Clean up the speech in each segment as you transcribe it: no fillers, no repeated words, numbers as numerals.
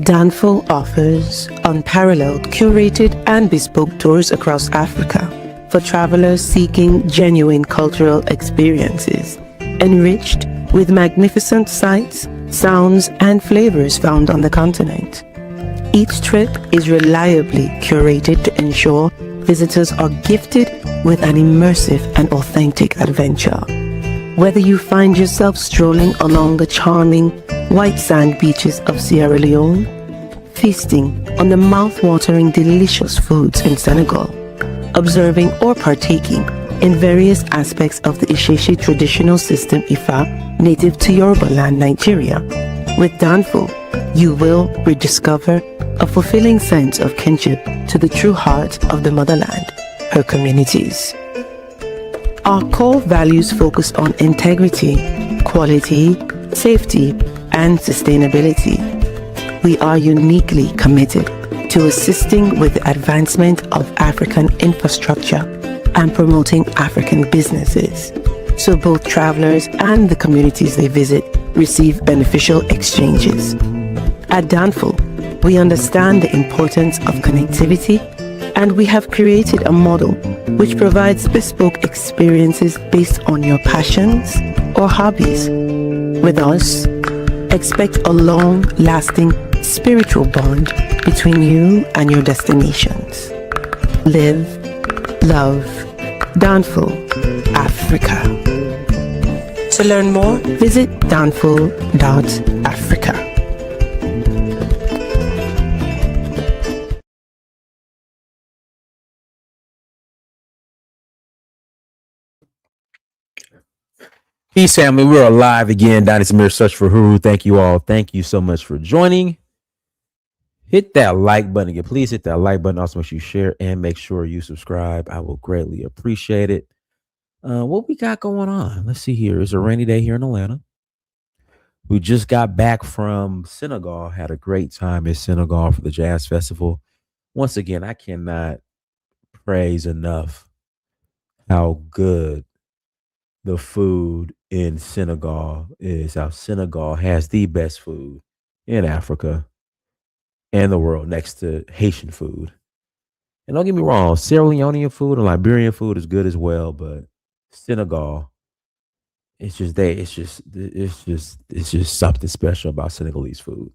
Danfo offers unparalleled, curated, and bespoke tours across Africa for travelers seeking genuine cultural experiences, enriched with magnificent sights, sounds, and flavors found on the continent. Each trip is reliably curated to ensure visitors are gifted with an immersive and authentic adventure. Whether you find yourself strolling along the charming white sand beaches of Sierra Leone, feasting on the mouth-watering delicious foods in Senegal, observing or partaking in various aspects of the Isheshi traditional system Ifa native to Yoruba land, Nigeria, with Danfo, you will rediscover a fulfilling sense of kinship to the true heart of the motherland, her communities. Our core values focus on integrity, quality, safety, and sustainability. We are uniquely committed to assisting with the advancement of African infrastructure and promoting African businesses, so both travelers and the communities they visit receive beneficial exchanges. At Danfo, we understand the importance of connectivity, and we have created a model which provides bespoke experiences based on your passions or hobbies. With us, expect a long-lasting spiritual bond between you and your destinations. Live, love, Danfo, Africa. To learn more, visit danfo.africa. Peace, family. We're alive again. Donnie's Mirror Search for Huru. Thank you all. Thank you so much for joining. Hit that like button again. Please hit that like button. Also, make sure you share and make sure you subscribe. I will greatly appreciate it. What we got going on? Let's see here. It's a rainy day here in Atlanta. We just got back from Senegal. Had a great time in Senegal for the Jazz Festival. Once again, I cannot praise enough how good the food in Senegal is. How Senegal has the best food in Africa and the world, next to Haitian food. And don't get me wrong, Sierra Leonean food and Liberian food is good as well, but Senegal, it's just something special about Senegalese food.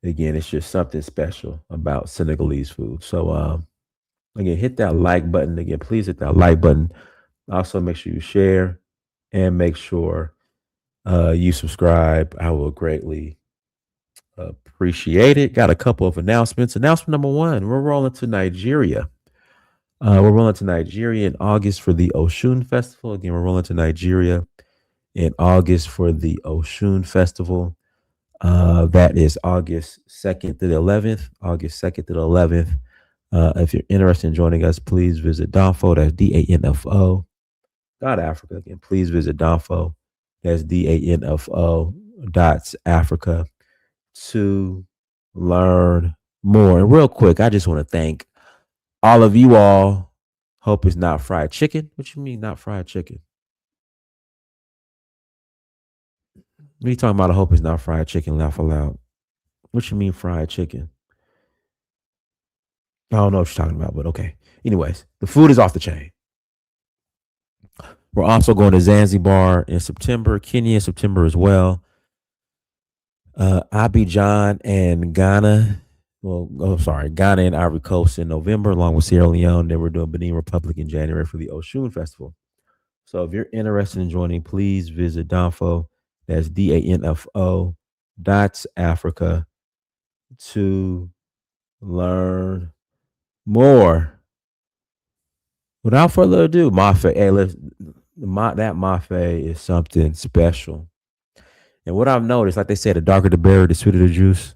Again, it's just something special about Senegalese food. So again, hit that like button. Again, please hit that like button. Also, make sure you share and make sure you subscribe. I will greatly appreciate it. Got a couple of announcements. Announcement number one, we're rolling to Nigeria. We're rolling to Nigeria in August for the Oshun Festival. Again, we're rolling to Nigeria in August for the Oshun Festival. That is August 2nd to the 11th. August 2nd to the 11th. If you're interested in joining us, please visit Danfo. That's Danfo. Africa. Again, please visit Danfo. That's Danfo Africa to learn more. And real quick, I just want to thank all of you all. Hope it's not fried chicken. What you mean not fried chicken? What are you talking about? I hope it's not fried chicken. Laugh aloud. What you mean fried chicken? I don't know what you're talking about, but okay. Anyways, the food is off the chain. We're also going to Zanzibar in September, Kenya in September as well. Abidjan and Ghana. Ghana and Ivory Coast in November, along with Sierra Leone. Then we're doing Benin Republic in January for the Oshun Festival. So if you're interested in joining, please visit Danfo. That's Danfo Africa to learn more. Without further ado, Mafe. Hey, that Mafe is something special. And what I've noticed, like they say, the darker the berry, the sweeter the juice.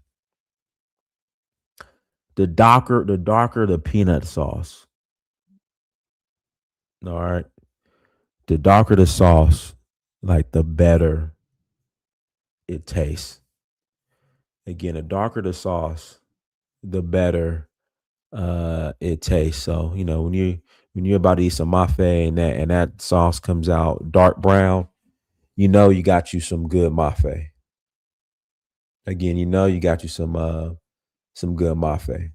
The darker the peanut sauce. All right. The darker the sauce, like the better it tastes. Again, the darker the sauce, the better it tastes. So, when you're about to eat some mafe and that sauce comes out dark brown, you got you some good mafe. Again, you got you some good mafe.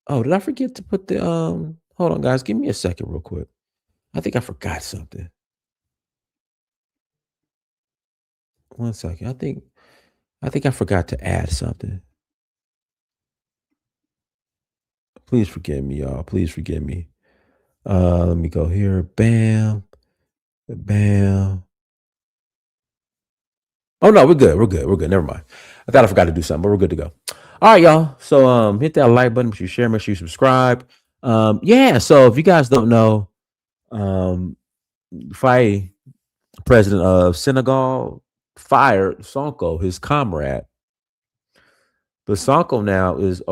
Oh, did I forget to put the hold on guys, give me a second real quick. I think I forgot something. One second. I think I forgot to add something. Please forgive me, y'all. Please forgive me. Let me go here. Bam. Bam. Oh no, we're good. We're good. We're good. Never mind. I thought I forgot to do something, but we're good to go. All right, y'all. So hit that like button, make sure you share, make sure you subscribe. Yeah, so if you guys don't know, um Faye, president of Senegal, fired Sonko, his comrade. But Sonko now is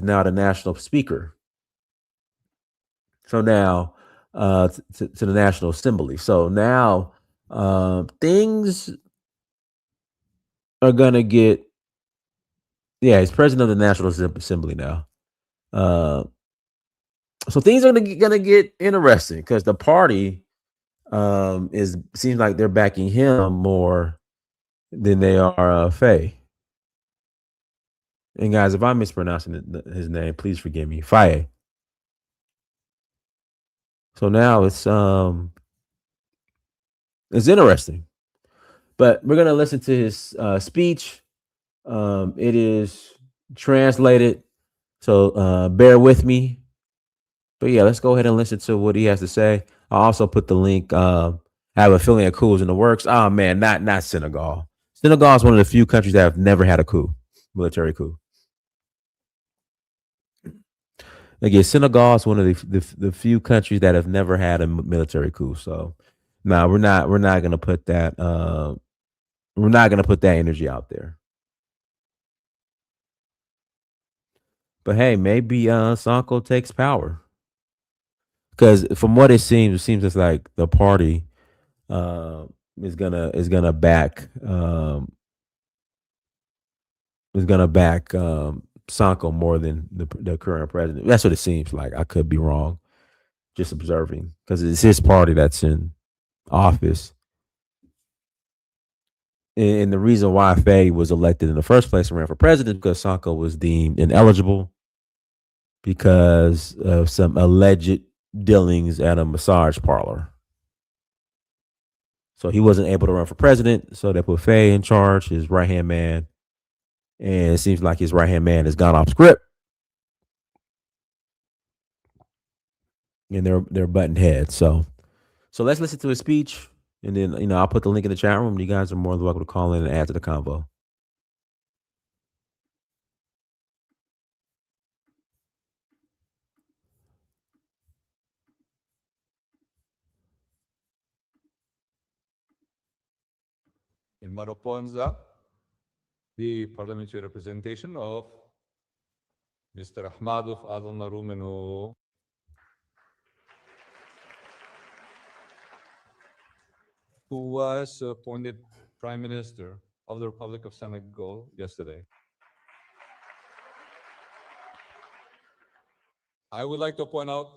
now the national speaker. So now to the National Assembly. So now things are gonna get yeah, he's president of the National Assembly now. Uh, so things are gonna get interesting because the party is seems like they're backing him more than they are Faye. And guys, if I'm mispronouncing his name, please forgive me. Faye. So now it's interesting. But we're gonna listen to his speech. It is translated, so bear with me. But yeah, let's go ahead and listen to what he has to say. I'll also put the link. I have a feeling a coup is in the works. Oh man, not Senegal. Senegal is one of the few countries that have never had a coup, military coup. Again, Senegal is one of the few countries that have never had a military coup. So, no, we're not gonna put that we're not gonna put that energy out there. But hey, maybe Sonko takes power because from what it seems it's like the party uh, is gonna back Sonko more than the current president. That's what it seems like. I could be wrong, just observing because it's his party that's in office. And the reason why Faye was elected in the first place and ran for president because Sonko was deemed ineligible because of some alleged dealings at a massage parlor. So he wasn't able to run for president. So they put Faye in charge, his right hand man. And it seems like his right hand man has gone off script and they're butting heads. So let's listen to his speech. And then, I'll put the link in the chat room. You guys are more than welcome to call in and add to the convo. In Maroponza, the parliamentary representation of Mr. Ahmadov Adel Narumenu, who was appointed Prime Minister of the Republic of Senegal yesterday. I would like to point out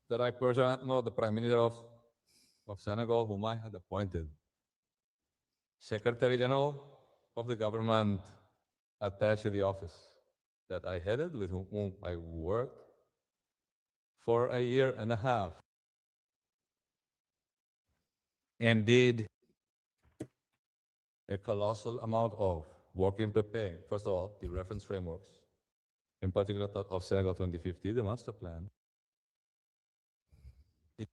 that I personally know the Prime Minister of Senegal, whom I had appointed Secretary General of the government attached to the office that I headed, with whom I worked for a year and a half, and did a colossal amount of work in preparing, first of all, the reference frameworks, in particular of Senegal 2050, the master plan. The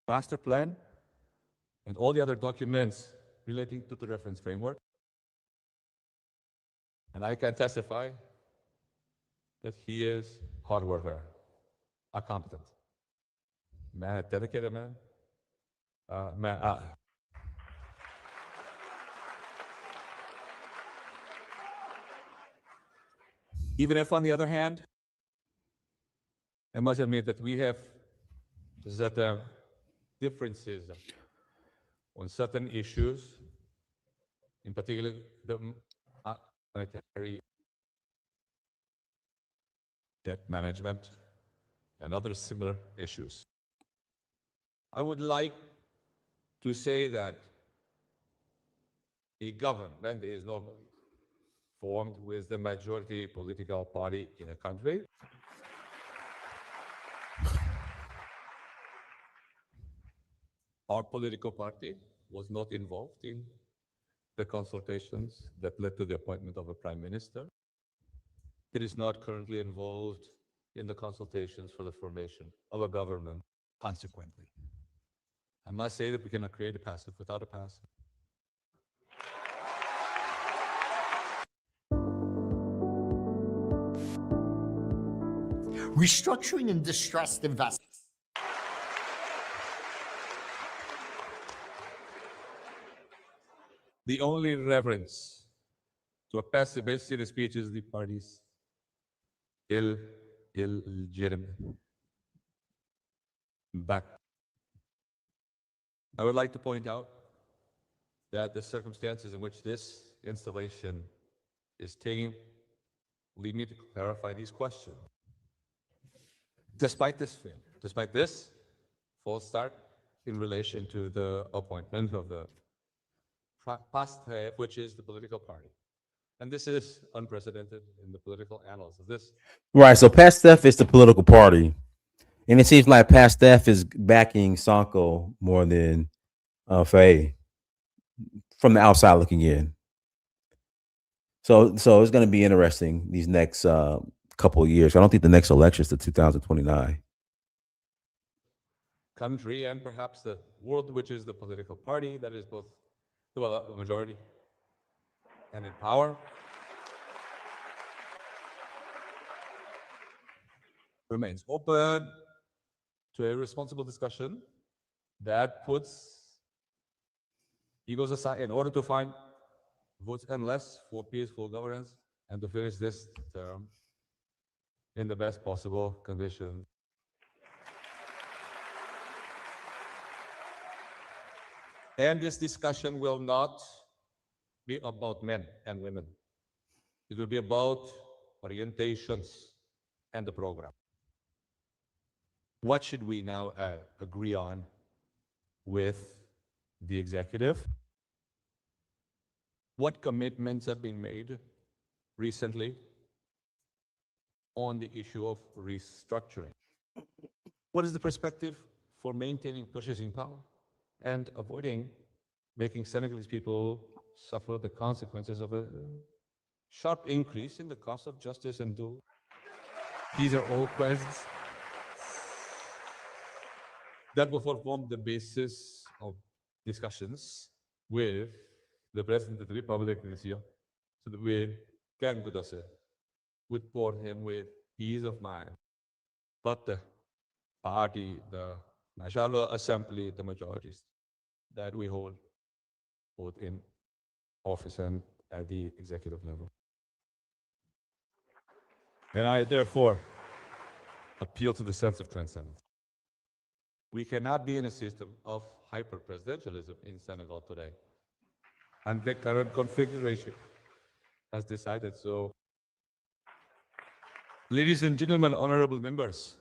master plan and all the other documents relating to the reference framework. And I can testify that he is hard worker, a competent man, a dedicated man, man. Even if, on the other hand, I must admit that we have certain differences on certain issues, in particular the monetary debt management and other similar issues. I would like to say that a government is normally formed with the majority political party in a country. Our political party was not involved in the consultations that led to the appointment of a prime minister. It is not currently involved in the consultations for the formation of a government. Consequently, I must say that we cannot create a passive without a passive. Restructuring and distressed investors. The only reference to a passive in the speech is the party's illegitimate back. I would like to point out that the circumstances in which this installation is taking lead me to clarify these questions. Despite this false start in relation to the appointment of the PASTEF, which is the political party. And this is unprecedented in the political annals of this. Right. So PASTEF is the political party. And it seems like PASTEF is backing Sonko more than Faye from the outside looking in. So it's going to be interesting these next couple of years. I don't think the next election is to 2029. Country and perhaps the world, which is the political party that is both the majority and in power, remains open to a responsible discussion that puts egos aside in order to find votes and less for peaceful governance and to finish this term in the best possible conditions. And this discussion will not be about men and women. It will be about orientations and the program. What should we now agree on with the executive? What commitments have been made recently on the issue of restructuring? What is the perspective for maintaining purchasing power and avoiding making Senegalese people suffer the consequences of a sharp increase in the cost of justice and do? These are all questions that will form the basis of discussions with the President of the Republic this year, so that we can would pour him with ease of mind. But the party, the National Assembly, the majorities that we hold both in office and at the executive level. And I therefore appeal to the sense of transcendence. We cannot be in a system of hyper-presidentialism in Senegal today. And the current configuration has decided so. Ladies and gentlemen, honorable members,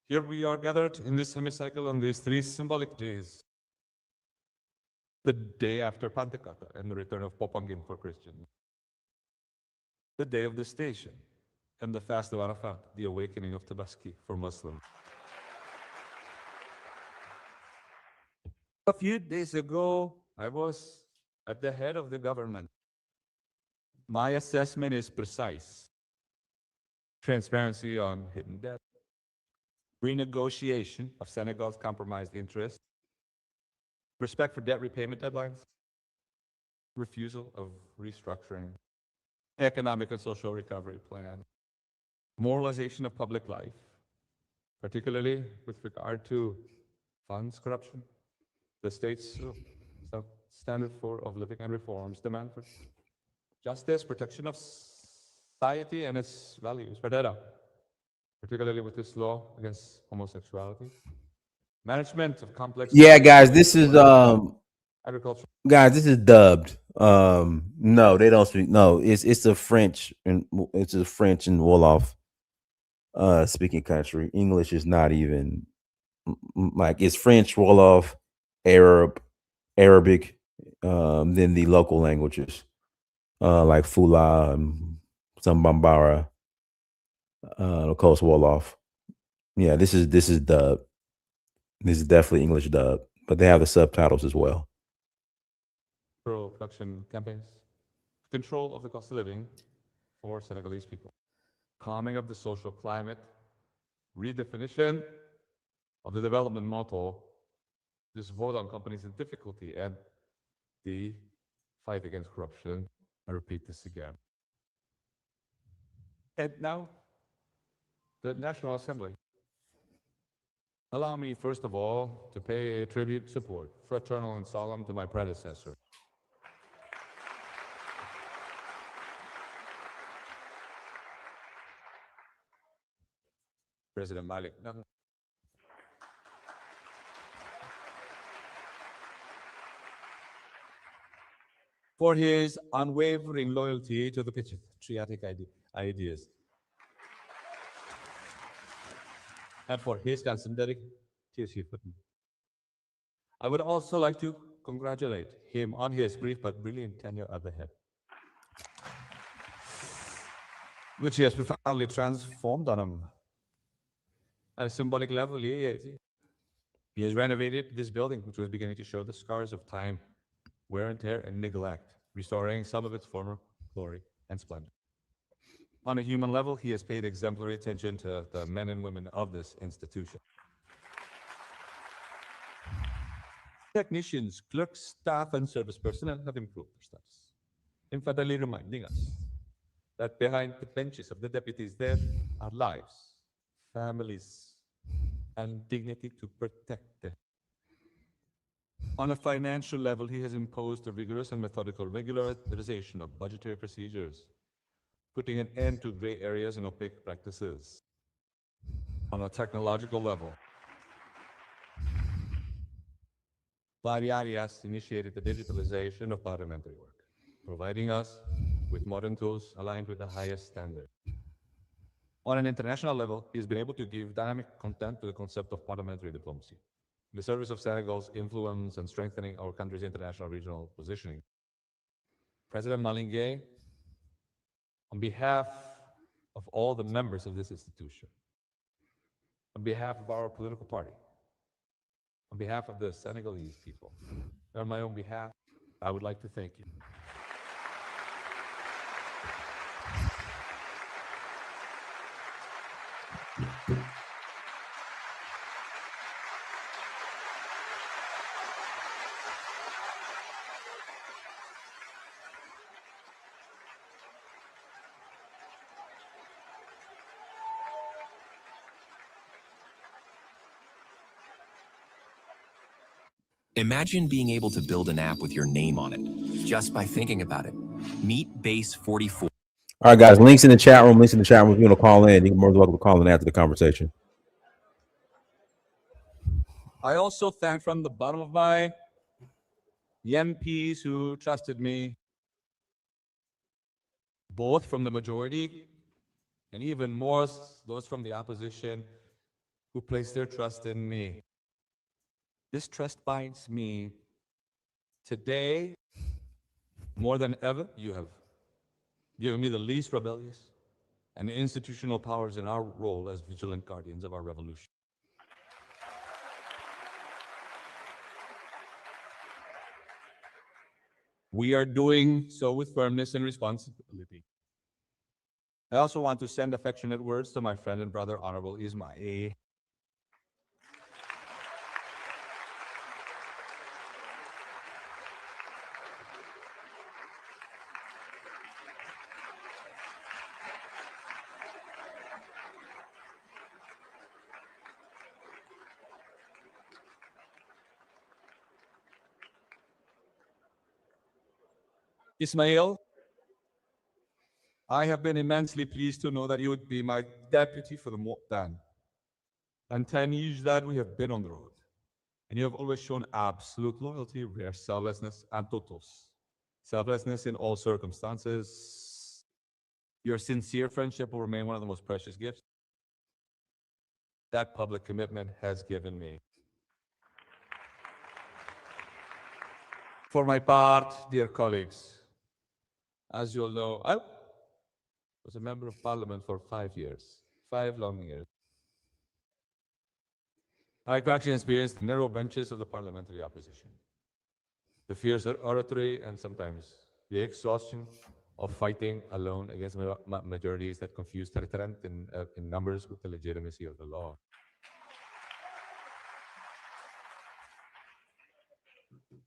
here we are gathered in this hemicycle on these three symbolic days. The day after Pantekata and the return of Popangin for Christians. The day of the station and the fast of Arafat, the awakening of Tabaski for Muslims. A few days ago, I was at the head of the government. My assessment is precise. Transparency on hidden debt, renegotiation of Senegal's compromised interests, respect for debt repayment deadlines, refusal of restructuring, economic and social recovery plan, moralization of public life, particularly with regard to funds corruption, the state's standard of living and reforms, demand for justice, protection of society and its values, particularly with this law against homosexuality, management of complex. Yeah, guys, this is agriculture. Guys, this is dubbed. No, they don't speak. No, it's a French and it's a French and Wolof speaking country. English is not even like it's French, Wolof, Arab, Arabic, than the local languages, like Fula, some Bambara, of course Wolof. Yeah, this is dub. This is definitely English dub, but they have the subtitles as well. Pro-production campaigns, control of the cost of living for Senegalese people, calming of the social climate, redefinition of the development model, this vote on companies in difficulty, and the fight against corruption. I repeat this again. And now, the National Assembly. Allow me, first of all, to pay a tribute, support, fraternal and solemn, to my predecessor. President Malik. For his unwavering loyalty to the patriotic ideas, and for his constant dedication. I would also like to congratulate him on his brief but brilliant tenure at the head, which he has profoundly transformed on him. At a symbolic level, he has renovated this building, which was beginning to show the scars of time, wear and tear, and neglect, restoring some of its former glory and splendor. On a human level, he has paid exemplary attention to the men and women of this institution. Technicians, clerks, staff, and service personnel have improved their status, emphatically reminding us that behind the benches of the deputies there are lives, families, and dignity to protect them. On a financial level, he has imposed a rigorous and methodical regularization of budgetary procedures, putting an end to gray areas and opaque practices. On a technological level, Variari has initiated the digitalization of parliamentary work, providing us with modern tools aligned with the highest standard. On an international level, he has been able to give dynamic content to the concept of parliamentary diplomacy, in the service of Senegal's influence and strengthening our country's international regional positioning. President Malingue, on behalf of all the members of this institution, on behalf of our political party, on behalf of the Senegalese people, and on my own behalf, I would like to thank you. Imagine being able to build an app with your name on it, just by thinking about it. Meet Base 44. All right, guys. Links in the chat room. Links in the chat room. If you want to call in, you're more than welcome to call in after the conversation. I also thank from the bottom of my MPs who trusted me, both from the majority and even more those from the opposition who placed their trust in me. This trust binds me. Today, more than ever, you have given me the least rebellious and institutional powers in our role as vigilant guardians of our revolution. We are doing so with firmness and responsibility. I also want to send affectionate words to my friend and brother, Honorable Ismail. Ismail, I have been immensely pleased to know that you would be my deputy for the more than 10 years that we have been on the road. And you have always shown absolute loyalty, rare selflessness, and totos. Selflessness in all circumstances. Your sincere friendship will remain one of the most precious gifts that public commitment has given me. For my part, dear colleagues, as you all know, I was a member of parliament for 5 years, 5 long years. I actually experienced the narrow benches of the parliamentary opposition, the fierce oratory, and sometimes the exhaustion of fighting alone against majorities that confuse territorial in numbers with the legitimacy of the law.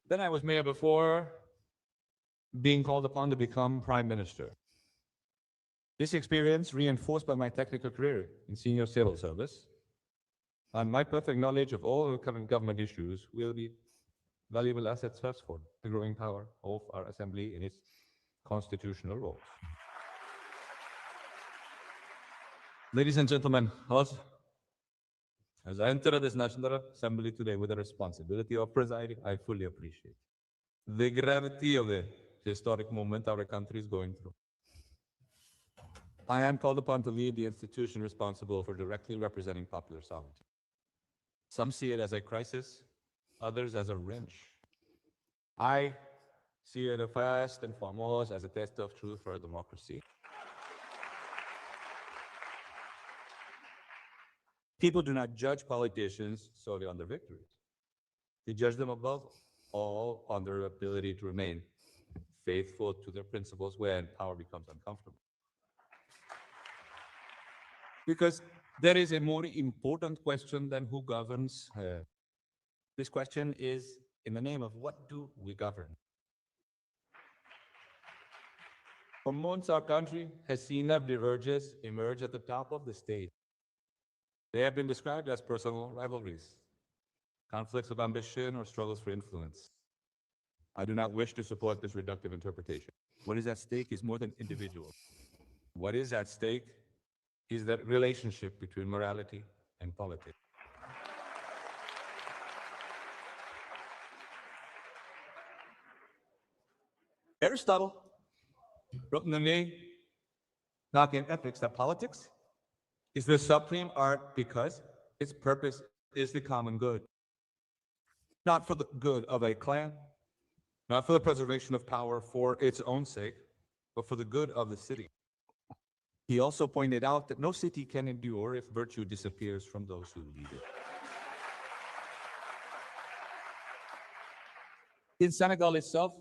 Then I was mayor before being called upon to become prime minister. This experience, reinforced by my technical career in senior civil service, and my perfect knowledge of all the current government issues, will be valuable assets first for the growing power of our assembly in its constitutional roles. Ladies and gentlemen, as I enter this National Assembly today with the responsibility of presiding, I fully appreciate the gravity of the historic moment our country is going through. I am called upon to lead the institution responsible for directly representing popular sovereignty. Some see it as a crisis, others as a wrench. I see it first and foremost as a test of truth for democracy. People do not judge politicians solely on their victories. They judge them above all on their ability to remain faithful to their principles when power becomes uncomfortable. Because there is a more important question than who governs. This question is, in the name of what do we govern? For months, our country has seen that divergences emerge at the top of the state. They have been described as personal rivalries, conflicts of ambition, or struggles for influence. I do not wish to support this reductive interpretation. What is at stake is more than individual. What is at stake is that relationship between morality and politics. Aristotle wrote in the name, not in ethics, that politics is the supreme art because its purpose is the common good. Not for the good of a clan, not for the preservation of power for its own sake, but for the good of the city. He also pointed out that no city can endure if virtue disappears from those who lead it. In Senegal itself,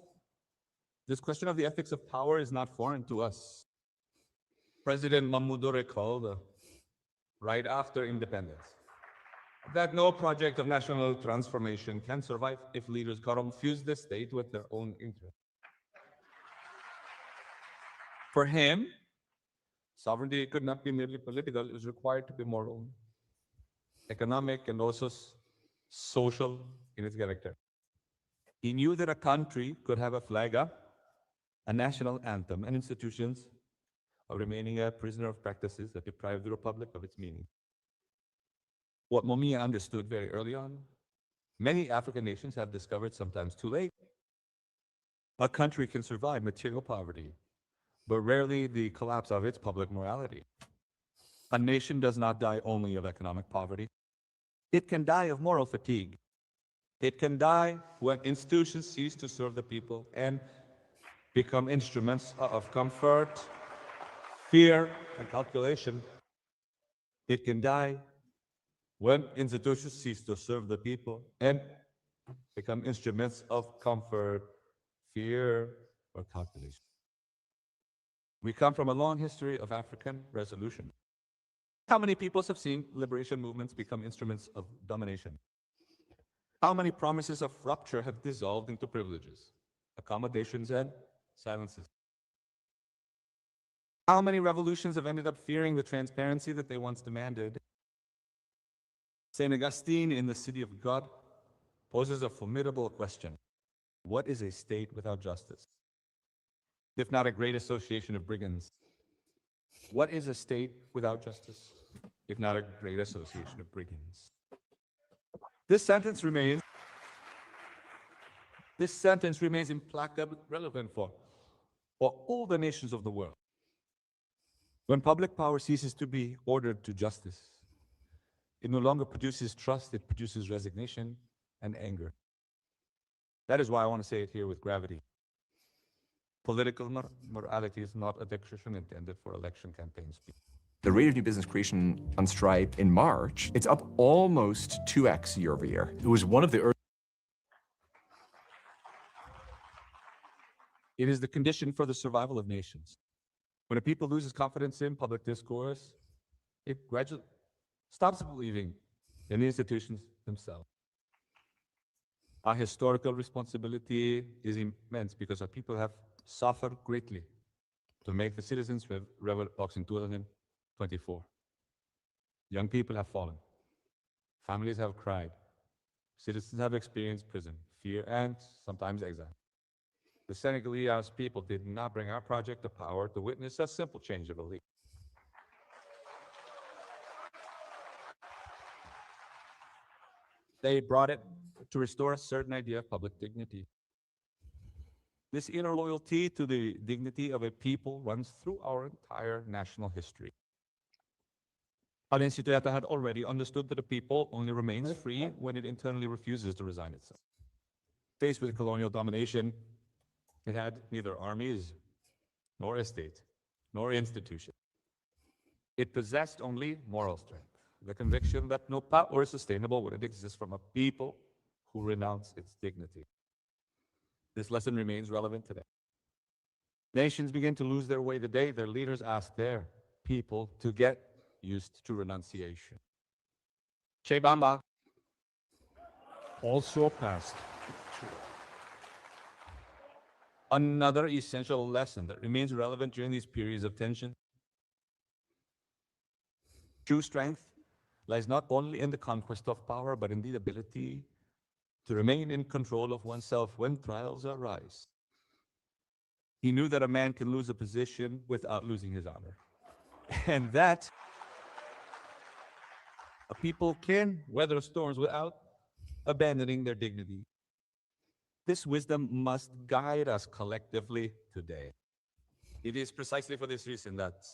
this question of the ethics of power is not foreign to us. President Mamadou recalled right after independence that no project of national transformation can survive if leaders confuse the state with their own interests. For him, sovereignty could not be merely political, it was required to be moral, economic, and also social in its character. He knew that a country could have a flag up, a national anthem, and institutions of remaining a prisoner of practices that deprive the republic of its meaning. What Mumia understood very early on, many African nations have discovered sometimes too late. A country can survive material poverty, but rarely the collapse of its public morality. A nation does not die only of economic poverty. It can die of moral fatigue. It can die when institutions cease to serve the people and become instruments of comfort, fear, and calculation. It can die when institutions cease to serve the people and become instruments of comfort, fear, or calculation. We come from a long history of African resolution. How many peoples have seen liberation movements become instruments of domination? How many promises of rupture have dissolved into privileges, accommodations, and silences? How many revolutions have ended up fearing the transparency that they once demanded? St. Augustine in the City of God poses a formidable question. What is a state without justice? If not a great association of brigands? What is a state without justice? If not a great association of brigands? This sentence remains implacably relevant for all the nations of the world. When public power ceases to be ordered to justice, it no longer produces trust, it produces resignation and anger. That is why I want to say it here with gravity. Political morality is not a dictation intended for election campaign speech. The rate of new business creation on Stripe in March, it's up almost 2x year over year. It was one of the It is the condition for the survival of nations. When a people loses confidence in public discourse, it gradually stops believing in the institutions themselves. Our historical responsibility is immense because our people have suffered greatly to make the citizens rebel box in 2024. Young people have fallen. Families have cried. Citizens have experienced prison, fear, and sometimes exile. The Senegalese people did not bring our project to power to witness a simple change of elite. They brought it to restore a certain idea of public dignity. This inner loyalty to the dignity of a people runs through our entire national history. Al Instituto had already understood that a people only remains free when it internally refuses to resign itself. Faced with colonial domination, it had neither armies, nor a state, nor institution. It possessed only moral strength, the conviction that no power is sustainable when it exists from a people who renounce its dignity. This lesson remains relevant today. Nations begin to lose their way the day their leaders ask their people to get used to renunciation. Che Bamba also passed. Another essential lesson that remains relevant during these periods of tension. True strength lies not only in the conquest of power, but in the ability to remain in control of oneself when trials arise. He knew that a man can lose a position without losing his honor, and that a people can weather storms without abandoning their dignity. This wisdom must guide us collectively today. It is precisely for this reason that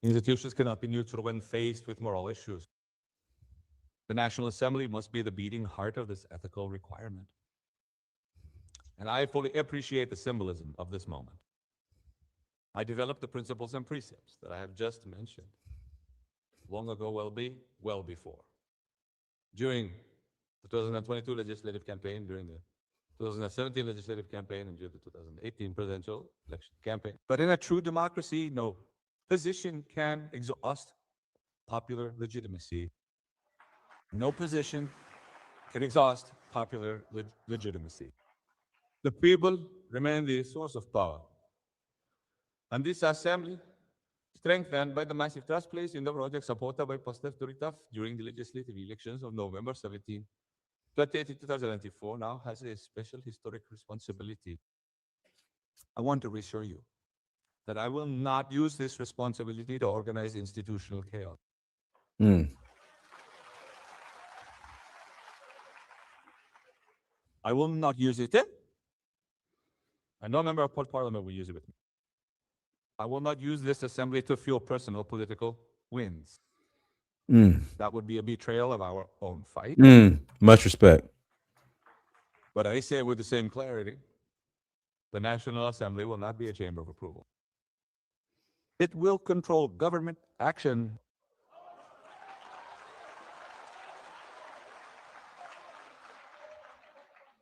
institutions cannot be neutral when faced with moral issues. The National Assembly must be the beating heart of this ethical requirement. And I fully appreciate the symbolism of this moment. I developed the principles and precepts that I have just mentioned long ago, well before. During the 2022 legislative campaign, during the 2017 legislative campaign, and during the 2018 presidential election campaign. But in a true democracy, no position can exhaust popular legitimacy. No position can exhaust popular legitimacy. The people remain the source of power. And this assembly, strengthened by the massive trust placed in the project supported by Pastor Turitaf during the legislative elections of November 17, 2024, now has a special historic responsibility. I want to reassure you that I will not use this responsibility to organize institutional chaos. I will not use it. And no member of parliament will use it with me. I will not use this assembly to fuel personal political wins. That would be a betrayal of our own fight. Much respect. But I say with the same clarity, the National Assembly will not be a chamber of approval. It will control government action.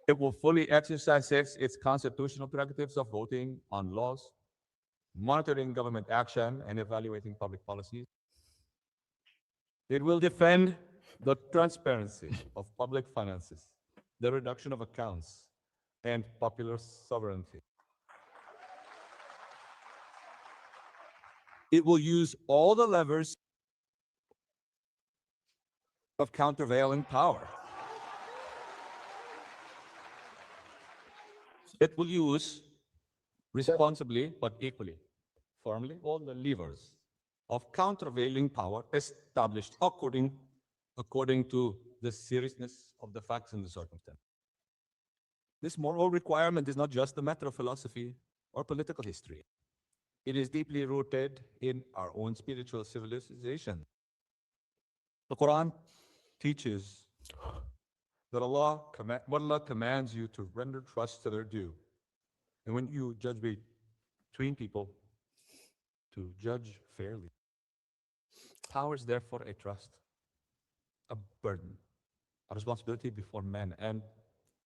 It will fully exercise its constitutional prerogatives of voting on laws, monitoring government action, and evaluating public policies. It will defend the transparency of public finances, the reduction of accounts, and popular sovereignty. It will use all the levers of countervailing power. It will use responsibly but equally, firmly, all the levers of countervailing power established according to the seriousness of the facts and the circumstances. This moral requirement is not just a matter of philosophy or political history. It is deeply rooted in our own spiritual civilization. The Quran teaches that what Allah commands you to render trust to their due. And when you judge between people, to judge fairly. Power is therefore a trust, a burden, a responsibility before men and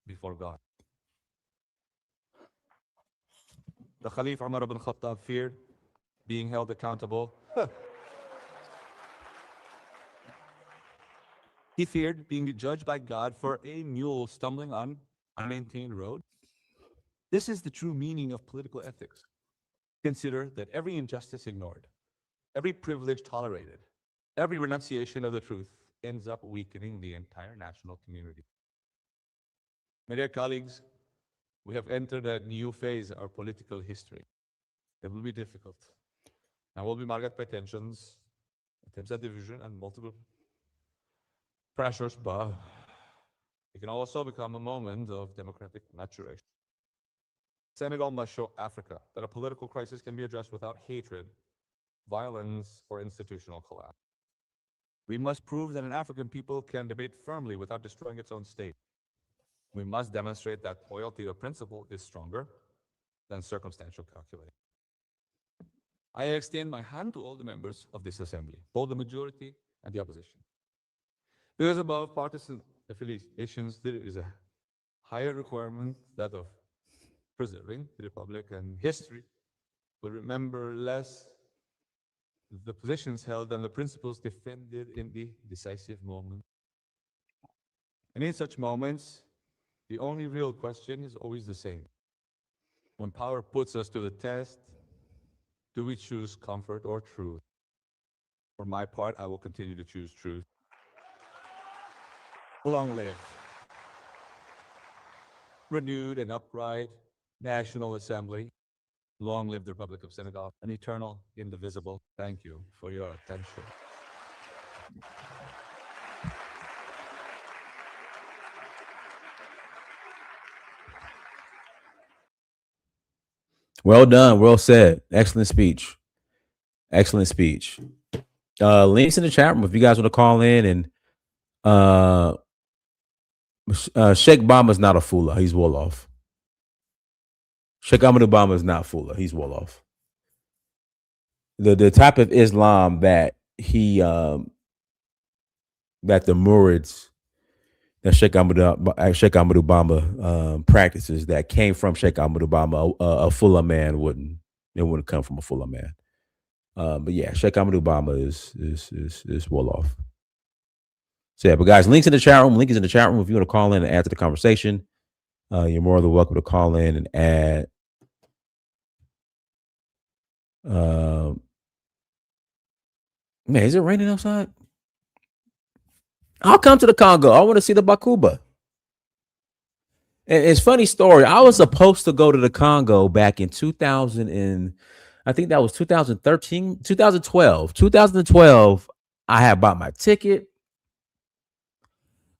before God. The Caliph Umar ibn Khattab feared being held accountable. He feared being judged by God for a mule stumbling on a maintained road. This is the true meaning of political ethics. Consider that every injustice ignored, every privilege tolerated, every renunciation of the truth ends up weakening the entire national community. My dear colleagues, we have entered a new phase of our political history. It will be difficult and will be marked by tensions, attempts at division, and multiple pressures, but it can also become a moment of democratic maturation. Senegal must show Africa that a political crisis can be addressed without hatred, violence, or institutional collapse. We must prove that an African people can debate firmly without destroying its own state. We must demonstrate that loyalty to principle is stronger than circumstantial calculation. I extend my hand to all the members of this assembly, both the majority and the opposition. Because above partisan affiliations, there is a higher requirement, that of preserving the republic, and history will remember less the positions held than the principles defended in the decisive moment. And in such moments, the only real question is always the same. When power puts us to the test, do we choose comfort or truth? For my part, I will continue to choose truth. Long live renewed and upright National Assembly. Long live the Republic of Senegal, an eternal, indivisible. Thank you for your attention. Well done. Well said. Excellent speech. Excellent speech. Links in the chat room if you guys want to call in. And Sheikh Bama is not a Fula. He's Wolof. Sheikh Ahmadou Bamba is not Fula. He's Wolof. The type of Islam that that the Murids, that Sheikh Ahmadou Bamba practices, that came from Sheikh Ahmadou Bamba, a Fula man wouldn't come from a Fula man. But yeah, Sheikh Ahmadou Bamba is Wolof. So yeah, but guys, links in the chat room. Link is in the chat room if you want to call in and add to the conversation. You're more than welcome to call in and add. Man, is it raining outside? I'll come to the Congo. I want to see the Bakuba. And it's a funny story. I was supposed to go to the Congo back in 2000 and I think that was 2013, 2012. 2012, I had bought my ticket.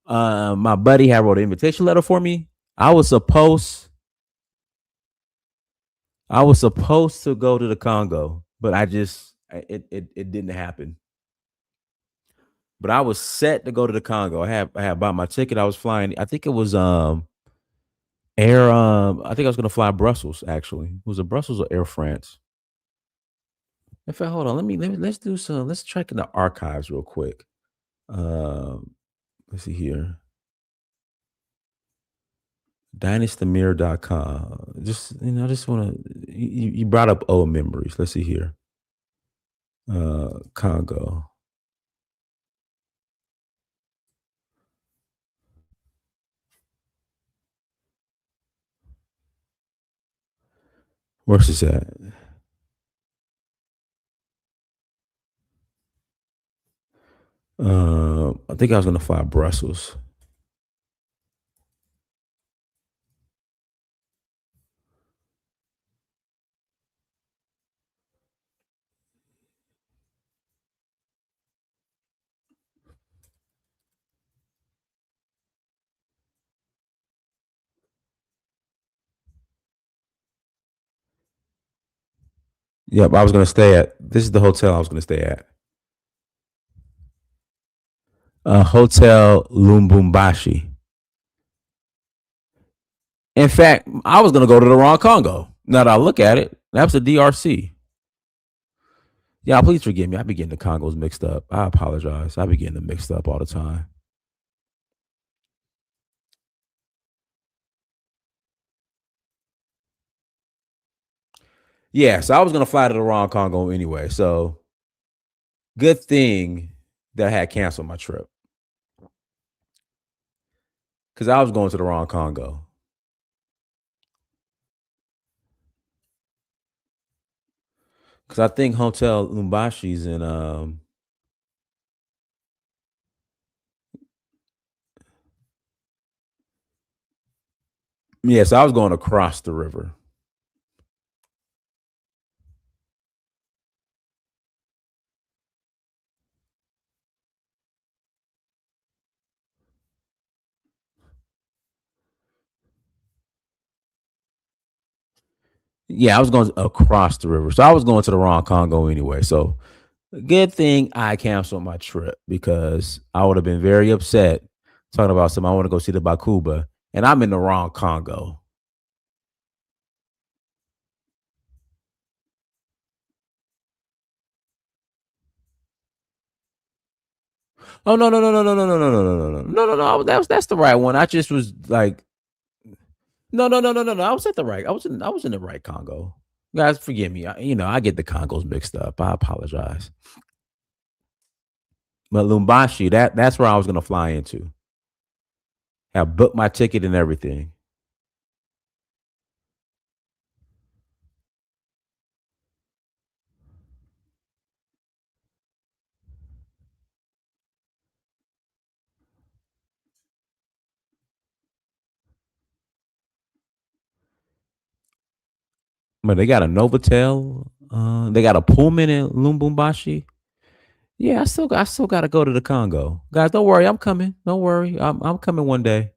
My buddy had wrote an invitation letter for me. I was supposed to go to the Congo, but it didn't happen. But I was set to go to the Congo. I had bought my ticket. I was flying. I think it was Air. I think I was gonna fly Brussels. Actually, was it Brussels or Air France? In fact, hold on. Let's do some. Let's check in the archives real quick. Let's see here. DynastyMirror.com. Just I just want to. You brought up old memories. Let's see here. Congo. Where's this at? I think I was gonna fly Brussels. Yep, I was gonna stay at. This is the hotel I was gonna stay at. Hotel Lumbumbashi. In fact, I was going to go to the wrong Congo. Now that I look at it, that's the DRC. Yeah, please forgive me. I be getting the Congos mixed up. I apologize. I be getting them mixed up all the time. Yeah, so I was going to fly to the wrong Congo anyway. So good thing that I had canceled my trip because I was going to the wrong Congo. Because I think Hotel Lumbashi's in yeah, so I was going across the river. Yeah, I was going across the river. So I was going to the wrong Congo anyway. So good thing I canceled my trip because I would have been very upset talking about something. I want to go see the Bakuba and I'm in the wrong Congo. Oh no. That's the right one. I just was like, no. I was at the right. I was in the right Congo. Guys, forgive me. I get the Congos mixed up. I apologize. But Lumbashi, that's where I was gonna fly into. I booked my ticket and everything. But they got a Novotel. They got a Pullman in Lumbumbashi. Yeah, I still gotta go to the Congo. Guys, don't worry, I'm coming. Don't worry. I'm coming one day.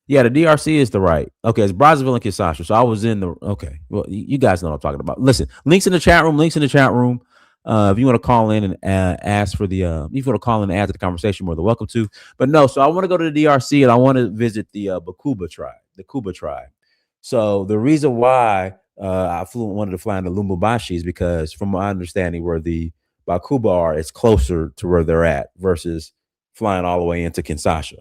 Yeah, the DRC is the right. Okay, it's Brazzaville and Kinshasa. So I was in the okay. Well, you guys know what I'm talking about. Listen, links in the chat room. Links in the chat room. If you want to call in and ask for the, if you want to call in and add to the conversation, more than welcome to. But no, so I want to go to the DRC and I want to visit the Bakuba tribe, the Kuba tribe. So the reason why wanted to fly into Lumumbashi is because, from my understanding, where the Bakuba are, it's closer to where they're at versus flying all the way into Kinshasa.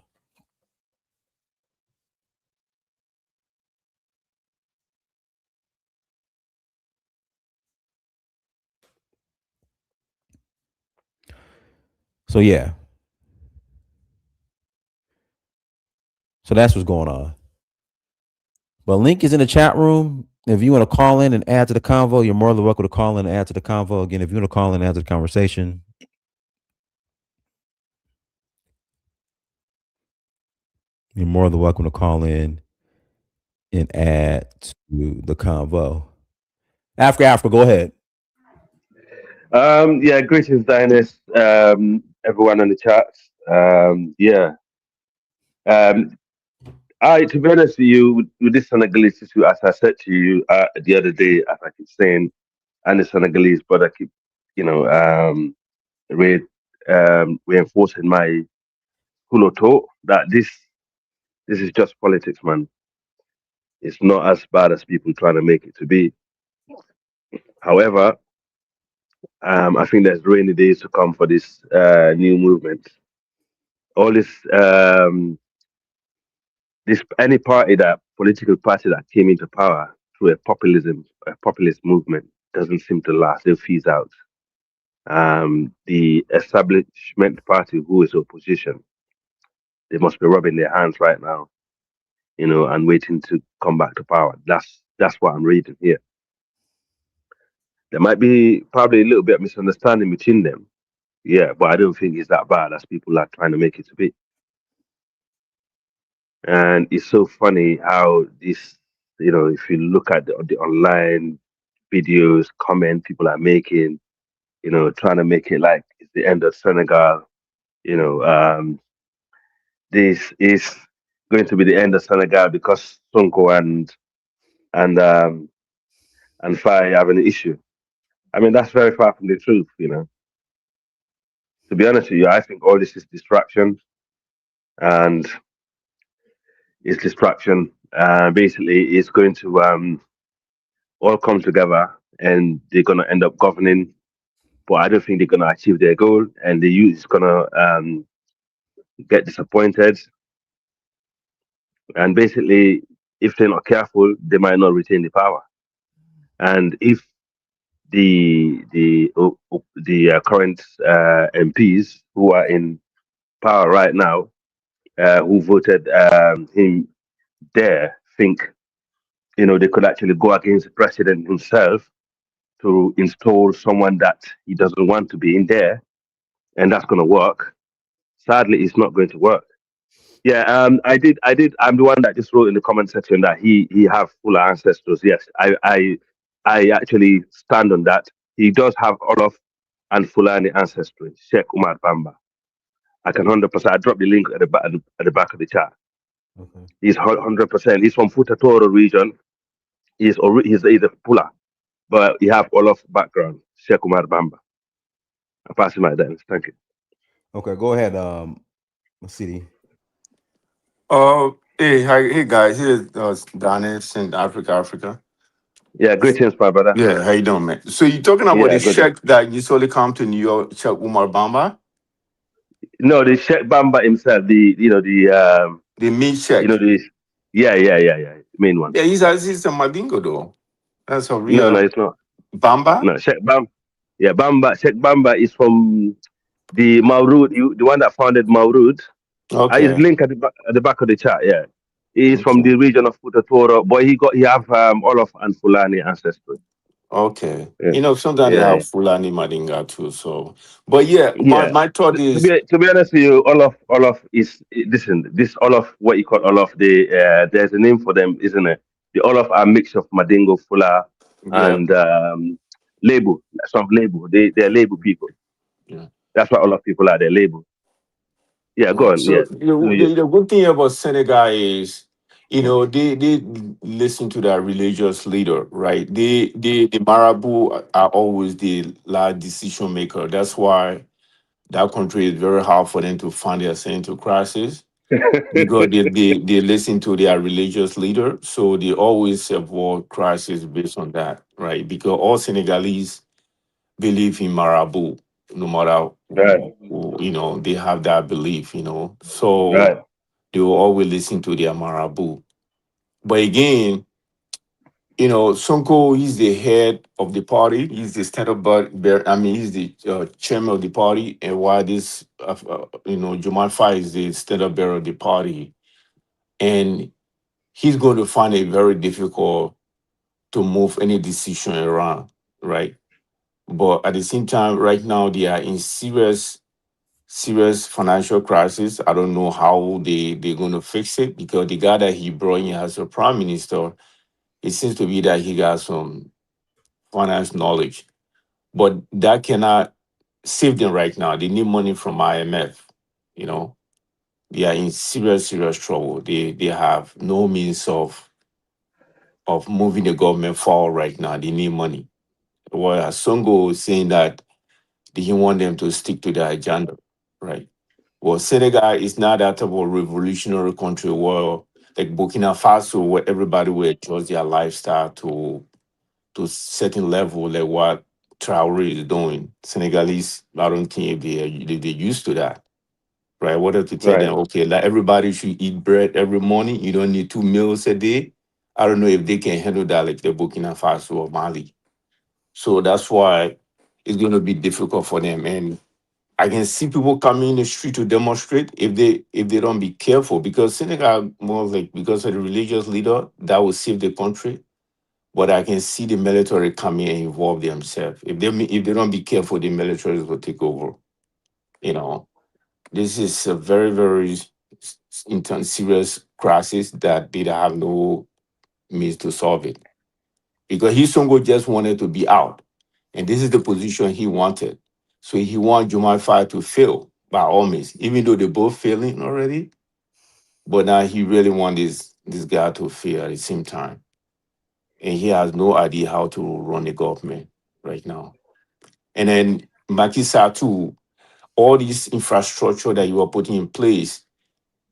So yeah, so that's what's going on. But link is in the chat room. If you want to call in and add to the convo, you're more than welcome to call in and add to the convo. Again, if you want to call in and add to the conversation, you're more than welcome to call in and add to the convo. Africa, go ahead. Yeah, greetings, Dinus. Everyone on the chat. Yeah. To be honest with you, with this Senegalese issue, as I said to you the other day, as I keep saying, and the Senegalese brother keep, you know, reinforcing my thought that this is just politics, man. It's not as bad as people trying to make it to be. However, I think there's rainy days to come for this new movement. All this any political party that came into power through a populist movement doesn't seem to last. They phase out. The establishment party, who is opposition, they must be rubbing their hands right now, and waiting to come back to power. That's what I'm reading here. There might be probably a little bit of misunderstanding between them, yeah, but I don't think it's that bad as people are trying to make it to be. And it's so funny how this, if you look at the online videos, comment people are making, trying to make it like it's the end of Senegal. You know, this is going to be the end of Senegal because Sonko and Faye have an issue. I mean, that's very far from the truth. To be honest with you, I think all this is distraction, and it's distraction Basically, it's going to all come together, and they're going to end up governing. But I don't think they're going to achieve their goal, and the youth is going to get disappointed. And basically, if they're not careful, they might not retain the power. And if the current MPs who are in power right now, who voted him there, think they could actually go against the president himself to install someone that he doesn't want to be in there, and that's going to work. Sadly, it's not going to work. Yeah, I did. I'm the one that just wrote in the comment section that he have full ancestors. Yes, I actually stand on that. He does have Olof and Fulani ancestry. Sheikh Umar Bamba. I can 100%. I dropped the link at the back of the chat. Okay. He's 100%. He's from Futatoro region. He's a Pula, but he have Olof background. Sheikh Umar Bamba. I pass him my dance. Thank you. Okay, go ahead, City. Hey guys, here's Danis in Africa. Yeah, greetings, my brother. Yeah, how you doing, man? So you talking about Yeah, the good. Sheikh that usually come to New York, Sheikh Umar Bamba, No, the Sheikh Bamba himself, the meat you know Sheikh. the yeah, the main one. Yeah, he's a Madingo though. That's a No, real it's not. Bamba. No, Yeah, Sheikh Bamba is from the Maurud, the one that founded Maurud. I is Okay, link at the back of the chat. Yeah, he is from okay, the region of Futatoro, but he have Olof and Fulani ancestry. okay. Yeah, Sometimes they yeah, have Fulani Madinga too. So, but yeah, my yeah. my thought is To be honest with you, Olaf is listen. This Olaf, what you call Olaf, there's a name for them, isn't it? The Olaf are a mix of Madingo, Fula, yeah, and Label. Some Label. They're Label people. yeah. That's what Olaf people are. They're Label. Yeah, go Yeah. on. So Yeah. So you, the good thing about Senegal is, they listen to their religious leader, right? The Marabu are always the large decision maker. That's why that country is very hard for them to find themselves into crisis because they listen to their religious leader. So they always avoid crisis based on that, right? Because all Senegalese believe in Marabu, no matter right, they have that belief, So right, they will always listen to their Marabu. But again, Sonko, he's the head of the party. He's the he's the chairman of the party. And while this, Jamal Fai is the stand-up bearer of the party. And he's going to find it very difficult to move any decision around, right? But at the same time, right now, they are in serious financial crisis. I don't know how they're going to fix it because the guy that he brought in as a prime minister, it seems to be that he got some finance knowledge, but that cannot save them right now. They need money from IMF. You know, they are in serious trouble. They have no means of moving the government forward right now. They need money. Well, Songo is saying that he want them to stick to their agenda, right? Well, Senegal is not that type of revolutionary country where, like Burkina Faso, where everybody will adjust their lifestyle to certain level, like what Traore is doing. Senegalese, I don't think if they're used to that, right? What if to tell right. them, okay, like everybody should eat bread every morning, you don't need 2 meals a day. I don't know if they can handle that like the Burkina Faso or Mali. So that's why it's going to be difficult for them. And I can see people coming in the street to demonstrate if they don't be careful because Senegal more like because of the religious leader that will save the country. But I can see the military coming and involve themselves. If they don't be careful, the military will take over. You know, this is a very intense, serious crisis that they have no means to solve it because Hisongo just wanted to be out. And this is the position he wanted. So he wanted Jumai Fire to fail by all means, even though they're both failing already. But now he really wants this guy to fail at the same time. And he has no idea how to run the government right now. And then Macky Sall too, all this infrastructure that you are putting in place,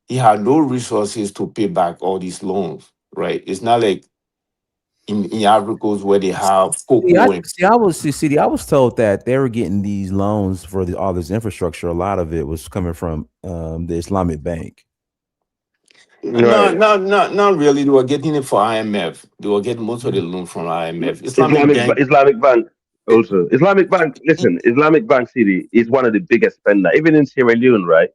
he had no resources to pay back all these loans. right? It's not like in Ivory Coast where they have See, cocoa and I was told that they were getting these loans for all this infrastructure. A lot of it was coming from the Islamic Bank. no, Right. not really. They were getting it for IMF. They were getting most of the loan from IMF. Islamic Bank. Islamic Bank also. Islamic Bank. Listen, Islamic Bank City is one of the biggest spender, even in Sierra Leone, right?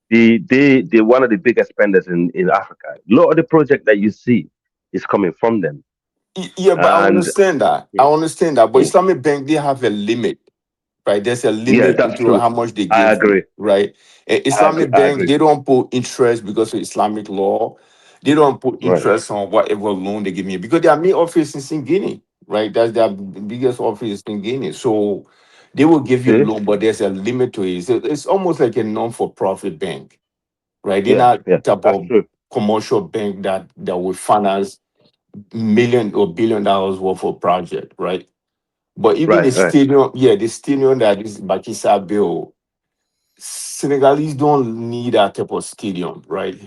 They're one of the biggest spenders in Africa. A lot of the project that you see is coming from them. Yeah, but I And understand that. I mm, understand that. But mm, Islamic Bank, they have a limit, right? There's a yeah, limit that's to true. how much they I give you, agree. right? Islamic I Bank, agree. they don't put interest because of Islamic law. They don't put Right. interest on whatever loan they give me because their main office is in Guinea, right? That's their biggest office in Guinea. So they will give you See? loan, but there's a limit to it. So it's almost like a non-for-profit bank, right? They're Yeah, not yeah, type that's of true. commercial bank that will finance million or $1 billion worth of project, right? But even the Right, right. stadium, yeah, the stadium that is Bakisa built, Senegalese don't need that type of stadium, right?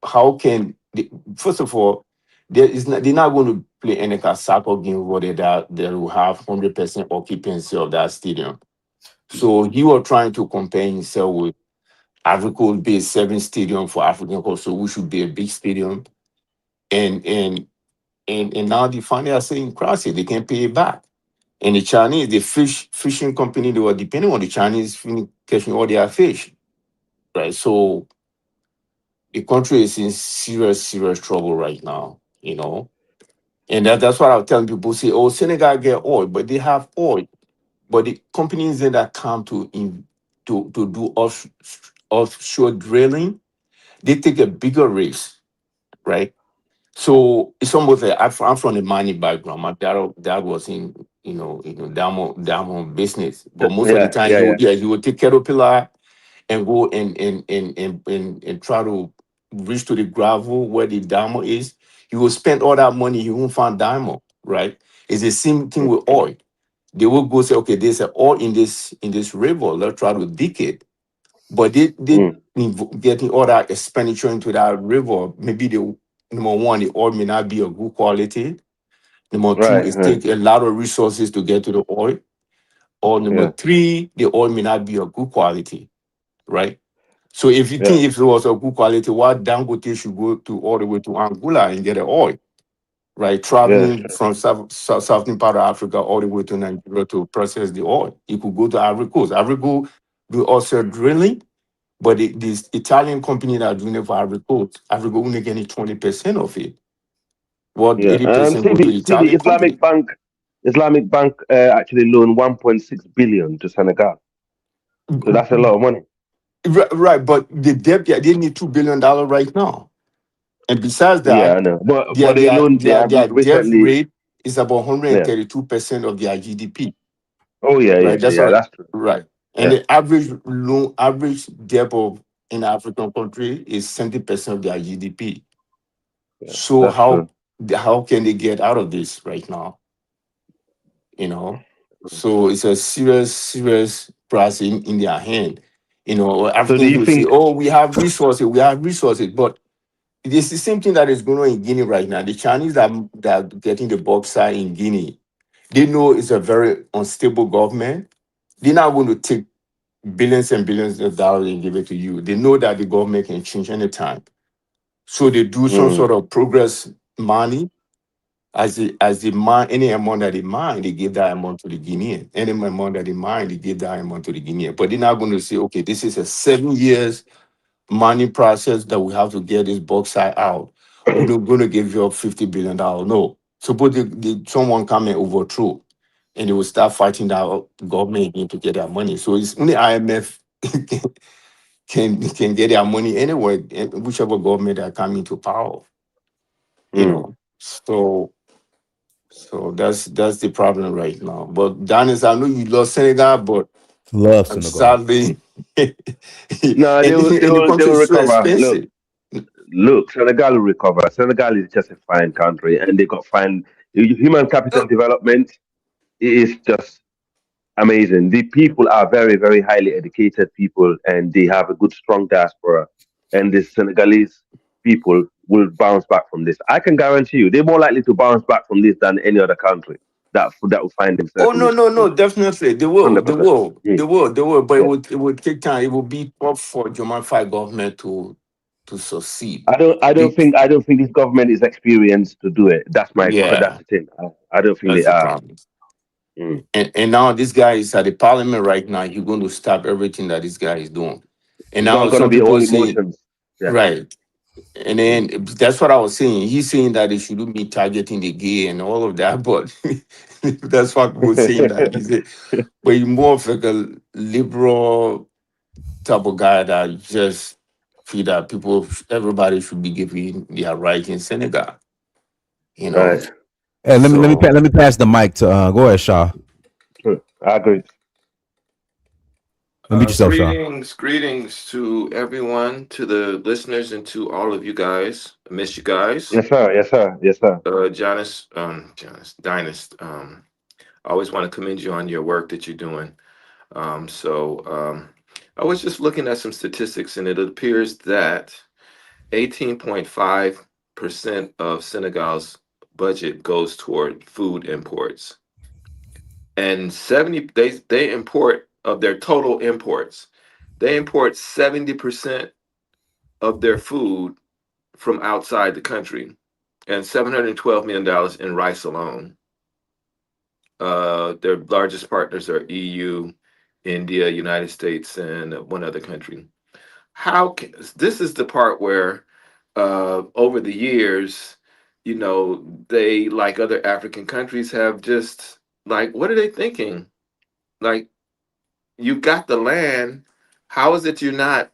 How can they, first of all, there is not, they're not going to play any kind of soccer game where they will have 100% occupancy of that stadium. So he was trying to compare himself with Africa would be a 7 stadium for African culture, so we should be a big stadium. And and and now they finally are saying cross it, they can pay it back. And the Chinese, the fishing company, they were depending on the Chinese catching all their fish, right? So the country is in serious, serious trouble right now, you know. And that's what I'm telling people. Say, oh, Senegal get oil, but they have oil. But the companies that come to do offshore drilling, they take a bigger risk, right? So it's almost like I'm from a mining background. My dad was in diamond business, but most of the Yeah, time yeah, yeah. he would take Caterpillar and go and try to reach to the gravel where the diamond is. He will spend all that money, he won't find diamond, right? It's the same thing Mm, with oil. They will go say, okay, there's an oil in this river. Let's try to dig it, but they mm, getting all that expenditure into that river. Maybe the number one, the oil may not be of good quality. Number two, right, it right. take a lot of resources to get to the oil. Or number Yeah, three, the oil may not be of good quality, right? So if you yeah, think if it was of good quality, why Dangote should go to all the way to Angola and get the oil, right? yeah, Traveling from southern part of Africa all the way to Nigeria to process the oil. You could go to Ivory Coast. Ivory Coast do also drilling, but this Italian company that are doing it for Ivory Coast, Ivory Coast only getting 20% of it. What yeah. 80% See go to the the Italian company. Islamic Bank actually loaned 1.6 billion to Senegal. So that's a lot of money. Right, but the debt, yeah, they need $2 billion right now. And besides Yeah, I that, know. But they have their debt recently. rate is about Yeah. 132% of their GDP. Oh yeah, Right. yeah, That's yeah. what That's true. right. And Yeah, the average debt of in African country is 70% of their GDP. yeah. So That's true. how can they get out of this right now? You know? So it's a serious, serious price in their hand. You know, So do Africans you will say, think? oh, we have resources, but it's the same thing that is going on in Guinea right now. The Chinese that are getting the bauxite in Guinea, they know it's a very unstable government. They're not going to take billions and billions of dollars and give it to you. They know that the government can change anytime. So they do some Mm, sort of progress money as the mine, any amount that they mine, they give that amount to the Guinean. Any amount that they mine, they give that amount to the Guinean. But they're not going to say, okay, this is a 7 years mining process that we have to get this bauxite out. We're not going to give you up $50 billion. No. Suppose someone come and overthrow and they will start fighting that government again to get their money. So it's only IMF can get their money anywhere, whichever government that come into power, you mm. know. So that's the problem right now. But Dennis, I know you love Senegal, but Love I'm Senegal. sadly and No, and the they country will is so recover. expensive. Look, Senegal will recover. Senegal is just a fine country, and they got fine human capital development. It is just amazing. The people are very, very highly educated people, and they have a good, strong diaspora. And the Senegalese people, will bounce back from this. I can guarantee you, they're more likely to bounce back from this than any other country that will find Oh themselves in no, this no, no, position. definitely Hundred percent. they will, but Yeah. it would take time. It will be tough for German five government to succeed. Be- I don't think this government is experienced to do it. That's yeah, the thing. I don't think they that's the are. problem. Mm. And now this guy is at the parliament right now. He's going to stop everything that this guy is doing. And It's now not gonna some be all people say, emotions. Yeah. right. And Mm. then that's what I was saying. He's saying that they shouldn't be targeting the gay and all of that, but that's what people saying that. He said, but he's more of like a liberal type of guy that just feel that everybody should be given their right in Senegal, you know. Right. And So let me pass the mic to go ahead, Shaw. I agree. Unmute yourself, Shaw. Greetings to everyone, to the listeners, and to all of you guys. I miss you guys. Yes, sir. Yes, sir. Yes, sir. Janice, Dynast. I always want to commend you on your work that you're doing. I was just looking at some statistics, and it appears that 18.5% of Senegal's budget goes toward food imports, and 70 they import of their total imports. They import 70% of their food from outside the country, and $712 million in rice alone. Their largest partners are EU, India, United States, and one other country. This is the part where, over the years, they, like other African countries, have just, like, what are they thinking? Like, you got the land. How is it you're not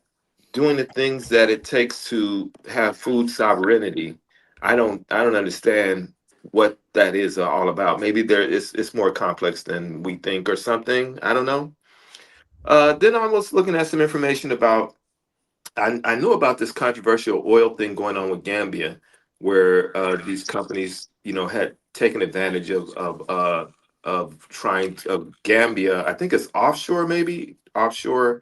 doing the things that it takes to have food sovereignty? I don't understand what that is all about. Maybe it's more complex than we think or something. I don't know. Then I was looking at some information about, I knew about this controversial oil thing going on with Gambia, where these companies, had taken advantage of trying of Gambia. I think it's offshore, maybe offshore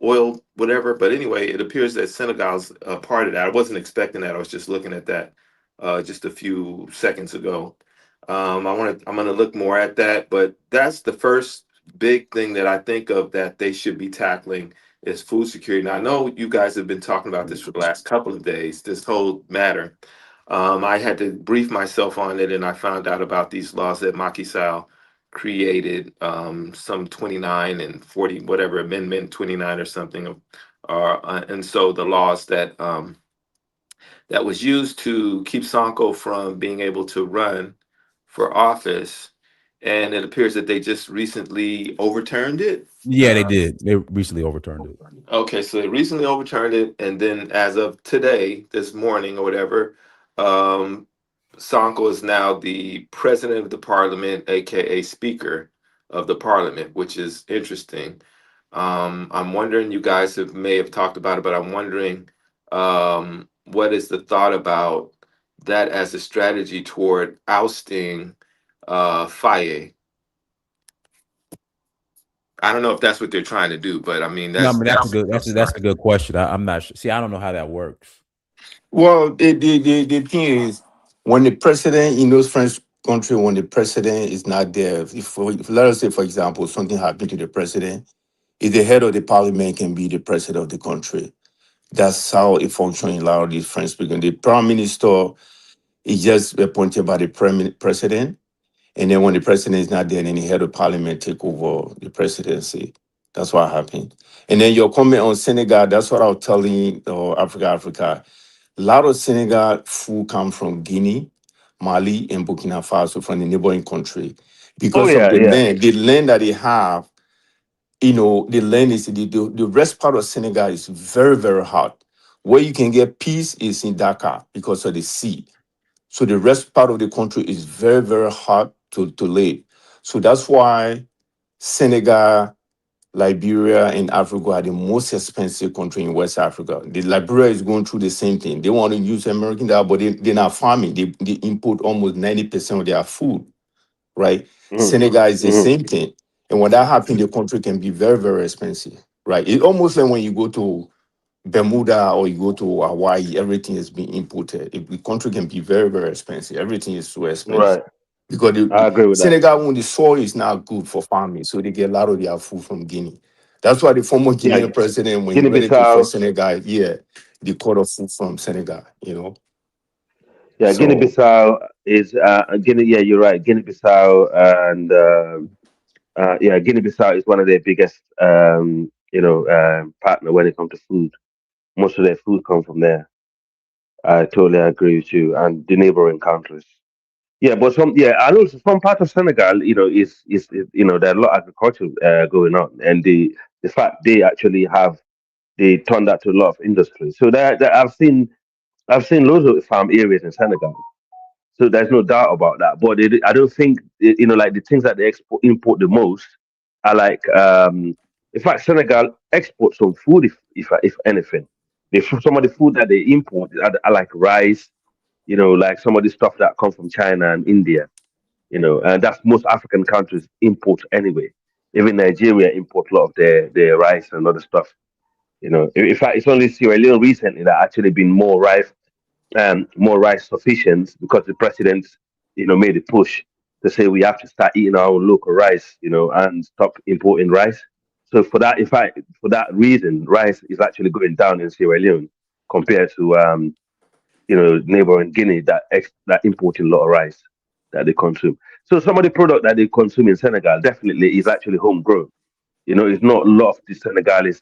oil, whatever. But anyway, it appears that Senegal's a part of that. I wasn't expecting that. I was just looking at that just a few seconds ago. I'm gonna look more at that, but that's the first big thing that I think of that they should be tackling is food security. Now, I know you guys have been talking about this for the last couple of days, this whole matter. I had to brief myself on it, and I found out about these laws that Macky Sall created, some 29 and 40, whatever, Amendment 29 or something. And so the laws that was used to keep Sonko from being able to run for office, and it appears that they just recently overturned it. Yeah, they did. They recently overturned it. Okay, so they recently overturned it, and then as of today, this morning or whatever, um, Sonko is now the president of the parliament, aka Speaker of the parliament, which is interesting. I'm wondering, you guys may have talked about it, but I'm wondering, what is the thought about that as a strategy toward ousting Faye? I don't know if that's what they're trying to do, but I mean No, I mean that's that's a good question. I'm not sure. See, I don't know how that works. well, the thing is, when the president in those French country, when the president is not there, if let us say, for example, something happened to the president, if the head of the parliament can be the president of the country. That's how it functions in a lot of these French speaking. The prime minister is just appointed by the president. And then when the president is not there, then the head of parliament take over the presidency. That's what happened. And then your comment on Senegal, that's what I was telling Africa. A lot of Senegal food come from Guinea, Mali, and Burkina Faso, from the neighboring country. Oh Because of yeah, yeah. the land that they have, the land is the rest part of Senegal is very, very hot. Where you can get peace is in Dakar because of the sea. So the rest part of the country is very, very hard to live. So that's why Senegal, Liberia, and Africa are the most expensive country in West Africa. The Liberia is going through the same thing. They want to use American dollar, but they're not farming. They import almost 90% of their food, right? Mm-hmm. Senegal is the Mm-hmm. same thing. And when that happens, the country can be very, very expensive, right? It's almost like when you go to Bermuda or you go to Hawaii, everything is being imported. The country can be very, very expensive. Everything is so expensive Right. because I agree with that. Senegal, when the soil is not good for farming, so they get a lot of their food from Guinea. That's why the former Yeah. Guinean president, when he went into for Guinea-Bissau. Senegal, yeah, they cut off food from Senegal, you know. Yeah, So Guinea-Bissau is Guinea. Yeah, you're right. Guinea-Bissau and yeah, Guinea-Bissau is one of their biggest partner when it comes to food. Most of their food comes from there. I totally agree with you. And the neighboring countries. Yeah, but and also some part of Senegal, is there's a lot of agriculture going on, and the fact they actually they turned that to a lot of industry. So I've seen loads of farm areas in Senegal. So there's no doubt about that. But I don't think like the things that they import the most are like in fact Senegal exports some food if anything. Some of the food that they import are like rice, like some of the stuff that comes from China and India, and that's most African countries import anyway. Even Nigeria import a lot of their rice and other stuff. In fact, it's only Sierra Leone recently that actually been more rice sufficient because the president, made a push to say we have to start eating our own local rice, and stop importing rice. So for that reason, rice is actually going down in Sierra Leone compared to neighboring Guinea that importing a lot of rice that they consume. So some of the product that they consume in Senegal definitely is actually homegrown. It's not a lot of the Senegalese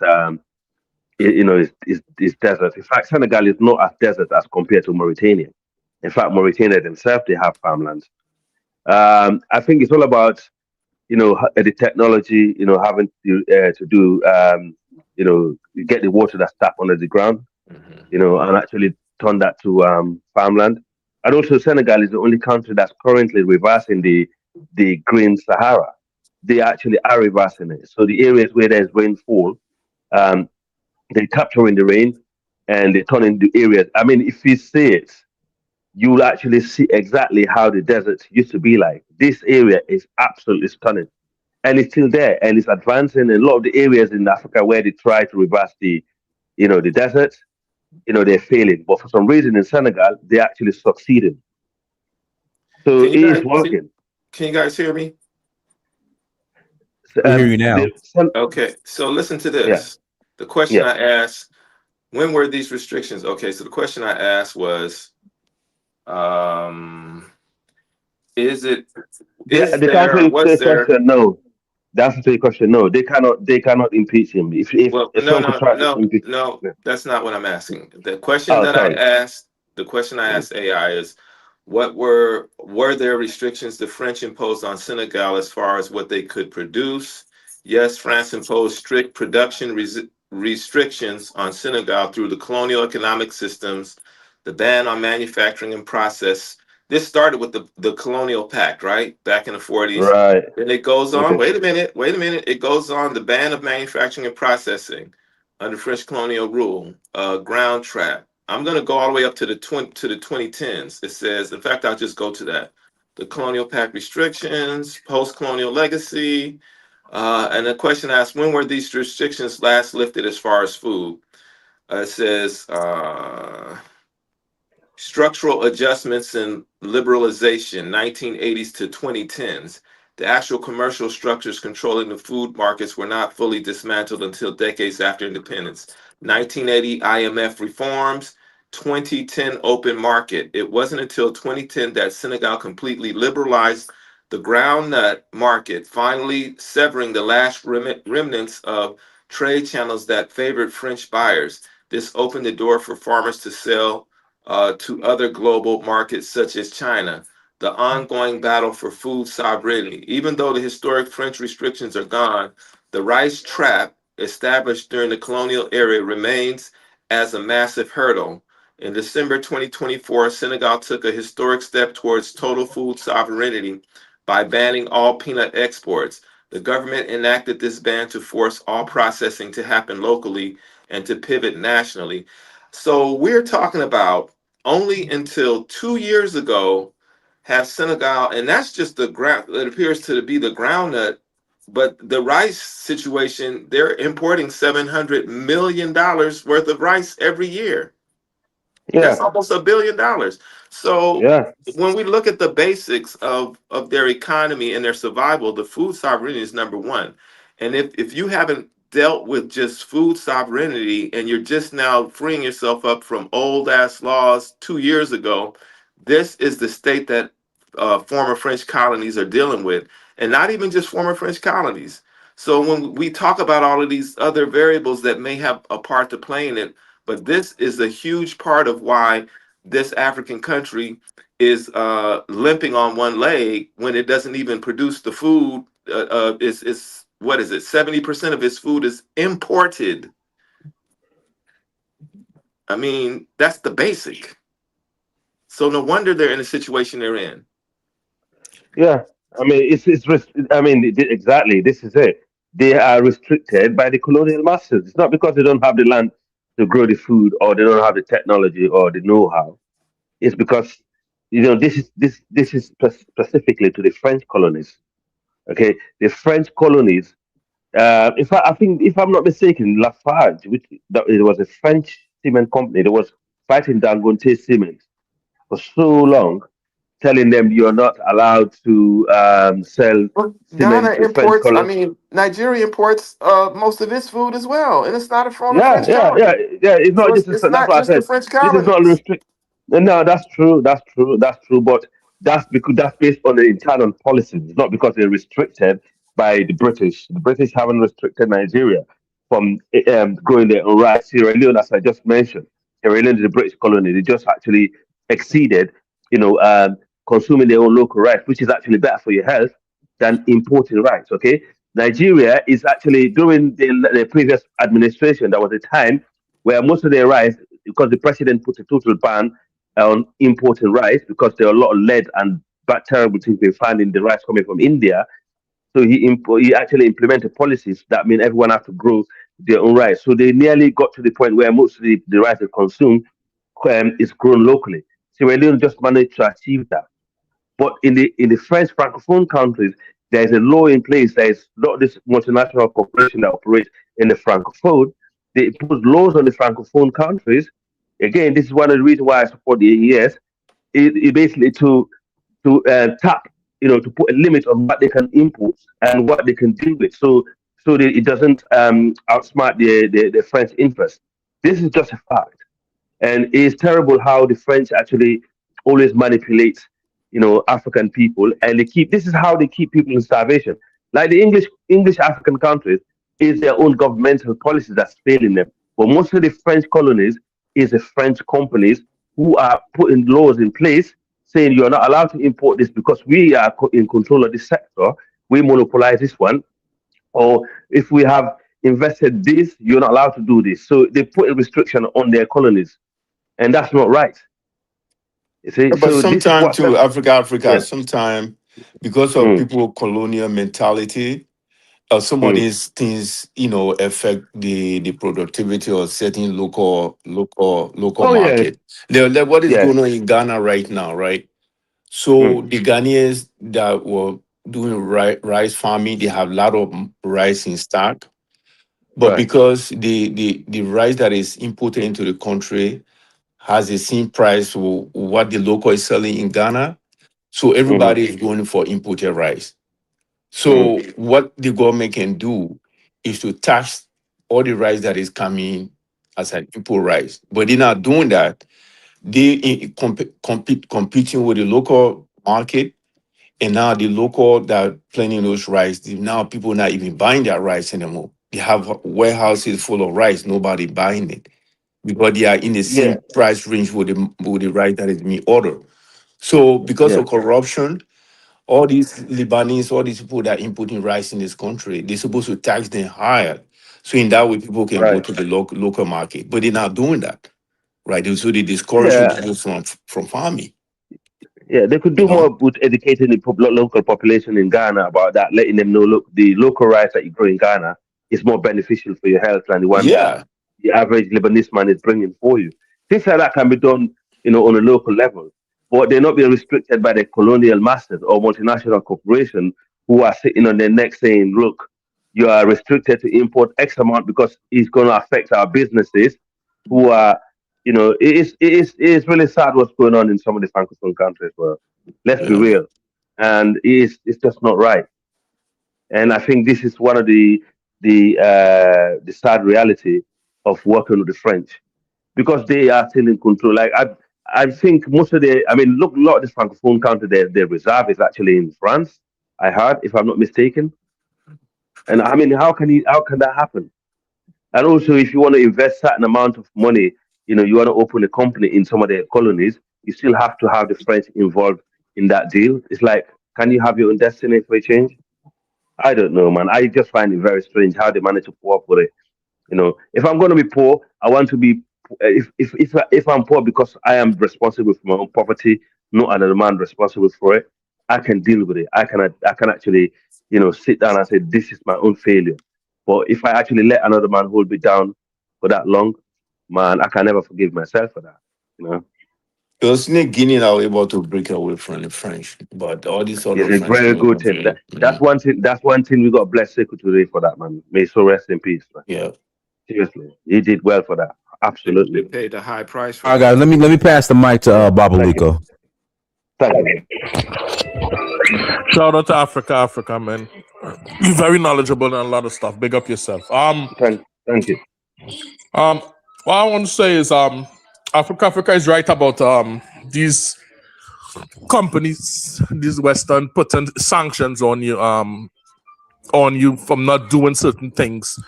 is desert. In fact, Senegal is not as desert as compared to Mauritania. In fact, Mauritania themselves they have farmlands. I think it's all about the technology. Having to do get the water that's tap under the ground. Hmm. And actually turn that to farmland. And also, Senegal is the only country that's currently reversing the Green Sahara. They actually are reversing it. So the areas where there's rainfall, um, they capture in the rain and they turn into areas. I mean, if you see it, you'll actually see exactly how the desert used to be like. This area is absolutely stunning. And it's still there and it's advancing. In a lot of the areas in Africa where they try to reverse the desert, they're failing. But for some reason in Senegal, they're actually succeeding. So Can it you is guys working. can you guys hear me? So, We hear you now. Okay, so listen to yeah, this. The question yeah. I asked, when were these restrictions? Okay, so the question I asked was, um, is it is The answer there to or was the there question, no. The answer to the question, no. They cannot impeach him. well, If no, Sonko no, tried to no, impeach, no, yeah. that's not what I'm asking. The question Oh, that I sorry. asked, the question I asked AI is, were there restrictions the French imposed on Senegal as far as what they could produce? Yes, France imposed strict production restrictions on Senegal through the colonial economic systems, the ban on manufacturing and process. This started with the colonial pact, right? Back in the 40s. Right. Then it goes on, Okay. wait a minute. It goes on the ban of manufacturing and processing under French colonial rule, ground trap. I'm going to go all the way up to the 2010s. It says, in fact, I'll just go to that. The colonial pact restrictions, post-colonial legacy, and the question asks, when were these restrictions last lifted as far as food? It says, structural adjustments and liberalization, 1980s to 2010s. The actual commercial structures controlling the food markets were not fully dismantled until decades after independence. 1980 IMF reforms, 2010 open market. It wasn't until 2010 that Senegal completely liberalized the groundnut market, finally severing the last remnants of trade channels that favored French buyers. This opened the door for farmers to sell to other global markets such as China. The ongoing battle for food sovereignty. Even though the historic French restrictions are gone, the rice trap established during the colonial era remains as a massive hurdle. In December 2024, Senegal took a historic step towards total food sovereignty by banning all peanut exports. The government enacted this ban to force all processing to happen locally and to pivot nationally. So we're talking about only until 2 years ago have Senegal, and that's just the ground. It appears to be the groundnut But the rice situation, they're importing $700 million worth of rice every year. Yeah, That's almost $1 billion. So yeah, when we look at the basics of their economy and their survival, the food sovereignty is number one. And if you haven't dealt with just food sovereignty and you're just now freeing yourself up from old ass laws 2 years ago, this is the state that former French colonies are dealing with, and not even just former French colonies. So when we talk about all of these other variables that may have a part to play in it, but this is a huge part of why this African country is limping on one leg when it doesn't even produce the food. It's what is it? 70% of its food is imported. I mean, that's the basic. So no wonder they're in the situation they're in. yeah. I mean, I mean, exactly. This is it. They are restricted by the colonial masters. It's not because they don't have the land to grow the food, or they don't have the technology or the know-how. It's because this is specifically to the French colonies. Okay, the French colonies. In fact, I think if I'm not mistaken, Lafarge, it was a French cement company that was fighting Dangote Cement for so long, telling them you're not allowed to sell Well, cement Ghana to French imports, I colonies. mean, Nigeria imports most of its food as well, and it's not a former Yeah, French yeah, yeah, colony. yeah. It's So not it's, just it's that's not what I just the said. French This is not colonies. restrict. No, that's true. That's true. That's true. But that's because that's based on the internal policies. It's not because they're restricted by the British. The British haven't restricted Nigeria from growing their own rice. Sierra Leone, as I just mentioned, Sierra Leone is a British colony. They just actually exceeded, you know, consuming their own local rice, which is actually better for your health than importing rice. Okay, Nigeria is actually during the previous administration. There was a time where most of their rice, because the president put a total ban on importing rice because there are a lot of lead and bad terrible things they find in the rice coming from India. So he actually implemented policies that mean everyone has to grow their own rice. So they nearly got to the point where most of the rice they consume is grown locally. So we didn't just manage to achieve that. But in the French francophone countries, there is a law in place. There is not this multinational corporation that operates in the francophone. They impose laws on the francophone countries. Again, this is one of the reasons why I support the AES. It basically to tap, to put a limit on what they can import and what they can deal with, so that it doesn't outsmart the French interest. This is just a fact. And it's terrible how the French actually always manipulate, African people, and this is how they keep people in starvation. Like the English African countries, is their own governmental policies that's failing them. But most of the French colonies is the French companies who are putting laws in place saying you're not allowed to import this because we are in control of this sector. We monopolize this one, or if we have invested this, you're not allowed to do this. So they put a restriction on their colonies, and that's not right. You see, But so this is sometimes what too, Africa, yeah. sometimes because of Mm, people colonial mentality, some of mm. these things, affect the productivity of certain local Oh yeah, market. Like what is yeah. going on in Ghana right now, right? Mm, So the Ghanaians that were doing rice farming, they have a lot of rice in stock. But right. because the rice that is imported into the country has the same price to what the local is selling in Ghana, so Mm-hmm, everybody is going for imported rice. mm. So what the government can do is to tax all the rice that is coming as an import rice. But they're not doing that. They competing with the local market, and now the local that planting those rice, now people not even buying that rice anymore. They have warehouses full of rice, nobody buying it because they are in the Yeah, same price range with the rice that is being ordered. So because yeah. of corruption, all these Lebanese, all these people that are importing rice in this country, they're supposed to tax them higher. So in that way, people can go Right. to the local market, but they're not doing that, right? So they're discouraging Yeah, people from farming. yeah. They could You do know? more with educating the local population in Ghana about that, letting them know, look, the local rice that you grow in Ghana is more beneficial for your health than the one that Yeah, the average Lebanese man is bringing for you. Things like that can be done, on a local level, but they're not being restricted by the colonial masters or multinational corporation who are sitting on their neck saying, look, you are restricted to import X amount because it's going to affect our businesses who are, it is really sad what's going on in some of the Francophone countries, bro. Let's be Yeah. real. And it's just not right. And I think this is one of the sad reality of working with the French because they are still in control. Like I think most of look, a lot of the Francophone country, their reserve is actually in France. I heard, if I'm not mistaken. And I mean, how can that happen? And also, if you want to invest certain amount of money, you want to open a company in some of the colonies, you still have to have the French involved in that deal. It's like, can you have your own destiny for a change? I don't know, man. I just find it very strange how they manage to pull up with it. If I'm going to be poor, I want to be. If I'm poor because I am responsible for my own property, not another man responsible for it, I can deal with it. I can actually, sit down and say this is my own failure. But if I actually let another man hold me down for that long, man, I can never forgive myself for that. You know, It was New Guinea that were able to break away from the French, but all these other it's a French very good thing. countries, That's one thing. That's one thing we got to bless Sekou Touré for that, man. May he so rest in peace, man. yeah. Seriously, he did well for that. They Absolutely. paid a high price for All right, that. guys. Let me pass the mic to Thank you. Babaliko. Thank you. Shout out to Africa, man. You're very knowledgeable in a lot of stuff. Big up yourself. Thank you. What I want to say is, Africa is right about these companies, these Western putting sanctions on you from not doing certain things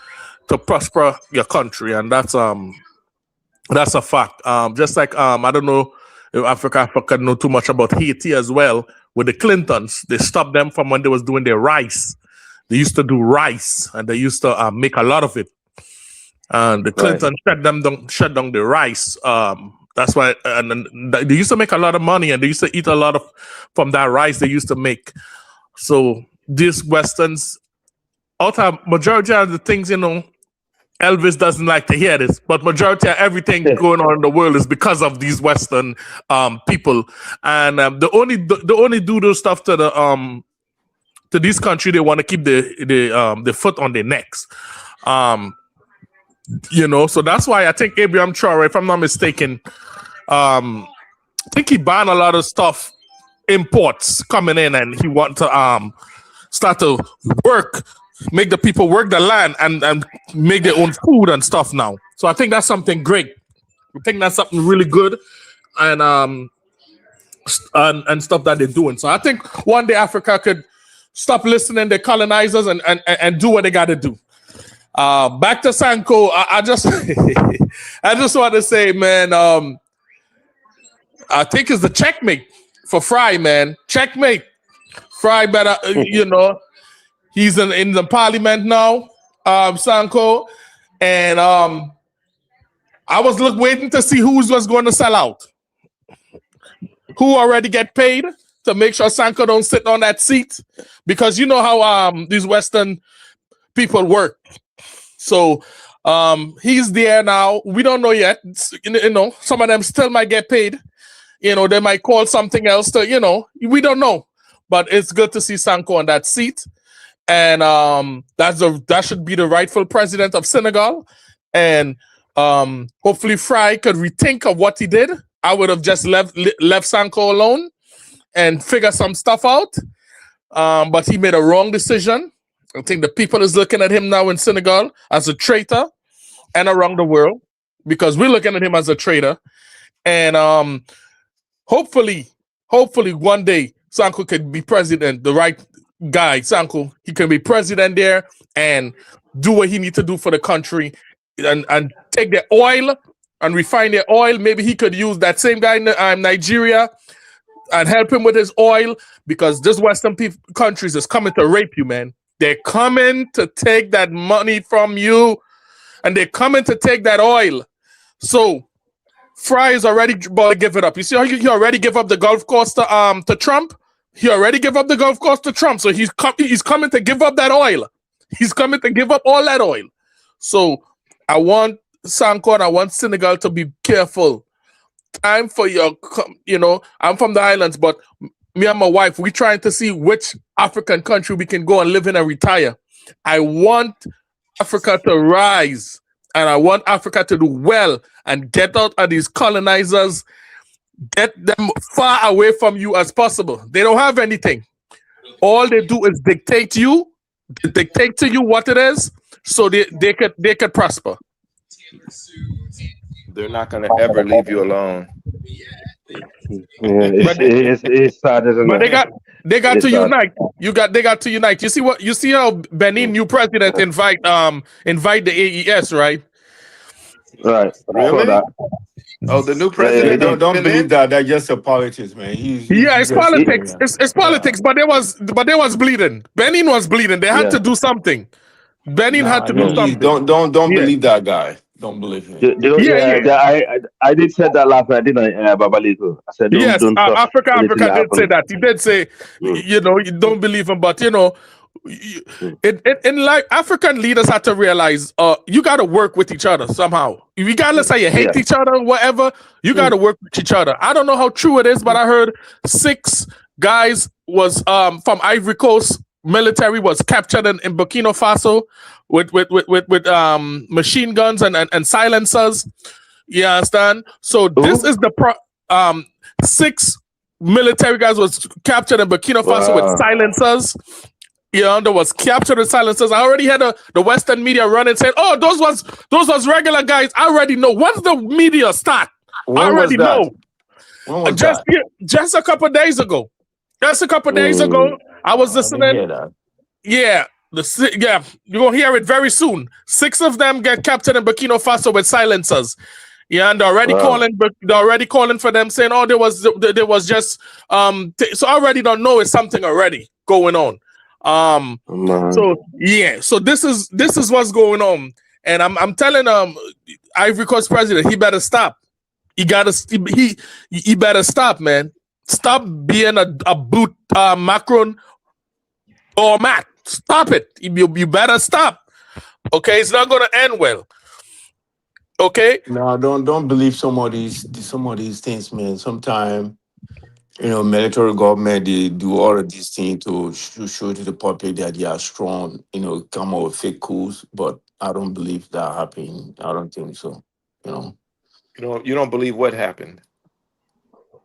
to prosper your country, and that's a fact. Just like I don't know if Africa know too much about Haiti as well. With the Clintons, they stopped them from when they was doing their rice. They used to do rice, and they used to make a lot of it. And the Right. Clintons shut down the rice. That's why, and then they used to make a lot of money, and they used to eat a lot of from that rice they used to make. So these Westerns, out of majority of the things, Elvis doesn't like to hear this, but majority of everything going on in the world is because of these Western people, and they only do those stuff to this country. They want to keep the foot on their necks, So that's why I think Abraham Traore, if I'm not mistaken, I think he banned a lot of stuff, imports coming in, and he want to start to make the people work the land and make their own food and stuff now. So I think that's something great. I think that's something really good, and stuff that they're doing. So I think one day Africa could stop listening to colonizers and do what they got to do. Back to Sonko, I just I just want to say, man, I think it's the checkmate for Fry, man. Checkmate. Fry better, He's in the parliament now, Sonko, and I was waiting to see who was going to sell out. Who already get paid to make sure Sonko don't sit on that seat, because you know how these Western people work. So he's there now. We don't know yet. Some of them still might get paid. They might call something else to. We don't know, but it's good to see Sonko on that seat. And that should be the rightful president of Senegal. And hopefully Fry could rethink of what he did. I would have just left Sonko alone and figure some stuff out. But he made a wrong decision. I think the people is looking at him now in Senegal as a traitor, and around the world, because we're looking at him as a traitor. And hopefully one day Sonko could be president, the right guy, Sonko, he can be president there and do what he needs to do for the country, and take their oil and refine their oil. Maybe he could use that same guy in Nigeria and help him with his oil, because this Western countries is coming to rape you, man. They're coming to take that money from you, and they're coming to take that oil. So Fry is already about to give it up. You see how he already give up the golf course to Trump? He already gave up the golf course to Trump. So he's coming to give up that oil. He's coming to give up all that oil. So I want Sonko and I want Senegal to be careful. Time for I'm from the islands, but me and my wife, we trying to see which African country we can go and live in and retire. I want Africa to rise, and I want Africa to do well and get out of these colonizers, get them far away from you as possible. They don't have anything. All they do is dictate to you what it is, so they could prosper. They're not going to ever leave you alone. It's sad, isn't But it? they got It's to sad. unite. They got to unite. You see how Benin new president invite the AES, right? Right. I saw Really? that. Oh, the new Yeah, president he Don't did. don't believe that. That's just a politics, man. Yeah, it's just politics. It's politics, but there was bleeding. Benin was bleeding. They had Yeah. to do something. Benin had to do Don't something. Yeah. believe that guy. Don't believe him. I did say that last night, didn't I, Babaliko? I said Yes, don't trust Africa anything that did say happens. that. He did say, you don't believe him, but in like African leaders had to realize, you got to work with each other somehow. Regardless how you hate each other, whatever, you got to work with each other. I don't know how true it is, but I heard 6 guys was from Ivory Coast military was captured in Burkina Faso with machine guns and silencers. You understand? So this is the 6 military guys was captured in Burkina Faso with silencers. There was captured with silencers. I already had the Western media running saying, "Oh, those was regular guys." I already know. Once the media start, I already know. Just a couple days ago. Just a couple days ago, I was listening. Yeah, you're gonna hear it very soon. 6 of them get captured in Burkina Faso with silencers. Yeah, and they're already calling for them, saying, "Oh, there was just so I already don't know it's something already going on." So this is what's going on, and I'm telling Ivory Coast president, he better stop. He better stop, man. Stop being a boot Macron or Mac. Stop it. You better stop. Okay, it's not gonna end well. Okay. No, don't believe some of these things, man. Sometimes military government, they do all of these things to show to the public that they are strong. Come up with fake coups, but I don't believe that happened. I don't think so. You don't believe what happened.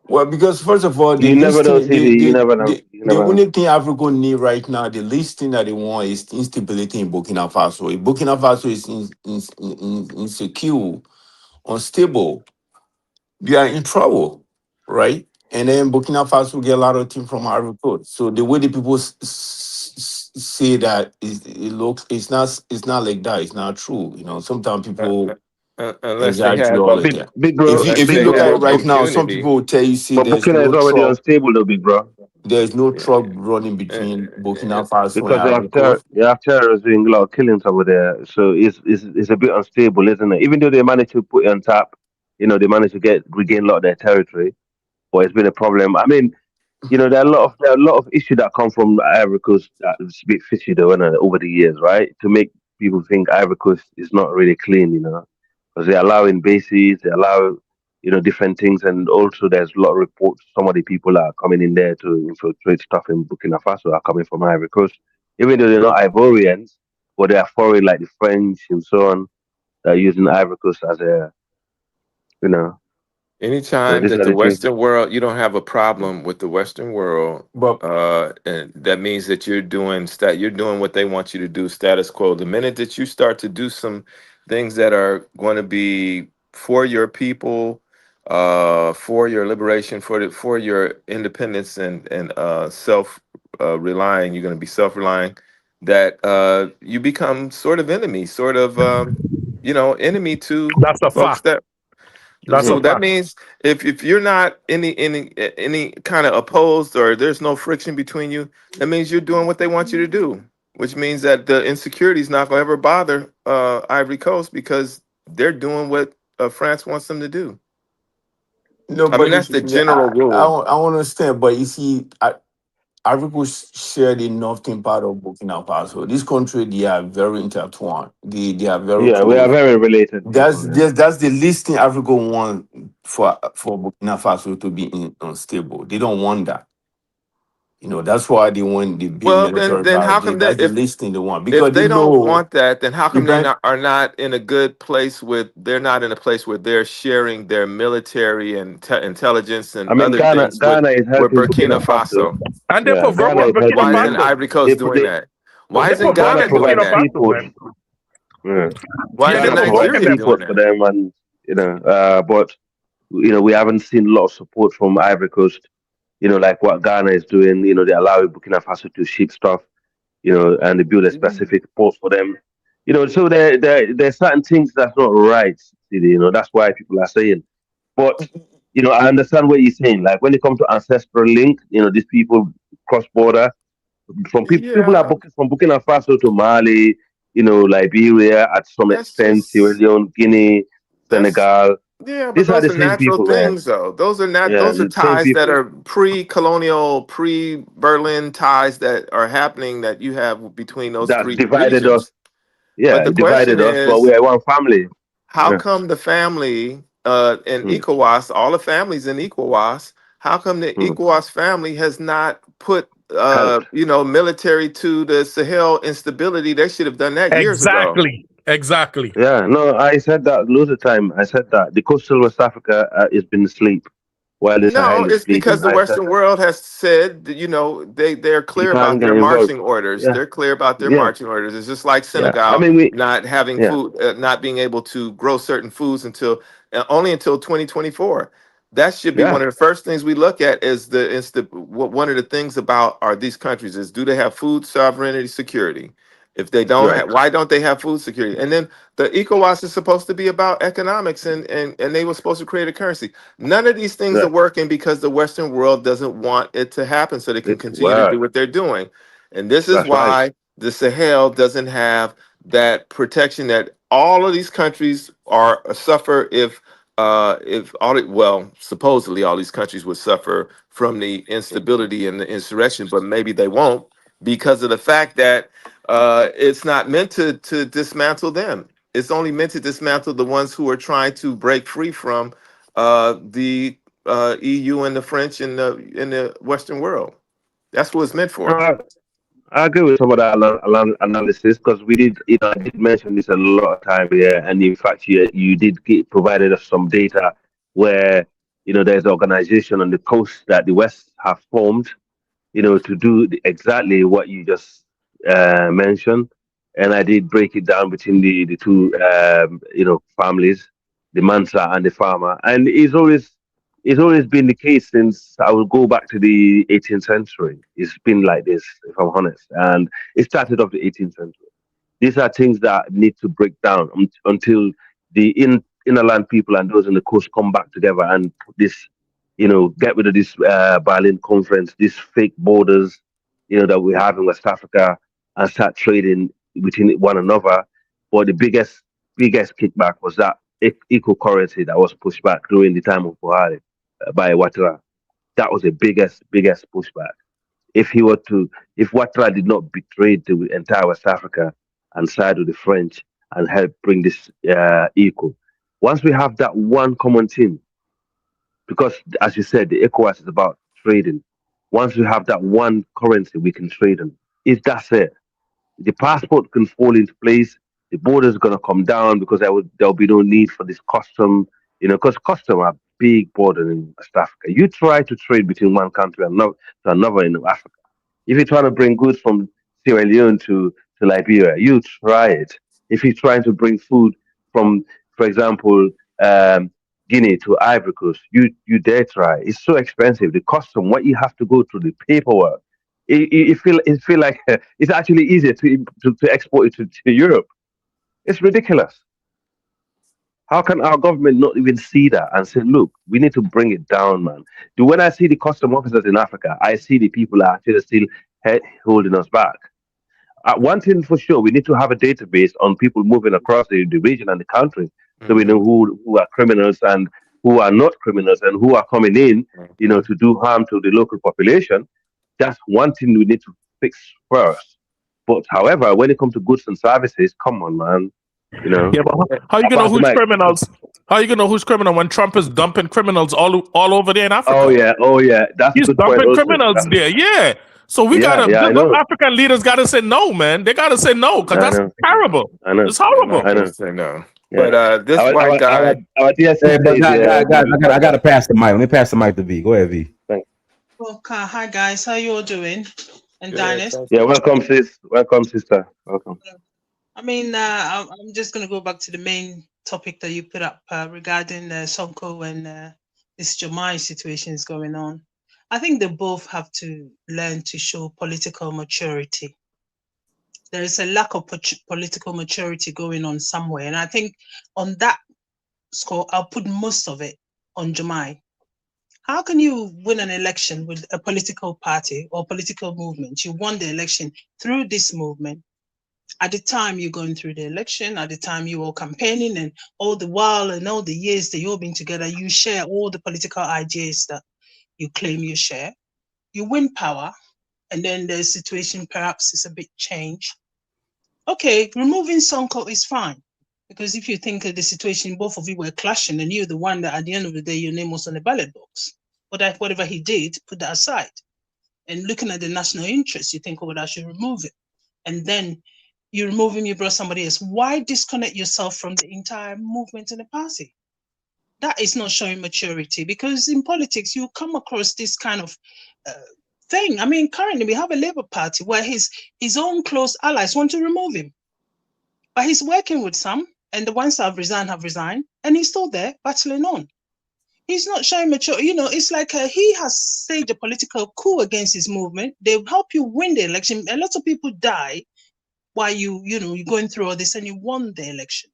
Well, because first of all, you never know, CD. You never know. The only thing Africa need right now, the least thing that they want is instability in Burkina Faso. If Burkina Faso is insecure, unstable, they are in trouble, right? And then Burkina Faso get a lot of things from Ivory Coast. So the way the people say that it's not like that. It's not true. Sometimes people. Unless they have big bro. If you look at it right now, some people will tell you, see, but there's Burkina is no already truck. unstable, though, big bro. There's no truck running between Burkina Faso Because and Ivory Coast. they have terrorists doing a lot of killings over there, so it's a bit unstable, isn't it? Even though they managed to put it on top, they managed to regain a lot of their territory, but it's been a problem. I mean, there are a lot of issues that come from Ivory Coast that is a bit fishy though, over the years, right? To make people think Ivory Coast is not really clean, because they allow in bases, they allow different things, and also there's a lot of reports. Some of the people that are coming in there to infiltrate stuff in Burkina Faso are coming from Ivory Coast, even though they're not Ivorians, but they are foreign, like the French and so on. That are using Ivory Coast as a, Anytime that the Western world, you don't have a problem with the Western world, but and that means that you're doing what they want you to do, status quo. The minute that you start to do some things that are going to be for your people, for your liberation, for your independence and self relying, you're going to be self relying. That you become sort of enemy, enemy to That's a folks fact. that. So that means if you're not any kind of opposed, or there's no friction between you, that means you're doing what they want you to do, which means that the insecurity is not going to ever bother Ivory Coast, because they're doing what France wants them to do. No, I mean, that's the general rule. I understand, but you see, Ivory Coast shared enough thing part of Burkina Faso. This country, they are very intertwined. They are very close. we are very related. That's the least thing Africa want for Burkina Faso to be unstable. They don't want that. You know, that's why they want the big Well, military then how base. come they That's the listing they want if because they they don't know want that, then how come they Uganda. are not in a good place with? They're not in a place where they're sharing their military and intelligence and I mean, other things Ghana is with helping Burkina Burkina Faso. Faso. And they Yeah, provide Ghana what is Burkina helping Why isn't them. Faso. Ivory Coast They, doing they, that? Why They isn't provide Ghana Ghana what doing provides Burkina that? Faso, seafood. man. Yeah. Why Yeah, they isn't Ghana provide provides for Nigeria them. doing seafood for that? them, and but we haven't seen a lot of support from Ivory Coast. Like what Ghana is doing. They allow Burkina Faso to ship stuff. And they build a specific port for them. So there's certain things that's not right. That's why people are saying. But I understand what you're saying. Like when it comes to ancestral link, these people cross border from people are Yeah, booking from Burkina Faso to Mali, Liberia, at some that's extent, Sierra just Leone, Guinea, that's Senegal. yeah, but These are those the are same natural people, man. things, though. Those are not Yeah, those are the same ties that people. are pre-colonial, pre-Berlin ties that are happening that you have between those That three divided us. regions. But Yeah, the it question divided us, but is, we are one family. how Yeah. come the family in Mm, ECOWAS, all the families in ECOWAS, how come the mm. ECOWAS family has not put Helped. military to the Sahel instability? They should have done that years ago. Exactly. Exactly. Yeah, no, I said that loads of time. I said that the coastal West Africa has been asleep while the No, Sahel is it's sleeping. because the I said Western that. world has said that, they're You clear can't about get their involved. marching orders. Yeah, They're clear about their yeah, marching orders. It's just like yeah. I Senegal mean, not having yeah, food, not being able to grow certain foods until only until 2024. That should be one yeah, of the first things we look at. One of the things about are these countries is, do they have food sovereignty security? If they don't right. have, why don't they have food security? And then the ECOWAS is supposed to be about economics, and they were supposed to create a currency. None of these things are Yeah, working because the Western world doesn't want it to happen so they can it's continue to do well, what they're doing. And this is that's right. why the Sahel doesn't have that protection that all of these countries are suffer if all it, well, supposedly all these countries would suffer from the instability and the insurrection, but maybe they won't because of the fact that it's not meant to dismantle them. It's only meant to dismantle the ones who are trying to break free from the EU and the French and the Western world. That's what it's meant for. Uh, I agree with some of that analysis because we did, I did mention this a lot of time here, and in fact, you did provided us some data where there's an organization on the coast that the West have formed, to do exactly what you just mentioned. And I did break it down between the two, families, the Mansa and the farmer. And it's always been the case since I will go back to the 18th century. It's been like this, if I'm honest. And it started off the 18th century. These are things that need to break down until the inner land people and those in the coast come back together and put this, get rid of this Berlin conference, these fake borders, that we have in West Africa, and start trading between one another. But the biggest kickback was that eco currency that was pushed back during the time of Buhari by Ouattara. That was the biggest pushback. If Ouattara did not betray the entire West Africa and side with the French and help bring this eco, once we have that one common thing, because as you said, the ECOWAS is about trading. Once we have that one currency, we can trade in. If that's it, the passport can fall into place. The border is going to come down because there'll be no need for this custom. Because custom are big border in West Africa. You try to trade between one country and to another in Africa. If you're trying to bring goods from Sierra Leone to Liberia, you try it. If you're trying to bring food from, for example, um, Guinea to Ivory Coast, you dare try. It's so expensive. The custom, what you have to go through, the paperwork. It feel like it's actually easier to export it to Europe. It's ridiculous. How can our government not even see that and say, look, we need to bring it down, man? When I see the custom officers in Africa, I see the people are actually still holding us back. One thing for sure, we need to have a database on people moving across the region and the country, so we Hmm. know who are criminals and who are not criminals and who are coming in, Hmm. to do harm to the local population. That's one thing we need to fix first. But however, when it comes to goods and services, come on, man. You know, Yeah, but how you I gonna know pass the who's mic. criminals? How you gonna know who's criminal when Trump is dumping criminals all over there in Oh Africa? yeah, oh yeah. That's a He's good point. dumping Also, criminals there. Yeah. So we Yeah, gotta yeah, I big up know. African leaders. Gotta say no, man. They gotta say no because I that's know. terrible. I know. It's horrible. I know. Say no. Yeah. But this white guy, Our dear Hey, sister but is here. I gotta pass the mic. Let me pass the mic to V. Go ahead, V. Thanks. Okay, hi guys, how you all doing? And good. Dennis, Yeah, welcome, sis. Welcome, sister. Welcome. I mean, I'm just going to go back to the main topic that you put up regarding Sonko and this Jomai situation is going on. I think they both have to learn to show political maturity. There is a lack of political maturity going on somewhere, and I think on that score, I'll put most of it on Jomai. How can you win an election with a political party or political movement? You won the election through this movement. At the time you're going through the election, at the time you were campaigning, and all the while and all the years that you've been together, you share all the political ideas that you claim you share. You win power, and then the situation perhaps is a bit changed. Okay, removing Sonko is fine. Because if you think of the situation, both of you were clashing, and you're the one that at the end of the day, your name was on the ballot box. But whatever he did, put that aside. And looking at the national interest, you think, oh, I should remove it. And then you remove him, you brought somebody else. Why disconnect yourself from the entire movement in the party? That is not showing maturity, because in politics, you come across this kind of thing. I mean, currently we have a Labour Party where his own close allies want to remove him. But he's working with some, and the ones that have resigned, and he's still there battling on. He's not showing mature. You know, it's like he has staged a political coup against his movement. They help you win the election. A lot of people die while you're going through all this, and you won the election.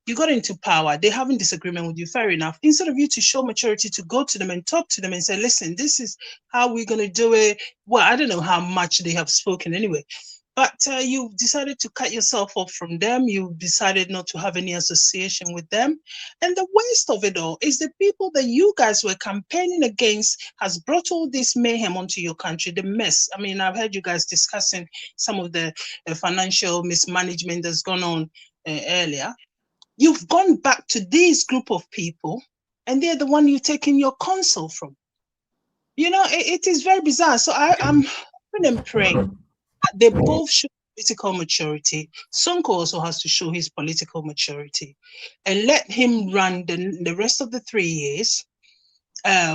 You got into power. They're having disagreement with you. Fair enough. Instead of you to show maturity, to go to them and talk to them and say, listen, this is how we're going to do it. Well, I don't know how much they have spoken anyway. But you decided to cut yourself off from them. You decided not to have any association with them. And the worst of it all is the people that you guys were campaigning against has brought all this mayhem onto your country, the mess. I mean, I've heard you guys discussing some of the financial mismanagement that's gone on earlier. You've gone back to this group of people, and they're the one you're taking your counsel from. You know, it is very bizarre. So I'm hoping and praying they both show political maturity. Sonko also has to show his political maturity, and let him run the rest of the 3 years.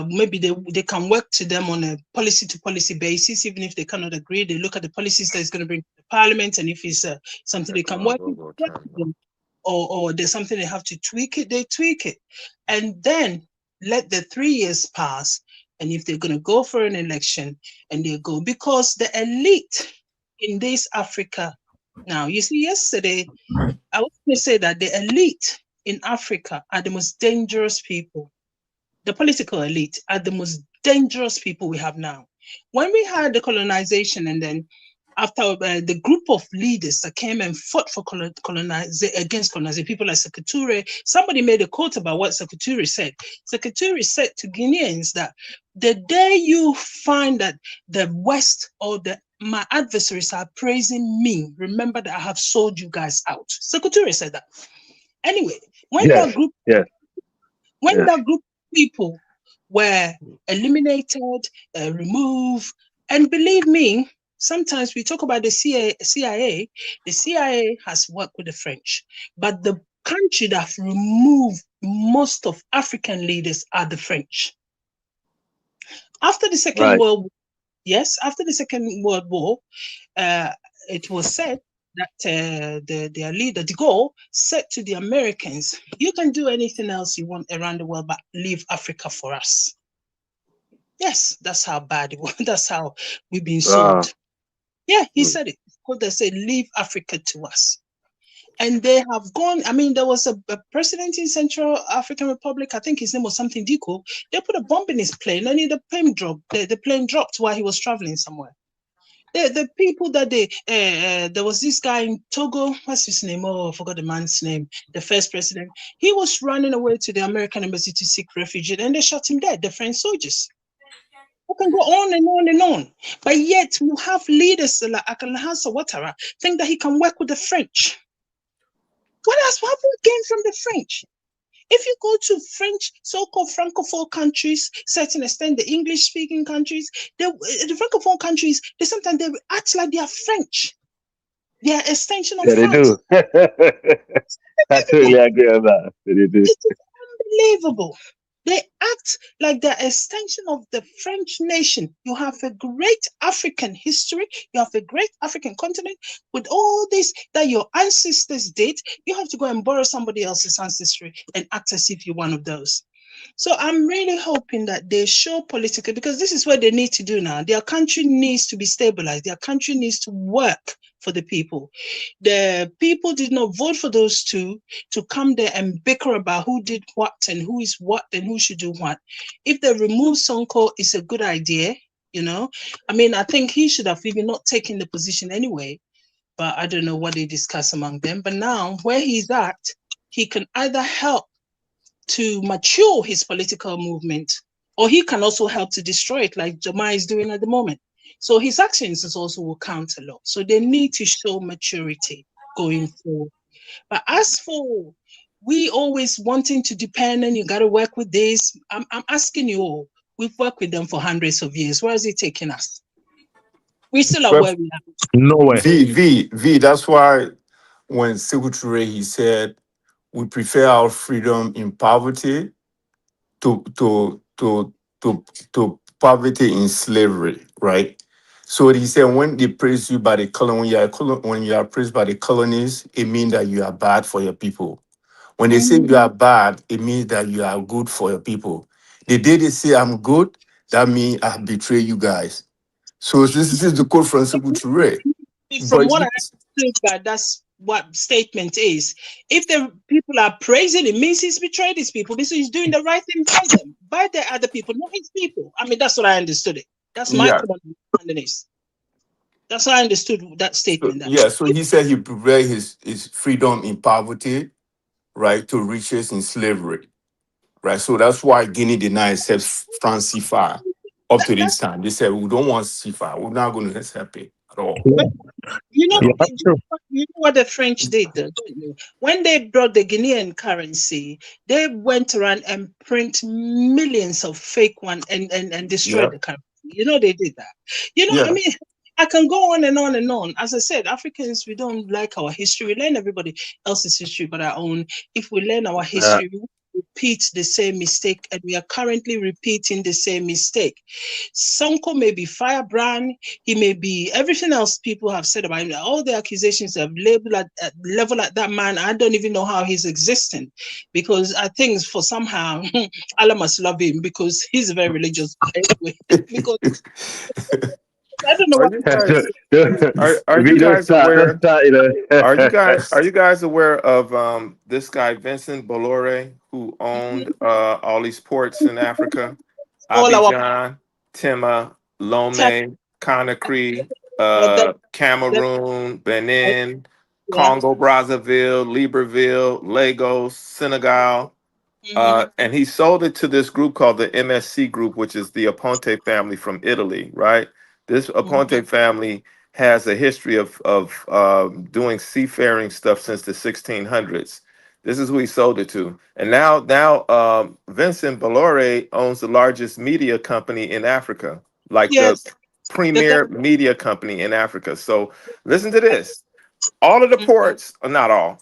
Maybe they can work to them on a policy to policy basis, even if they cannot agree. They look at the policies that is going to bring to the parliament, and if it's something they can work with, or there's something they have to tweak it, they tweak it, and then let the 3 years pass. And if they're going to go for an election, and they go, because the elite in this Africa now, you see, yesterday, I was going to say that the elite in Africa are the most dangerous people. The political elite are the most dangerous people we have now. When we had the colonization, and then after the group of leaders that came and fought for against colonization, people like Sekou, somebody made a quote about what Sekou said. Sekou said to Guineans that the day you find that the West or my adversaries are praising me, remember that I have sold you guys out. Sekou said that. Anyway, when that group of people were eliminated, removed, and believe me, sometimes we talk about the CIA. The CIA has worked with the French, but the country that removed most of African leaders are the French. After the Second World War, after the Second World War, it was said that their leader, de Gaulle, said to the Americans, you can do anything else you want around the world, but leave Africa for us. Yes, that's how bad it was. That's how we've been sold. Yeah, he said it. They said, leave Africa to us. And they have gone. I mean, there was a president in Central African Republic. I think his name was something Diko. They put a bomb in his plane, and the plane dropped. The plane dropped while he was traveling somewhere. The people that there was this guy in Togo. What's his name? Oh, I forgot the man's name. The first president. He was running away to the American embassy to seek refuge, and they shot him dead. The French soldiers. We can go on and on and on. But yet we have leaders like Akanahasa Ouattara think that he can work with the French. What else? What have we gained from the French? If you go to French, so-called Francophone countries, certain extent the English-speaking countries, the Francophone countries, sometimes they act like they are French. They are extension of Yeah, they France. do. I totally agree with that. They do. It is unbelievable. They act like they're extension of the French nation. You have a great African history. You have a great African continent with all this that your ancestors did. You have to go and borrow somebody else's ancestry and act as if you're one of those. So I'm really hoping that they show political, because this is what they need to do now. Their country needs to be stabilized. Their country needs to work for the people. The people did not vote for those two to come there and bicker about who did what and who is what and who should do what. If they remove Sonko, it's a good idea, you know. I mean, I think he should have even not taken the position anyway, but I don't know what they discuss among them. But now where he's at, he can either help to mature his political movement, or he can also help to destroy it, like Jama is doing at the moment. So his actions is also will count a lot. So they need to show maturity going forward. But as for we always wanting to depend and you got to work with this, I'm asking you all. We've worked with them for hundreds of years. Where is it taking us? We still are Well, where we are. Nowhere. V. That's why when Sekou Touré, he said, we prefer our freedom in poverty to poverty in slavery, right? So he said, when they praise you by the colony, when you are praised by the colonies, it means that you are bad for your people. When they say you are bad, it means that you are good for your people. The day they say I'm good, that means I betray you guys. So this is the quote from Sekou Touré. From But what I understood, that that's what statement is. If the people are praising, it means he's betrayed his people. This is doing the right thing by them, by the other people, not his people. I mean, that's what I understood it. That's my yeah, common understanding is. That's how I understood that statement. That so he said he preferred his freedom in poverty, right, to riches in slavery, right? So that's why Guinea did not accept France CFA up to this time. They said, we don't want CFA. We're not going to accept it at all. but you know, Yeah, that's true. you know what the French did, though, don't you? When they brought the Guinean currency, they went around and print millions of fake one and Yeah, destroyed the currency. You know, they did that. You know, I yeah. mean, I can go on and on and on. As I said, Africans, we don't like our history. We learn everybody else's history but our own. If we learn our history, we repeat the same mistake, and we are currently repeating the same mistake. Sonko may be firebrand, he may be everything else people have said about him. All the accusations have leveled at level at that man. I don't even know how he's existing, because I think for somehow Allah must love him because he's a very religious guy anyway. Because I don't know Are what you to guys are you We don't guys start, don't aware? start, you know. Are you guys aware of this guy Vincent Bolloré, who do. owned all these ports in Africa? All our Abidjan, Tema, tech, Lomé, Conakry, that, that, Cameroon, Benin, yeah. Congo Brazzaville, Libreville, Lagos, Senegal. And he sold it to this group called the MSC Group, which is the Aponte family from Italy, right? This Aponte family has a history of doing seafaring stuff since the 1600s. This is who he sold it to, and now Vincent Bolloré owns the largest media company in Africa, like the Yes. premier media company in Africa. So listen to this. All of the ports, or not all,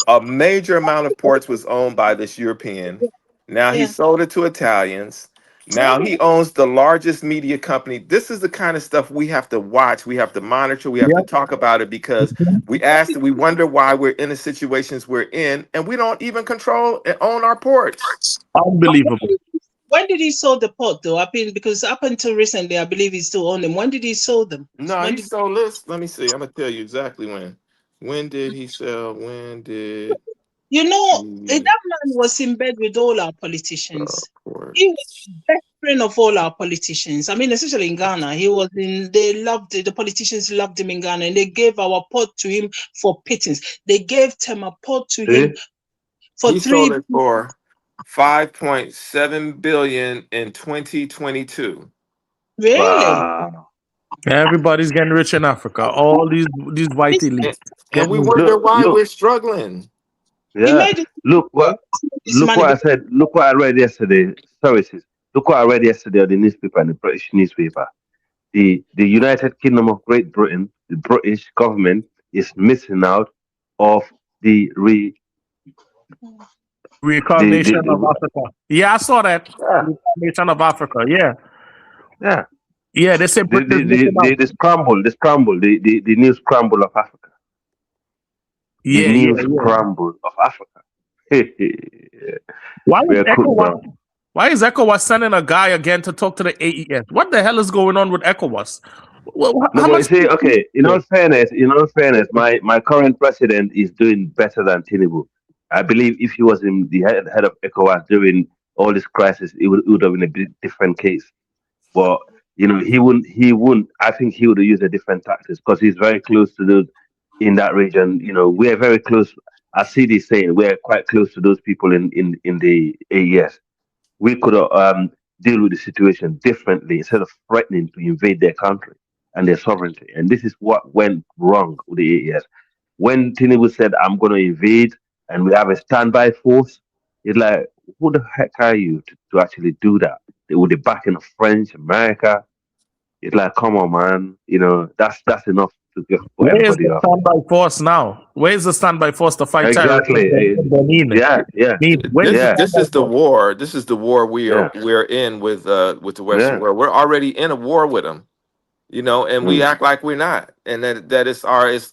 a major amount of ports was owned by this European. Now he Yeah. sold it to Italians. Now Yeah. he owns the largest media company. This is the kind of stuff we have to watch, we have to monitor, we have Yeah. to talk about it, because we wonder why we're in the situations we're in, and we don't even control and own our ports. Unbelievable. When did he sell the pot though? I mean, because up until recently, I believe he still owned them. When did he sell them? No, When he did sold this. Let me see. I'm gonna tell you exactly when. When did he sell? When did you know that he man was in bed with all our sell politicians. He was ports? the best friend of all our politicians. I mean, especially in Ghana. He was in they loved it. The politicians loved him in Ghana, and they gave our pot to him for pittance. They gave Tema pot to him See? for He sold 3 it for 5.7 billion in 2022. really. Wow. Everybody's getting rich in Africa. All these white This elites And getting we rich. wonder Look, why look, we're struggling. He Yeah. made it. Look what This look money. what I said. Look what I read yesterday. Sorry, sis. Look what I read yesterday on the newspaper, in the British newspaper. The United Kingdom of Great Britain, the British government is missing out of the Recognition of the Africa. Yeah, I saw that. yeah, Recognition of Africa. Yeah. yeah. Yeah, they say Britain's missing out. The new scramble of Africa. The Yeah, new yeah, yeah. scramble of Africa. Why is We're cooked, ECOWAS? bro. Why is ECOWAS sending a guy again to talk to the AES? What the hell is going on with ECOWAS? No, How but you much? see, okay, my current president is doing better than Tinubu. I believe if he was in the head of ECOWAS during all this crisis, it would have been a bit different case. But he wouldn't. I think he would have used a different tactics because he's very close to those in that region. We're very close. As CD saying, we're quite close to those people in the AES. We could deal with the situation differently instead of threatening to invade their country and their sovereignty. And this is what went wrong with the AES. When Tinubu said, "I'm going to invade," and we have a standby force, it's like, who the heck are you to actually do that? With the backing of French, America, it's like, come on, man. That's enough to get for Where is everybody the off. standby force now? Where is the standby force to fight terrorism Exactly. in Benin? Yeah, yeah, Where's the This yeah, this standby is the force? war. This is the war yeah, we're in with the Western yeah. world. We're already in a war with them, and we Mm, act like we're not, and that it's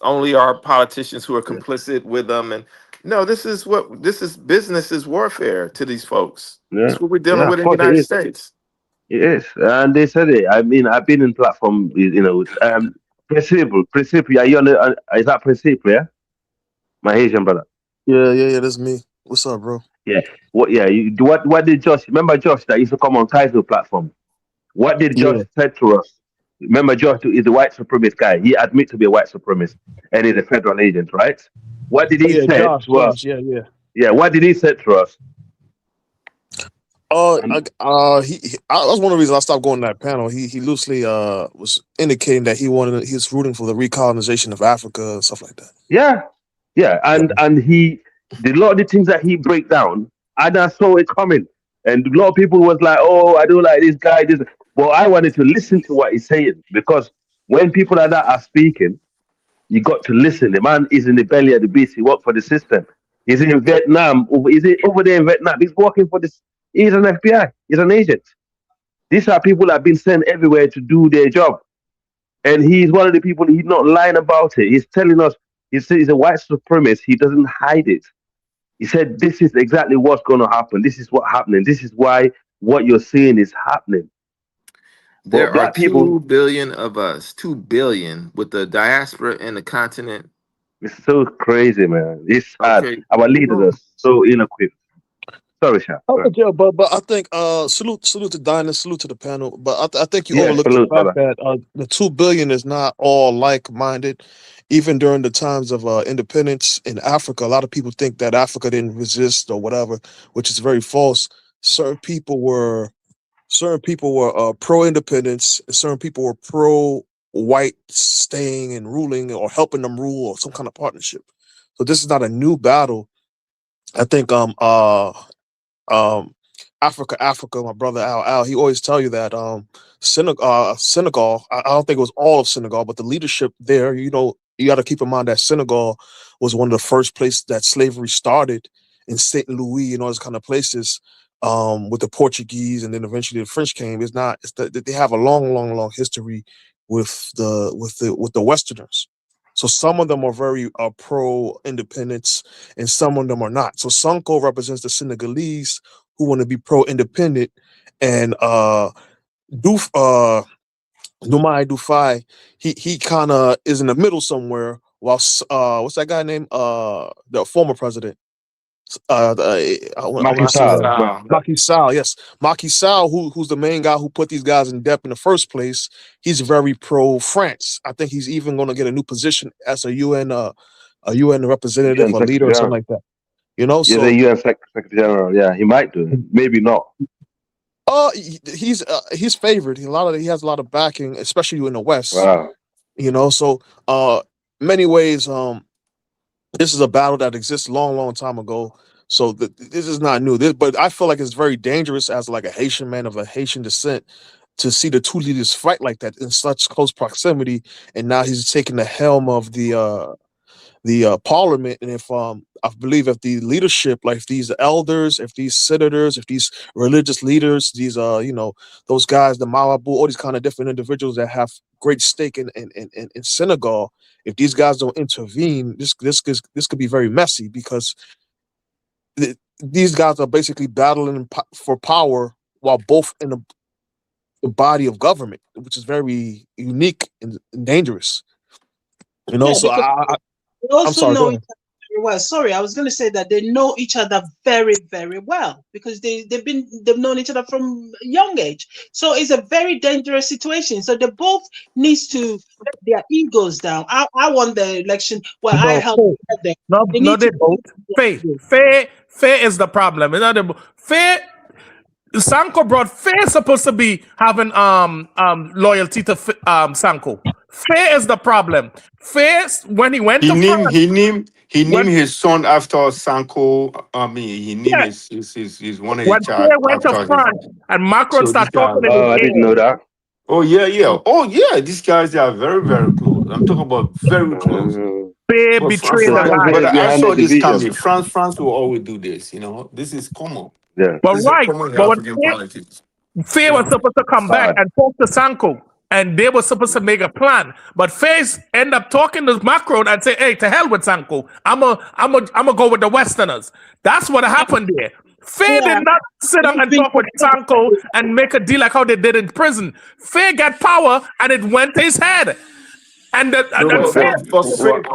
only our politicians who are complicit with them. And no, this is business is warfare to these folks. yeah, It's what we're dealing yeah. with Of in the course it United is. States. It is, and they said it. I mean, I've been in platform, Principle. Are you on is that Principle? Yeah, my Asian brother. Yeah, that's me. What's up, bro? Yeah. What? Yeah. What did Josh? Remember Josh that used to come on Kaiser platform? What did Josh Yeah. said to us? Remember Josh is the white supremacist guy. He admits to be a white supremacist and he's a federal agent, right? What did Oh he yeah, say to us? Josh, yeah. Yeah. What did he say to us? And That was one of the reasons I stopped going to that panel. He loosely was indicating that he's rooting for the recolonization of Africa and stuff like that. yeah, yeah, Yeah. and the lot of the things that he break down, and I saw it coming, and a lot of people was like, "Oh, I don't like this guy." This, well, I wanted to listen to what he's saying because when people like that are speaking, you got to listen. The man is in the belly of the beast. He worked for the system. He's in Vietnam. Is it over there in Vietnam? He's working for this. He's an FBI. He's an agent. These are people that have been sent everywhere to do their job. And he's one of the people, he's not lying about it. He's telling us, he said he's a white supremacist. He doesn't hide it. He said, this is exactly what's going to happen. This is what's happening. This is why what you're seeing is happening. There But are black people, 2 billion of us, 2 billion with the diaspora and the continent. it's so crazy, man. It's sad. Okay, Our we leaders don't. are so ill-equipped. Sorry, Sha. Oh, Go ahead. yeah, but I think salute to Dinah, salute to the panel. But I think you Yeah, overlooked the salute, fact brother. that the 2 billion is not all like-minded. Even during the times of independence in Africa, a lot of people think that Africa didn't resist or whatever, which is very false. Certain people were pro-independence, and certain people were pro-white staying and ruling or helping them rule or some kind of partnership. So this is not a new battle. I think um Africa, my brother Al, he always tell you that Senegal, I don't think it was all of Senegal, but the leadership there, you got to keep in mind that Senegal was one of the first places that slavery started in Saint Louis and all those kind of places, with the Portuguese, and then eventually the French came. They have a long history with the Westerners. So some of them are very pro independence, and some of them are not. So Sonko represents the Senegalese who want to be pro independent, and Numai Dufai, he kind of is in the middle somewhere. While what's that guy named? The former president. When Macky I say Sall. that, Style. Macky Sall, yes, Macky Sall, who's the main guy who put these guys in debt in the first place. He's very pro France. I think he's even going to get a new position as a UN representative UN or leader Secretary or something General. like that. You know, Yeah, the so UN Secretary General. Yeah, he might do. Maybe not. he's favored. He has a lot of backing, especially in the West. Wow. So many ways, This is a battle that exists long time ago. So this is not new. But I feel like it's very dangerous as like a Haitian man of a Haitian descent to see the two leaders fight like that in such close proximity. And now he's taking the helm of the parliament. And if I believe if the leadership, like if these elders, if these senators, if these religious leaders, these those guys, the Malabu, all these kind of different individuals that have great stake in Senegal, if these guys don't intervene, this could be very messy because these guys are basically battling for power while both in the body of government, which is very unique and dangerous. You know, Yeah, so because I'm they also sorry, go know ahead. each other very well. Sorry, I was going to say that they know each other very well because they've known each other from a young age. So it's a very dangerous situation. So they both needs to let their egos down. I want the election where I No, help Faye. get them. No, They no, need they to don't. Faye is the problem. You know, Faye Sanko brought Faye supposed to be having loyalty to Sanko. Faye is the problem. Faye, when he went He to named France, he named he when named his son after Sanko. I mean, he named yeah, his one of his when child Faye went to after him. France and Macron So this started guy. talking in his Oh, I didn't ear, know that. Oh yeah. Oh yeah. These guys, they are very close. I'm talking about very close. Faye But betrayed So the guy. something is I behind the saw this division. coming. France will always do this. You know, this is common. Yeah. But This is right, common in but when African politics. Faye You was know. supposed to come All back right. and talk to Sanko, and they were supposed to make a plan. But Faye's end up talking to Macron and say, "Hey, to hell with Sanko. I'm a go with the Westerners." That's what happened there. Faye did yeah, not sit down I and think talk with Sanko and make a deal like how they did in prison. Faye got power, and it went to his head. No, And Faye, but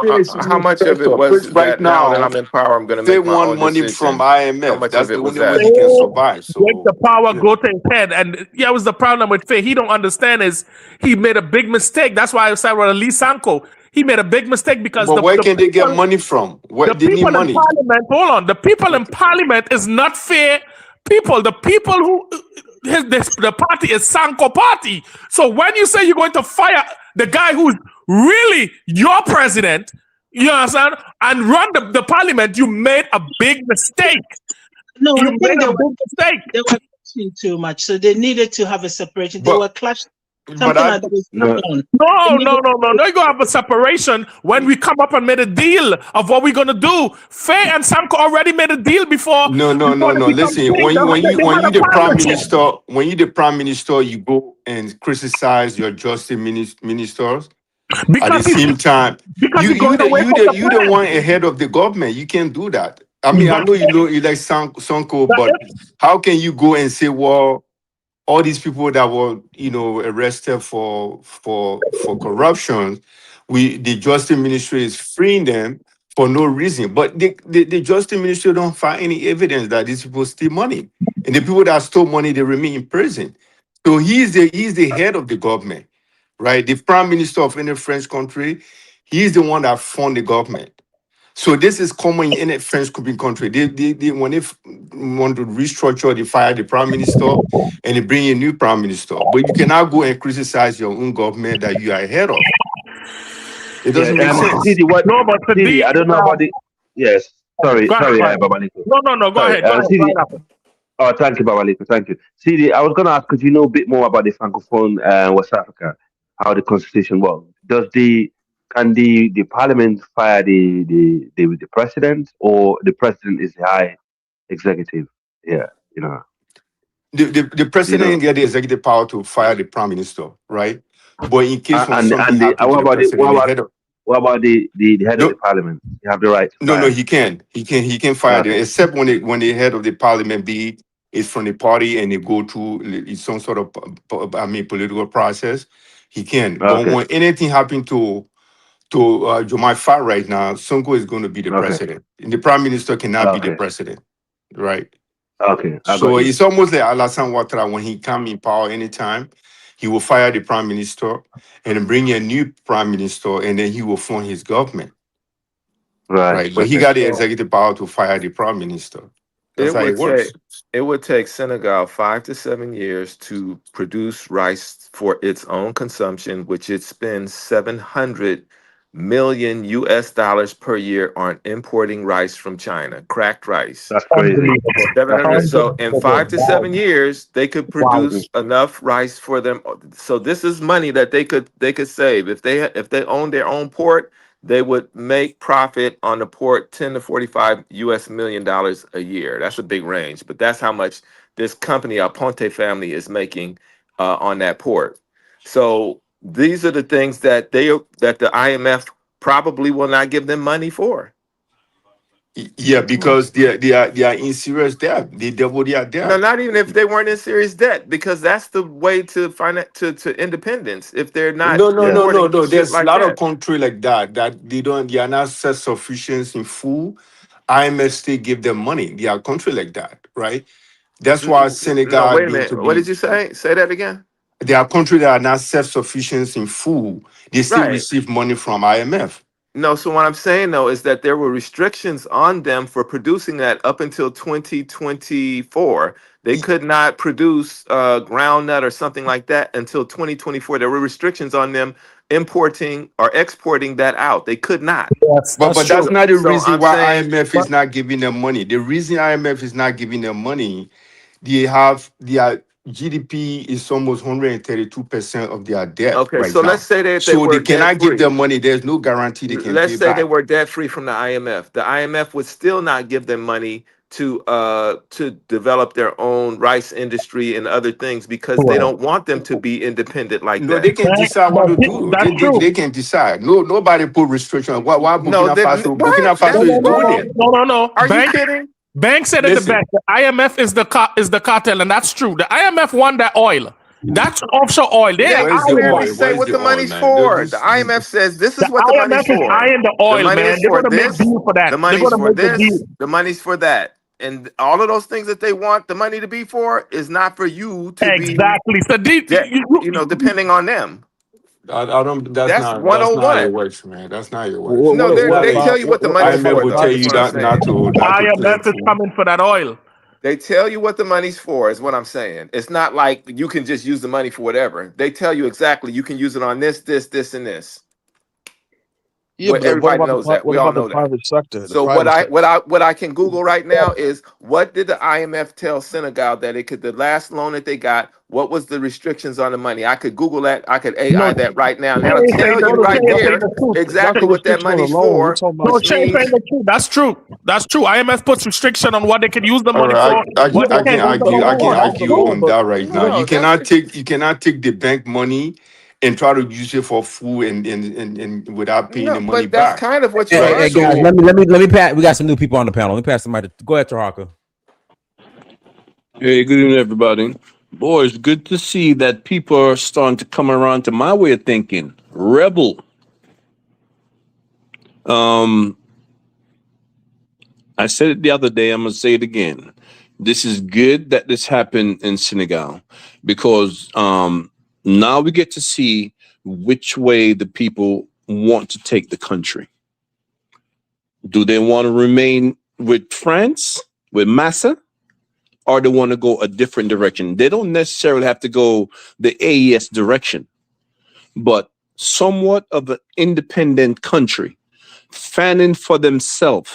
Faye is How using much of it pressure. was Right that now that now, I'm in power, I'm going to Faye make my want own money from decision? How IMF. much That's of it the was only way that? he can Faye survive. let the So, power you go know. to his head, and yeah, it was the problem with Faye. He don't understand is he made a big mistake. That's why I said with Lee Sanko, he made a big mistake because But where can they get money from? Where the they need people in money? parliament, hold on, the people in parliament is not fair people. The people who the party is Sanko party. So when you say you're going to fire the guy who's really your president, you understand, and run the parliament, you made a big mistake. no, You I made think a big mistake. they were clashing too much, so they needed to have a separation. They But were clashing. but Something I like that was going No. on. They No, needed no, no, no. No, you gonna have a separation when we come up and made a deal of what we're gonna do. Faye and Samko already made a deal before they become Listen, king. They when had you a the prime partnership. minister, you go and criticize your justice ministers. At the Because he same time, because he goes away from the you the plan. one ahead of the government. You can't do that. I mean, I But, know you like Sonko, but but how can you go and say, well, all these people that were arrested for corruption, the justice ministry is freeing them for no reason. But the justice ministry don't find any evidence that these people steal money, and the people that stole money they remain in prison. So he's the head of the government, right? The prime minister of any French country, he's the one that fund the government. So this is common in any French-speaking country. When want to restructure, they fire the prime minister and they bring in a new prime minister. But you cannot go and criticize your own government that you are ahead of. It Yeah. doesn't make sense. CD, what? no, but CD, today, I don't know about the. Yes. go ahead, Sorry, go ahead. Babaliko. No. Go Sorry, ahead, go ahead. Go CD. ahead. Oh, thank you, Babaliko. Thank you. CD, I was going to ask because you know a bit more about the Francophone West Africa, how the constitution works. Can the parliament fire the president, or the president is the high executive? Yeah, The you president know. get the executive power to fire the prime minister, right? But in case when something And the happened to the president, the head of what about the head of the no, parliament? You have the right to no, fire. he can. He can fire them, Okay. except when the head of the parliament be is from the party and they go through some sort of political process. He can. But Okay. when anything happened to Jomai Far right now, Sonko is going to be the Okay. president. And the prime minister cannot be the Okay. president, right? Okay. I got So you. it's almost like Alassane Ouattara when he come in power anytime, he will fire the prime minister and bring a new prime minister, and then he will form his government. Right. Right, but he Okay. got the executive power to fire the prime minister. That's It how it would take works. it would take Senegal 5 to 7 years to produce rice for its own consumption, which it spends million US per year on importing rice from China, cracked rice. That's crazy. 700. So in 5 to 7 Wow. years, they could produce enough rice for them. So this is money that they could save if they own their own port. They would make profit on the port 10 to 45 million US a year. That's a big range, but that's how much this company, Aponte family, is making on that port. So these are the things that the IMF probably will not give them money for. Yeah, because they are in serious debt. They double their No, debt. not even if they weren't in serious debt, because that's the way to to independence. If they're not No, no, Yeah. no, no, importing no. shit There's a like lot of that. country like that they are not self-sufficient in food. IMF still give them money. They are country like that, right? That's why No, Senegal wait a going to minute. What be. did you say? Say that again. There are countries that are not self-sufficient in food. They still Right. receive money from IMF. No, so what I'm saying though is that there were restrictions on them for producing that up until 2024. They could not produce groundnut or something like that until 2024. There were restrictions on them importing or exporting that out. They could not. Yes, But that's that's true. not the So reason I'm why saying, IMF But is not giving them money. The reason IMF is not giving them money, they have their GDP is almost 132% of their debt okay, right so let's now. say that they So they were debt cannot give free. them money. There's no guarantee they can Let's pay say they back. were debt free from the IMF. The IMF would still not give them money to develop their own rice industry and other things because they well, don't want them to be independent like No, they that. can decide what to do. that's true. They can decide. No, nobody put restriction. Why No, Burkina then Faso? what? Burkina No, Faso That's is no, no, doing no, it. bull. no, no, no. Are you kidding? Bank said it the Listen, best. The IMF is the cartel, and that's true. The IMF won that oil. That's offshore oil. They They are where's the eyeing clearly that. oil? say Where's what the the oil, money's man? for. The IMF says this The is what the money's IMF is for. eyeing the The oil, money man. is They're for gonna make this. deal for that. The They're money's gonna for make the this. deal. The money's for that. And all of those things that they want the money to be for is not for you to be Exactly. So depending on them. I don't. That's That's not how it 101. works, man. That's not how it works. No, It's not they like tell you what the money's IMF for, will though. tell Is you what I'm that saying. not to plant IMF is food. coming for that oil. They tell you what the money's for, is what I'm saying. It's not like you can just use the money for whatever. They tell you exactly you can use it on this, and this. Yeah, Well, but everybody knows that. what We all about the know that. private sector? The So what private I sector. what I what I can Google right now is what did the IMF tell Senegal that it could the last loan that they got, what was the restrictions on the money? I could Google that, I could No, AI that right now, and that'll Shay saying tell the you right Shay saying there the truth. That's a exactly what that restriction on the money's loan. We're for, talking No, about which Shay saying means the truth. That's true. That's true. IMF puts restriction on what they can use the All money right, for, what they yeah, can't use that's the the money I loan. can for. That's That's the argue true. loan. on But that right now. no, that's You cannot take the bank money and try to use it for food and without paying the no, money but that's back. kind of what you Hey, Right. are hey guys, doing. So let me pass. We got some new people on the panel. Let me pass the mic. Go ahead, Taraka. Hey, good evening, everybody. Boy, it's good to see that people are starting to come around to my way of thinking. Rebel. I said it the other day. I'm gonna say it again. This is good that this happened in Senegal because now we get to see which way the people want to take the country. Do they want to remain with France, with Massa, or they want to go a different direction? They don't necessarily have to go the AES direction, but somewhat of an independent country, fanning for themselves.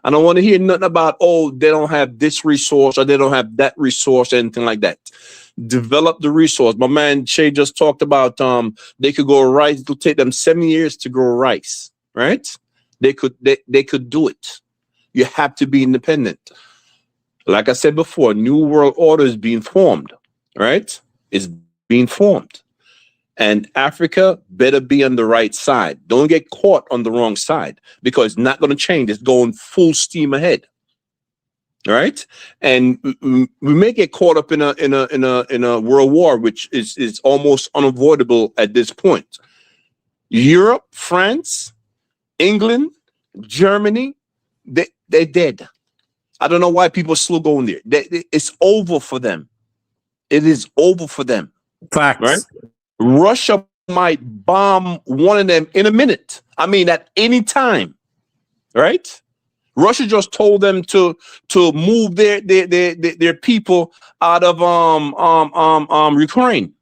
I don't want to hear nothing about, oh, they don't have this resource or they don't have that resource, anything like that. Develop the resource. My man Shay just talked about they could grow rice. It'll take them 7 years to grow rice, right? They could do it. You have to be independent. Like I said before, New World Order is being formed, right? It's being formed. And Africa better be on the right side. Don't get caught on the wrong side because it's not going to change. It's going full steam ahead. All right. And we may get caught up in a world war, which is almost unavoidable at this point. Europe, France, England, Germany, they're dead. I don't know why people are still going there. It's over for them. It is over for them. Facts. Right? Russia might bomb one of them in a minute. I mean, at any time. Right? Russia just told them to move their people out of Ukraine.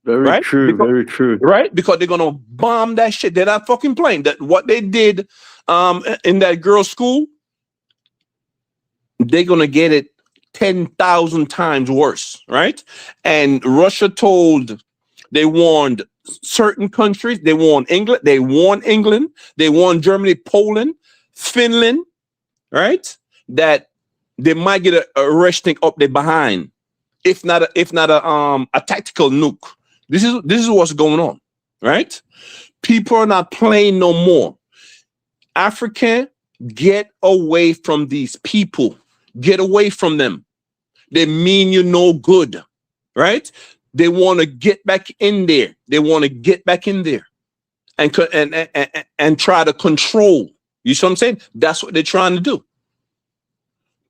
Very right? true. Very true. Right? Because they're gonna bomb that shit. They're not fucking playing. That what they did in that girl's school, they're gonna get it 10,000 times worse, right? And Russia they warned certain countries, they warned England, they warned Germany, Poland, Finland, right? That they might get a resting up their behind, if not a tactical nuke. This is what's going on, right? People are not playing no more. African, get away from these people. Get away from them. They mean you no good, right? They want to get back in there. And try to control. You see what I'm saying? That's what they're trying to do.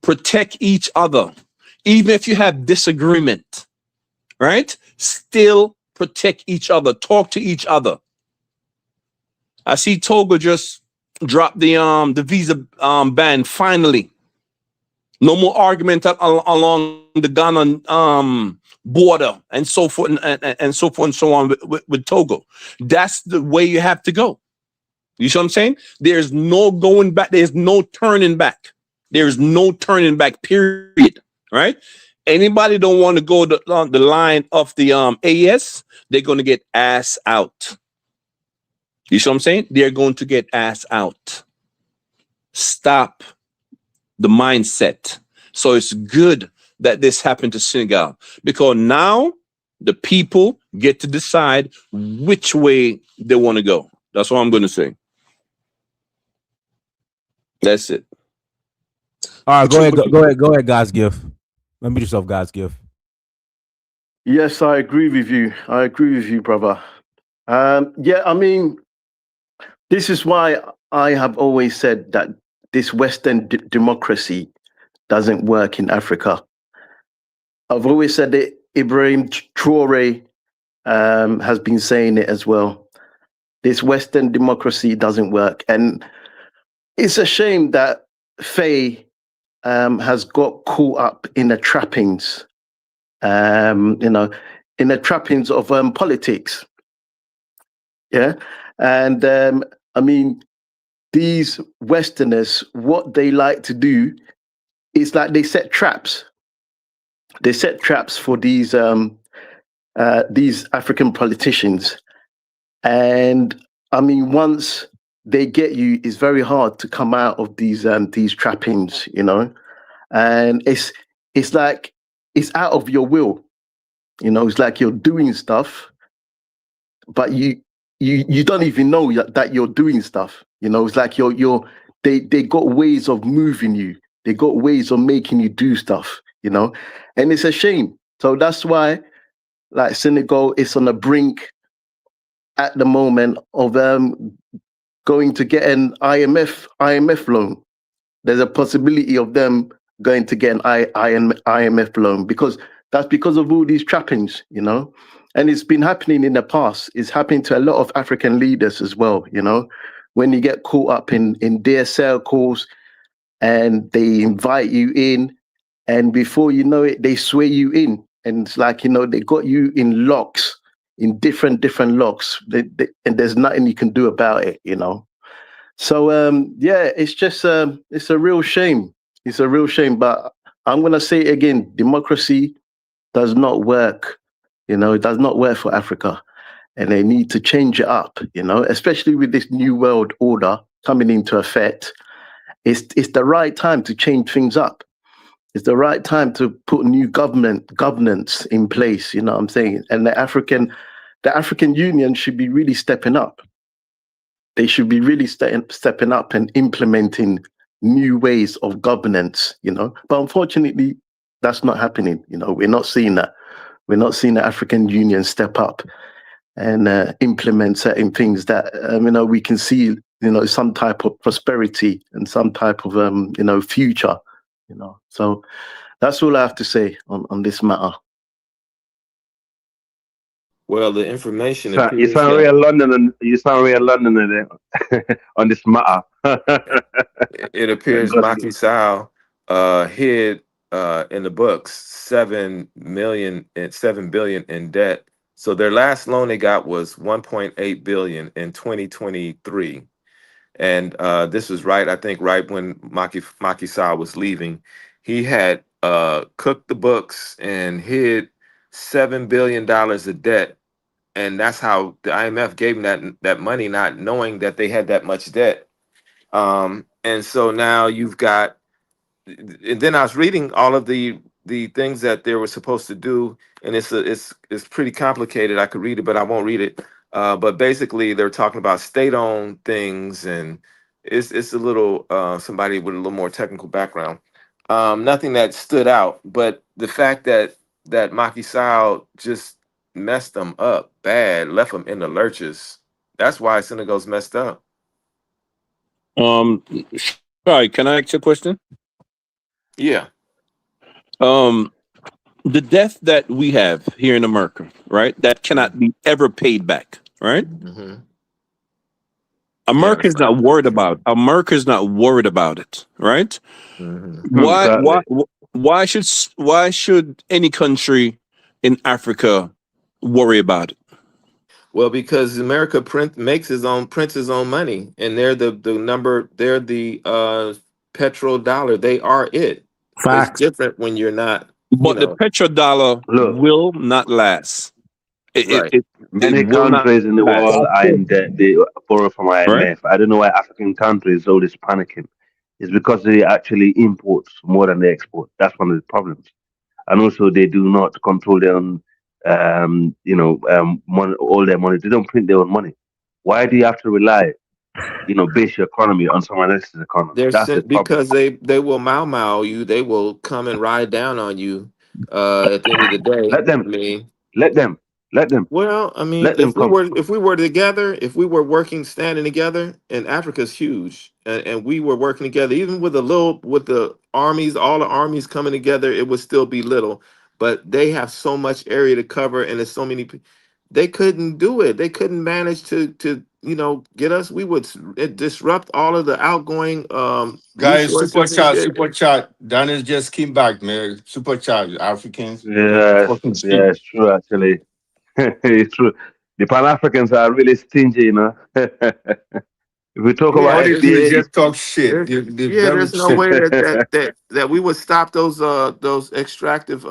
Protect each other. Even if you have disagreement, right? Still protect each other. Talk to each other. I see Togo just dropped the visa ban finally. No more argument along the Ghana border and so forth and so forth and so on with Togo. That's the way you have to go. You see what I'm saying? There's no going back. There's no turning back. There's no turning back, period. Right? Anybody don't want to go the line of the AES, they're going to get ass out. You see what I'm saying? They're going to get ass out. Stop the mindset. So it's good that this happened to Senegal, because now the people get to decide which way they want to go. That's what I'm going to say. That's it. All right, go ahead, God's gift. Unmute yourself, God's gift. Yes, I agree with you. Brother. Yeah, I mean, this is why I have always said that this Western democracy doesn't work in Africa. I've always said that. Ibrahim Traore has been saying it as well. This Western democracy doesn't work. And it's a shame that Faye has got caught up in the trappings, in the trappings of politics. Yeah. And I mean, these Westerners, what they like to do is like they set traps. They set traps for these African politicians. And I mean, once they get you, it's very hard to come out of these trappings, and it's like it's out of your will, it's like you're doing stuff, but you don't even know that you're doing stuff, it's like they got ways of moving you, they got ways of making you do stuff, and it's a shame. So that's why, like, Senegal is on the brink at the moment of going to get an IMF loan. There's a possibility of them going to get an IMF loan because of all these trappings, and it's been happening in the past. It's happening to a lot of African leaders as well, when you get caught up in their circles and they invite you in, and before you know it, they sway you in, and it's like, they got you in locks, in different locks, and there's nothing you can do about it, So yeah, it's just it's a real shame. It's a real shame, but I'm gonna say it again: democracy does not work. It does not work for Africa, and they need to change it up. Especially with this new world order coming into effect, it's the right time to change things up. It's the right time to put new governance in place. You know what I'm saying? And the African Union should be really stepping up. They should be really stepping up and implementing new ways of governance, But unfortunately, that's not happening. We're not seeing that. We're not seeing the African Union step up and implement certain things that, we can see, some type of prosperity and some type of, future, So that's all I have to say on this matter. Well, the information You appears sound that real Londoner on this matter. it appears Macky Sall hid in the books $7 billion in debt So their last loan they got was 1.8 billion in 2023. And this was right, I think, right when Macky Sall was leaving. He had cooked the books and hid $7 billion of debt. And that's how the IMF gave him that money, not knowing that they had that much debt. And so now you've got, and then I was reading all of the things that they were supposed to do, and it's pretty complicated. I could read it, but I won't read it. But basically, they're talking about state-owned things, and it's a little somebody with a little more technical background. Nothing that stood out, but the fact that Macky Sall just messed them up bad, left them in the lurches. That's why Senegal's messed up. Sorry, can I ask you a question? Yeah. The debt that we have here in America, right? That cannot be ever paid back, right? Mm-hmm. America's not worried about it. America's not worried about it, right? Mm-hmm. Why should any country in Africa worry about it? Well, because America prints his own money, and they're the petrodollar. They are it. Facts. It's different when you're not. But the petrodollar will not last. It Many will not countries in the last. world are in debt. They borrow from IMF. I don't know why African countries all this panicking. It's because they actually import more than they export. That's one of the problems. And also, they do not control their own, money, all their money. They don't print their own money. Why do you have to rely, base your economy on someone else's economy? That's the problem. Because they will mau you. They will come and ride down on you. At the end of the day, Let them. I mean, let them. Well, I mean, Let them come. if we were together, if we were standing together, and Africa's huge, and we were working together, even with the armies, all the armies coming together, it would still be little. But they have so much area to cover, and there's so many. They couldn't do it. They couldn't manage to get us. We would disrupt all of the outgoing Guys, super resources and shit. chat. Daniel just came back, man. Super chat, Africans. Yes, it's true, actually. It's true. The Pan Africans are really stingy, If we talk about FBA, just talk shit. There's no way that we would stop those extractive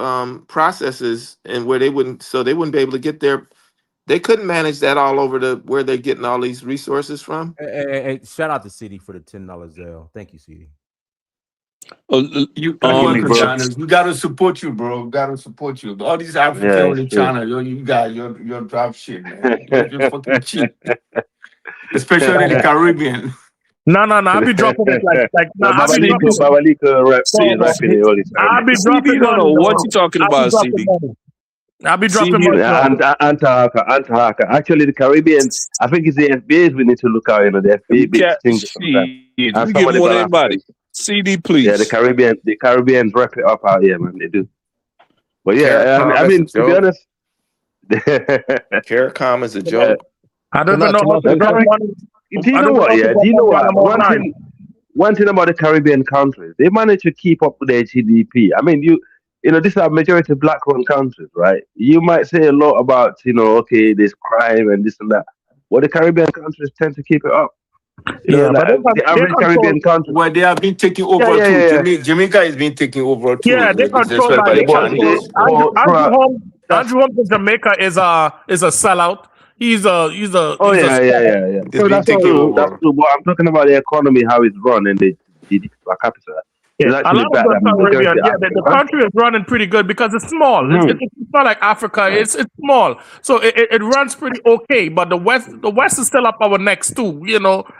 processes, and where they wouldn't be able to get their. They couldn't manage that all over where they're getting all these resources from. Hey, shout out to CD for the $10 Zelle. Thank you, CD. You gotta support you, bro. Gotta support you. All these Africans on the channel, you got your drop shit, man. You're fucking cheap. Especially in the Caribbean. No. I'll be dropping it like Babalika rap rapping it all the time. I'll be dropping money. What you talking about, CD? I'll be dropping money. And Antahaka. Actually, the Caribbean, I think it's the FBAs we need to look out. The FBA big things sometimes. You give more than anybody. CD, please. Yeah, the Caribbeans wrap it up out here, man. They do. But yeah, I mean, to be honest, CARICOM is a joke. I don't even know how to drop money. Do you know what? Yeah, do you know what? One thing about the Caribbean countries, they manage to keep up with their GDP. I mean, these are majority black-owned countries, right? You might say a lot about, okay, there's crime and this and that. Well, the Caribbean countries tend to keep it up. But the average Caribbean country. Well, they have been taking over too. Jamaica has been taking over too. Yeah, they control by the Chinese. Andrew Holmes in Jamaica is a sellout. He's a. Yeah. So that's true. But I'm talking about the economy, how it's run, and the GDP per capita. Yeah, a lot of the Caribbean, the country is running pretty good because it's small. It's not like Africa. It's small, so it runs pretty okay. But the West is still up our necks too.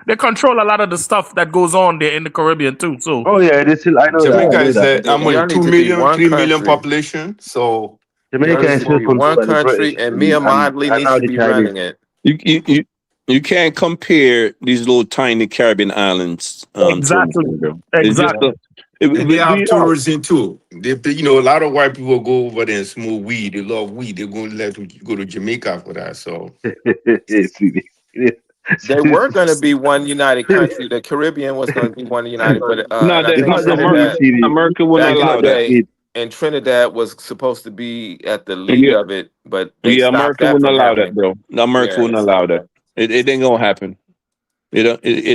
They control a lot of the stuff that goes on there in the Caribbean too. So they still. I know Jamaica is 2 million, 3 million population. So Jamaica is one country, and Mia Motley needs to be running it. You can't compare these little tiny Caribbean islands. Exactly. And they have tourism too. A lot of white people go over there and smoke weed. They love weed. They're going to let you go to Jamaica for that. So they were going to be one united country. The Caribbean was going to be one united, but America wouldn't allow that. and Trinidad was supposed to be at the lead Yeah, of it, but they yeah. stopped America that wouldn't from allow that, happening. bro. America wouldn't Yes. allow that. It ain't gonna happen. It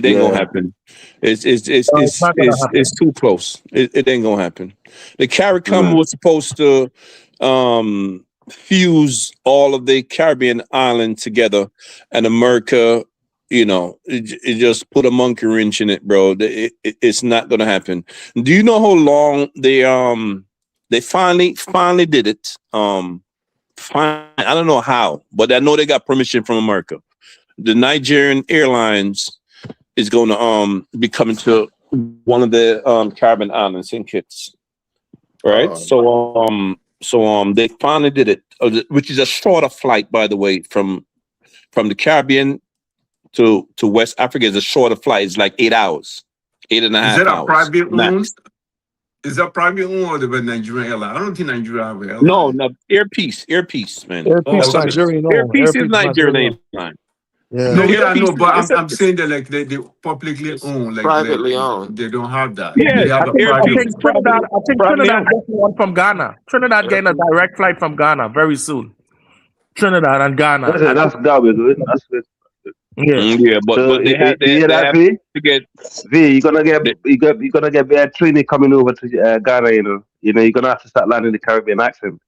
ain't gonna Yeah. happen. It's No, it's not gonna it's happen. too close. It ain't gonna happen. The CARICOM Mm. was supposed to fuse all of the Caribbean island together, and America, it just put a monkey wrench in it, bro. It's not gonna happen. Do you know how long they finally did it? I don't know how, but I know they got permission from America. The Nigerian Airlines is going to be coming to one of the Caribbean islands in Kitts, right? So they finally did it, which is a shorter flight, by the way, from the Caribbean to West Africa is a shorter flight. It's like 8 hours, eight and a Is half that a hours private owned? max. Is that private owned or the Nigerian airline? I don't think Nigeria have an No, airline. no, Airpeace, man. Airpeace Oh, is okay. Nigerian owned. Airpeace is Airpeace is Nigerian. Nigerian airline. Yeah. No, The yeah, Airpeace no, but is I'm saying that like they publicly It's own, like privately owned. they don't have that. yeah, They have I a think I private. Airpeace think is Trinidad. I think privately Trinidad owned. getting one from Ghana. Trinidad getting a direct flight from Ghana very soon. Trinidad and Ghana. Listen, that'll be good. That's good. Yeah. Yeah, So but they you have hear they that, have V? to get V, they, you're gonna get bad Trini coming over to Ghana. You're gonna have to start learning the Caribbean accent.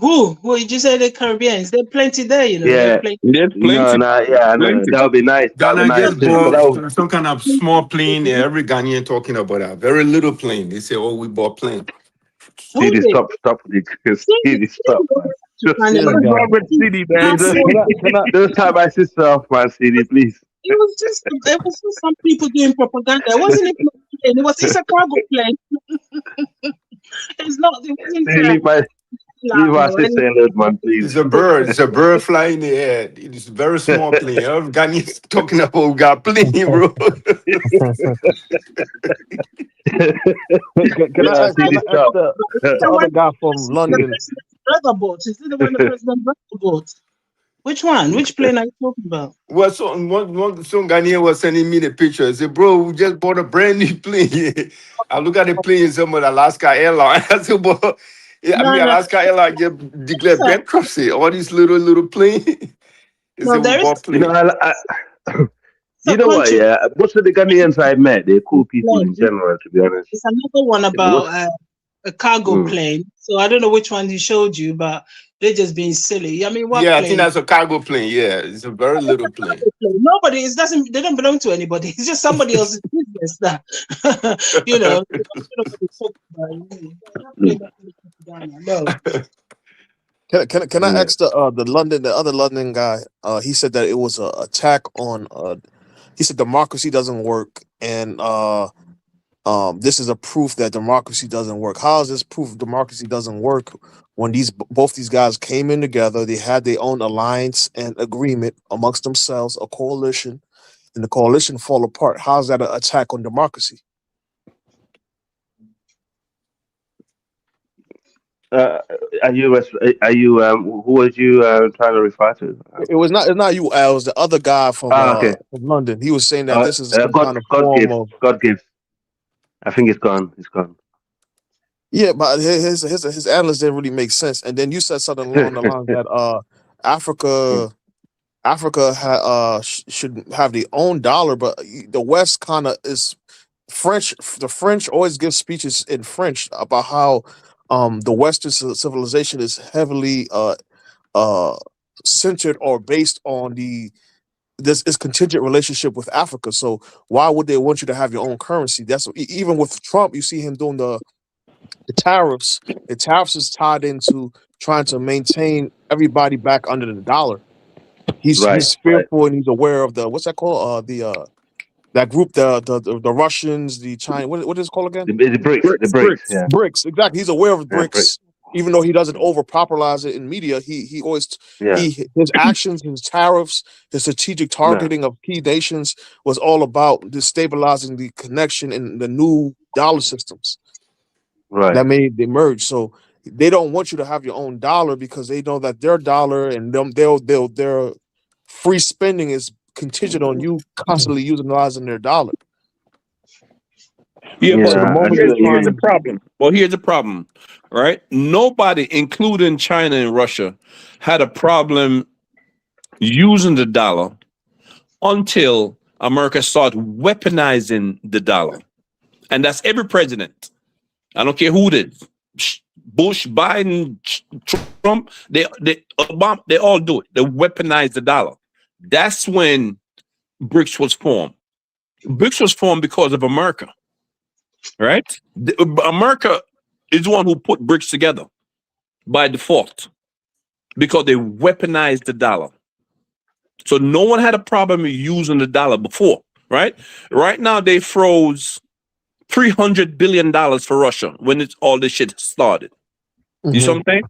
Who did you say the Caribbeans? There are plenty there, There are Yeah. plenty. there's No, plenty, no, yeah, no, plenty. that would be nice. That would be Ghana nice just too. bought some kind of small plane. Every Ghanaian talking about a very little plane. They say, "Oh, we bought plane." Who CD, did? stop, See, CD, stop, man. Just, Funny, Yeah, What is guy. wrong with CD, please, man? don't tie my sister off, man. CD, please. it was just some people doing propaganda. It wasn't even a plane. It's a cargo plane. It wasn't CD, leave my or sister anything. alone, man, please. It's a bird. It's a bird flying in the air. It's a very small plane. Every Ghanaian talking about we got plane, bro. Can I Yeah, ask? Can CD, I ask stop. the other guy from The London? president's brother boat. Is it the one the president brother boat? Which one? Which plane are you talking about? Well, some Ghanaian was sending me the picture. I said, "Bro, we just bought a brand new plane." I look at the plane, some of Alaska Airlines. I said, "Bro, yeah, I mean, No. Alaska Airlines just declared bankruptcy. All these little planes." They No, said, "We there is bought plane." You a know what? country Yeah, most of the Ghanaians I met, they're cool people in plane. general. To be honest, It's another one most. about a cargo Mm. plane. So I don't know which one he showed you, but they're just being silly. I mean, what Yeah, I think plane? that's a cargo plane. Yeah, it's a very little plane. Nobody. It doesn't. They don't belong to anybody. It's just somebody else's business. That Nobody talk about it. No. Can I Yeah. ask the other London guy? He said that it was an attack on. He said democracy doesn't work, and this is a proof that democracy doesn't work. How is this proof democracy doesn't work when both these guys came in together? They had their own alliance and agreement amongst themselves, a coalition, and the coalition fall apart. How's that an attack on democracy? Uh, are you? Who was you trying to refer to? It was not. It's not you, Al. It was the other guy Okay. from London. He was saying that this is some kind of God form gives. of. God gives. I think it's gone. It's gone. Yeah, but his analysis didn't really make sense. And then you said something along the lines that Africa should have their own dollar, but the West kind of is French. The French always give speeches in French about how the Western civilization is heavily centered or based on this contingent relationship with Africa. So why would they want you to have your own currency? That's even with Trump, you see him doing the tariffs. The tariffs is tied into trying to maintain everybody back under the dollar. He's fearful and he's aware of the what's that called? That group, the Russians, the China. What is it called again? The BRICS. The BRICS. Yeah. BRICS. Exactly. He's aware of BRICS. BRICS, even though he doesn't over popularize it in media. He always Yeah. his actions, his tariffs, his strategic targeting of key nations was all about destabilizing the connection in the new dollar systems that made emerge. So they don't want you to have your own dollar because they know that their dollar and their free spending is contingent on you constantly utilizing their dollar. Yeah, So the Yeah, I moment see they what you here's the mean. find, problem. Well, here's the problem, right? Nobody, including China and Russia, had a problem using the dollar until America started weaponizing the dollar. And that's every president. I don't care who it is. Bush, Biden, Trump, Obama, they all do it. They weaponize the dollar. That's when BRICS was formed. BRICS was formed because of America, right? America is the one who put BRICS together by default because they weaponized the dollar. So no one had a problem using the dollar before, right? Right now they froze $300 billion for Russia when all this shit started. You see what I'm saying?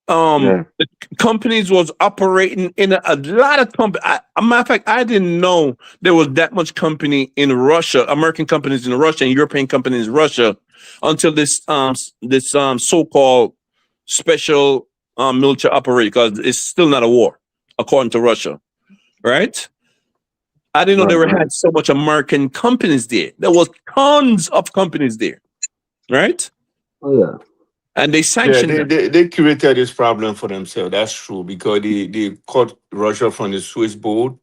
Oh, yeah. The companies was operating in a lot of companies. A matter of fact, I didn't know there was that much company in Russia, American companies in Russia and European companies in Russia, until this so-called special military operation, because it's still not a war, according to Russia, right? I didn't know Right, they right. had so much American companies there. There was tons of companies there, right? Oh, yeah. And they Yeah, sanctioned them. they created this problem for themselves. That's true because they cut Russia from the Swiss board,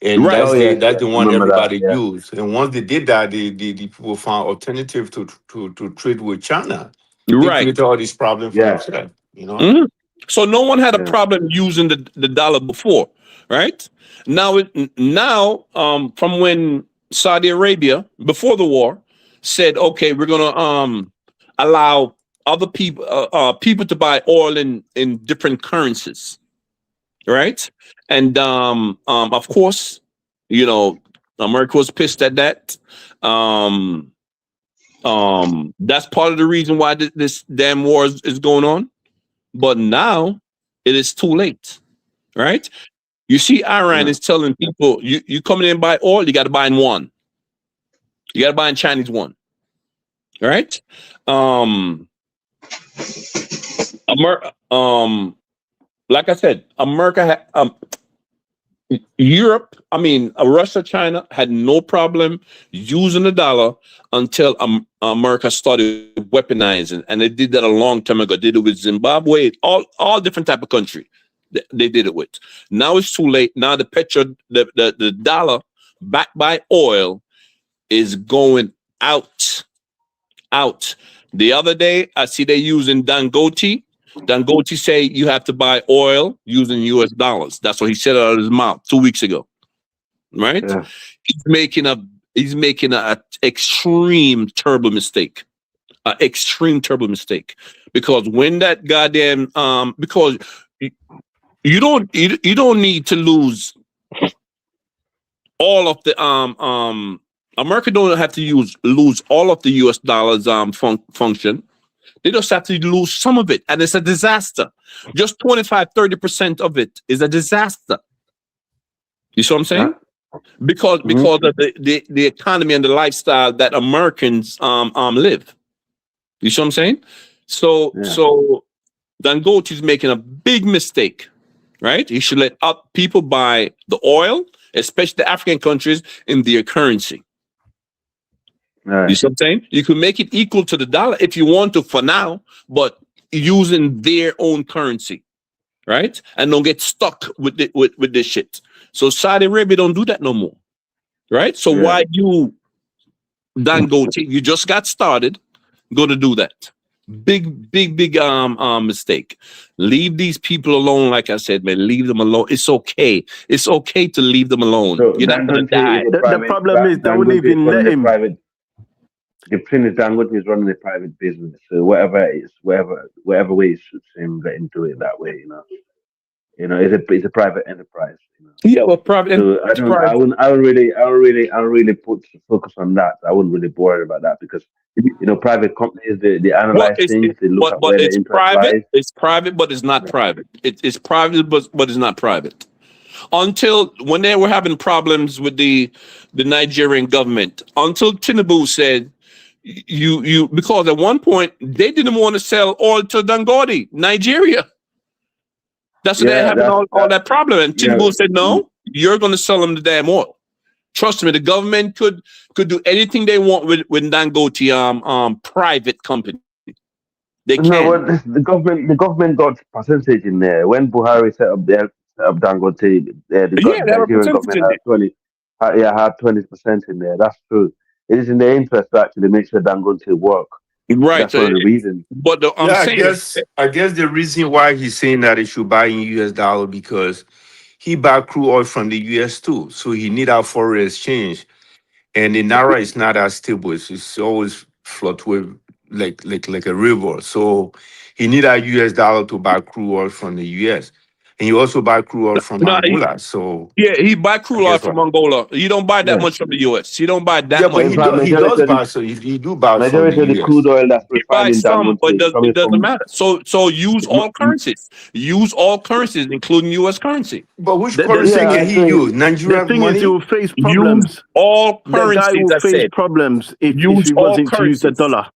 and Right. Oh, yeah, that's yeah. the I one remember that. everybody Yeah. used. And once they did that, the people found alternative to trade with China. They Right. created all these problems for Yeah. themselves. You know. Mhm. So no one had a Yeah. problem using the dollar before, right? Now, from when Saudi Arabia before the war said, okay, we're gonna allow other people people to buy oil in different currencies, right? And of course, you know, America was pissed at that. Um, that's part of the reason why this damn war is going on. But now it is too late, right? You see, Iran Yeah. is telling people, you coming in and buy oil, you got to buy in one. You got to buy in Chinese one, right? Um, like I said, Europe, Russia, China had no problem using the dollar until America started weaponizing, and they did that a long time ago. They did it with Zimbabwe, all different type of country. They did it with. Now it's too late. Now the dollar backed by oil is going out. The other day, I see they using Dangote. Dangote say you have to buy oil using US dollars. That's what he said out of his mouth 2 weeks ago. Right? Yeah. He's making a extreme terrible mistake. Extreme terrible mistake. Because when that goddamn because you don't need to lose all of the America don't have to lose all of the US dollars function. They just have to lose some of it, and it's a disaster. Just 25-30% of it is a disaster. You see what I'm saying? Because of the economy and the lifestyle that Americans live. You see what I'm saying? So Dangote is making a big mistake, right? He should let people buy the oil, especially the African countries, in their currency. Right. You see what I'm saying? You can make it equal to the dollar if you want to for now, but using their own currency, right? And don't get stuck with this shit. So Saudi Arabia don't do that no more, right? So Yeah. why you Dangote? You just got started, going to do that? Big mistake. Leave these people alone. Like I said, man, leave them alone. It's okay. It's okay to leave them alone. So You're not gonna Dangote die. is a The private. problem is they wouldn't Dangote is even let running a him. private. The thing is, Dangote is running a private business. So whatever it is, whatever way it suits him, let him do it that way. It's a private enterprise. Yeah, well, private. So I wouldn't really put focus on that. I wouldn't really worry about that because private companies they Well, analyze things, they look at but where the it's impact private. lies. It's private, but it's not private. It's private, but it's not private. Until when they were having problems with the Nigerian government, until Tinubu said you because at one point they didn't want to sell oil to Dangote, Nigeria. That's what they're having all that problem. And Tinubu said, no, you're going to sell them the damn oil. Trust me, the government could do anything they want with Dangote private company. They No, can. well, the government got percentage in there. When Buhari set up Dangote, Yeah, they have a Nigerian percentage government in had there. 20% in there. That's true. It is in their interest to actually make sure Dangote work. Right. That's one of the reasons. But I'm Yeah, saying, I guess the reason why he's saying that he should buy in US dollar because he buy crude oil from the US too. So he need our foreign exchange. And the naira is not as stable. It's always fluctuate like a river. So he need a US dollar to buy crude oil from the US. And he also buy crude oil from no, Angola. So he buy I crude oil guess from what? Angola. He don't buy that Yeah. much from the US. He don't buy that Yeah, much but In from the fact, US. he does buy, so he do buy from the majority of the US. crude oil that's He refined buys in some, Dangote but is coming it doesn't from. matter. So use all currencies. Use all currencies, including US currency. But which The currency thing Yeah, can I is, he agree. use? the Nigerian thing is, he money? will face Use problems. all The guy currencies, will I face said. problems if Use he all wasn't to use the currencies. dollar.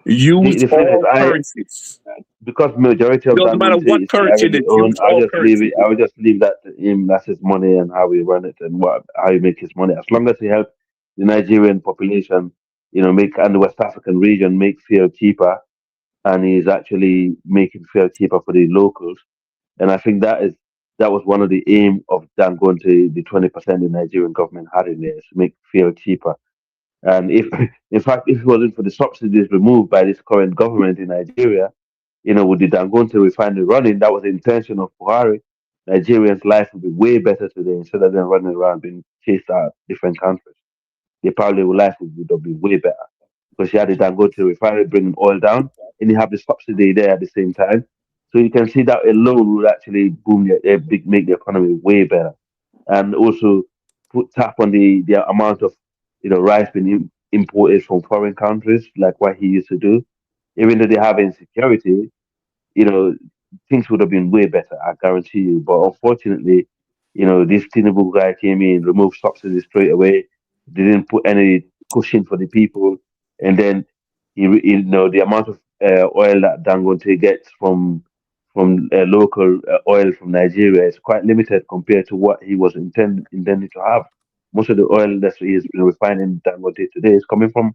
Use The thing is, all currencies. because majority It of doesn't matter Dangote what is currency it privately is. owned, Use all currencies. I will just leave that to him. That's his money and how he run it and how he make his money. As long as he helps the Nigerian population, make and the West African region make fuel cheaper, and he's actually making fuel cheaper for the locals. And I think that was one of the aim of Dan going to the 20% the Nigerian government had in there is to make fuel cheaper. And if, in fact, if it wasn't for the subsidies removed by this current government in Nigeria, with the Dangote refinery running, that was the intention of Buhari. Nigerians' life would be way better today instead of them running around being chased out of different countries. Their probably life would be way better because you had the Dangote refinery bringing oil down, and you have the subsidy there at the same time. So you can see that alone would actually make the economy way better, and also put tap on the amount of rice being imported from foreign countries, like what he used to do. Even though they have insecurity, you know, things would have been way better, I guarantee you. But unfortunately, this Tinubu guy came in, removed subsidies straight away, didn't put any cushion for the people, and then the amount of oil that Dangote gets from local oil from Nigeria is quite limited compared to what he was intending to have. Most of the oil that he has been refining Dangote today is coming from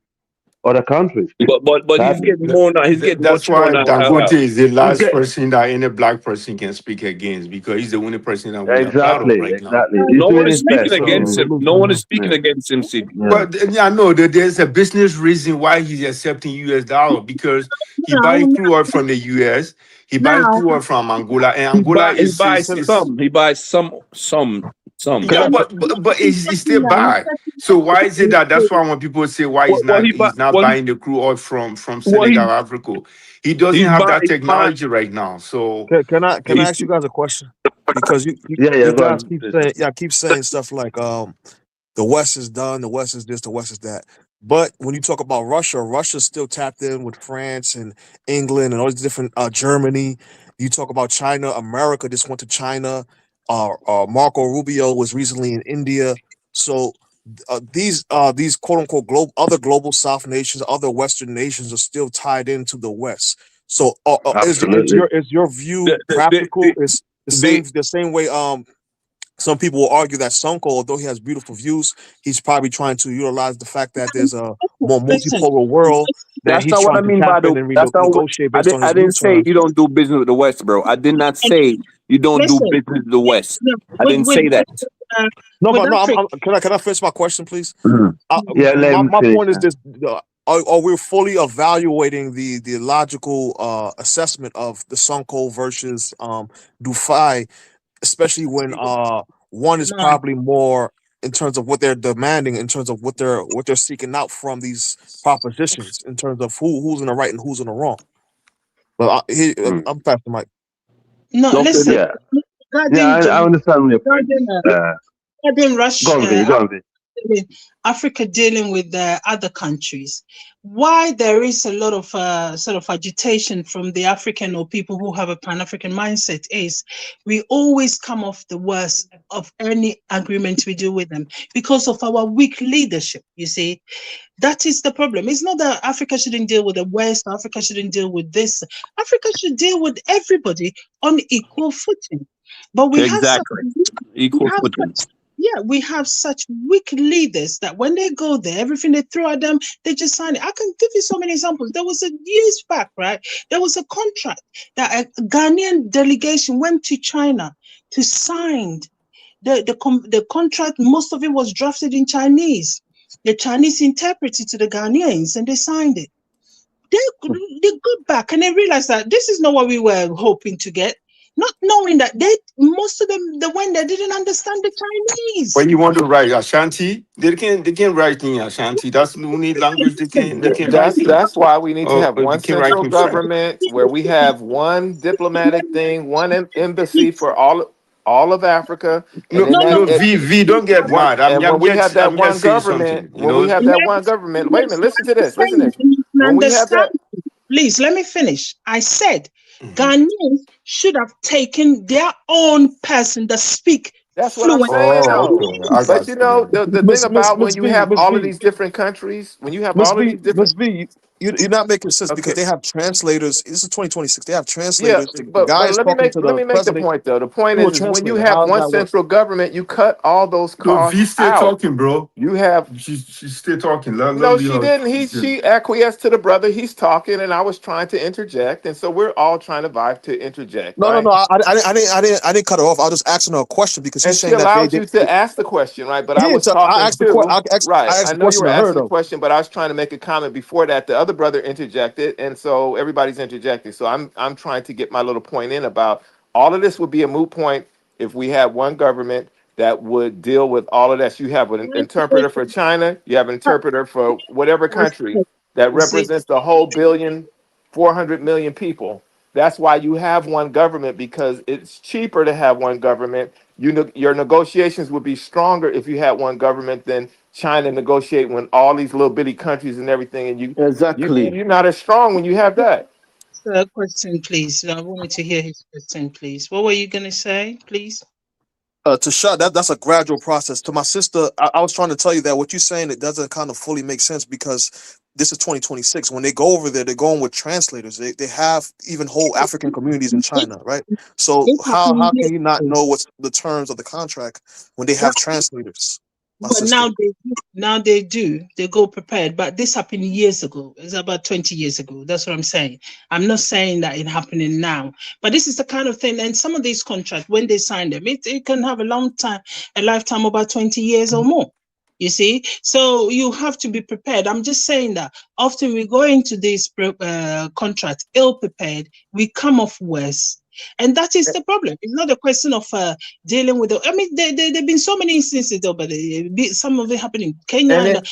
other countries. But he's Sadly. getting more now. He's getting That's much more why now. Dangote is the He's last get, person that any black person can speak against because he's the only person that we are proud of exactly, right now. exactly. He's No one doing is his speaking best. against So, him. No one is Yeah, speaking against him, Sid. yeah. but yeah, no, there's a business reason why he's accepting US dollar because he buys Now, crude oil from the US, he buys now, crude oil from Angola, and Angola He is buys is some. He buys some. yeah, but he still buy. So why is it that that's why when people say why Well, he buy. he's not Well, buying the crude oil from well, Senegal, Africa, he doesn't have that he buy. technology right now. So Can I He's, ask you guys a question? Because Yeah, you go guys on. keep saying stuff like the West is done, the West is this, the West is that. But when you talk about Russia, Russia's still tapped in with France and England and all these different Germany. You talk about China, America just went to China. Marco Rubio was recently in India. So these quote unquote other global South nations, other Western nations are still tied into the West. So Absolutely. is your view the, practical? Is the, the same way some people will argue that Sonko, although he has beautiful views, he's probably trying to utilize the fact that there's a more listen, multipolar world that That's he's not what I trying to mean tap by in the. and That's not what negotiate based on I his new didn't say. terms. You don't do business with the West, bro. I did not say you don't do listen, business with the West. no, I didn't say that. uh, No, with but no, Africa, can I finish my question, please? Mhm. Yeah, let him My finish point is now. this: are we fully evaluating the logical assessment of the Sonko versus Dufay, especially when one is no, probably more in terms of what they're demanding, in terms of what they're seeking out from these propositions, in terms of who's in the right and who's in the wrong. But Mm. I'm past the mic. no, Okay. listen, Yeah, yeah, regarding I understand your point. regarding, Uh, regarding go on, V, Russia, go on, V. Africa dealing with the other countries, why there is a lot of sort of agitation from the African or people who have a Pan-African mindset is we always come off the worst of any agreement we do with them because of our weak leadership, you see. That is the problem. It's not that Africa shouldn't deal with the West, Africa shouldn't deal with this. Africa should deal with everybody on equal footing. But we have some, Exactly. Equal footing. Yeah, we have such weak leaders that when they go there, everything they throw at them, they just sign it. I can give you so many examples. There was a years back, right? There was a contract that a Ghanaian delegation went to China to sign the contract. Most of it was drafted in Chinese. The Chinese interpreted to the Ghanaians and they signed it. They got back and they realized that this is not what we were hoping to get. Not knowing that most of them, the one that didn't understand the Chinese. When you want to write Ashanti, they can write in Ashanti. That's the only language they can write in. That's why we need to have Or one they can write central in French. government where we have one diplomatic thing, one embassy for all of Africa, and then V, don't get mad. and when we have that I'm one just saying government, something. You know, wait a minute, listen to this, When we have that, Please let me finish. I said Mm-hmm. Ghanaians should have taken their own person that speak that's what I'm fluent saying, though. I But got you know, the thing about when Miss you B, have Miss all of B, these different countries, when you have Miss all of B, these different, Miss B, you're not making sense because okay, they have translators. This is 2026. They have yeah, translators. The but guy is let me talking make to let the me make the president point though. The point through a is when you translator. have How does one that work? central government, you cut all those No, V costs still out. talking, bro. You have She's still talking. Let no, me she didn't. She acquiesced to the brother. He's talking, and I was trying to interject, and so we're all trying to vibe to interject, No, no, right? no. I didn't cut her off. I was just asking her a question because And he's she saying that allowed you to ask the question, right? But I yeah. was So I talking asked the question. too, I right? asked I the know you question were to her asking the though. question, but I was trying to make a comment before that. The other brother interjected, and so everybody's interjecting. So I'm trying to get my little point in about all of this would be a moot point if we had one government that would deal with all of that. So you have an interpreter for China, you have an interpreter for whatever country that You see, represents the whole 400 million people. That's why you have one government, because it's cheaper to have one government. Your negotiations would be stronger if you had one government than China negotiating with all these little bitty countries and everything. And Exactly. you're not as strong when you have that. question, please. I wanted to hear his question, please. What were you going to say, please? To shut that's a gradual process. To my sister, I was trying to tell you that what you're saying, it doesn't kind of fully make sense because this is 2026. When they go over there, they're going with translators. They have even whole African communities in China, right? So It how happened can you not years know ago. what's the terms of the contract when they have translators? My But sister. now they do. They go prepared. But this happened years ago. It's about 20 years ago. That's what I'm saying. I'm not saying that it's happening now. But this is the kind of thing. And some of these contracts, when they sign them, it can have a long time, a lifetime, about 20 years or more. You see, so you have to be prepared. I'm just saying that often we go into these contracts ill prepared. We come off worse. And that is the problem. It's not a question of dealing with I mean, there have been so many instances though, but some of it happened in Kenya. And And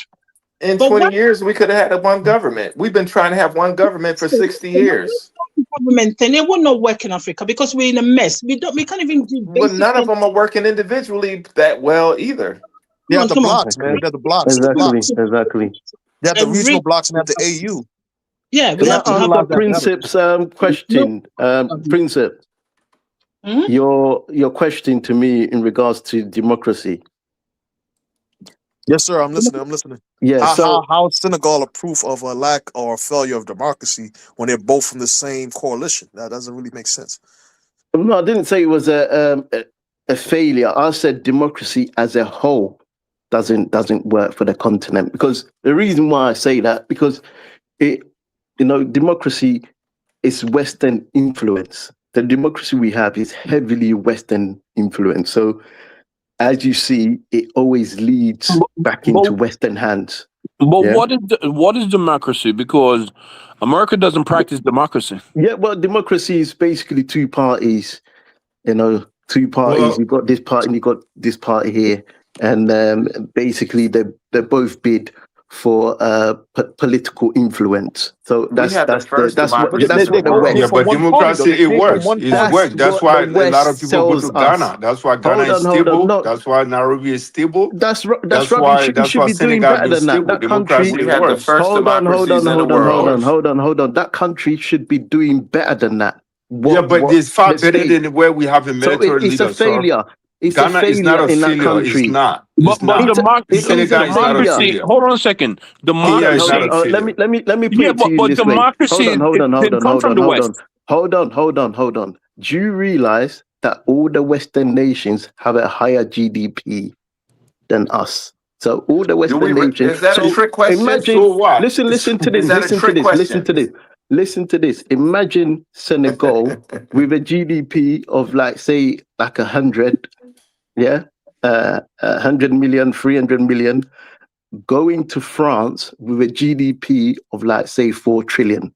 in but 20 what years, we could have had one government. We've been trying to have one government for 60 years. government then it will not work in Africa because we're in a mess. We can't even do But basic none of things. them are working individually that well either. They have the Come on. blocks, man. They're the blocks. The Exactly. blocks. Exactly. They have the regional blocks and they have the AU. Yeah, we Can I have to ask have Utilize that better. Princeps question? Princeps, Mhm. your question to me in regards to democracy. Yes, sir. I'm listening. Yeah. How is Senegal a proof of a lack or a failure of democracy when they're both from the same coalition? That doesn't really make sense. No, I didn't say it was a failure. I said democracy as a whole doesn't work for the continent, because the reason why I say that, because democracy is Western influence. The democracy we have is heavily Western influence. So as you see, it always leads back into Western hands. But Yeah? what is democracy? Because America doesn't practice democracy. Yeah, well, democracy is basically two parties. Two parties. You've got this party and you've got this party here, and basically they both bid for political influence. So that's have the first what democracy that's in the what the world. West. Yeah, but democracy it works. It's That's worked. That's what why the a lot of West people go sells to us. Ghana. That's why Ghana is Hold on. stable. No, That's why Nairobi is stable. that's That's rubbish. why You should be doing Senegal better is than that. stable. That country. Democracy We it had the works. first Hold on. democracies in the world. Hold on. That country should be doing better than that. Yeah, but it's far The better state. than where we have a So military it's a leader, sir. failure. It's a Ghana is not failure a in that failure. It's country. not. But It's not. It is a Senegal is not a failure. failure. Hold on a second. Kenya is not a Let failure. me put Yeah, it to you in but this way. democracy didn't come from the West. Hold on. Do you realize that all the Western nations have a higher GDP than us. So all the Do Western we? nations. Is that a So trick question? imagine, So what? listen to Is this, that a trick listen question? to this. Listen to this. Imagine Senegal with a GDP of like, say, like 100, 100 million, 300 million, going to France with a GDP of like, say, 4 trillion.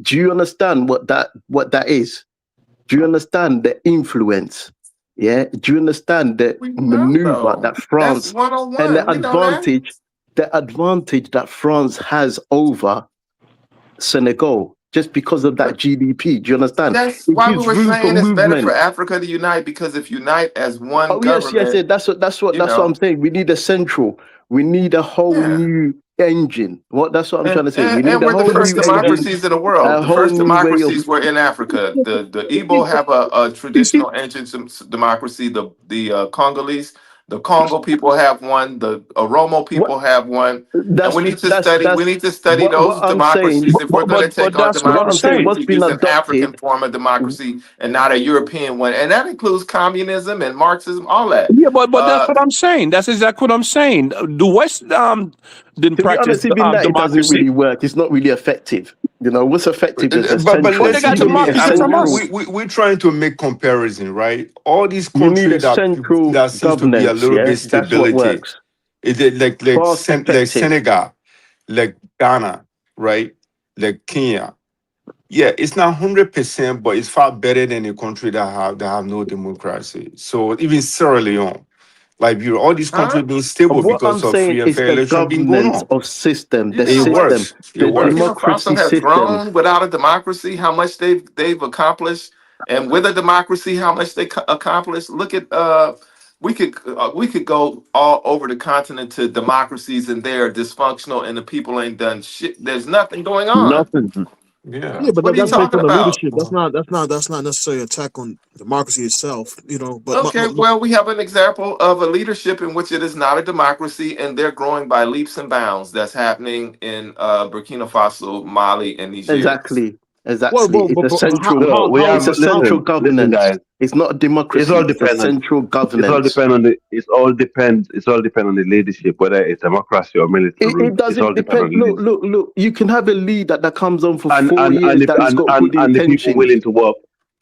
Do you understand what that is? Do you understand the influence? Yeah. Do you understand the We know maneuver though. that That's France and 101. We know that. the advantage that France has over Senegal just because of that GDP? Do you understand? That's It why we gives were room for saying it's better for movement. Africa to unite, because if unite as one Oh yes, yes, government, that's what you I'm know, saying. We need a central. We need a whole yeah. new engine. That's what I'm trying to say. We need And a we're the whole first new engine, democracies in the world. a The whole first new way of. democracies were in Africa. The Igbo have a traditional ancient democracy. The Congolese, the Congo people have one. The Oromo What people have one. And we need to study. We that's need to study those what I'm saying. democracies if we're going to take But our that's what What I'm I'm democracy. saying. We saying. need What's to been use an African adopted. form of democracy and not a European one. And that includes communism and Marxism, all that. Yeah, but that's what I'm saying. That's exactly what I'm saying. The West didn't To be practice honest, even that it doesn't democracy. really work. It's not really effective. What's effective is a But central. But they let's got You look. need a democracy from us. central. We're trying to make comparison, right? All these You need a countries central that seems to be a governance. little Yeah, bit that's what stability. works. Cost Like effective. Senegal, like Ghana, right? Like Kenya. Yeah, it's not 100%, but it's far better than a country that have no democracy. So even Sierra Leone, Liberia, all these Huh? countries being stable What I'm because of saying free and is fair the election being going governance on. of system, You the know It what? system, works. It the works. Burkina Faso democracy has system. grown without a democracy. How much they've accomplished, and with a democracy, how much they accomplished. Look at we could go all over the continent to democracies, and they are dysfunctional, and the people ain't done shit. There's nothing going on. Nothing. Yeah. Yeah, but What are you that's based talking on the about? leadership. That's not necessarily an attack on democracy itself. But Okay, well, we have an example of a leadership in which it is not a democracy, and they're growing by leaps and bounds. That's happening in Burkina Faso, Mali, and Niger. Exactly. well, Exactly. It's a but central. No, we have It's a central listen, governance. guys. It's not a It's democracy. all It's a dependent. central It's all governance. depend on the. It's all depend on the leadership, whether it's democracy or military rule. It It's all doesn't depend on depend. the leadership Look. You can have a leader that comes on for and 4 years that has got good and the people intentions. willing to work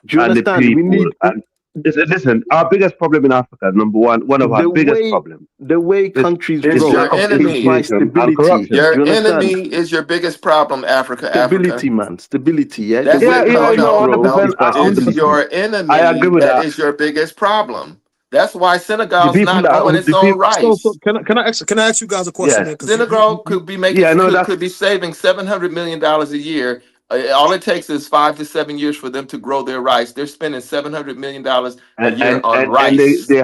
Do you and the understand? We people need and listen. Our biggest problem in Africa, number one of our the biggest way problems is countries It's is your grow lack of is by enemy. negotiation and stability. corruption. Do Your you understand? enemy is your biggest problem, Africa. Stability, man. Stability. Yeah. The That's way it. No, countries no, grow no. $100%, is by It's 100%. stability. your I agree enemy with that that. is your biggest problem. That's why The Senegal's people not that growing its the own people, so rice. can I ask you guys a question yes, then? Because Senegal could be making yeah, no, that's could be saving $700 million a year. All it takes is 5 to 7 years for them to grow their rice. They're spending $700 million a year on and rice.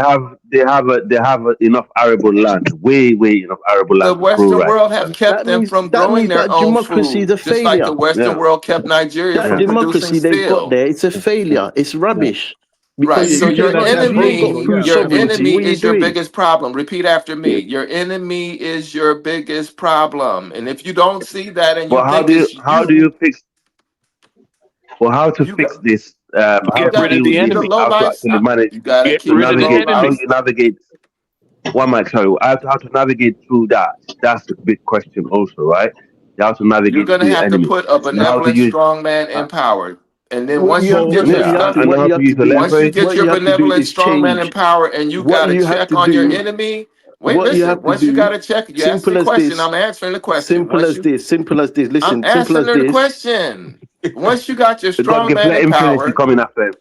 they have enough arable land, way enough arable The land to grow Western rice. world have kept them from That growing means their that own democracy is food, a just like the failure. Western Yeah, world kept Nigeria That yeah, from producing democracy they've got steel. there, it's a failure. It's yeah. rubbish. Right. Because So you your saying that's if you ain't got voting though? enemy, food Yeah, your that's sovereignty, enemy what are you is your doing? biggest problem. Repeat after me. Your enemy is your biggest problem. And if you don't see that and you But think it's how do you you, fix well how to you got fix this? you How Get to got rid to of deal the with keep this? the enemy. low How to lights. actually manage You got to Get to keep rid the of the low. navigate? How enemy. you navigate? One mic, sorry. How to navigate through that? That's a big question, also, right? How to You're navigate gonna through your have to enemy put a and how to benevolent use. strongman Uh, in power. And then What once you you have So to get your yeah, stuff, and what how you to have to use the do once you leverage. get what your you have to do benevolent is strongman in change. power and you What got to you have check to on your do enemy. Wait, what you listen, have to once you got do, to check, you ask the simple as question, this, I'm answering the question. simple Once as you this, simple as this. I'm Listen, simple answering as the this. question. Once you got your The God strong gives man let in him finish. He power, coming after him.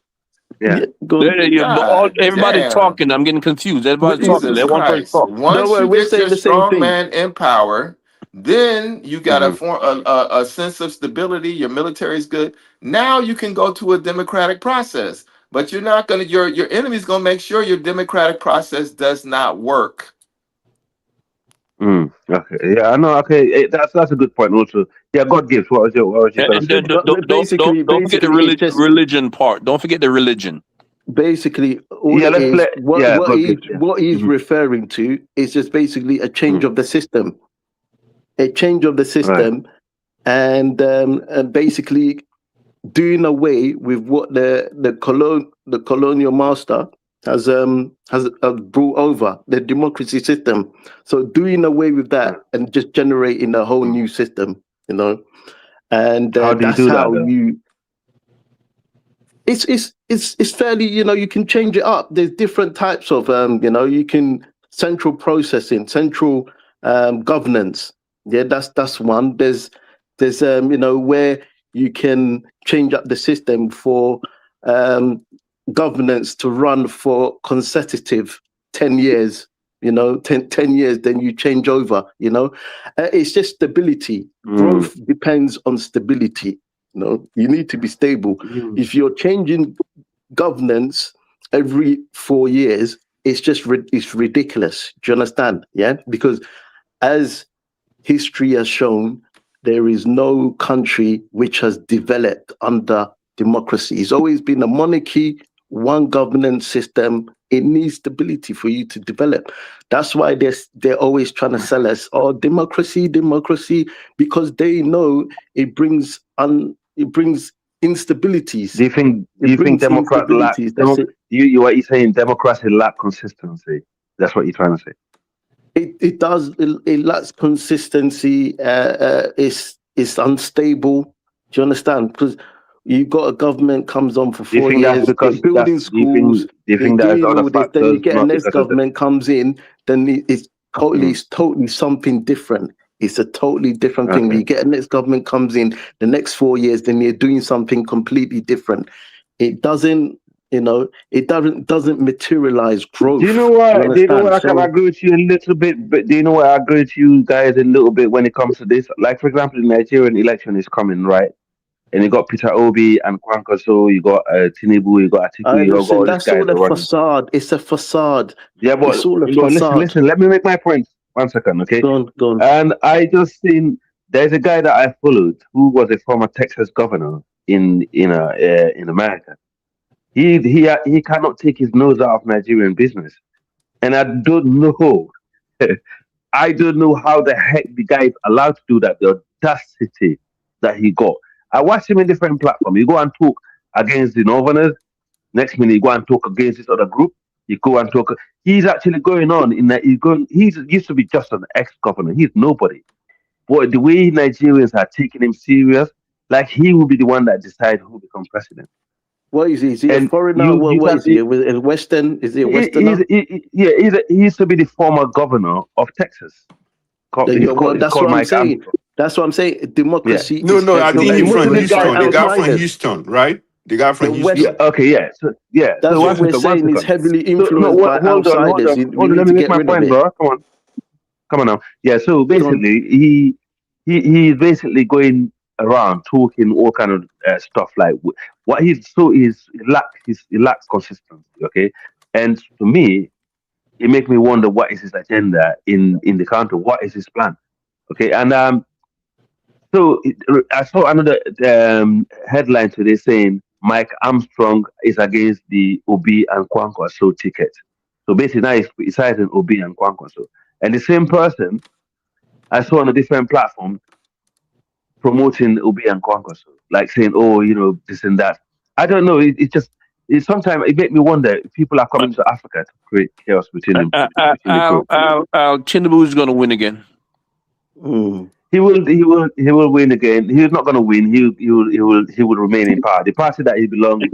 Yeah. Yeah, go. God Everybody damn, talking. I'm getting confused. Everybody's talking. Jesus Let one person Christ. talk. Don't Once worry, you we're get saying your the same strong thing. man in power, then you got to Hmm. form a sense of stability. Your military is good. Now you can go to a democratic process. But you're not gonna. Your enemy's gonna make sure your democratic process does not work. Okay. Yeah, I know. Okay, that's a good point. Also, yeah, God gives. What was you gonna And say, then brother? don't forget the Basically, it's just religion part. Don't forget the religion. basically all Yeah, it let's is. let. Yeah, God gives. Yeah. What he's Hmm. referring to is just basically a change of the system, a change of the Right. system, and basically doing away with what the colonial master has brought over the democracy system. So doing away with that and just generating a whole new system, you know, and How do you that's do that how though? you. It's fairly, you know, you can change it up. There's different types of you know, you can central processing, central governance. Yeah, that's one. There's you know, where you can change up the system for governance to run for consecutive 10 years, you know, 10 years, then you change over, you know. It's just stability. Growth depends on stability. You know, you need to be stable. If you're changing governance every 4 years, it's just it's ridiculous. Do you understand? Yeah, because as history has shown, there is no country which has developed under democracy. It's always been a monarchy, one governance system. It needs stability for you to develop. That's why they're always trying to sell us, oh, democracy, democracy, because they know it brings instabilities. Do you think Democrat lack That's it. you what you're saying? Democracy lack consistency. That's what you're trying to say. It does. It lacks consistency. It's unstable. Do you understand? Because you've got a government comes on for Do you 4 think years, that's because they're building that's? schools, Do you they're think there's doing other all this. Then you factors, get a not next because of the? government comes in, then it's totally something different. It's a totally different thing. Okay. You get a next government comes in, the next 4 years, then you're doing something completely different. It doesn't, you know, it doesn't materialize growth. Do you know what? Do you know understand? what? I can So agree with you a little bit, but do you know what? I agree with you guys a little bit when it comes to this. Like for example, the Nigerian election is coming, right? And you got Peter Obi and Kwankwaso, you got Tinubu, you got Atiku, you got listen, all these that's guys all a are running. facade. It's a facade. Yeah, It's all a but listen, facade. listen. Let me make my point. 1 second, okay? Go on. And I just seen there's a guy that I followed who was a former Texas governor in America. He cannot take his nose out of Nigerian business, and I don't know. I don't know how the heck the guy is allowed to do that. The audacity that he got. I watched him in different platforms. You go and talk against the Northerners. Next minute, you go and talk against this other group. You go and talk. He's actually going on in that. He's used to be just an ex-governor. He's nobody. But the way Nigerians are taking him serious, like he will be the one that decides who becomes president. What is he? Is he a And foreigner? What can is he? A Western? Is he a Westerner? he used to be the former governor of Texas. Well, It's that's called what I'm Mike saying. Armstrong. That's what I'm saying. Democracy No, is no, I think So he's heavily, most from of these guys Houston. The guy from outsiders. Houston, right? The guy from The Houston. West. Okay, yeah. So That's So what we're one saying. Is second. heavily So no, influenced by hold on, outsiders. We hold on. need Let to me make get my rid of point, it. bro. Come on now. Yeah. So Go on. basically, he's basically going around talking all kind of stuff like what he's so is he lacks consistency. Okay, and to me, it makes me wonder what is his agenda in the country. What is his plan? Okay, and so I saw another headline today saying Mike Armstrong is against the Obi and Kwankwaso ticket. So basically now he's citing Obi and Kwankwaso. And the same person I saw on a different platform promoting Obi and Kwankwaso, like saying, oh, this and that. I don't know. Sometimes it makes me wonder if people are coming to Africa to create chaos between the group. Tinubu is going to win again. Mm. He will win again. He's not going to win. He will remain in power. The party that he belongs,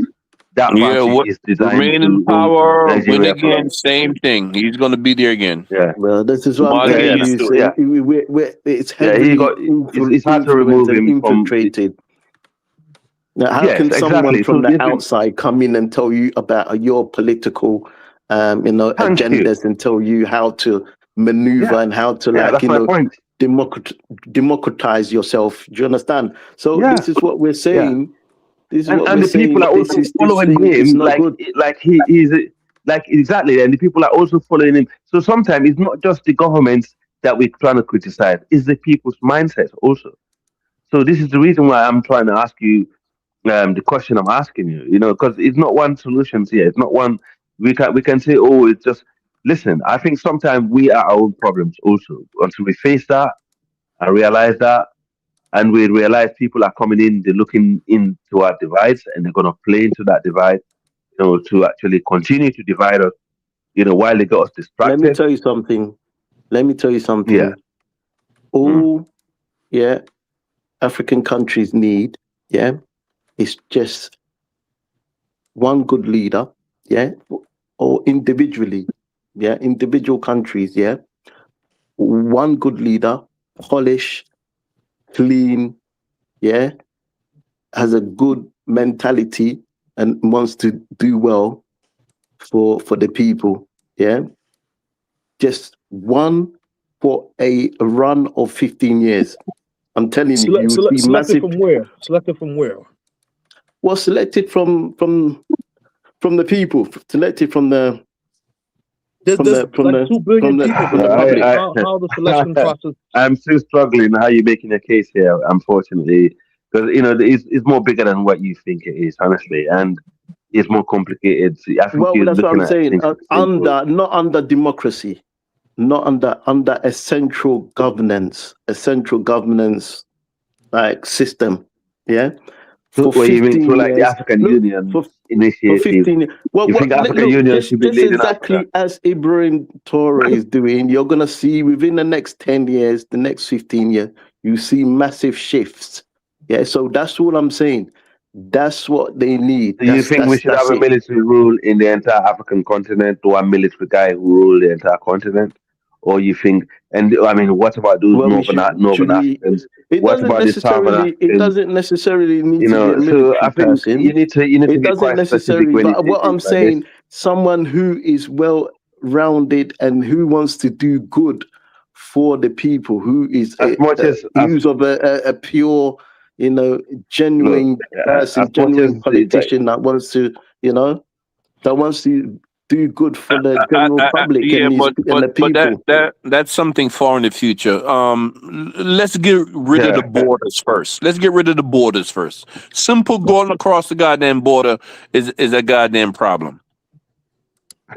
that party is designed remain to in rule power, win Nigeria for again, long. same thing. He's going to be there again. Yeah, Well, this is what I'm Mali telling used you. to. yeah, It's yeah. He heavily got. It's hard to influenced remove and him from. infiltrated. Now, how Yes, can someone exactly. So from the this is. outside come in and tell you about your political, Thank you. agendas and tell you how to maneuver Yeah, and how to, yeah. That's my point. democratize yourself? Do you understand? So Yeah, this is what we're yeah. saying. This is And what we're the people saying. are also This following thing is him not good. like he is like exactly, and the people are also following him. So sometimes it's not just the governments that we're trying to criticize; it's the people's mindsets also. So this is the reason why I'm trying to ask you the question I'm asking you. Because it's not one solution here. It's not one. We can say, oh, it's just. Listen, I think sometimes we are our own problems also. Until we face that and realize that, and we realize people are coming in, they're looking into our divides, and they're going to play into that divide. to actually continue to divide us, while they got us Let me distracted. tell you something. Yeah. All African countries need, is just one good leader, or individually, individual countries, one good leader, polished, clean, has a good mentality and wants to do well for the people, just one for a run of 15 years. I'm telling you, you will see Selected massive. from where? Selected from where? Well, selected from the people, selected from the There's like 2 billion people in the country. How the selection process? I'm still struggling how you're making a case here, unfortunately, because it's more bigger than what you think it is, honestly, and it's more complicated. I think Well, you're that's what looking I'm at saying. things from the same point. Not under democracy, not under a central governance, like system. Yeah, for What you mean? So, 15 like the years. African Look, Union for initiative, 15 years. Well, you think African look, Union should be just leading Africa? exactly as Ibrahim Traore is doing. You're gonna see within the next 10 years, the next 15 years, you see massive shifts. Yeah, so that's all I'm saying. That's what they need. Do you think we should have That's a it. military rule in the entire African continent, or a military guy who rule the entire continent? Or you think, and I mean, what about those Well, we northern should we? Africans? What about the southern It Africans? doesn't necessarily need to be a So I military think you person. need to It be doesn't quite specific necessarily. when you But say what I'm things like this. saying, someone who is well rounded and who wants to do good for the people, who is As much as who's of a pure, look, genuine as person, much as genuine politician that wants to, that wants to do good for the general public Yeah, and the people. that's something far in the future. Let's get rid of the borders first. Simple going across the goddamn border is a goddamn problem.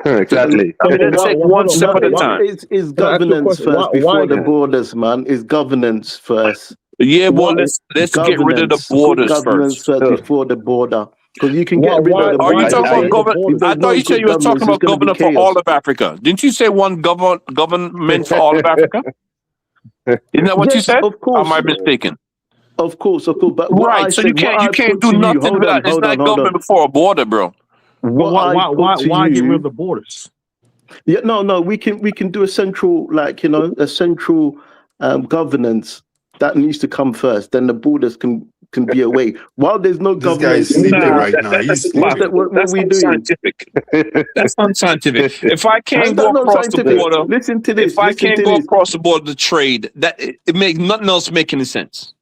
exactly. I mean, let's take one step at a time. It's Can I ask you a governance question? first before the borders, man. It's governance first. Yeah, well, let's get rid of the Governance, good borders governance first. first before the border. Because you can get rid of the Are you borders. talking about governor? If I there's thought no you said good you were talking governance, it's about going to be governor for all chaos. of Africa. Didn't you say one government for all of Africa? Isn't that what you Yes, said? of Or course. am I mistaken? Of course. But what I Right. So said, what I you can't put do to you, nothing hold without. on. It's not government before a border, bro. What I put to Why get rid of you, the borders? yeah, no, we can do a central, a central governance that needs to come first. Then the borders can be away. While there's no This guy is governance in sleeping place, right now. He's That's sleeping. what that's we doing? unscientific. That's unscientific. If I can't That's go not across the scientific. border, Listen to if this. I Listen can't to go this. across the border to trade, that it makes nothing else make any sense.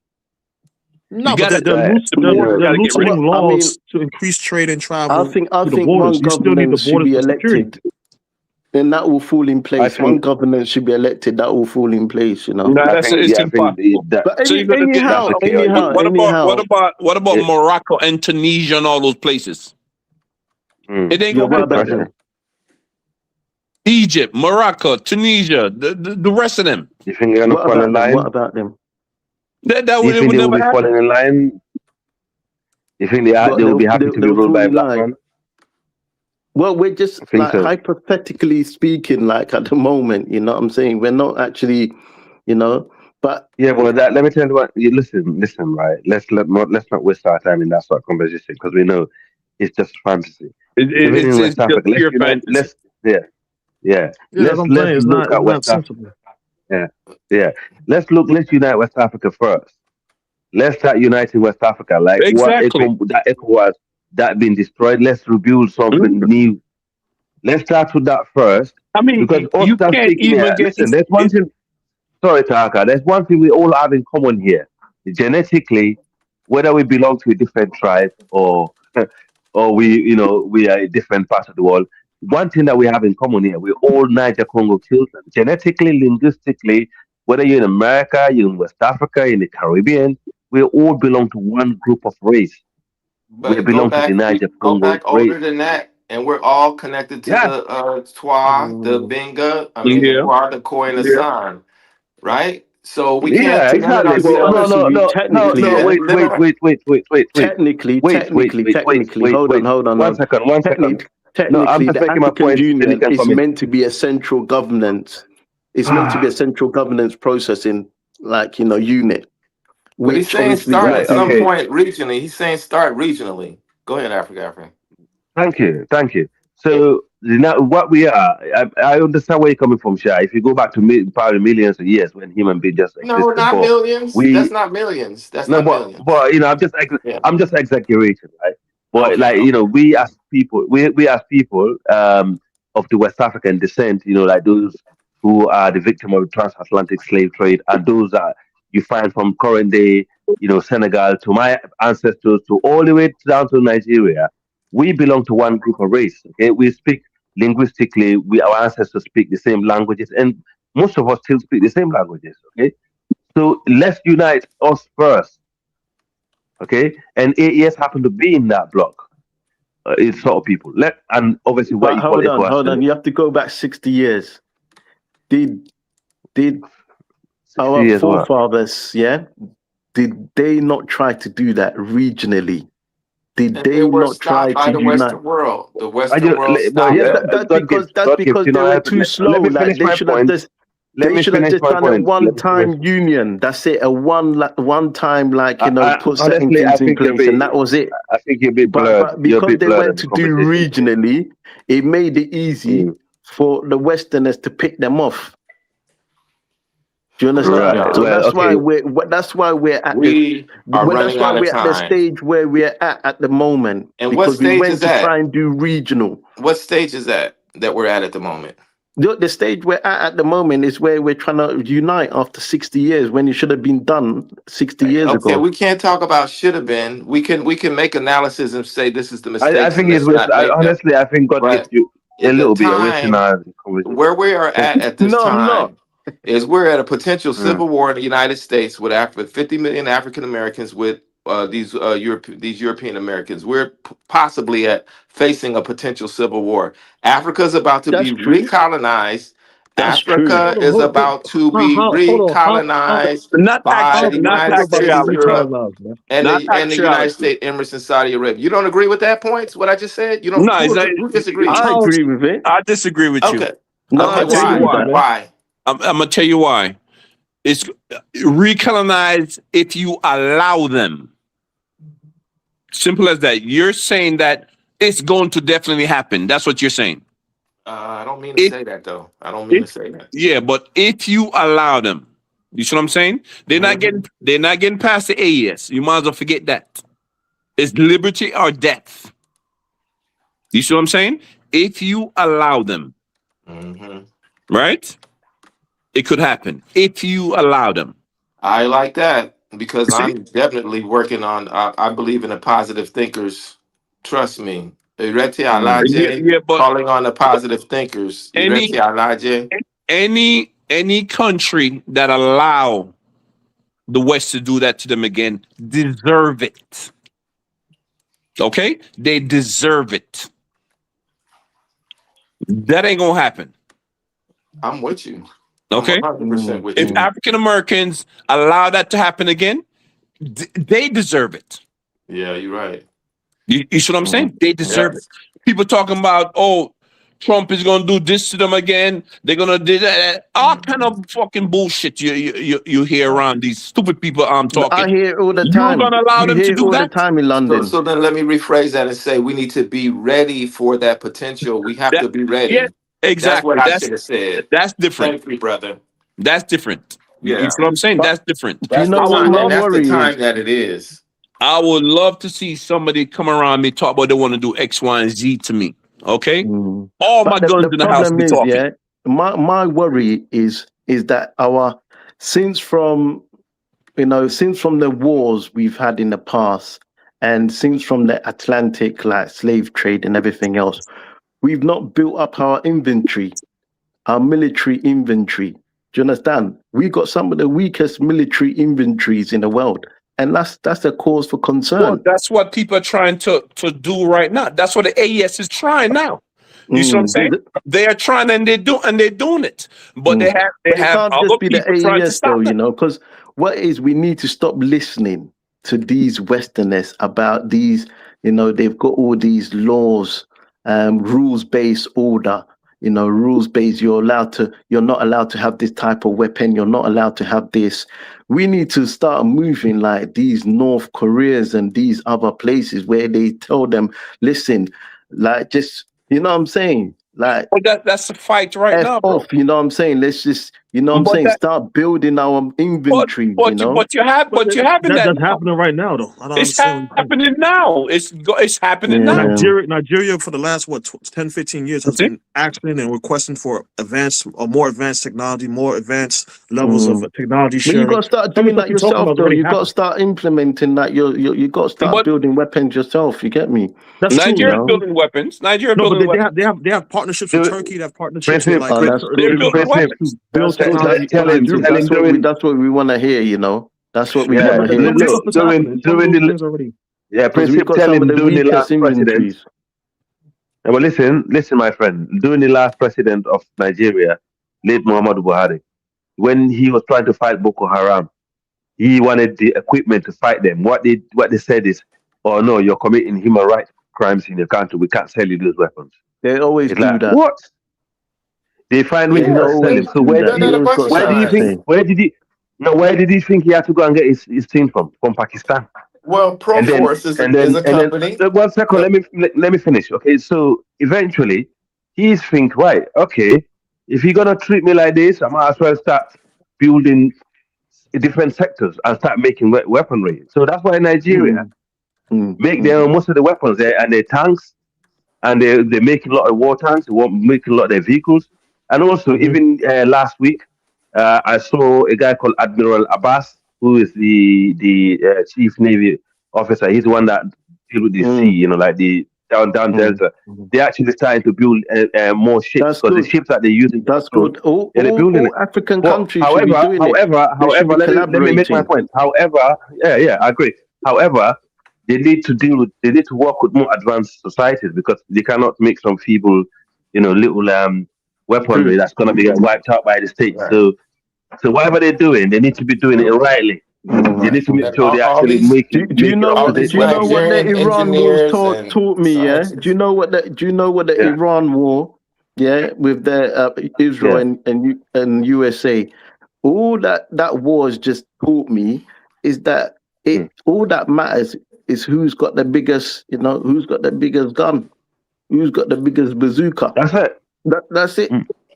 No, You but gotta, they're the borders they're gotta get rid of. loosening laws to increase trade and travel I through the think borders. one You still need the government should borders be for security. elected. Then that will fall in place. think- One government should be elected. That will fall in place. No, I it's think impossible. But So you're gonna get anyhow, what about Morocco and Tunisia and all those places? It ain't Yeah, gonna what about happen. them? Egypt, Morocco, Tunisia, the rest of them. You think they're gonna fall in line? What about them? That Do you would think they will never be happen. falling in line? You think they will be happy to be ruled by a black man? Well, we're just think so. hypothetically speaking, like at the moment, you know what I'm saying? We're not actually, but Yeah, well, let me tell you what. You listen, right? Let's not waste our time in that sort of conversation because we know it's just fantasy. Even in West Africa, let's pure unite. fantasy. Let's look at West Africa. Yeah. Let's unite West Africa first. Let's start uniting West Africa. Like Exactly. that ECOWAS that been destroyed. Let's rebuild something new. Let's start with that first. I mean, because you can't even get. Listen, there's one thing. Sorry, Taka. There's one thing we all have in common here. Genetically, whether we belong to a different tribe or we are a different part of the world. One thing that we have in common here, we're all Niger Congo children. Genetically, linguistically, whether you're in America, you're in West Africa, in the Caribbean, we all belong to one group of race. We But belong to the Niger go Congo back older race. than that, and we're all connected to the Twa, the Benga, the Kwa, the Khoi, and the San, right? So we can't Yeah, limit exactly. To be But ourselves. honest with you, We no. technically, can't yeah, limit our, technically, hold on. One second. No, I'm Technically, just the making my African point. Then you Union can is come in. meant to be a central governance. It's meant to be a central governance processing, unit, but he's which saying obviously start what at Right. some Okay. point regionally. He's saying start regionally. Go ahead, Africa. Thank you. Thank you. So now, what we are, I understand where you're coming from, Shah. If you go back to probably millions of years when human beings just No, existed, not but millions. That's we not millions. That's no, not but millions. Yeah. I'm just exaggerating, right? But Okay. like Okay. we as people, we as people of the West African descent, like those who are the victim of the transatlantic slave trade, and those that you find from current day, Senegal to my ancestors to all the way down to Nigeria, we belong to one group of race. Okay, we speak linguistically. Our ancestors speak the same languages, and most of us still speak the same languages. Okay, so let's unite us first, okay? And AES happen to be in that block. It's sort of people. And obviously we're But equal hold as on, well. hold on. You have to go back 60 years. Did did 60 our years what? forefathers, yeah, did they not try to do that regionally? Did And they they were not try stopped by to the unite? Western world. The I Western just, world well, stopped Yes, them. that's God gives, because they were too let slow. me Like finish they my should have point. just Let me finish my done a point. Let me finish. one-time union. That's it. A one time, I put certain honestly, things in place, and that was it. I think you're a bit blurred. But You're a because bit they blurred in went the to do conversation here. regionally, it made it easy Mm. for the Westerners to pick them off. Do you understand? Right. So Well, okay. that's why we're at the We are that's running why out of we're at the time. stage where we're at the moment, And what because we stage is went to that? try and do regional. What stage is that we're at the moment? The stage we're at the moment is where we're trying to unite after 60 years, when it should have been done 60 years Okay, ago. we can't talk about should have been. We can make analysis and say this is the I mistakes and think let's not make them. honestly, I think God gives But you a at the little bit of time rationality in the conversation. where we are at this No, I'm not. time is we're at a potential Mm. civil war in the United States with 50 million African Americans with these European Americans. We're possibly at facing a potential civil war. Africa is about to That's be true. recolonized. That's true. Africa is about to be Hold on. recolonized Not by How the not United Africa about to States be of actuality. Europe recolonized, man? Not and the United actuality. States Emirates and Saudi Arabia. You don't agree with that point? What I just said? You don't? No, it's not, Who disagrees? I How agree with it. I disagree with you. Okay. No, I'm I Okay. gonna tell agree you Why? with why. that. Why? I'm gonna tell you why. It's recolonized if you allow them. Simple as that. You're saying that it's going to definitely happen. That's what you're saying. I don't mean to If say that though. I don't mean to say that. yeah, but if you allow them, you see what I'm saying? Mhm. They're not getting past the AES. You might as well forget that. It's liberty or death. You see what I'm saying? If you allow them, Mhm. right? It could happen. If you allow them. I like that because You see? I'm definitely working on. I believe in the positive thinkers. Trust me. Ireti Mm. Alaje, Yeah, calling on the positive thinkers. any Ireti Alaje. any country that allow the West to do that to them again deserve it. Okay? They deserve it. That ain't gonna happen. I'm with you. I'm Okay? 100% with If you. African Americans allow that to happen again, they deserve it. Yeah, you're right. You see what I'm saying? They deserve it. Yes. People talking about, oh, Trump is gonna do this to them again. They're gonna do that. All kind of fucking bullshit you hear around these stupid people talking. I hear it all the You're time. gonna allow You them hear to it do all the that? time in London. So then let me rephrase that and say we need to be ready for that potential. We have That to be yeah, ready. That's what exactly. I should have said. That's different. Thank you, brother. That's different. You Yeah. see what I'm saying? But That's different. do you That's the know I would what time, my and love that's the worry time is? that it is. I would love to see somebody come around me talk about they want to do X, Y, and Z to me. Okay? Mm. All my But guns the in the house problem be is, talking. yeah, my worry is that since from since from the wars we've had in the past, and since from the Atlantic, like slave trade and everything else, we've not built up our inventory, our military inventory. Do you understand? We got some of the weakest military inventories in the world, and that's a cause for Well, concern. that's what people are trying to do right now. That's what the AES is trying now. You see what I'm saying? They are trying and they're doing it, but they But it have can't other just be the people trying to AES though, stop them. because what is we need to stop listening to these Westerners about these, they've got all these laws, rules-based order, rules-based, you're not allowed to have this type of weapon, you're not allowed to have this. We need to start moving like these North Koreas and these other places where they tell them, listen, like just, you know what I'm saying? Like, Well, that's a fight right F now, bro. off, you know what I'm saying? Let's just, start building our inventories, But you're having That's that now. happening right now, though. I don't It's understand. happening now. It's happening now. Nigeria for the last 10, 15 years has been asking and requesting for more advanced technology, more advanced levels of technology But sharing. you got to start doing that yourself, though. You got to start implementing that. You got to start building weapons yourself. You get me? That's true. Nigeria's building weapons. Nigeria building weapons. They have partnerships with Turkey. They have partnerships with like that's they're building weapons. That's what we want to hear. That's what we want to hear. Prince, we've got tell some him of the during the weakest last president. inventories. Yeah, well, listen, my friend. During the last president of Nigeria, late Muhammadu Buhari, when he was trying to fight Boko Haram, he wanted the equipment to fight them. What they said is, "Oh no, you're committing human rights crimes in your country. We can't sell you those weapons." They always do that. What? They find ways not to sell it. So where did he think he had to go and get his thing from Pakistan? Well, Proforce is a company. One second, let me finish. Okay, so eventually he's think, right, okay, if you're gonna treat me like this, I might as well start building different sectors and start making weaponry. So that's why Nigeria make most of the weapons there and their tanks, and they make a lot of war tanks. They make a lot of their vehicles, and also even last week, I saw a guy called Admiral Abbas, who is the chief navy officer. He's the one that deals with the sea, like the down delta. They're actually starting to build more ships because the ships that they're using. That's good. All African countries should be doing however, let me make my point. However, I agree. However, they need to work with more advanced societies because they cannot make some feeble, little weaponry that's going to be wiped out by the state. So whatever they're doing, they need to be doing it rightly. They need to make sure they actually make it. Do you know what the Iran war taught me? Yeah. Do you know what the Iran war? Yeah, with the Israel and USA. All that war has just taught me is that all that matters is who's got the biggest, who's got the biggest gun, who's got the biggest bazooka. That's it. That's it.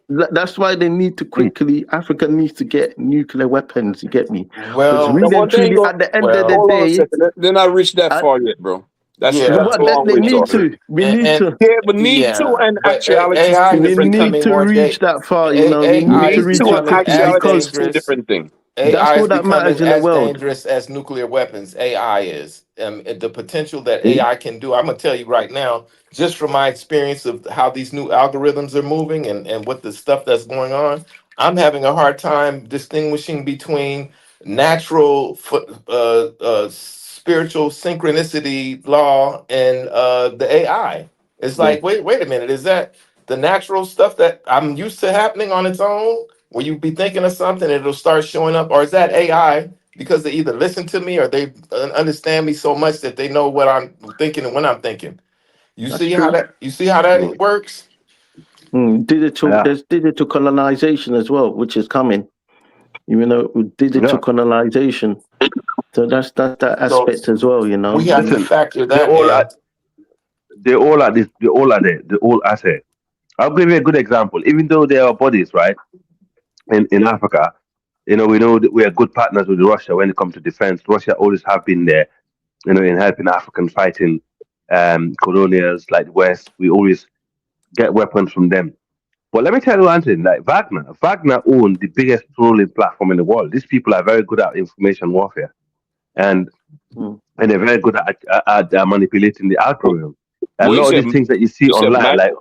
That's why they need to quickly. Africa needs to get nuclear weapons. You get me? Well, truly, at the end of the day, they're not reached that far yet, bro. That's they need to. We need to. Yeah, but need to, and actuality, we need to reach that far. We need to reach that because it's a different thing. AI is becoming as dangerous as nuclear weapons. AI is. The potential that AI can do, I'm going to tell you right now, just from my experience of how these new algorithms are moving and what the stuff that's going on, I'm having a hard time distinguishing between natural spiritual synchronicity law and the AI. It's like, wait a minute, is that the natural stuff that I'm used to happening on its own? Where you be thinking of something, it'll start showing up, or is that AI because they either listen to me or they understand me so much that they know what I'm thinking and when I'm thinking? You see how that works? There's digital colonization as well, which is coming. With digital colonization. So that's that aspect as well. We have to factor that They all are this. They all are there. They all are there. I'll give you a good example. Even though they are bodies, right? In Africa, we know that we are good partners with Russia when it comes to defense. Russia always have been there, in helping African fighting colonials like the West. We always get weapons from them. But let me tell you one thing, like Wagner owned the biggest trolling platform in the world. These people are very good at information warfare. And they're very good at manipulating the algorithm. A lot of the things that you see online, like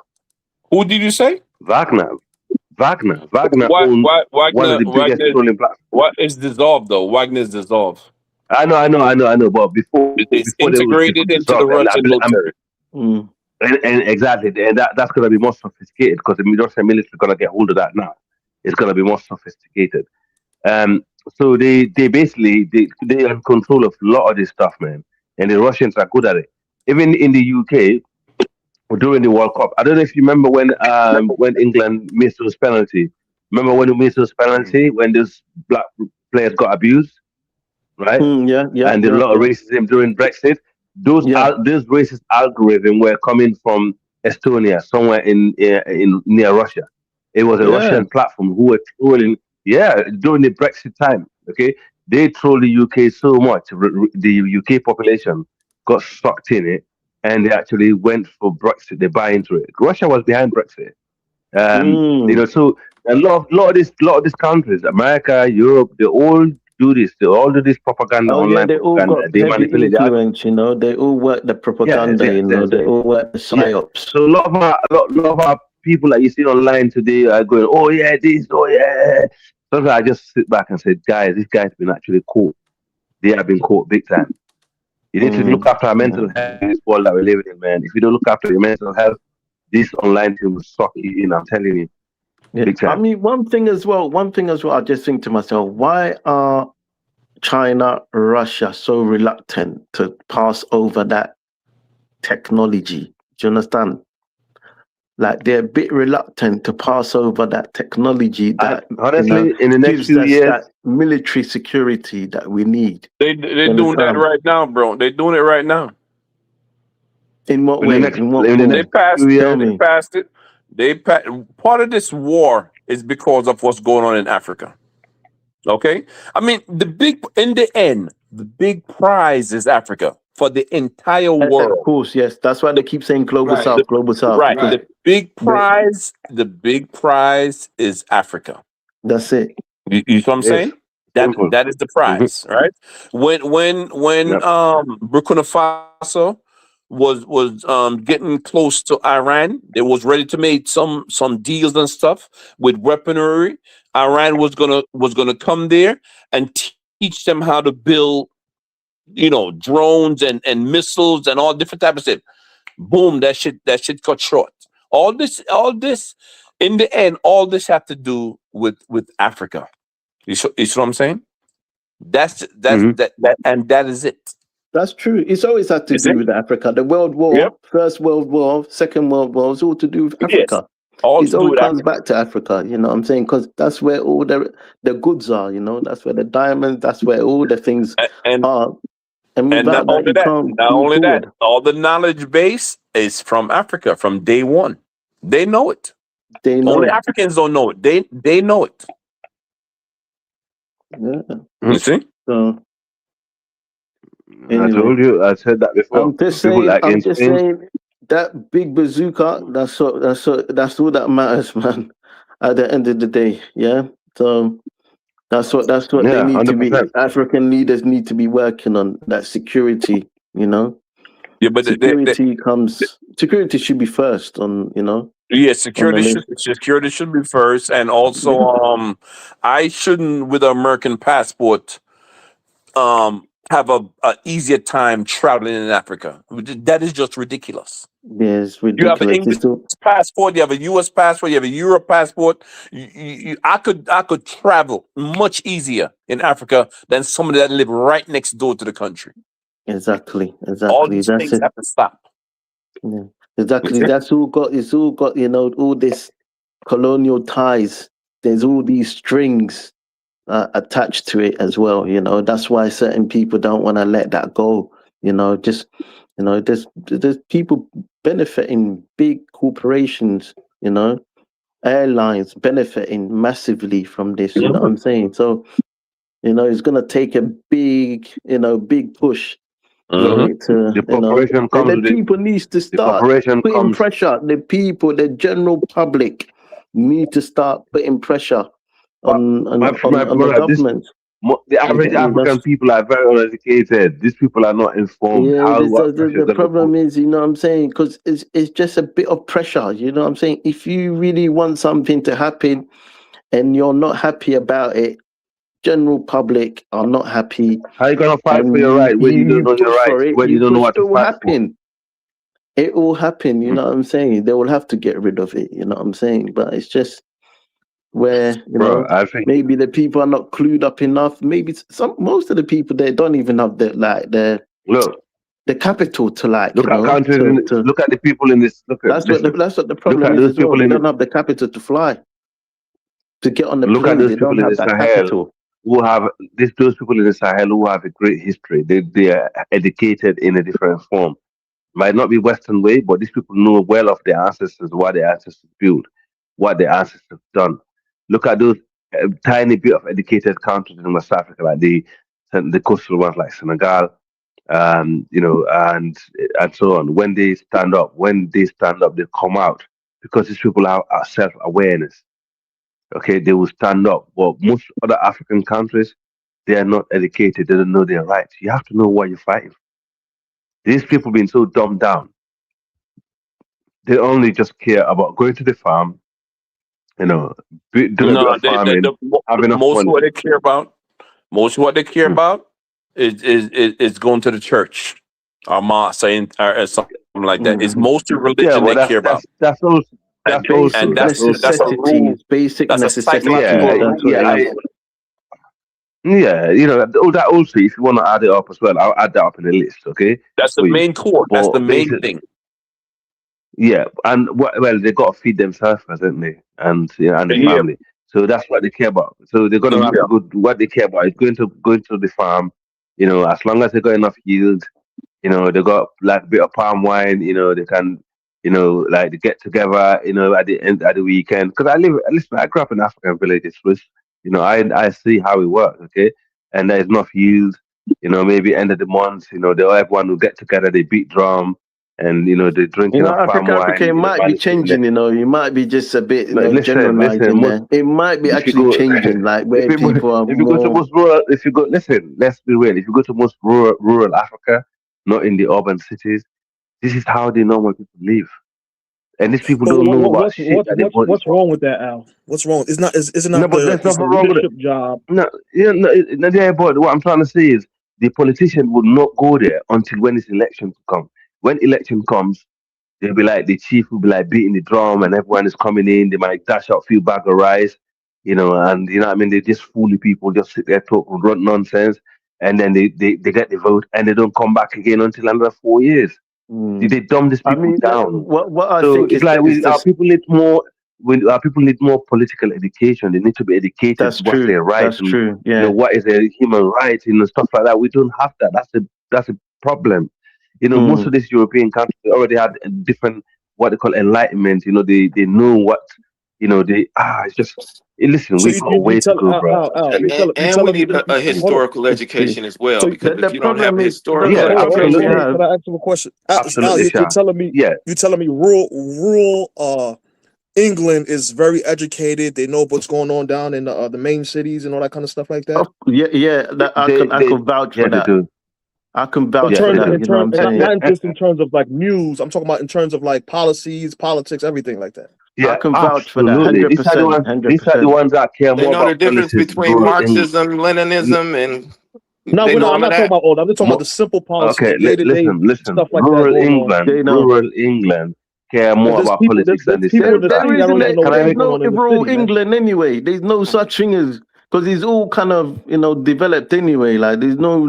who did you say? Wagner owns one of the biggest trolling platforms. What is dissolved though? Wagner's dissolved. I know. But before it's integrated into the Russian military. And exactly, and that's going to be more sophisticated because the Russian military is going to get hold of that now. It's going to be more sophisticated. So they basically they are in control of a lot of this stuff, man. And the Russians are good at it. Even in the UK during the World Cup, I don't know if you remember when England missed those penalty. Remember when we missed those penalty when those black players got abused, right? And a lot of racism during Brexit. Those racist algorithm were coming from Estonia, somewhere in near Russia. It was a Russian platform who were trolling. Yeah, during the Brexit time. Okay, they trolled the UK so much. The UK population got sucked in it, and they actually went for Brexit. They buy into it. Russia was behind Brexit. So a lot of these countries, America, Europe, they all do this. They all do this propaganda, Oh yeah, online they all propaganda. got They heavy manipulate the algorithm. influence, you know. They all work the Yes, propaganda, yes, you know. yes, They all work the yes. psyops. So a lot of our people that you see online today are going, oh yeah, this, oh yeah. Sometimes I just sit back and say, guys, this guy's been actually caught. They have been caught big time. You need to look after our mental health in this world that we're living in, man. If you don't look after your mental health, this online thing will suck you in. I'm telling you, Yeah. big I time. mean, one thing as well, I just think to myself, why are China, Russia so reluctant to pass over that technology? Do you understand? Like they're a bit reluctant to pass over that technology that Honestly, in the next gives few us years, that military security that we need. They're doing that right now, bro. They're doing it right now. In what in way? the next In what in the form? They next passed. few They years, me. passed it. Part of this war is because of what's going on in Africa. Okay, I mean in the end, the big prize is Africa for the entire Of world. course, yes. That's why they keep saying global Right. south, global south. Right, Because the big prize is Africa. that's it. You see what I'm yes, saying? That simple. that is the Hmm. prize, right? When Yep. Burkina Faso was getting close to Iran, they was ready to make some deals and stuff with weaponry. Iran was gonna come there and teach them how to build, drones and missiles and all different types of stuff. Boom, that shit cut short. All this, in the end, all this have to do with Africa. You see what I'm saying? Hmm. That is it. That's true. It's always had to You do see? with Africa. The World War, Yep. First World War, Second World War, it's all to do with Yes. Africa. All It to do always with comes Africa. back to Africa, you know what I'm saying? Because that's where all the goods are, you know, that's where the diamonds, that's where all the things And are. And and not without that, only you that, can't move forward. all the knowledge base is from Africa from day one. They know it. They Only know. Africans don't know it. They know it. Yeah. You see? So I anyway, told you, I said that before. I'm just People saying, like in Spain, that big bazooka, that's all that matters, man. At the end of the day, yeah. So that's what they yeah, need to be. 100%. African leaders need to be working on that security. You know, Yeah, but security should be first on yeah, on the list. security should be first, and also Yeah, I shouldn't with an American passport have a easier time traveling in Africa. That is just ridiculous. yeah, it's You have an ridiculous. English passport, you have a U.S. passport, you have a Europe passport. I could travel much easier in Africa than somebody that live right next door to the country. Exactly. All That's these things it. have to stop. Yeah. You Exactly. see? It's all got all this colonial ties. There's all these strings attached to it as well. That's why certain people don't want to let that go. Just there's people benefiting, big corporations. Airlines benefiting massively from this. You know what I'm saying? So it's gonna take a big push for Mhm. it to, The corporation and comes the with it. people needs to The start corporation putting comes. pressure. The people, the general public, need to start putting pressure But on the brother, government. the You average get me? African people are very uneducated. These people are not informed. Yeah, What pressure is the going to be put? problem is, you know what I'm saying? Because it's just a bit of pressure, you know what I'm saying? If you really want something to happen and you're not happy about it, general public are not happy, How you going to fight for and your you right when you you don't you know your push for rights, it, when you don't know what it to will fight for? happen. it will happen. You know what I'm saying? They will have to get rid of it. You know what I'm saying? But it's just where Bro, I think maybe the people are not clued up enough. Maybe most of the people they don't even have look. the capital to Look at countries. Look at the people in this. That's what the problem is as well. They don't have the capital to fly, to get on the look plane. at those They people don't in have the that Sahel capital. who have those people in the Sahel who have a great history. They are educated in a different form. Might not be Western way, but these people know well of their ancestors, what their ancestors built, what their ancestors done. Look at those tiny bit of educated countries in West Africa, like the coastal ones like Senegal, and so on. When they stand up, they come out because these people are self awareness. Okay, they will stand up. But most other African countries, they are not educated. They don't know their rights. You have to know what you're fighting for. These people being so dumbed down. They only just care about going to the farm, doing a bit No, of farming, have enough most money. what they care about, is going to the church or mosque or something like that. It's mostly Yeah, religion but they care about. that's also And, that's also and that's also that's a rule. Basic That's a necessities. psychological That's rule. what it is. that also. If you want to add it up as well, I'll add that up in the list. Okay, That's the for you. main core. That's the But main thing. yeah, and well, they got to feed themselves, don't they? And and the Yeah, family. So that's what they care about. So they're gonna have yeah. to go. What they care about is going to the farm. As long as they got enough yield, they got like a bit of palm wine. They can, like they get together. At the end at the weekend. Because listen, I grew up in African villages, which I see how it works. Okay, and there's enough yield. Maybe end of the month. Everyone will get together. They beat drum, and they drink enough palm Africa, wine. it might be Everybody's sitting there. changing. You might be just a bit, Like, listen. generalizing there. It might be If you actually go, changing, like if where you people are if you go to more. most rural, if you go, listen, let's be real. If you go to most rural Africa, not in the urban cities, this is how the normal people live, and these people But don't know about shit that they voted what's for. wrong with that, Al? What's wrong? Is it No, not but there's is the nothing wrong with it. leadership job? No, yeah, no, yeah, but what I'm trying to say is the politician would not go there until when it's election to come. When election comes, they'll be like the chief will be like beating the drum and everyone is coming in. They might dash out a few bag of rice, and you know what I mean. They just fool the people, just sit there talk run nonsense, and then they get the vote and they don't come back again until another 4 years. They dumb these I people mean, down. what I So think it's is like that is our this. people need more. Our people need more political education. They need to be educated That's to what's true. their right That's and true. Yeah. what is their human right, stuff like that. We don't have that. That's a problem. Most Mm. of these European countries they already had a different what they call enlightenment. They know what it's just listen, So we got a you way to tell go, bro. Al, I'm telling you And we telling me need a hold on. historical education as well, So because if The you don't have problem a is you. historical Yeah, hold on. education, absolutely. Can I ask you a question? Al, Absolutely, you're Sha. telling me Yeah. rural England is very educated. They know what's going on down in the main cities and all that kind of stuff like that. Yeah. That I can vouch for They that. do. I can In vouch for terms, that. You know what I'm saying? not just in terms of like news. I'm talking about in terms of like policies, politics, everything like that. I Yeah, can vouch for that. absolutely. These are the 100%. ones. These are the 100%. ones that care they more know the about difference policies. between Rural England. Marxism, Leninism, and No, they know I'm all of not talking that. about all. I'm just talking about Mo- the simple policies, Okay, the day to day listen. stuff like that going on. They know. Rural England care Because more about politics than there's the people in the center. There city that don't isn't. even know Can what's I There's make? going no on in the rural city, man. England anyway. There's no such thing as because it's all kind of developed anyway. Like there's no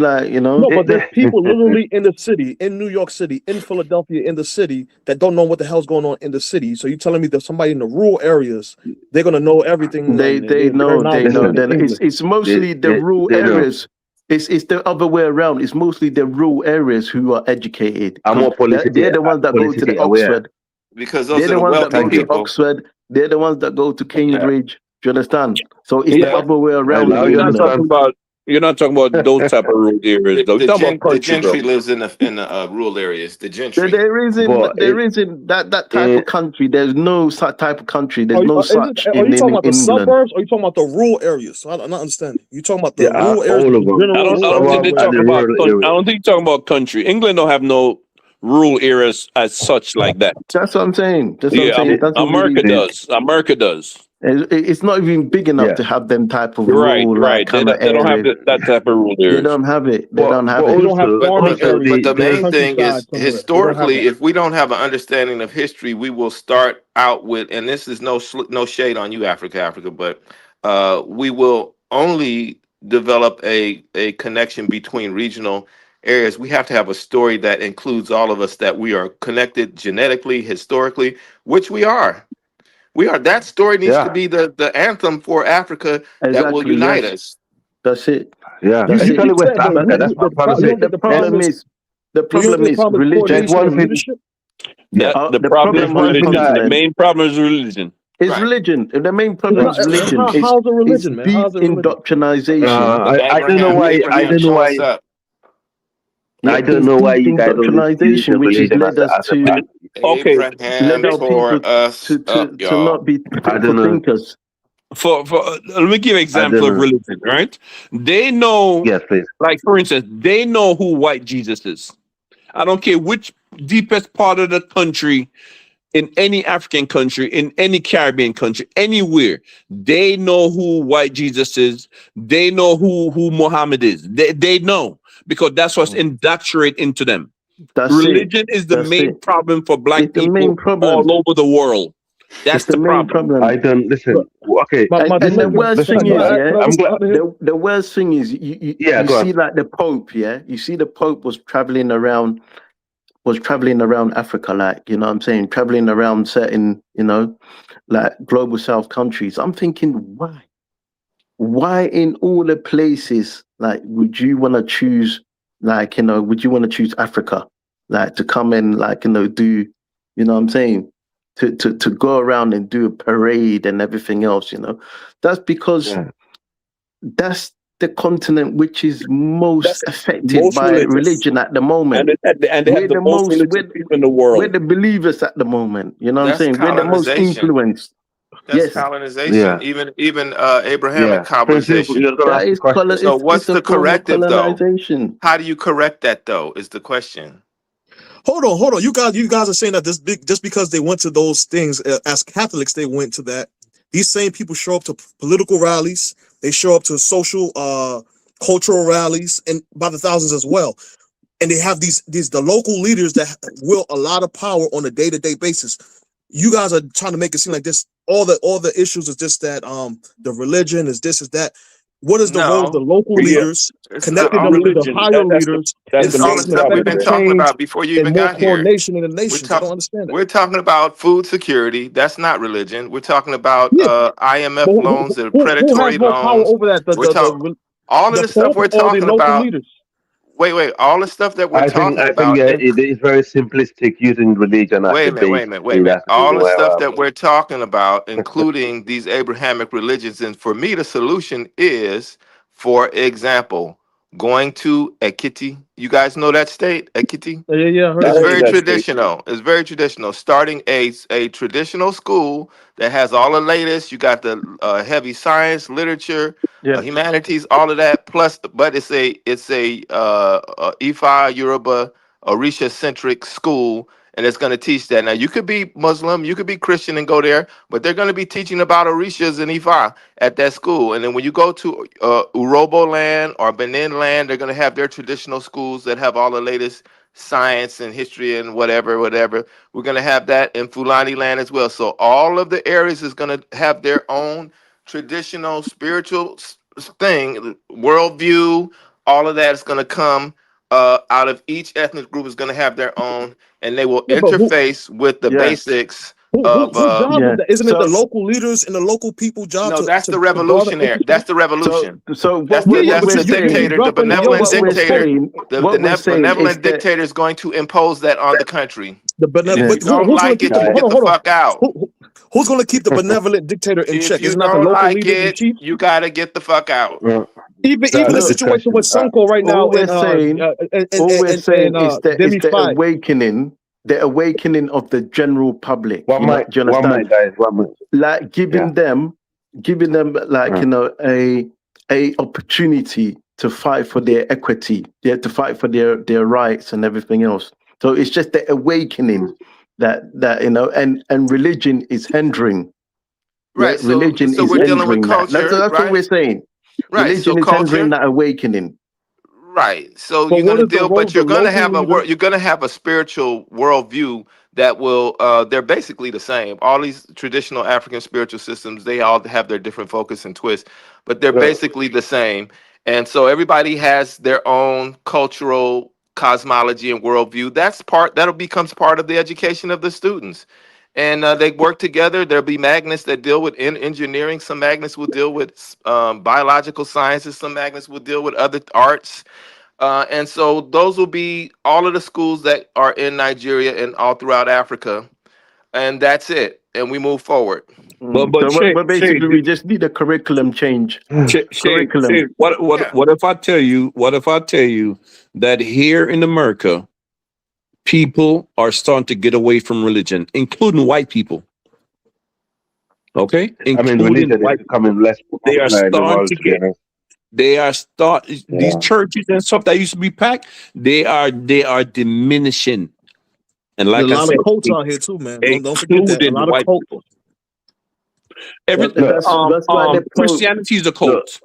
No, but there's people They- literally in the city, in New York City, in Philadelphia, in the city that don't know what the hell's going on in the city. So you telling me that somebody in the rural areas, they're gonna know everything and They they're very know. They knowledgeable know. in listen. Then England. it's mostly the rural They know. areas. It's the other way around. It's mostly the rural areas who are educated I'm because more politically they're the ones that go to the aware. Oxford. Because They're those are the the ones that wealthy go Thank to you. people. Oxford. They're the ones that go to Yeah. Cambridge. Do you understand? So it's the Yeah. other way around Now You're you not again. talking understand. about those type of rural areas though. You're talking about The country though. gentry lives in the rural areas. The gentry. But There isn't that type of country. There's no such type of country. There's no such Are you in talking about the England. suburbs or are you talking about the rural areas? I'm not understanding. You talking about they the are rural areas all of in them. general? I don't think Suburb they and talk the about. rural I area. don't think you're talking about country. England don't have no rural areas as such like that. That's what I'm saying. That's what I'm Yeah, saying. It doesn't America really. They, does. America does. It's not even big enough Yeah. to have them type of Right, rural like right. kind of They don't have areas. that type of rule They there. don't have it. They don't have But it. They don't have also, farming also areas The in the main thing countryside is somewhere. They don't have historically, that. if we don't have an understanding of history, we will start out with, and this is no shade on you, Africa, but we will only develop a connection between regional areas. We have to have a story that includes all of us, that we are connected genetically, historically, which we are. We are. That story needs to yeah, be the anthem for Africa that will Exactly. unite Yes. us. That's it. yeah. That's You it. Especially keep West saying, but Africa. But That's what I'm trying to you say. don't think the problem is the you don't problem think the is problem is There's religion. coordination one and thing. leadership? Yeah, The The problem is there's problem on the one thing religion. The that continent main problem is religion. is Right. religion. The main It's problem not. is religion. How's it It's religion, man? deep How's it religion? indoctrination. I don't know why. I Abraham, don't know show us why. up. Yeah, I don't it's know why deep you guys always use indoctrination, the which has religion led us as a to Okay, led Abraham our people tore us up, to y'all. not be I don't critical know. thinkers. for let me give an I don't example of know. religion. Right? They know, Yes, please. like for instance, they know who white Jesus is. I don't care which deepest part of the country, in any African country, in any Caribbean country, anywhere, they know who white Jesus is. They know who Muhammad is. They know, because that's what's indoctrinated into them. That's it. Religion is the That's main it. problem for black It's the main people problem. all over the world. It's That's the the main problem. I problem. don't listen. Okay, My And the listen, worst listen. thing is, yeah, I'm glad. the worst thing is Yeah, you go on. see like the Pope, yeah, you see the Pope was traveling around Africa, like, you know what I'm saying, traveling around certain, like global South countries. I'm thinking, why in all the places, like, would you want to choose, like, would you want to choose Africa, like, to come and, like, do, you know what I'm saying, to go around and do a parade and everything else, that's because Yeah. that's the continent which is most That's affected most by religious, religion at the moment. and they have We're the the most most, religious people in the we're world. the believers at the moment. You know what I'm That's saying? We're the most colonization. influenced. That's Yes, colonization. Yeah. Even Abrahamic Yeah. Prince, you colonization. was gonna that ask a is question. So what's it's a the form of corrective though? colonization. How do you correct that though? Is the question. Hold on. You guys are saying that just because they went to those things as Catholics, they went to that. These same people show up to political rallies. They show up to social, cultural rallies, and by the thousands as well. And they have the local leaders that wield a lot of power on a day-to-day basis. You guys are trying to make it seem like this. All the issues is just that the religion is this is that. What is the role of the No, local Yeah, leaders it's connecting all them to the religion. higher leaders That's in the it's all the main seeking stuff we've problem effective been there. talking change about before you and even more got here. coordination in the We're nations? I don't understand it. we're talking about food security. That's not religion. We're talking about Yeah, but IMF loans and who has predatory more power loans. over that? We're talking all of The the stuff Pope we're or the talking local about. leaders? Wait. All the stuff that we're talking I think about. yeah, it is very simplistic using religion as Wait the a minute, base. wait a minute. That's the All reason the why stuff I'm that we're talking about, including these Abrahamic religions, and for me, the solution is, for example, going to Ekiti. You guys know that state, Ekiti? Yeah, I heard I It's of heard of very that Ekiti. state. traditional. It's very traditional. Starting a traditional school that has all the latest. You got the heavy science, literature, Yeah. humanities, all of that. Plus, but it's a Ifa, Yoruba, Orisha centric school, and it's going to teach that. Now, you could be Muslim, you could be Christian and go there, but they're going to be teaching about Orishas and Ifa at that school. And then when you go to Urobo land or Benin land, they're going to have their traditional schools that have all the latest science and history and whatever. We're going to have that in Fulani land as well. So all of the areas is going to have their own traditional spiritual thing, worldview. All of that is going to come out of each ethnic group is going to have their own, and they will Yeah, but interface with the Yeah. basics of. who job is Yeah. that? Isn't it the So local leaders and the local people job No, that's the to guard the revolutionary. That's infrastructure? the revolution. so That's Yeah, the yeah, that's but the you dictator, the dropping the benevolent yoke what on we're the Pope. dictator. saying, The what we're saying is benevolent that dictator is going to impose that on the country. And if yeah. you But don't who's going to like keep it, the you right. get the hold on? fuck out. Who's going to keep the benevolent dictator in If check? you Isn't that the don't local like leaders and it, chiefs? you gotta get the fuck out. Even the That's the Look, situation with question. Sonko right now all we're in saying, is Demi the 5. awakening of the general public. One mic, Do you one understand? mic, guys. One mic. Like Yeah. giving them like Uh, a opportunity to fight for their equity, to fight for their rights and everything else. So it's just the awakening that and religion is hindering. Right. So Religion so is we're dealing with hindering that. culture, That's what right? we're saying. Right. So Religion is hindering culture. that awakening. Right. So But you're what going to is the deal, role but of the you're going to local have leaders? you're going to have a spiritual worldview that will. They're basically the same. All these traditional African spiritual systems, they all have their different focus and twist, but they're Well, basically the same. And so everybody has their own cultural cosmology and worldview. That'll becomes part of the education of the students. And they work together. There'll be magnets that deal with engineering. Some magnets will deal with biological sciences. Some magnets will deal with other arts. And so those will be all of the schools that are in Nigeria and all throughout Africa. And that's it. And we move forward. But So Shay, but basically, we just need a curriculum change. Shay, Curriculum. Yeah. what if I tell you? What if I tell you that here in America, people are starting to get away from religion, including white people. Okay, I mean, including religion is white becoming less they are popular in the starting world, to to be get honest. these Yeah. churches and stuff that used to be packed, they are diminishing. And There's a like I lot of said, cults out here too, man. Don't forget that. A including lot of white cults. people. Every Look, That's why they Christianity is a look. cult.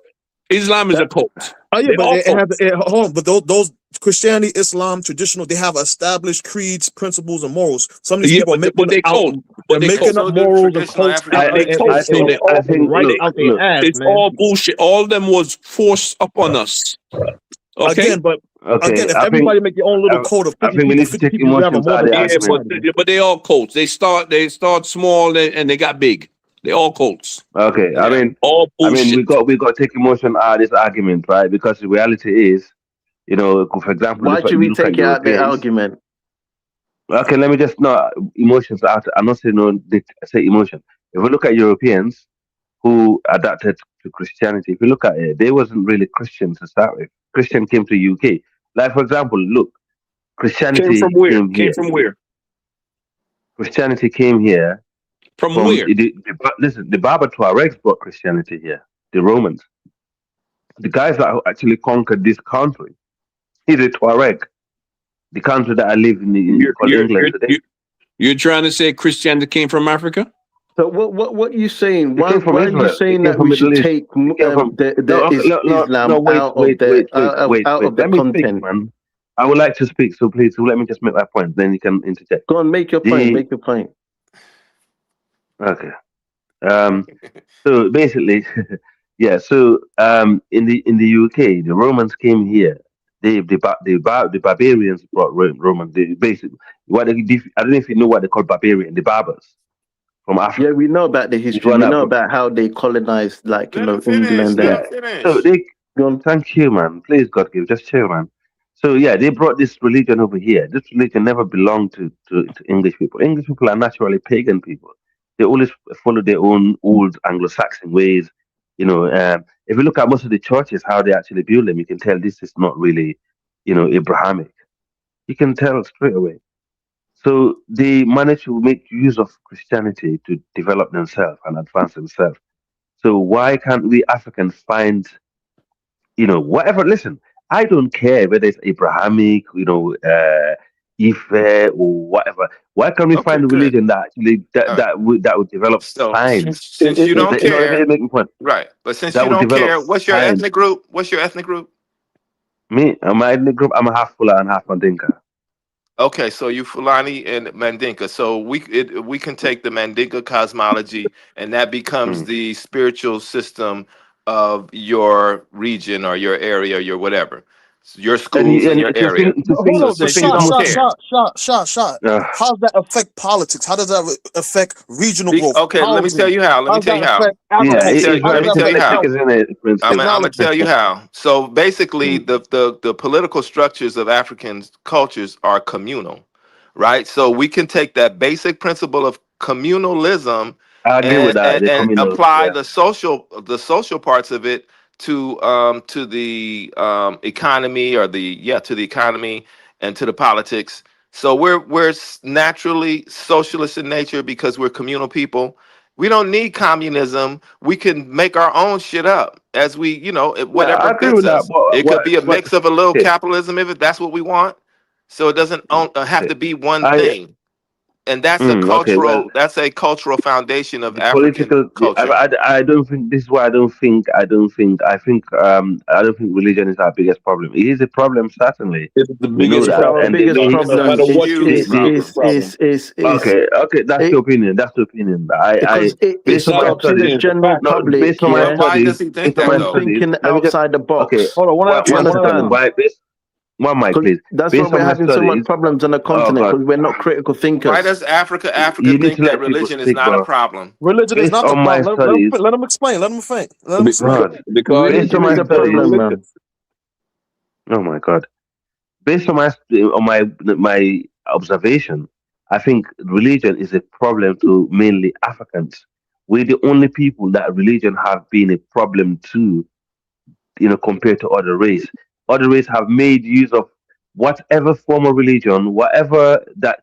Islam is a cult. Oh yeah, They but all it has. cults. Hold on, but those Christianity, Islam, traditional, they have established creeds, principles, and morals. Some of these Yeah, people are but making they out. cult. They're But they And cult. making up so do morals and traditional cults African out, They and, cult. and, I and think, they I all think, right look, out their look. ass, It's man. all bullshit. All of them was forced upon us. Okay. Again, but Okay, again, if everybody make their own little I, code of I 50 think we people, need to 50 take people, you have a emotions more out of the Yeah, diverse argument. society, man. but they all cults. They start small and they got big. They all cults. Okay, yeah. All I mean, bullshit. we got to take emotion out of this argument, right? Because the reality is, for example, Why should you we look at take it out the Europeans. argument? Okay, let me just no emotions out. I'm not saying no. Say emotion. If we look at Europeans who adapted to Christianity, if you look at it, they wasn't really Christians to start with. Christian came to UK. Like for example, look, Came from Christianity where? came Came here. from where? Christianity came here From from where? listen. The Berber Tuaregs brought Christianity here. The Romans, the guys that actually conquered this country, is a Tuareg. The country that I live in, You're called you're England you're today. you're, you're trying to say Christianity came from Africa? So what are you saying? It came from Why are you Israel. It saying came that from we should Middle East. take It came from no, the okay, no. Islam Wait, wait, wait, wait, wait, out wait. of the Let me speak, content? man. I would like to speak, so please let me just make my point. Then you can interject. Go on, make your point. The Make your point. okay. So basically, yeah. So in the UK, the Romans came here. The barbarians brought Romans. They basically I don't know if you know what they call barbarian. The barbers from Yeah, Africa. we know about the It's history. one We that know about how they colonized, like Let him finish. England Let yeah. him and. So finish. they Go on. thank you, man. Please, God give, just chill, man. So yeah, they brought this religion over here. This religion never belonged to English people. English people are naturally pagan people. They always follow their own old Anglo-Saxon ways. If you look at most of the churches, how they actually build them, you can tell this is not really, Abrahamic. You can tell straight away. So they managed to make use of Christianity to develop themselves and advance themselves. So why can't we Africans find whatever. Listen, I don't care whether it's Abrahamic, Ife or whatever. Why can't we Okay, find a good. religion that actually that All right. that would develop So science? since you don't No, let me care, make a point. right? But since That you would don't develop care, what's your science. ethnic group? What's your ethnic group? Me, my ethnic group, I'm a half Fula and half Mandinka. Okay, so you Fulani and Mandinka. So we can take the Mandinka cosmology, and that becomes Mm. the spiritual system of your region or your area, or your whatever, your And, schools in your to area. think, to But hold think, So on, but to since you think shot, don't most. shot, care, shot, shot, shot, shot. Uh, How does that affect politics? How does that affect regional growth, okay, let me tell housing? you how. Let How me does tell that you how. affect yeah, Let me agriculture? tell it, you. How it's does Let me that it's tell just you affect how. health, politics, isn't it, Prince? I'm gonna tell technology? you how. So basically, Mm. the political structures of African cultures are communal, right? So we can take that basic principle of communalism I agree with and that. and, The and communal, apply yeah. the social parts of it to the economy or to the economy and to the politics. So we're naturally socialist in nature because we're communal people. We don't need communism. We can make our own shit up as Yeah, I whatever agree fits with that. us. But It could be a what? mix of a little Okay. capitalism if that's what we want. So it doesn't have Okay. to be one I thing. And that's Okay, well, a cultural foundation of the African political. culture. I don't think this is why I don't think. I don't think religion is our biggest problem. It is a problem, certainly. It's the We know biggest that, Our problem. and the biggest way. No problem matter It's a what you huge is say, it's problem. a problem. Okay, that's it, your opinion. That's your opinion. But because It's based on it's not my an up to the studies, opinion, it's a general fact. no, public, based on my But yeah, why does studies, he think based on that my on though? studies, thinking let me just. outside the Okay, box. Hold on, one at a Do you time, one one at a second. understand? time. Why? One mic, Because please. that's why Based we're on my having so much studies. problems on the Oh continent, God, because we're not critical Why thinkers. does Africa you need think to that let people religion is speak, not a bro. problem? Religion is Based not the on my problem. studies, Let him explain. Let him think. Let him explain. God, Because he based on Religion my is a believes that studies. problem, religion. man. Oh my God. Based on my observation, I think religion is a problem to mainly Africans. We're the only people that religion have been a problem to, compared to other race. Other race have made use of whatever form of religion, whatever that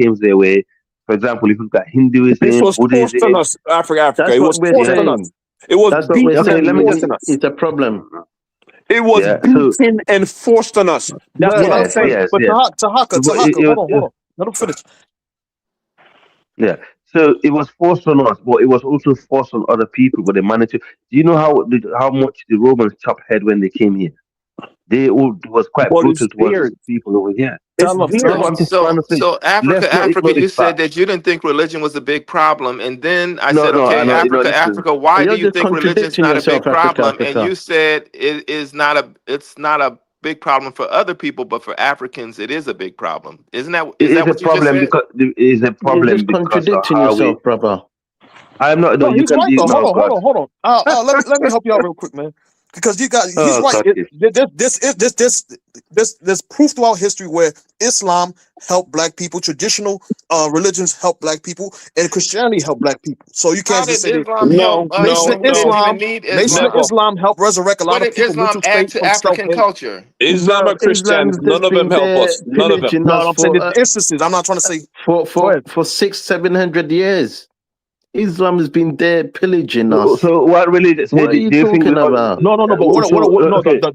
came their way. For example, if you've got This Hinduism, was forced on Buddhism, us, Africa. That's It what was we're forced yeah, on us. saying. It was That's what we're beaten okay, and saying. let me forced just, on us. It's a problem. It was yeah, so, beaten and forced on us. That's what I'm yes, But saying. yes, but yes. But Tahaka, hold on. Let him finish. yeah. So it was forced on us, but it was also forced on other people. But they managed to. Do you know how much the Romans chopped head when they came here? They all was quite But it's brutal towards there. the people over here. It's Tell him. That's there. what So, I'm just trying so, to say. so Let's not Africa, ignore you this said fact. that you didn't think religion was a big problem, and then I No, said, no, I okay, know. Listen. Africa, why do You're you just think religion's contradicting not a big yourself, Africa, problem? And Africa. you said it's not a big problem for other people, but for Africans, it is a big problem. It Is is that a what you just problem said? because it is a You're problem just because of contradicting how we. yourself, brother. I'm not. No, No, you he's can. right though. No, God. Hold on. Let me help you out real quick, man. Because he's Oh right. God, gift. There's proof throughout history where Islam helped black people, traditional religions help black people, and Christianity helped black people. So you How can't just did say that Islam help No, us no, when we didn't no, even need Nation of Islam? never. Islam helped resurrect a What lot of did people Islam mental add state to from African self-hate. culture? Islam Bro, or Christianity, Islam's none just of them been help there us. None of them. pillaging No, us I'm saying for the instances. I'm not trying to say. for Go for ahead. for 600-700 years. Islam has been there pillaging So, us. so what religion? So What are you do you think? talking about? No. But no. Okay.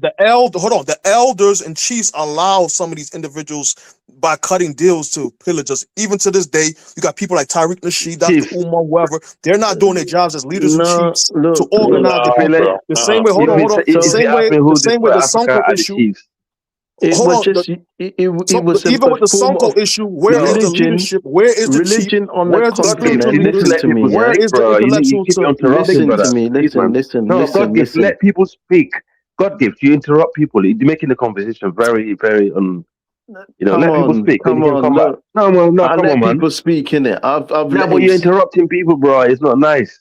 Hold on. The elders and chiefs allow some of these individuals by cutting deals to pillage us. Even to this day, you got people like Tariq Nasheed, Dr. Chiefs. Umar, whoever. They're not doing their jobs as leaders and No, chiefs to look. organize the Okay, No, let, people. bro. The same way. if it's The if So you same ask way. me The who same way destroyed the Africa Sonko are the issue. chiefs. it Hold was on. just it was Even with a the form Sonko of issue, where is the religion. leadership? Where is the chief? Religion on the Where is the God gift, spiritual continent. you need to leaders? Listen let to people me, Where yeah. speak, is the bro. You intellectuals keep to interrupting, debate brother. these? Please, man. No, God gift, Listen. let people speak. God gift, you interrupt people. You're making the conversation very, very let people speak. Then you Come can on. come back. Look, No, man, no, I come on, let man. people speak in it. I've No, let but him. you're interrupting people, bro. It's not nice.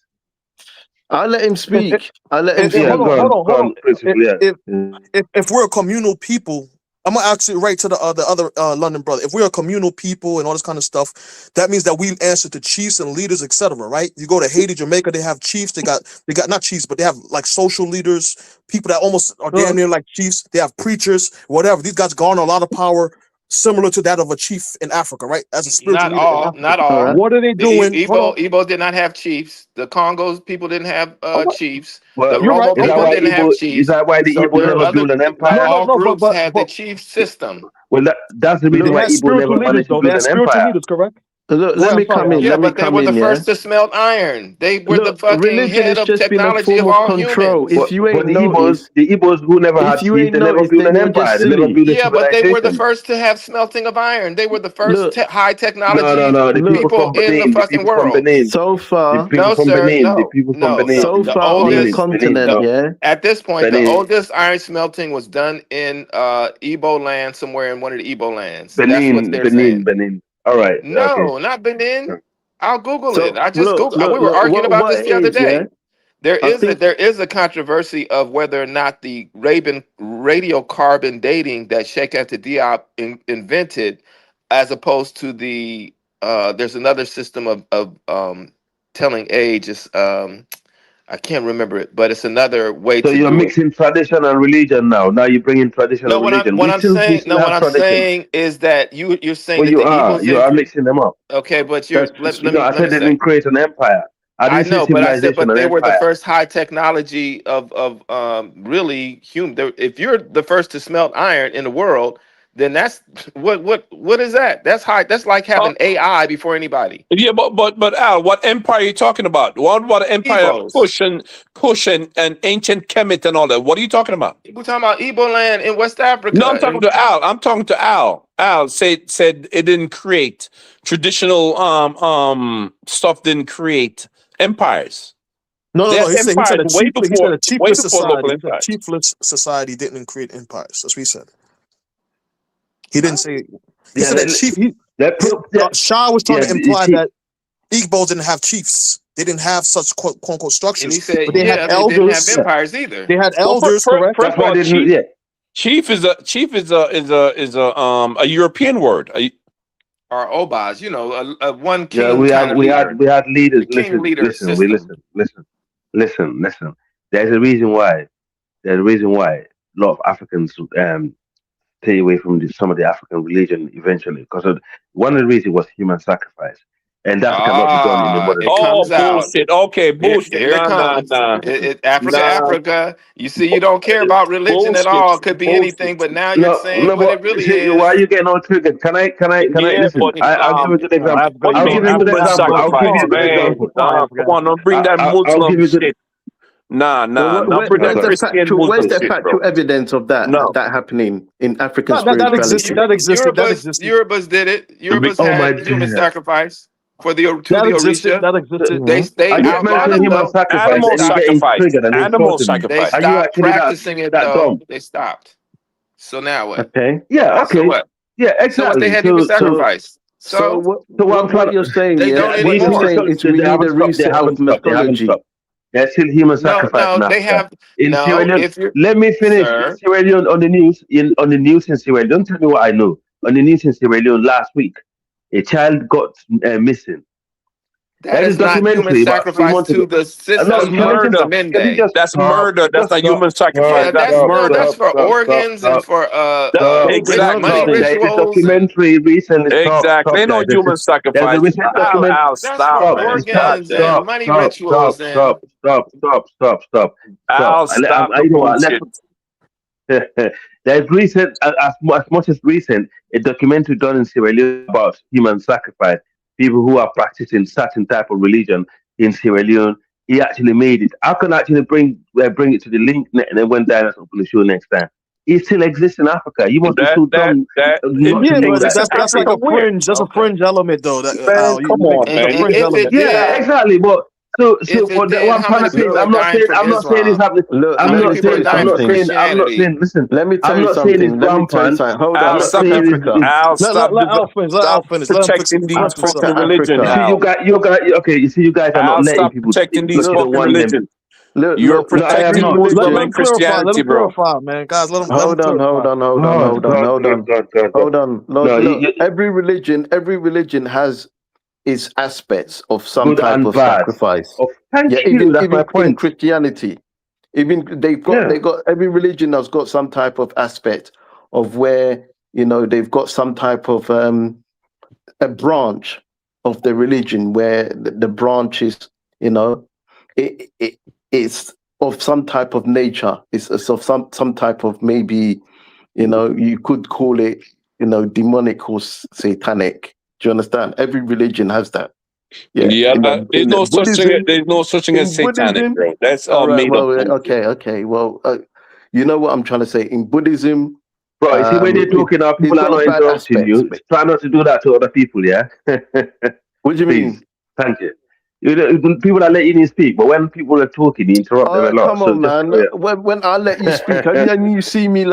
I let him speak. I let him Yeah, Hold speak. go on. on, principle. Yeah. If we're a communal people, I'm gonna actually write to the other London brother. If we're a communal people and all this kind of stuff, that means that we answer to chiefs and leaders, etc. Right? You go to Haiti, Jamaica, they have chiefs. They got not chiefs, but they have like social leaders, people that almost are damn near like chiefs. They have preachers, whatever. These guys garner a lot of power, similar to that of a chief in Africa, right? As a spiritual Not leader in all, Africa. not All all. right. What are they The doing? Hold on. Igbo did not have chiefs. The Congos people didn't have chiefs. The Well, You're right. Romo is that people why didn't have Igbo? Is chiefs. that why the So Igbo there are never other. built an Not empire? all groups had the But chief system. Well, that's the they reason why had Igbo spiritual never leaders managed to though. They build had an spiritual empire. leaders, correct? Look, Go let ahead. I'm me sorry. come in. Yeah, Let me but they come were the in. Yeah. first to smelt iron. They were the Look, fucking religion head has of just been a technology form of of all control. humans. If you But ain't noticed, the Igbos who never if had you chiefs, ain't they never noticed, built then an you're just empire. They never silly. built a Yeah, but they were the civilization. first to have smelting of iron. They were the first Look, high No, no, technology no. The people look. people from in the Benin, the fucking people from world. Benin, So the far, people No, from sir. Benin, the No, people from no, Benin, no. so The far on the oldest, Benin, continent, the no, yeah. at this point, the Benin, oldest iron smelting was done in Igbo land, somewhere in one of the Igbo lands. That's what Benin, they're Benin, saying. Benin. All right, okay. No, not Benin. I'll Google it. So I just look, Google. We were look. arguing about What this it the other is, yeah. day. There I is think a controversy of whether or not the radiocarbon dating that Sheikh Anta Diop invented, as opposed to the there's another system of telling age. Is I can't remember it, but it's another way So to you're do it. mixing tradition and religion now. Now you bring in tradition No, and religion. We still what have I'm tradition. saying is that you're saying Well, that the Igbos you didn't are mixing them up. okay, but that's No, I let me said they say. didn't create an empire. I I didn't say know, but I said, civilization but and they were the empire. first high technology of really human. If you're the first to smelt iron in the world, then that's what is that? That's high. That's like having AI before anybody. Yeah, but Al, what empire are you talking about? What empire Igbos. Kush and ancient Kemet and all that? What are you talking about? We're talking about Igbo land in West Africa. No, I'm talking to Al. I'm talking to Al. Al said it didn't create traditional stuff. Didn't create empires. No. He said a Way chiefless society. local He said empires. chiefless society didn't create empires. That's what he said. He didn't say. He Yeah, said that chief. Shah was trying to imply that Igbos didn't have chiefs. They didn't have such quote unquote structures. And he said, but they had they elders. didn't have empires either. They had elders, correct? That's why they didn't. Yeah. Chief is a European word. Or obas, a one king. Yeah, we had leaders. King leader Listen. There's a reason why. A lot of Africans stay away from some of the African religion eventually, because one of the reasons was human sacrifice, and that cannot be done in the modern. Bullshit. Okay, bullshit. Here it comes. Africa. You see, you don't care about religion at all. Could be anything, but now you're saying what it really is. Why are you getting all triggered? Can I listen? I'll give you a good example. I'll give you a good example. Come on, don't bring that Muslim shit. Nah. Where's the factual evidence of that happening in African spirituality? That existed. Yorubas did it. Yorubas had human sacrifice for the Orisha. That existed. They animal sacrifice. They stopped practicing it though. They stopped. So now what? Okay. Yeah. Okay. So what? Yeah. Exactly. So what they had human sacrifice. So what you're saying? It's we need a reset of mythology. There's still human sacrifice. No, they have. Sierra Leone, let me finish. In Sierra Leone, on the news in Sierra Leone, don't tell me what I know. On the news in Sierra Leone last week, a child got missing. That is not human sacrifice to the system. That's murder. That's murder. That's not human sacrifice. That's for organs and for money rituals. Documentary recently. Exactly. They know human sacrifice. That's for organs and money rituals. Stop. There's recent, as much as recent, a documentary done in Sierra Leone about human sacrifice. People who are practicing certain type of religion in Sierra Leone. He actually made it. I can actually bring it to the link and then when Diana's open the show next time. It still exists in Africa. You must be so dumb. That's like a fringe. That's a fringe element, though. Come on, man. Yeah, exactly. But so what I'm trying to say, I'm not saying it's happening. I'm not saying. Listen, let me tell you something. Hold on. Stop Africa. Let Al finish. Protecting these fucking religion. You see, you guys are not letting people protecting these fucking religion. You're protecting Muslim and Christianity, bro. Man, guys, let them hold on. Look, every religion has its aspects of some type of sacrifice. Even in Christianity, even they've got every religion has got some type of aspect of where they've got some type of a branch of the religion where the branch is it's of some type of nature. It's of some type of maybe you could call it demonic or satanic. Do you understand? Every religion has that. There's no such thing as satanic, bro. That's all made up. Okay. Well, you know what I'm trying to say. In Buddhism, bro, see when you're talking now, people are not interrupting you. Try not to do that to other people, yeah? What do you mean? Thank you. People are letting you speak, but when people are talking, you interrupt them a lot. Come on, man. When I let you speak, and you see me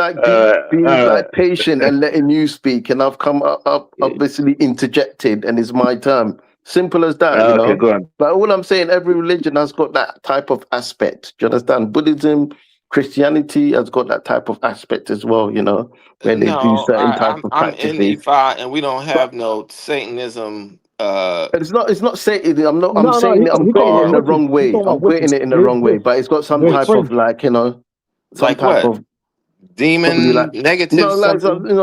being patient and letting you speak, and I've come up obviously interjected, and it's my turn. Simple as that, Okay, go on. But all I'm saying, every religion has got that type of aspect. Do you understand? Buddhism, Christianity has got that type of aspect as well. Where they do certain type of practices. I'm in Ifa, and we don't have no Satanism. It's not Satan. I'm saying it in the wrong way. I'm putting it in the wrong way, but it's got some type of some type of demon negative.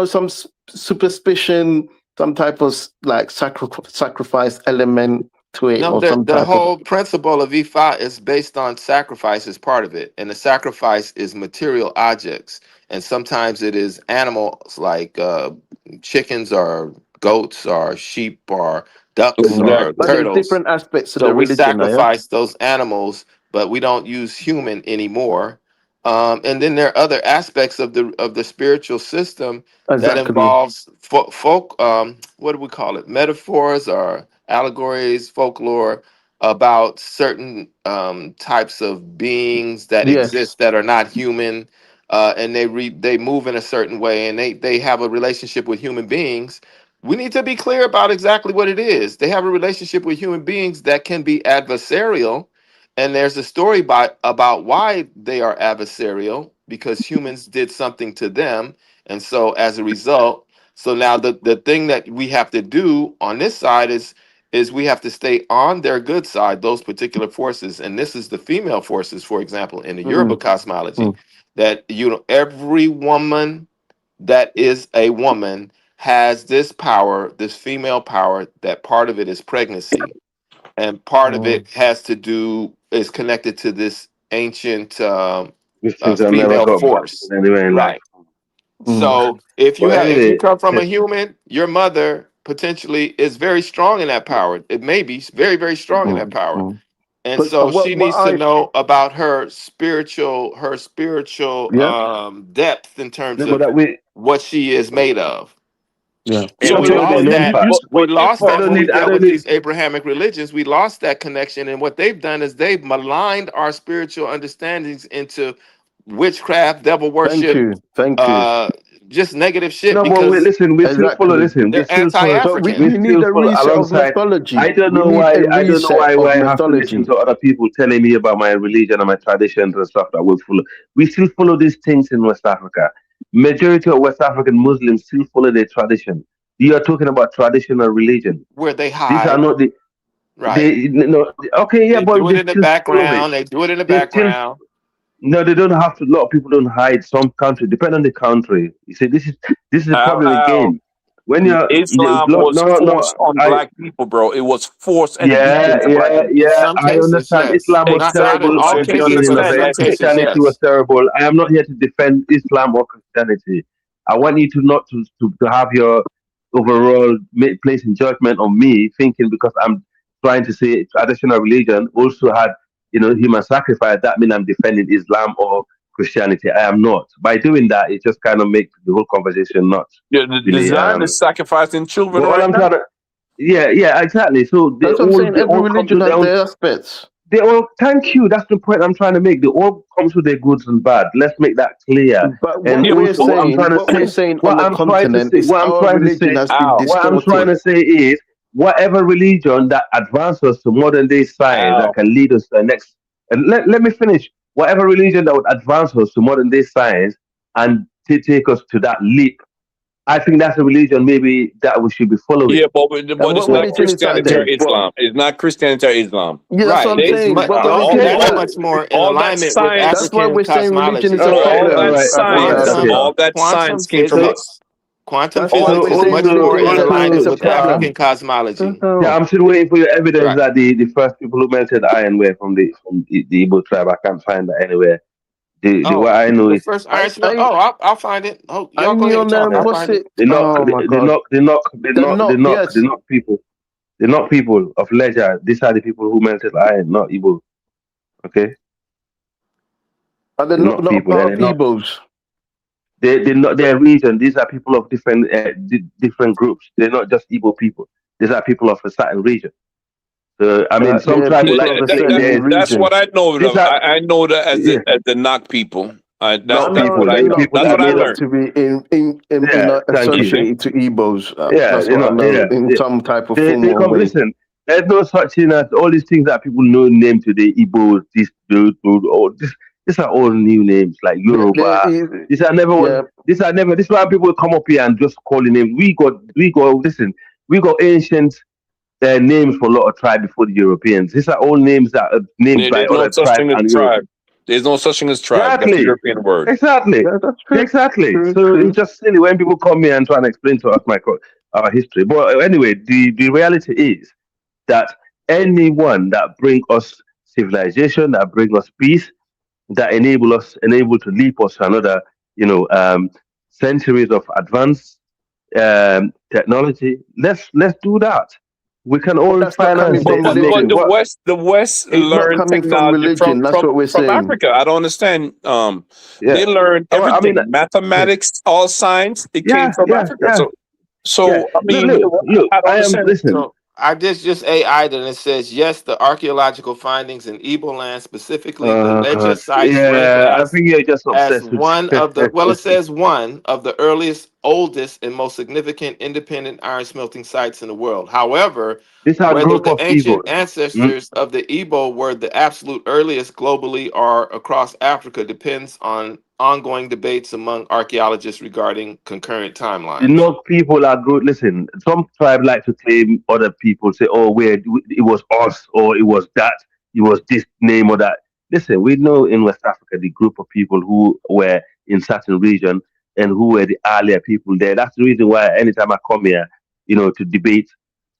Some superstition, some type of sacrifice element to it. No, the whole principle of Ifa is based on sacrifice as part of it, and the sacrifice is material objects. and sometimes it is animals like chickens or goats or sheep or ducks or But there's turtles. different aspects to So the we religion, now, yeah. sacrifice those animals, but we don't use human anymore. And then there are other aspects of the spiritual system that Exactly. involves folk. What do we call it? Metaphors or allegories, folklore about certain types of beings that Yes. exist that are not human, and they move in a certain way, and they have a relationship with human beings. We need to be clear about exactly what it is. They have a relationship with human beings that can be adversarial, and there's a story about why they are adversarial because humans did something to them, and so as a result, so now the thing that we have to do on this side is we have to stay on their good side, those particular forces, and this is the female forces, for example, in the Yoruba Mm, cosmology, mm. that every woman that is a woman has this power, this female power, that part of it is pregnancy. And part of Mm. it has to do, is connected to this ancient These things have never female got back to force. anywhere in life. Right. Mm. So if you But have, if you anyway, come from a human, your mother potentially is very strong in that power. It may be very, very strong in that Mm. power. Mm. And But so she what needs to I know about her spiritual yeah depth in terms no, but of that we what she is made of. Yeah. And So we okay, but lost then that. impact. We lost I that don't when we need. I dealt don't with need. these Abrahamic religions. We lost that connection. And what they've done is they've maligned our spiritual understandings into witchcraft, devil thank worship, you, thank you. uh, just negative shit No, but we because listen. We still follow. Exactly. Listen, we they're still follow. But we, anti-African. We we need still a follow reset of alongside. I mythology. don't We know need why. a I don't know reset why. of Why I have to listen mythology. to other people telling me about my religion and my traditions and stuff that we follow. We still follow these things in West Africa. Majority of West African Muslims still follow their tradition. You are talking about traditional religion. Where they These are hide. not the. Right. They no. Okay, yeah, They but do it they in the still follow it. background. They do it in the They still background. no, they don't have to. A lot of people don't hide. Some country, depend on the country. You see, this is the problem Al, again. When you're Islam was no, no, forced on I black people, bro. It was forced and beaten yeah, to black yeah, people. In yeah. some I cases, understand yes. Islam was Not in terrible Exactly. all at So the do you cases, beginning but of in it. some understand that? cases, Christianity was yes. terrible. I am not here to defend Islam or Christianity. I want you to not to have your overall place in judgment on me, thinking because I'm trying to say traditional religion also had human sacrifice. That means I'm defending Islam or Christianity. I am not. By doing that, it just kind of makes the whole conversation not Yeah, the really. Zion is sacrificing children But all right I'm now. trying to, yeah, yeah, exactly. So That's what I'm saying. they Every all come religion to their has own. their aspects. They all thank you. That's the point I'm trying to make. They all come to their goods and bad. Let's make that clear. But And Yeah, also, what we're saying on what the I'm trying to continent say, is what I'm our trying to religion say, has been Al, what I'm trying distorted. to say is, whatever religion that advances to modern day science that Al. can lead us to the next. And let me finish. Whatever religion that would advance us to modern day science and take us to that leap, I think that's a religion maybe that we should be Yeah, following. but And it's what not But religion is that Christianity or then? but Islam. It's not Christianity or Islam. Yeah, that's what Right. I'm It's saying. What that's religion okay, is that's that? much more in All that alignment with science, That's why African we're saying religion is cosmology. a all all that problem, right, all right, science, okay. Africa. all that Quantum science came from So us. physics. Quantum That's why So physics we're is saying much also, more religion in alignment is a with problem. African cosmology. yeah, Oh. I'm still waiting for your evidence Right. that the first people who melted iron were from the Igbo tribe. I can't find that anywhere. The Oh, what I know the is first I iron smelt. I Oh, I'll find it. Oh, I y'all go knew ahead and on talk. I'll what's find it. it? Oh my god. The knock, the yes. knock people. The knock people of leisure. These are the people who melted iron, not Igbo. Okay, Are they the knock not a people. part And of they're not Igbos? they not their region. These are people of different different groups. They're not just Igbo people. These are people of a certain region. So I mean, some They're tribe would people like of to a claim certain That's region. what I know. these are I know that as yeah, the knock people. I not That's know what people. I the know. The knock people That's that what I made people up. learned. to be Yeah, thank you. associated to Igbos. Yeah, That's what I know yeah. in some type of They form or come. way. Listen, there's no such thing as all these things that people know name today. Igbo, this dude, all this. These are all new names like Yoruba. These are never Yeah, one. These are never. This is why people come up here and just calling names. We got. Listen, we got ancient names for a lot of tribes before the Europeans. These are all names that are named by There's no other such tribes thing as and Europe. tribe. There's no such thing as tribe. That's a Exactly. European word. Exactly. yeah, that's true. Exactly. True, So true. it's just silly when people come here and try and explain to us our history. But anyway, the reality is that anyone that bring us civilization, that bring us peace, that enable to leap us to another, centuries of advanced technology. Let's do that. We can But all that's not coming finance it from and make But it religion. work. the West It's not learned coming from technology religion. That's what we're from saying. Africa. I don't understand. They Yeah. learned Well, I mean, everything, mathematics, all science. It came yeah, from yeah, Africa. yeah, yeah. So I Look, mean, look, look. I don't I am. understand. Listen. So I just AI'd and it says yes, the archaeological findings in Igbo land, specifically the Oh Leja God. sites, rank Yeah, I think you're just as obsessed with. one of the well, it says one of the earliest, oldest, and most significant independent iron smelting sites in the world. However, These are a whether group the of people. ancient ancestors of the Igbo were the absolute earliest globally or across Africa depends on ongoing debates among archaeologists regarding concurrent You timelines. know, people are good. Listen, some tribe like to claim other people, say, "Oh, it was us, or it was that, it was this name or that." Listen, we know in West Africa the group of people who were in certain region and who were the earlier people there. That's the reason why anytime I come here, to debate,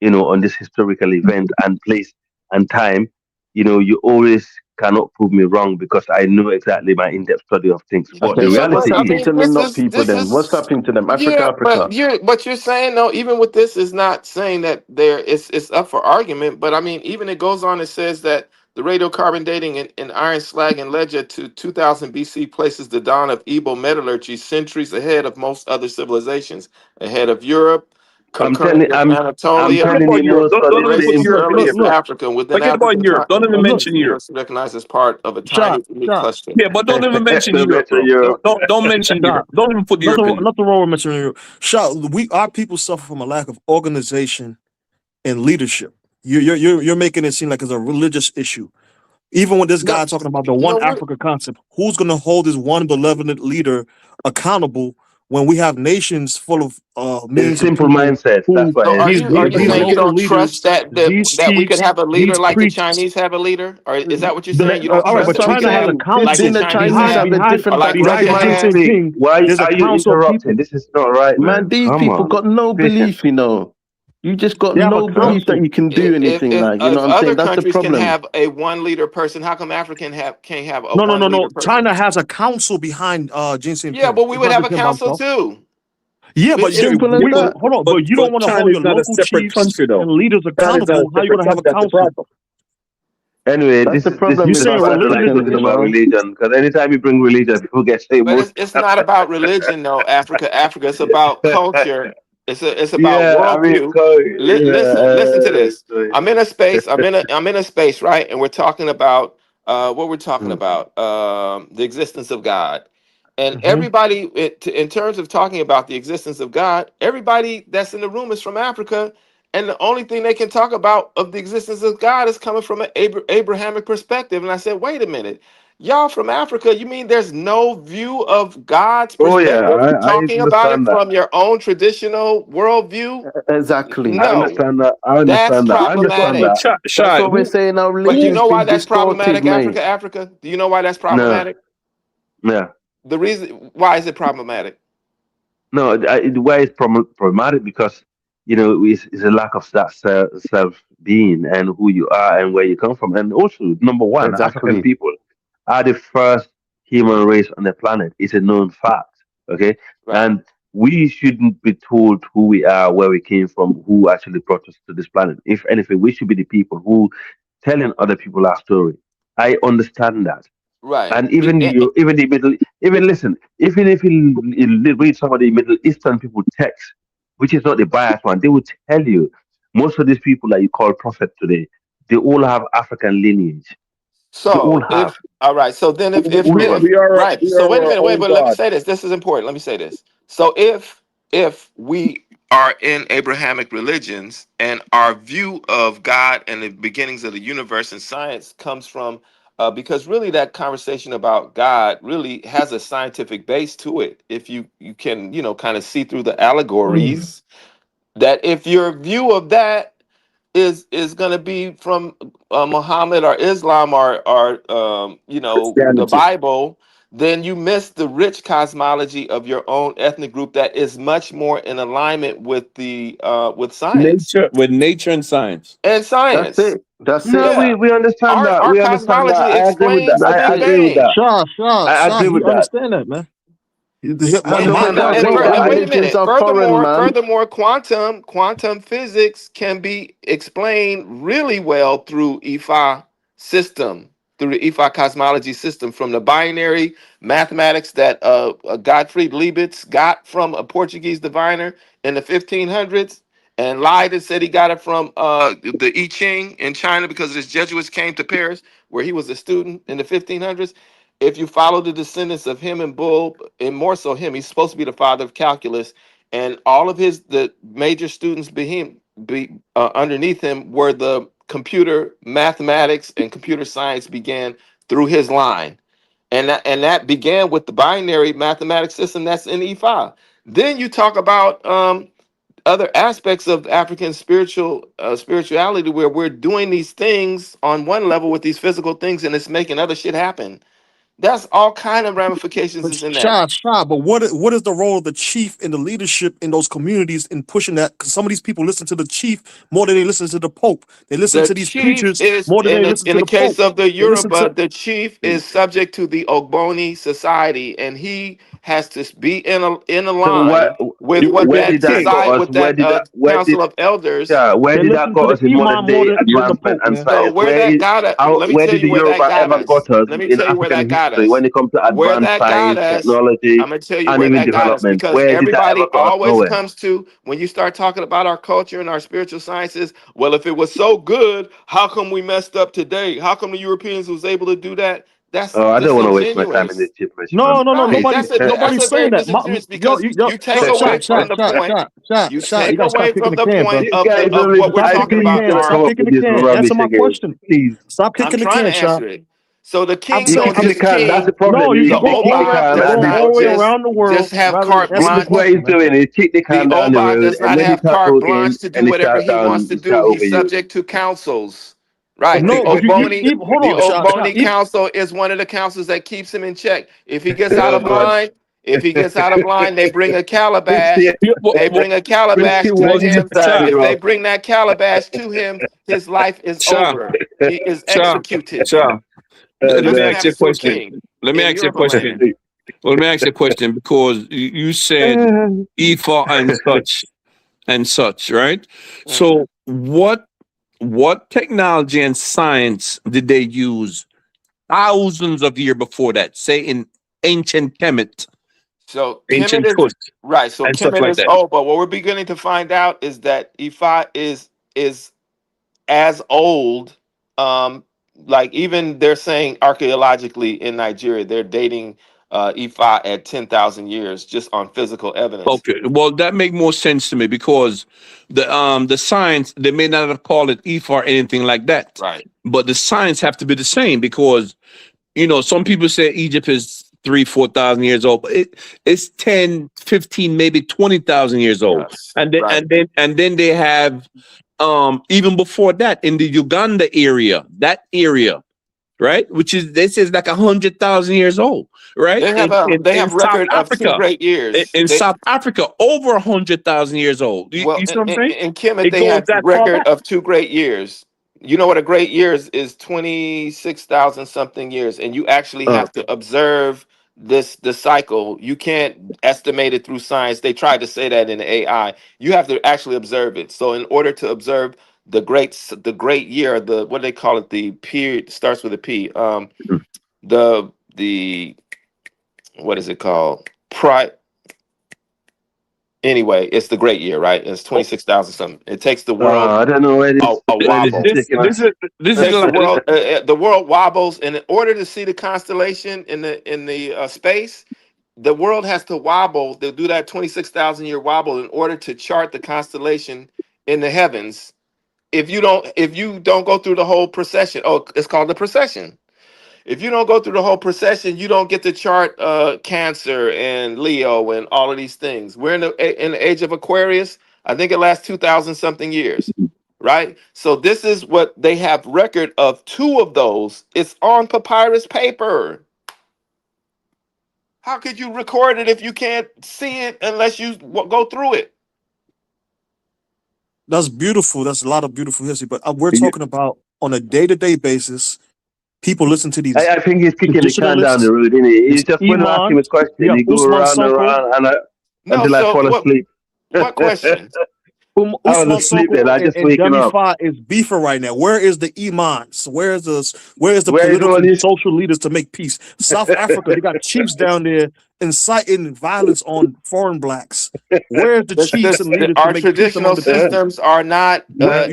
on this historical event and place and time, you always cannot prove me wrong because I know exactly my in-depth study of things. But the Okay, so Yeah, what's but reality I happening is, mean, to the not people this then? What's is happening to them? yeah, Africa. but you're saying though, even with this is not saying that there it's up for argument. But I mean, even it goes on, it says that the radiocarbon dating in iron slag and ledger to 2000 BC places the dawn of Igbo metallurgy centuries ahead of most other civilizations, ahead of Europe, I'm concurrent telling, with I'm Anatolia, Forget telling about you, Europe. most of Don't the even race put as same. Europe early in as here. Africa. Within Forget about African Europe. time, Don't even Igbo is mention Europe. universally recognized as part of a Shot, tiny, unique shot, cluster. Yeah, but don't even mention The Europe, better bro. Europe. Don't mention shot. Europe. Don't even put Europe in. Nothing wrong with mentioning you. Shot. Our people suffer from a lack of organization and leadership. You're making it seem like it's a religious issue. Even with this No, guy talking about the one no, Africa concept, who's going to hold this one benevolent leader accountable when we have nations full of It's a millions of simple people mindset. That's who what so it is. are you these saying you local don't trust leaders, these that we could chiefs, have a leader these like the priests. Chinese have a leader? Or is that what you're saying? You don't All right, trust but that we China can has have a like council the Didn't the Chinese Chinese have have a or different like behind Russia the background, Jin man? has? Sing Exactly. Ping. Why There's a are you council of interrupting? people. This is not right, Man, man. these Come people on. got no Be patient. belief, you know. You just got They have a no belief that council. you can do anything, like, you know If what I'm other saying? That's the countries can problem. have a one leader person, how come African can't have a No. one leader person? China has a council behind Jin Sing Yeah, Ping. but we It's would not have a just him by council himself. too. Yeah, but It's Simple as that. hold on. But you don't But want to China hold is your not a local separate chiefs country, though. and leaders China is not a accountable. How you separate gonna have a country. That's the council? problem. Anyway, That's the this problem You is with saying not us a nice religion? Africans, you discussion about know. religion because anytime you bring religion, people get so but emotional. it's not about religion though, Africa. It's about culture. It's about Yeah, I mean, worldview. Listen to yeah. this. I'm in a space, right? And we're talking about what we're talking Mm. about, the existence of God. And Hmm. everybody, in terms of talking about the existence of God, everybody that's in the room is from Africa, and the only thing they can talk about of the existence of God is coming from an Abrahamic perspective. And I said, wait a minute, y'all from Africa, you mean there's no view of God's Oh yeah, perspective I talking about it understand that. from your own traditional worldview? Exactly. I No, understand that. I that's understand that. I understand problematic. that. That's Shy, what we're who saying. Our But you religion's know why been that's distorted, problematic, mate. Africa? Do you know why that's No, problematic? yeah. The reason why is it problematic? No, the way it's problematic because it's a lack of that self being and who you are and where you come from, and also number one, African Exactly. people are the first human race on the planet. It's a known fact. Okay, Right. and we shouldn't be told who we are, where we came from, who actually brought us to this planet. If anything, we should be the people who telling other people our story. I understand that. Right. And even the middle, even listen, even if you read some of the Middle Eastern people text, which is not the biased one, they will tell you most of these people that you call prophet today, they all have African lineage. They all So have, if all right, so then all of them. if right, we so are wait a our minute, wait, own but let me God. say this. This is important. Let me say this. So if we are in Abrahamic religions and our view of God and the beginnings of the universe and science comes from because really that conversation about God really has a scientific base to it. If you can, kind of see through the allegories that if your view of that is going to be from Muhammad or Islam or the Christianity. Bible, then you miss the rich cosmology of your own ethnic group that is much more in alignment with the with science Nature and science. and That's science. it. That's No, it. Yeah, we understand that. our We understand cosmology that. I agree with that. explains the That's I Big it. agree with Bang. that. Shaw, I Shaw, agree he with that. understand that, man. But And, no, and, that and, wait, fur- that and wait a religions minute. are foreign, man. Furthermore, quantum physics can be explained really well through IFA system, through the IFA cosmology system, from the binary mathematics that Gottfried Leibniz got from a Portuguese diviner in the 1500s, and lied and said he got it from the I Ching in China because his Jesuits came to Paris, where he was a student in the 1500s. If you follow the descendants of him and Bull, and more so him, he's supposed to be the father of calculus, and all of the major students underneath him were the computer mathematics and computer science began through his line, and that began with the binary mathematics system that's in E5. Then you talk about other aspects of African spirituality, where we're doing these things on one level with these physical things, and it's making other shit happen. That's all kind of ramifications But is in that. but what is the role of the chief and the leadership in those communities in pushing that? Because some of these people listen to the chief more than they listen to the Pope. They listen The to these chief preachers is more than in they the listen in to the the Pope. case of the They listen to Yoruba, the chief is subject to the Ogboni society, and he has to be in a So line with what where that did that king. got society, us? with that council of elders. Where they did that listen to got the us in imam modern more day than the advancement Pope, and man. So science? where that got us, let me Where tell did the you where that Yoruba got ever us. got us Let me in tell you where African that got history us. when it comes to Where advanced that got science, us, technology, I'm gonna tell you and where even that got us, development? because Where did that ever everybody got us always nowhere? comes to, when you start talking about our culture and our spiritual sciences, well, if it was so good, how come we messed up today? How come the Europeans was able to do that? That's Oh, I don't want to waste my time in disingenuous. this gibberish, man. No, Please. That's nobody's a very saying that. disingenuous, because you take away Shot, from the point. You You take gotta stop away kicking from the the can, bro. point This of guy the is of only what we're Stop talking kicking the please about. can. gonna Stop come up kicking with the this can. Answer rubbish my again. question. Please. Stop I'm kicking the trying can, to Shot. answer it. So the I'm king He's saying, don't kicking the just can. That's the king. no, problem. you He The keep going kicked all the around. Oba can You're does and going he all not the got way done. around the just world have rather than carte This answer my is what blanche. he's question, man. doing. He kicked the The can down the Oba road, does and not then he have carte tackled in blanche to do and he whatever shot he wants down. to He shot do. over He's you. subject to councils. Right. No, but even hold The on, Shot. Ogboni Council is one of the councils that keeps him in check. If he gets out Oh of God. line, they bring a calabash. Prince, They bring a calabash to Well, him. Sha, If they bring that calabash to him, his life is Sha, over. He is Sha, executed. Sha. It Let me doesn't ask you a happen to a question. king Let me in ask you a Yoruba question. land. Well, let me ask you a question because you said EFA and such, right? Mhm. So what technology and science did they use thousands of years before that? Say in ancient Kemet, So Kemet ancient is Kush, right. So and stuff Kemet like is that. old, but what we're beginning to find out is that Ifa is as old. Like, even they're saying archaeologically in Nigeria, they're dating Ifa at 10,000 years just on physical evidence. Okay, well that make more sense to me because the science they may not have called it EFA or anything like that, Right. but the science have to be the same because some people say Egypt is 3,000-4,000 years old, but it's 10, 15, maybe 20,000 years old. Yes. And then Right. they have even before that in the Uganda area, right? Which is they say is like 100,000 years old, right? They In have South record of two Africa. great years. In They South Africa, over 100,000 years old. Well, You see what I'm saying? in Kemet, It they goes have that far record back. of two great years. You know what a great year is 26,000 something years, and you actually have to observe the cycle. You can't estimate it through science. They tried to say that in the AI. You have to actually observe it. So in order to observe the great year, the what do they call it? The period starts with a P. The what is it called? Anyway, it's the great year, right? It's 26,000 something. It takes the world I don't know where this a wobble. is taking us. This is Takes the like, world the world wobbles, and in order to see the constellation in the space, the world has to wobble. They'll do that 26,000 year wobble in order to chart the constellation in the heavens. If you don't go through the whole procession, it's called the procession. If you don't go through the whole procession, you don't get to chart Cancer and Leo and all of these things. We're in the age of Aquarius. I think it lasts 2,000 something years, right? So this is what they have record of, two of those. It's on papyrus paper. How could you record it if you can't see it unless you go through it? That's beautiful. That's a lot of beautiful history. But we're talking about on a day-to-day basis, people listen to these I think he's kicking the can down traditionalists, the road, isn't he? these He's just when I ask him a imams. You question, have he go Ousmane around and Sonko. around and No, until I so fall asleep. what question? I was Usman asleep Sonko then. I just and waking Demi up. Fa is beefing right now. Where is the imams? Where is the Where is political all this? social leaders to make peace? South Africa, they got chiefs down there inciting violence on foreign blacks. Where's the chiefs and leaders to Our make peace among traditional the people? systems are not they're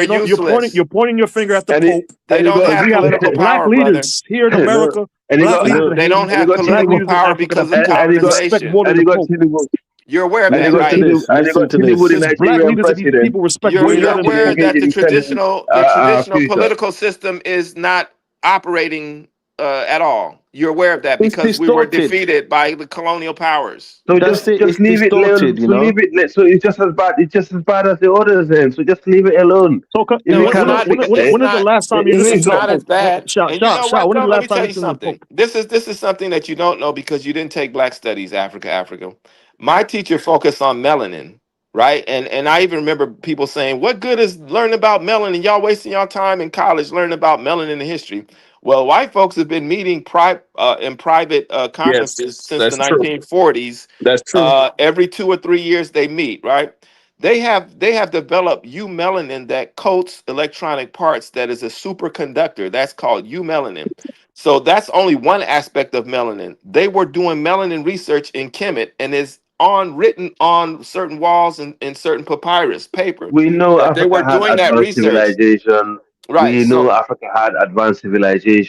useless. You're pointing your finger at the and Pope. They don't But have we have political black power, brother. leaders here in America, and he black got leaders in They Haiti, don't have black political leaders in power Africa because that of people respect colonization. more than and the he got Pope. Tinubu. You're aware of And they that, got right? Tinubu, and they got Tinubu, the There's black Nigerian leaders that these president, people respect You're way going more you're out than to the aware Pope. that engage in defending the our traditional future. political system is not operating at all. You're aware of that It's because we were distorted. defeated by the colonial powers. So That's it. just It's leave it alone. distorted, you So know. leave it. So it's just as bad. It's just as bad as the others. Then so just leave it alone. So If No, you it's cannot not fix because it, it's when is the not. last time you listened It's to the not as Pope? bad. And you know what, When is though? the Let last me time tell you you listened to the something. Pope? This is something that you don't know because you didn't take Black Studies, Africa. My teacher focused on melanin, right? And I even remember people saying, "What good is learning about melanin? Y'all wasting y'all time in college learning about melanin and history." Well, white folks have been meeting in private Yes, conferences since the that's true. 1940s. That's true. Every 2 or 3 years they meet, right? They have developed eumelanin that coats electronic parts that is a superconductor. That's called eumelanin. So that's only one aspect of melanin. They were doing melanin research in Kemet and is on written on certain walls and in certain papyrus paper we know that they Africa were had doing that advanced research. civilization. Right. We know So Africa had advanced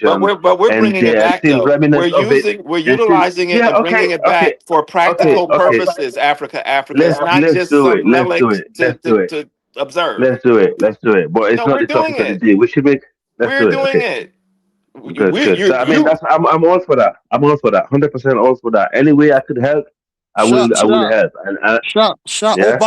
but civilization, we're and bringing it there are back still though. remnants of it. We're There's still, utilizing it yeah. and Okay. bringing it Okay. back for Okay. practical Okay. purposes. Africa. It's Let's not let's just do it. some Let's do relics it. Let's do it. to observe. Let's do it. Let's do it. But it's No, not we're the doing topic of the it. day. We should make. Let's We're do it. doing Okay. it. Good. Good. You So I mean, you that's I'm all for that. I'm all for that. 100% all for that. Any way I could help, I will. Shot, I will shot, help. And shot. yeah,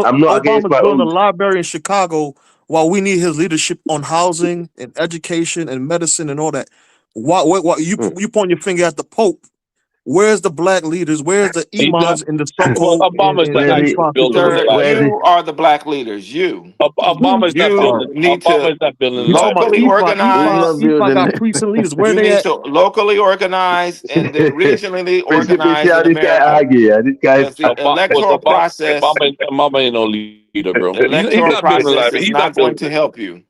I'm not against Obama's my building a own. library in Chicago while we need his leadership on housing and education and medicine and all that. Why you point your finger at the Pope? Where's the black leaders? Where's the He's not. imams and the Well, Sonko Obama's and not Where Demi the actually Fa building the sir, situation? where library. the you are the black leaders. Obama's not You building. Oh, need to Obama's not building the you talking about library. locally He's not organize. Ifa building got it. priests and leaders. Where You they need at? to locally organize and then regionally principal? See organize how in this guy America. argue? Yeah, this guy. Because the electoral process, Obama ain't no leader, bro. He's electoral not building the process library. is He's not not going building to it. help you.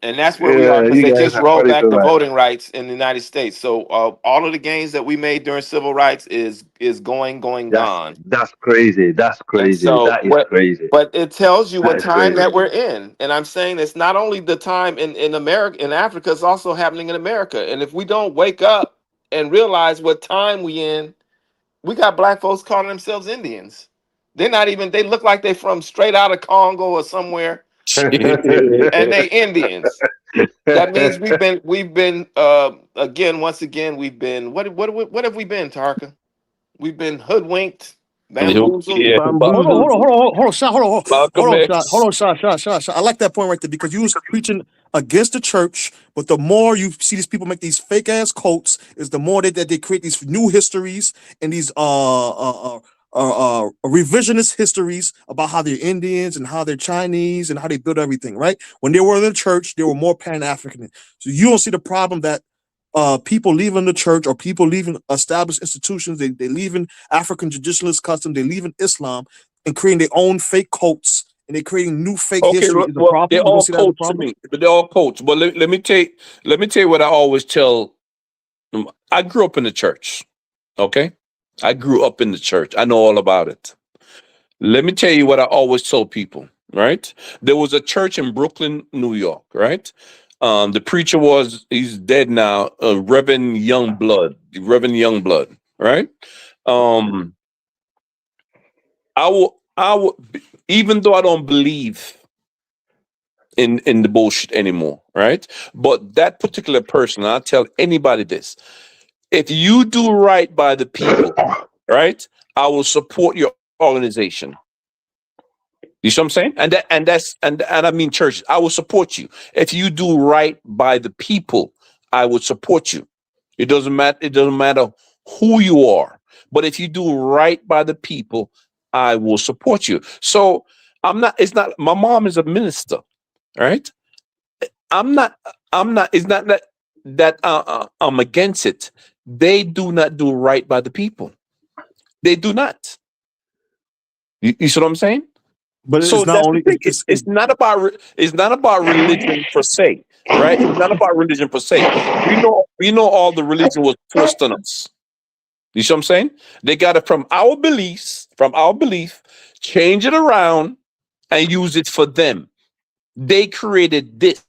And that's where we are Yeah, because you they guys just are rolled funny back the tonight. voting rights in the United States. So all of the gains that we made during civil rights is That's gone. that's crazy. That's And crazy. so That is what crazy. but it tells you That what is time crazy. that we're in. And I'm saying it's not only the time in America, in Africa, it's also happening in America. And if we don't wake up and realize what time we in, we got black folks calling themselves Indians. They're not even, they look like they're from straight out of Congo or somewhere, and they Indians. That means we've been once again, we've been what have we been, Tarka? We've been hoodwinked, bamboozled. Yeah, Hold Bamboozled. on, shot, Malcolm X. shot. I like that point right there because you was preaching against the church, but the more you see these people make these fake ass cults, is the more that they create these new histories and these revisionist histories about how they're Indians and how they're Chinese and how they build everything. Right? When they were in the church, they were more Pan African. So you don't see the problem that people leaving the church or people leaving established institutions, they leaving African traditionalist customs, they leaving Islam and creating their own fake cults and they're creating new fake Okay, history. Is a well, they're problem? You don't all see that as a coach to problem? me, but they're all coach. But let me tell you what I always tell. I grew up in the church. Okay, I grew up in the church. I know all about it. Let me tell you what I always tell people. Right, there was a church in Brooklyn, New York. Right, the preacher he's dead now. Reverend Youngblood. Right. Um, I will, even though I don't believe in the bullshit anymore, right? But that particular person, I'll tell anybody this: if you do right by the people, right, I will support your organization. You see what I'm saying? And I mean churches, I will support you. If you do right by the people, I will support you. It doesn't matter who you are. But if you do right by the people, I will support you. So it's not my mom is a minister, right? I'm not, it's not that against it, they do not do right by the people. They do not. You see what I'm saying? But So it's not that's the only thing. It's not about it's not about religion per se, right? It's not about religion per se. We know all the religion was forced on us. You see what I'm saying? They got it from our beliefs, change it around, and use it for them. They created this.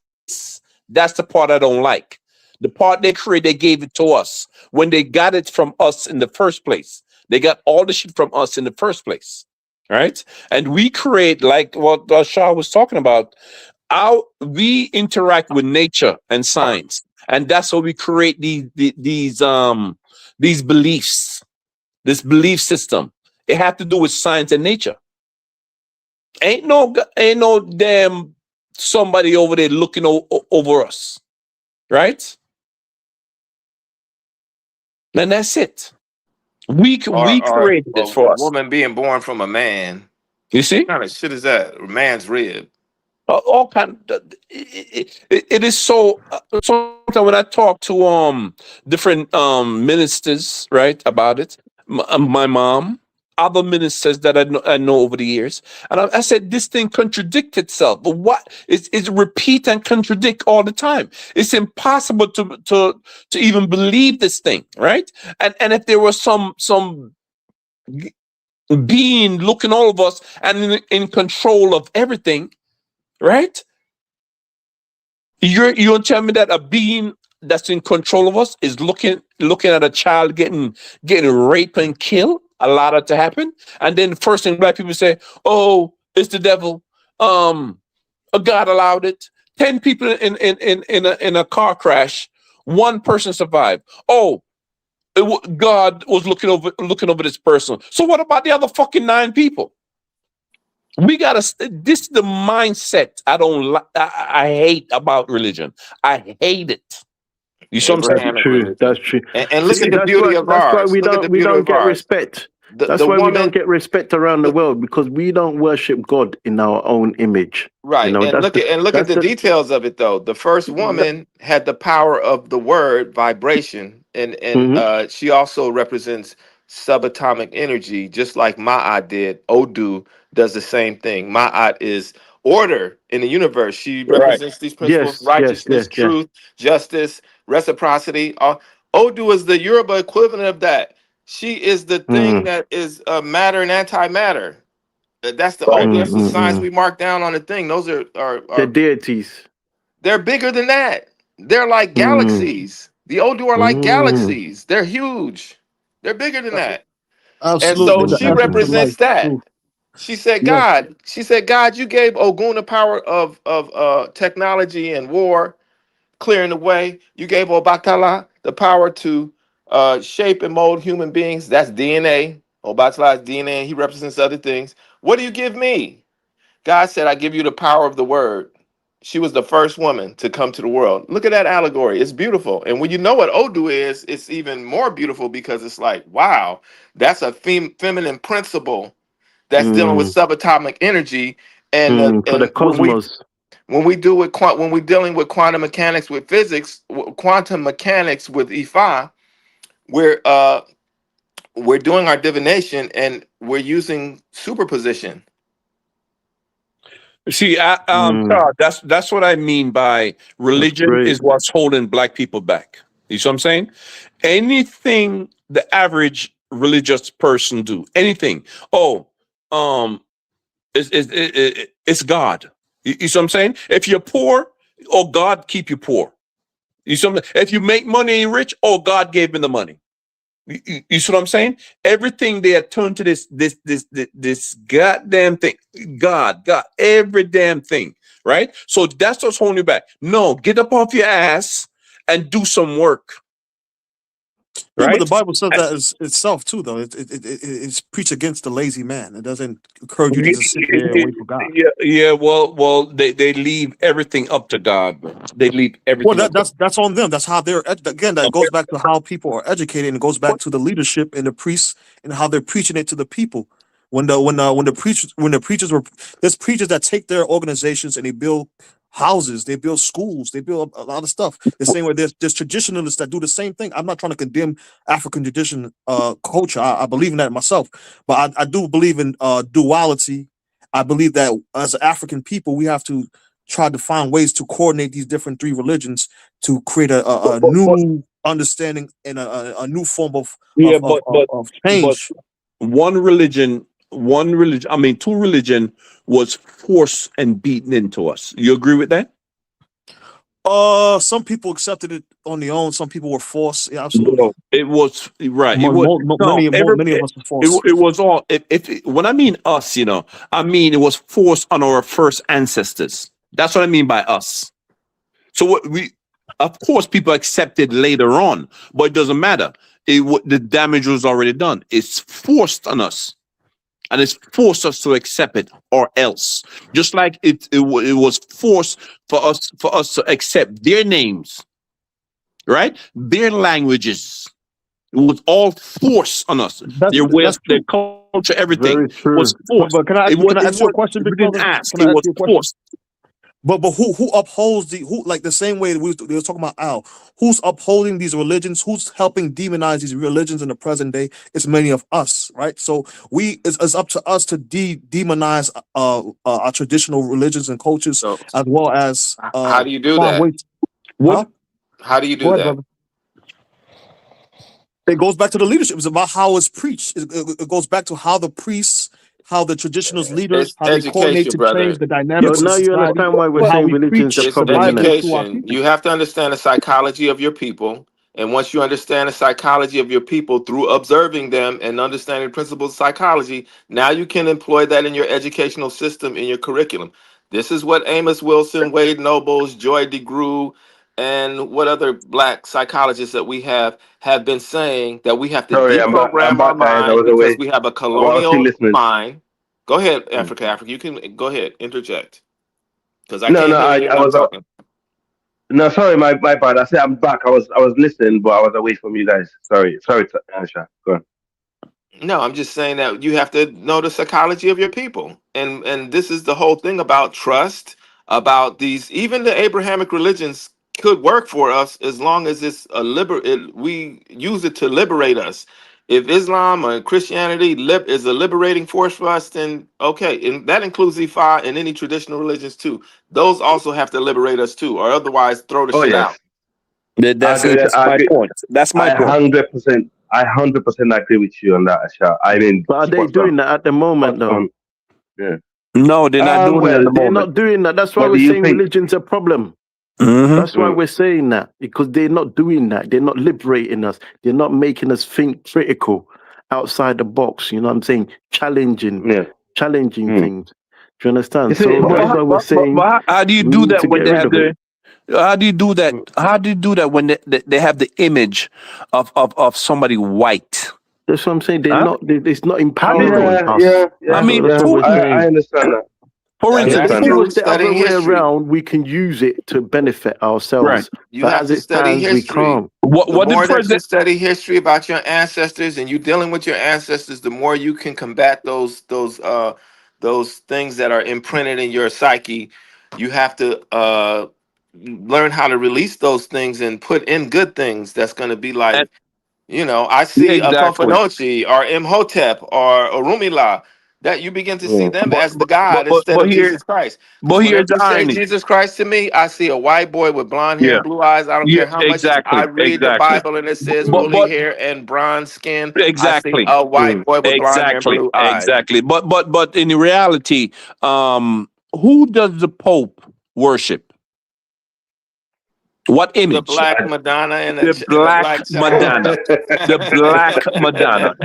That's the part I don't like. The part they created, they gave it to us when they got it from us in the first place. They got all the shit from us in the first place, right? And we create, like what Shah was talking about. We interact with nature and science, and that's how we create these beliefs, this belief system. It had to do with science and nature. Ain't no damn somebody over there looking over us, right? And that's it. We created Or it a for us. woman being born from a man. You see, What kind of shit is that? A man's rib. all kind. It is so. Sometimes when I talk to different ministers, right, about it, my mom, other ministers that I know over the years, and I said this thing contradicts itself. But what it's repeat and contradict all the time. It's impossible to even believe this thing, right? And if there was some being looking all of us and in control of everything, right? You don't tell me that a being that's in control of us is looking at a child getting raped and killed, allow that to happen, and then the first thing black people say, "Oh, it's the devil." God allowed it. 10 people in a car crash, one person survived. Oh, God was looking over this person. So what about the other fucking 9 people? We gotta. This is the mindset I don't like. I hate about religion. I hate it. You see what I'm Every saying? kind of True. religion. That's true. And look See, at the beauty of that's why ours. Look at the we beauty don't of get ours. respect. The That's why we don't woman, get respect around the world, because we don't worship God in our own image. You right? know, And look at that's the the details of it though. The first that, woman had the power of the word vibration, and mhm. she also represents subatomic energy, just like Ma'at did. Odu does the same thing. Ma'at is order in the universe. She Right. represents these principles: Yes, yes, righteousness, yes, yes. truth, justice, reciprocity. Odu is the Yoruba equivalent of that. She is the thing Mm, that is matter and antimatter. That's the Right. Odu. mm, That's the mm, science we mm. mark down on the thing. Those The are deities. they're bigger than that. They're like Mm, galaxies. The Odu are like mm, galaxies. They're huge. They're bigger than that. And Absolutely, so the she mm, essence of mm. life. represents that. True. She said, Yes. God. She said, God, you gave Ogun the power of technology and war, clearing the way. You gave Obatala the power to shape and mold human beings. That's DNA. Obatala is DNA. He represents other things. What do you give me? God said, I give you the power of the word. She was the first woman to come to the world. Look at that allegory. It's beautiful. And when you know what Odu is, it's even more beautiful because it's like, wow, that's a feminine principle that's dealing with Mm, subatomic energy. And for the cosmos. when we do with when we're dealing with quantum mechanics with physics, quantum mechanics with Ifa, we're uh we're doing our divination and we're using superposition. See, Mm, Todd, that's what I mean by that's religion great. is what's holding black people back. You see what I'm saying? Anything the average religious person do, anything. Oh, um, it's God. You see what I'm saying? If you're poor, oh, God keep you poor. You see what I'm saying? If you make money and rich, oh, God gave me the money. You see what I'm saying? Everything they are turned to this goddamn thing. God, every damn thing, right? So that's what's holding you back. No, get up off your ass and do some work, Yeah, but the right? Bible says that itself too, though. It's preach against the lazy man. It doesn't encourage you to just sit there and wait for God. Yeah. Well, they leave everything up to God, bro. They leave Well, everything up to that's on them. That's how they're again. That goes back to how people are educated, and it goes back to the leadership and the priests and how they're preaching it to the people. When the preachers were, there's preachers that take their organizations and they build houses, they build schools, they build a lot of stuff. The same way there's traditionalists that do the same thing. I'm not trying to condemn African tradition culture. I believe in that myself, but I do believe in duality. I believe that as African people, we have to try to find ways to coordinate these different three religions to create a new understanding and a new form of but change. one religion, I mean, two religion was forced and beaten into us. You agree with that? Some people accepted it on their own. Some people were forced. Yeah, absolutely. No, it was right. It was Many of us were forced. it was all. When I mean us, I mean it was forced on our first ancestors. That's what I mean by us. So what of course, people accepted later on, but it doesn't matter. The damage was already done. It's forced on us, and it's forced us to accept it, or else. Just like it was forced for us to accept their names, right? Their languages. It was all forced on us. Their way, their culture, everything was forced. But can I ask you a question? We didn't ask. It was forced. But who upholds like the same way we were talking about Al? Who's upholding these religions? Who's helping demonize these religions in the present day? It's many of us, right? So it's up to us to demonize our traditional religions and cultures, as well as how do you do that? How do you do that? Brother. It goes back to the leadership. It's about how it's preached. It goes back to how the priests, how the traditionalist leaders, how they coordinate to change the dynamics. Now you understand why we're saying religion's a problem. Education. You have to understand the psychology of your people. And once you understand the psychology of your people through observing them and understanding principles of psychology, now you can employ that in your educational system, in your curriculum. This is what Amos Wilson, Wade Nobles, Joy DeGruy, and what other black psychologists that we have been saying, that we have to deprogram our mind because we have a colonial mind. Go ahead, Africa. You can go ahead, interject. Because I can't hear you. I was talking. No, sorry, my bad. I said I'm back. I was listening, but I was away from you guys. Sorry, Anisha. Go on. No, I'm just saying that you have to know the psychology of your people, and this is the whole thing about trust. About these, even the Abrahamic religions could work for us as long as it's we use it to liberate us. If Islam or Christianity is a liberating force for us, then okay, and that includes Ifa and any traditional religions too. Those also have to liberate us too, or otherwise throw the shit out. That's my point. That's my point. 100%. I 100% agree with you on that, Asha. I mean, but are they doing that at the moment, though? Yeah. No, they're not doing that at the moment. They're not doing that. That's why we're saying religion's a problem. That's why we're saying that, because they're not doing that. They're not liberating us. They're not making us think critical outside the box. You know what I'm saying? Challenging things. Do you understand? So that's why we're saying. How do you do that when they have the? How do you do that? How do you do that when they have the image of somebody white? That's what I'm saying. They're not. It's not empowering us. Yeah. I mean, I understand that. For instance, if it was the other way around, we can use it to benefit ourselves. Right. You have to study history. We can't. The more that you study history about your ancestors and you dealing with your ancestors, the more you can combat those things that are imprinted in your psyche. You have to learn how to release those things and put in good things. That's going to be like, I see Fafanochi or Imhotep or Orumila. That you begin to see them as the God instead of Jesus Christ. But here's the irony. Jesus Christ to me, I see a white boy with blonde hair, blue eyes. I don't care how much I read the Bible and it says woolly hair and bronze skin. Exactly. I see a white boy with blonde hair and blue eyes. Exactly. But in reality, who does the Pope worship? What image? The Black Madonna and the Black Madonna. The Black Madonna.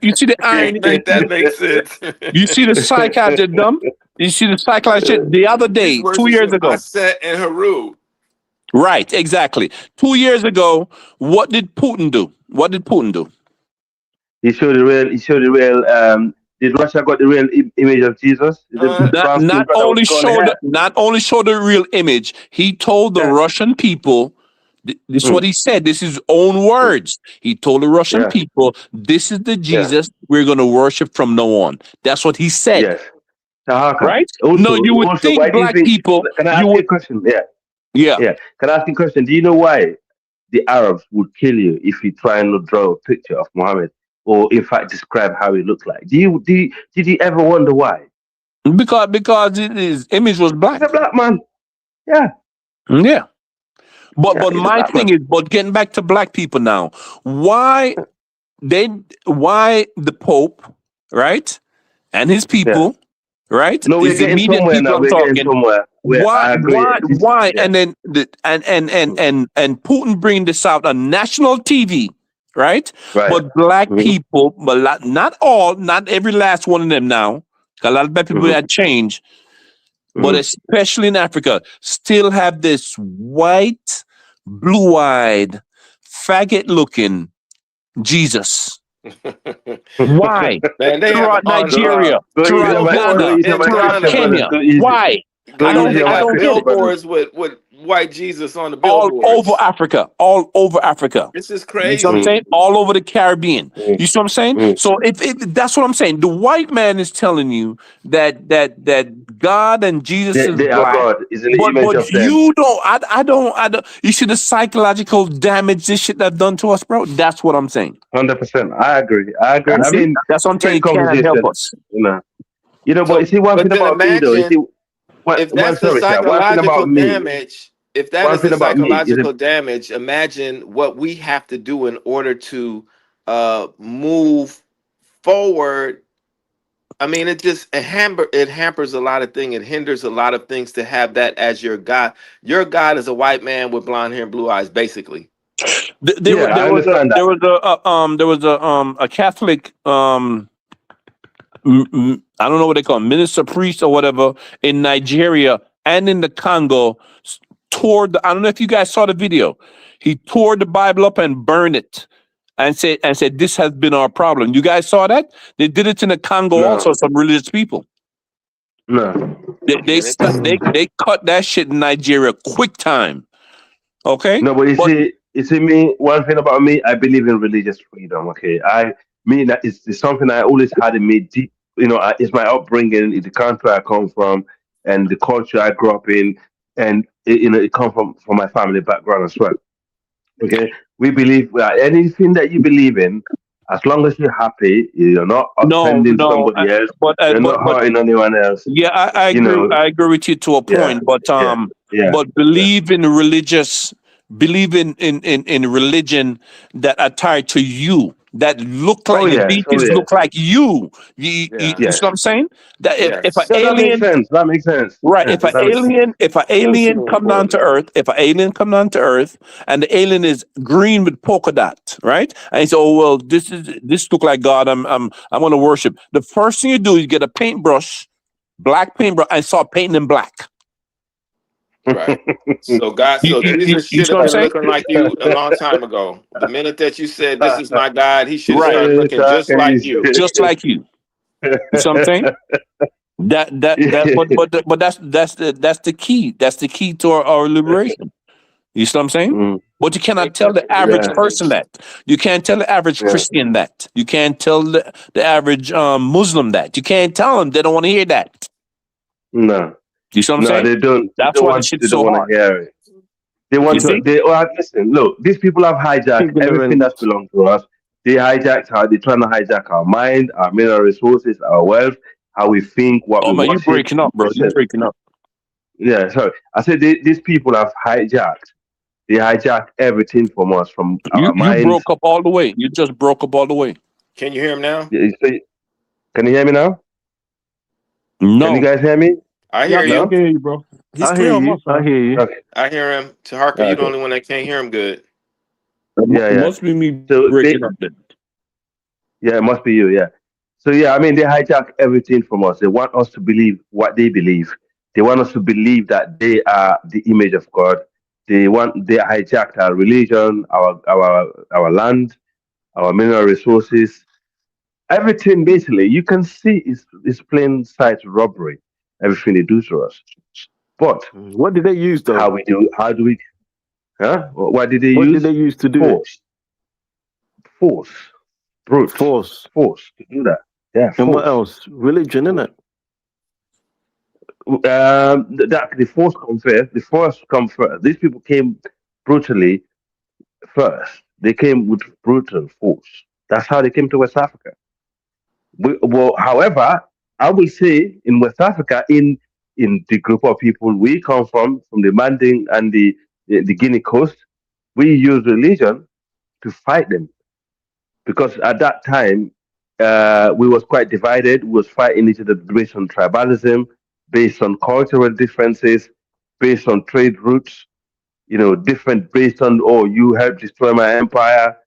You see the irony? That makes sense. You see the psychiatrist dumb? You see the psychiatrist the other day, 2 years ago. Aset and Haru. Right, exactly. 2 years ago, what did Putin do? He showed the real. Did Russia got the real image of Jesus? Not only show the real image, he told the Russian people, this is what he said, this is his own words. He told the Russian people, this is the Jesus we're going to worship from now on. That's what he said. Yes. Tahaka. right? No, Also, you would also, think why do you black think? people, Can I you ask you a would, question? Yeah, yeah. yeah. Can I ask you a question? Do you know why the Arabs would kill you if you try and draw a picture of Muhammad, or in fact describe how he looked like? Did you ever wonder why? Because his image was He's a black. black man. Yeah, Yeah. But yeah. but He's a my black thing man. is, but getting back to black people now, why they why the Pope, right? And his Yeah. people, right? No, we're His getting immediate somewhere people now. I'm We're getting talking. somewhere. Where I agree. Why? Yeah. And then the and Putin bring this out on national TV, right? Right. But black Mm-hmm. people, but not all, not every last one of them now. 'Cause a lot of black people Mm-hmm. had changed, but Mm-hmm. especially in Africa, still have this white, blue-eyed, faggot-looking Jesus. Why? Man, they have an Throughout on Nigeria, throughout Don't Ghana, use in my throughout Christian Ghana. brothers. Kenya. Don't use it. Why? Don't use They it, I my got don't get Christian it. brothers. billboards with white Jesus on the All over billboards. Africa, all over Africa. This is You see what I'm crazy. saying? All over the Caribbean. You see what I'm saying? Mm-hmm. So if that's what I'm saying. The white man is telling you that God and Jesus is They are black. God. Is in the image But of them. you don't, I don't. You see the psychological damage this shit that done to us, bro. That's what I'm saying. 100%. I agree. I agree. You I see, mean, that's what I'm saying. great You cannot help conversation. us. You know. But you So, see, one but thing then about me though, you see, imagine if one that's the sorry, sir. One thing psychological about me. damage, if that One is the thing about me is psychological damage, imagine what we have to do in order to move forward. I mean, it hampers a lot of things. It hinders a lot of things to have that as your God. Your God is a white man with blonde hair and blue eyes, basically. There, yeah, I understand that. there was a Catholic I don't know what they call him, minister, priest, or whatever in Nigeria and in the Congo. Tore the, I don't know if you guys saw the video. He tore the Bible up and burned it, and said this has been our problem. You guys saw that? They did it in the Congo No, also. Some religious people. no. Man, it's They cut that shit in Nigeria quick time. Okay, No, but but you see me. One thing about me, I believe in religious freedom. Okay, I mean that is something I always had in me deep. It's my upbringing, it's the country I come from, and the culture I grew up in, and it comes from my family background as well. Okay, we believe that anything that you believe in, as long as you're happy, you're not offending no, somebody else, but you're not hurting anyone else. yeah, I You agree. know, I agree with you to a yeah, point, but yeah, yeah, yeah. believe in religion that are tied to you, that look Oh like the yes, oh deities yes, look like you. You yeah, see what yes. I'm saying? That if an yes. No, that makes alien, sense. That makes sense. right? Yeah, that makes sense. If an It's alien so come down to important. Earth, if an alien come down to Earth, and the alien is green with polka dot, right? And he say, "Oh well, this look like God. I'm going to worship." The first thing you do is get a paintbrush, black paintbrush, and start painting in black. Right. So God, so Jesus You should see have what I'm been saying? looking like you a long time ago. The minute that you said, "This is my God," he should have Right. started looking just like you. Just like you. You see what I'm saying? But that's the key. That's the key to our liberation. You see what I'm saying? Mm, But you cannot tell Amen. the average yeah, person that. You can't tell the average yeah. Christian that. You can't tell the average Muslim that. You can't tell them. They don't want to hear that. No, You see what I'm no, saying? they don't. That's why the shit's They don't so want to hard. hear it. They You want to. see? Listen. Look, these people have hijacked everything Ignorant. that's belonged to us. They're trying to hijack our mind, our mineral resources, our wealth, how we think, what Oh we man, you worship. breaking up, bro. You Listen, breaking up. yeah. Sorry, I said these people have hijacked. They hijacked everything from us, from our You minds. broke up all the way. You just broke up all the way. Can you hear him now? Can you hear me now? Can you No. guys hear me? I Yeah, hear I can No. you. hear you, bro. He's I clear hear on my you. I side. hear you. Okay. I hear him. Taharka, you're the Okay. only one that can't hear him good. Yeah, yeah. Must be me So breaking up then. yeah, it must be you. Yeah. So yeah, I mean, they hijack everything from us. They want us to believe what they believe. They want us to believe that they are the image of God. They hijacked our religion, our land, our mineral resources, everything. Basically, you can see is plain sight robbery. Everything they do to us. But What did they use though? how do we? Huh? What did they What did use? they use to do it? Force, force, brute, Force. force to do that. Yeah, And what force. else? Religion, innit? That the force come first. The force come first. These people came brutally first. They came with brutal force. That's how they came to West Africa. However, I will say in West Africa, in the group of people we come from the Manding and the Guinea coast, we use religion to fight them because at that time we was quite divided. We was fighting each other based on tribalism, based on cultural differences, based on trade routes. Different based on, oh, you helped destroy my empire.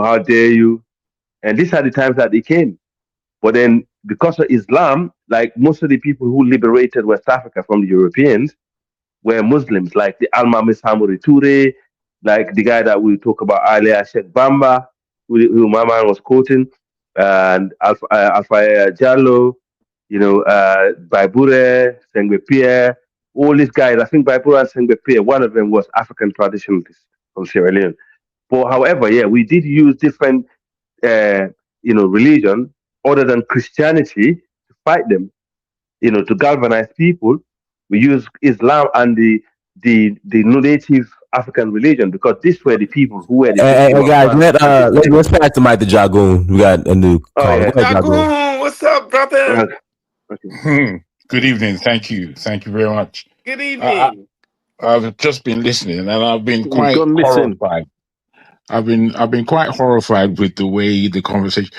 How dare you? And these are the times that they came. But then, because of Islam, like most of the people who liberated West Africa from the Europeans were Muslims, like the Almami Samori Toure, like the guy that we talk about earlier, Sheikh Bamba, who my man was quoting, and Alpha Jallo, Baibure, Sengbe Pierre, all these guys. I think Baibure and Sengbe Pierre, one of them was African traditionalists from Sierra Leone. But however, yeah, we did use different uh, religion other than Christianity to fight them, to galvanize people. We use Islam and the native African religion because these were the people who were the Hey, victim of guys, slavery. let's pass the mic to Jagoon. We got a new Oh caller. yeah. Go ahead, Jagoon. Jagoon, what's up, brother? Okay. Good evening. Thank you. Thank you very much. Good evening. I've just been listening, and I've been He's quite gone missing. horrified. I've been quite horrified with the way the conversation.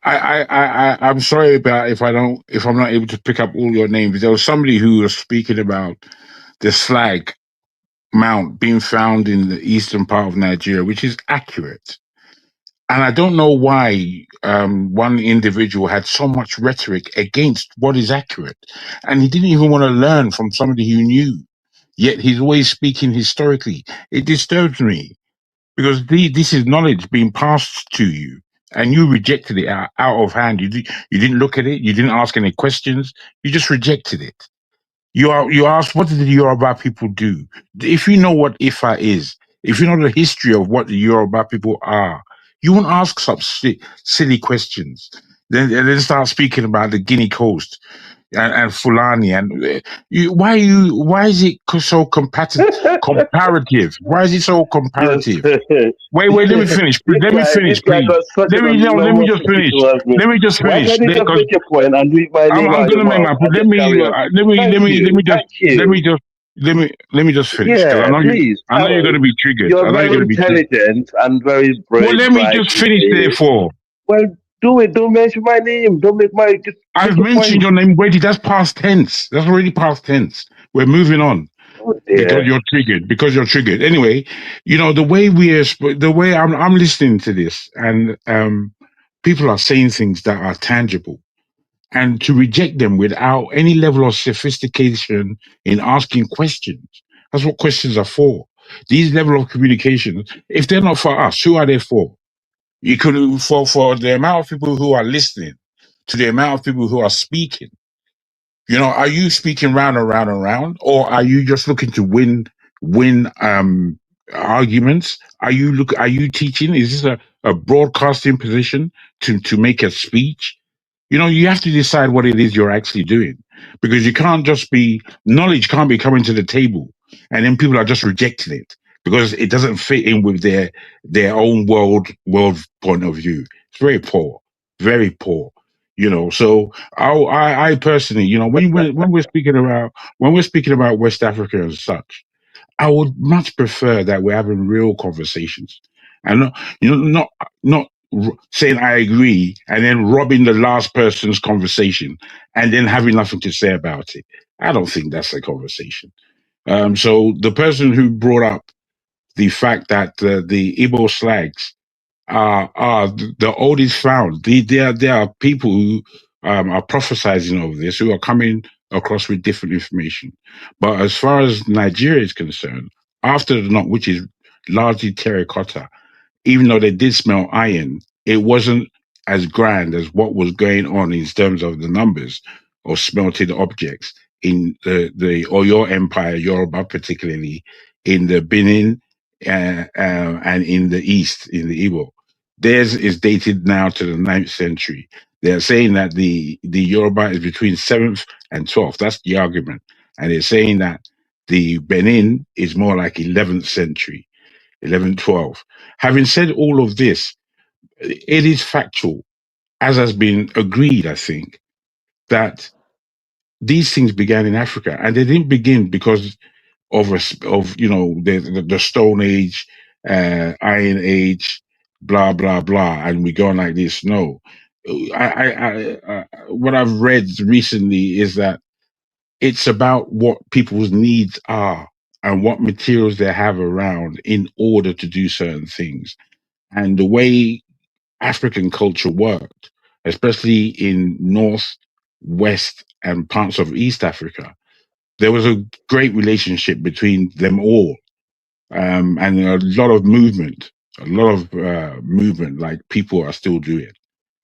I'm sorry about if I'm not able to pick up all your names. There was somebody who was speaking about the slag mount being found in the eastern part of Nigeria, which is accurate. And I don't know why one individual had so much rhetoric against what is accurate. And he didn't even want to learn from somebody who knew. Yet he's always speaking historically. It disturbs me because this is knowledge being passed to you and you rejected it out of hand. You didn't look at it. You didn't ask any questions. You just rejected it. You asked, what did the Yoruba people do? If you know what Ifa is, if you know the history of what the Yoruba people are, you won't ask such silly questions. Then start speaking about the Guinea coast and Fulani and why is it so comparative? Why is it so comparative? Wait, let me finish. Let me finish, This guy please. got such Let an me just animosity finish. towards me. Let me just Why finish. can't you just Because make your point and leave my name I'm out of your gonna make mouth my point. and Let just carry on? Thank you. Thank you. Let me just finish because Yeah, please I know you're carry gonna on. be triggered. You're I know you're very gonna be triggered. intelligent and very Well, let me bright just to finish say it. therefore. Well, do it. Don't mention my name. Don't just make I've your mentioned point. your name already. That's past tense. That's already past tense. We're moving on Oh because dear. you're triggered. Anyway, the way I'm listening to this, and people are saying things that are tangible, and to reject them without any level of sophistication in asking questions. That's what questions are for. These level of communications, if they're not for us, who are they for? You could for the amount of people who are listening to the amount of people who are speaking. Are you speaking round and round and round, or are you just looking to win arguments? Are you teaching? Is this a broadcasting position to make a speech? You have to decide what it is you're actually doing, because you can't just knowledge can't be coming to the table and then people are just rejecting it because it doesn't fit in with their own world point of view. It's very poor, very poor. So I personally, when we're speaking about West Africa and such, I would much prefer that we're having real conversations and not saying I agree and then robbing the last person's conversation and then having nothing to say about it. I don't think that's a conversation. So the person who brought up the fact that the Igbo slags are the oldest found. There are people who are prophesizing over this, who are coming across with different information. But as far as Nigeria is concerned, after the knot, which is largely terracotta, even though they did smell iron, it wasn't as grand as what was going on in terms of the numbers of smelted objects in the Oyo Empire, Yoruba particularly, in the Benin and in the East, in the Igbo. Theirs is dated now to the 9th century. They're saying that the Yoruba is between 7th and 12th. That's the argument. And they're saying that the Benin is more like 11th century, 11th, 12th. Having said all of this, it is factual, as has been agreed, I think, that these things began in Africa, and they didn't begin because of the Stone Age, Iron Age, blah blah blah, and we go on like this. No, what I've read recently is that it's about what people's needs are and what materials they have around in order to do certain things, and the way African culture worked, especially in North, West, and parts of East Africa. There was a great relationship between them all, and a lot of movement, like people are still doing,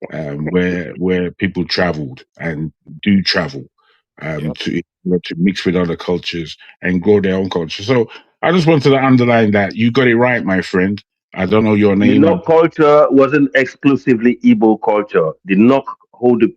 where people traveled and do travel Yep. to mix with other cultures and grow their own culture. So I just wanted to underline that you got it right, my friend. I don't know your The name. Nok culture wasn't exclusively Igbo culture. The Nok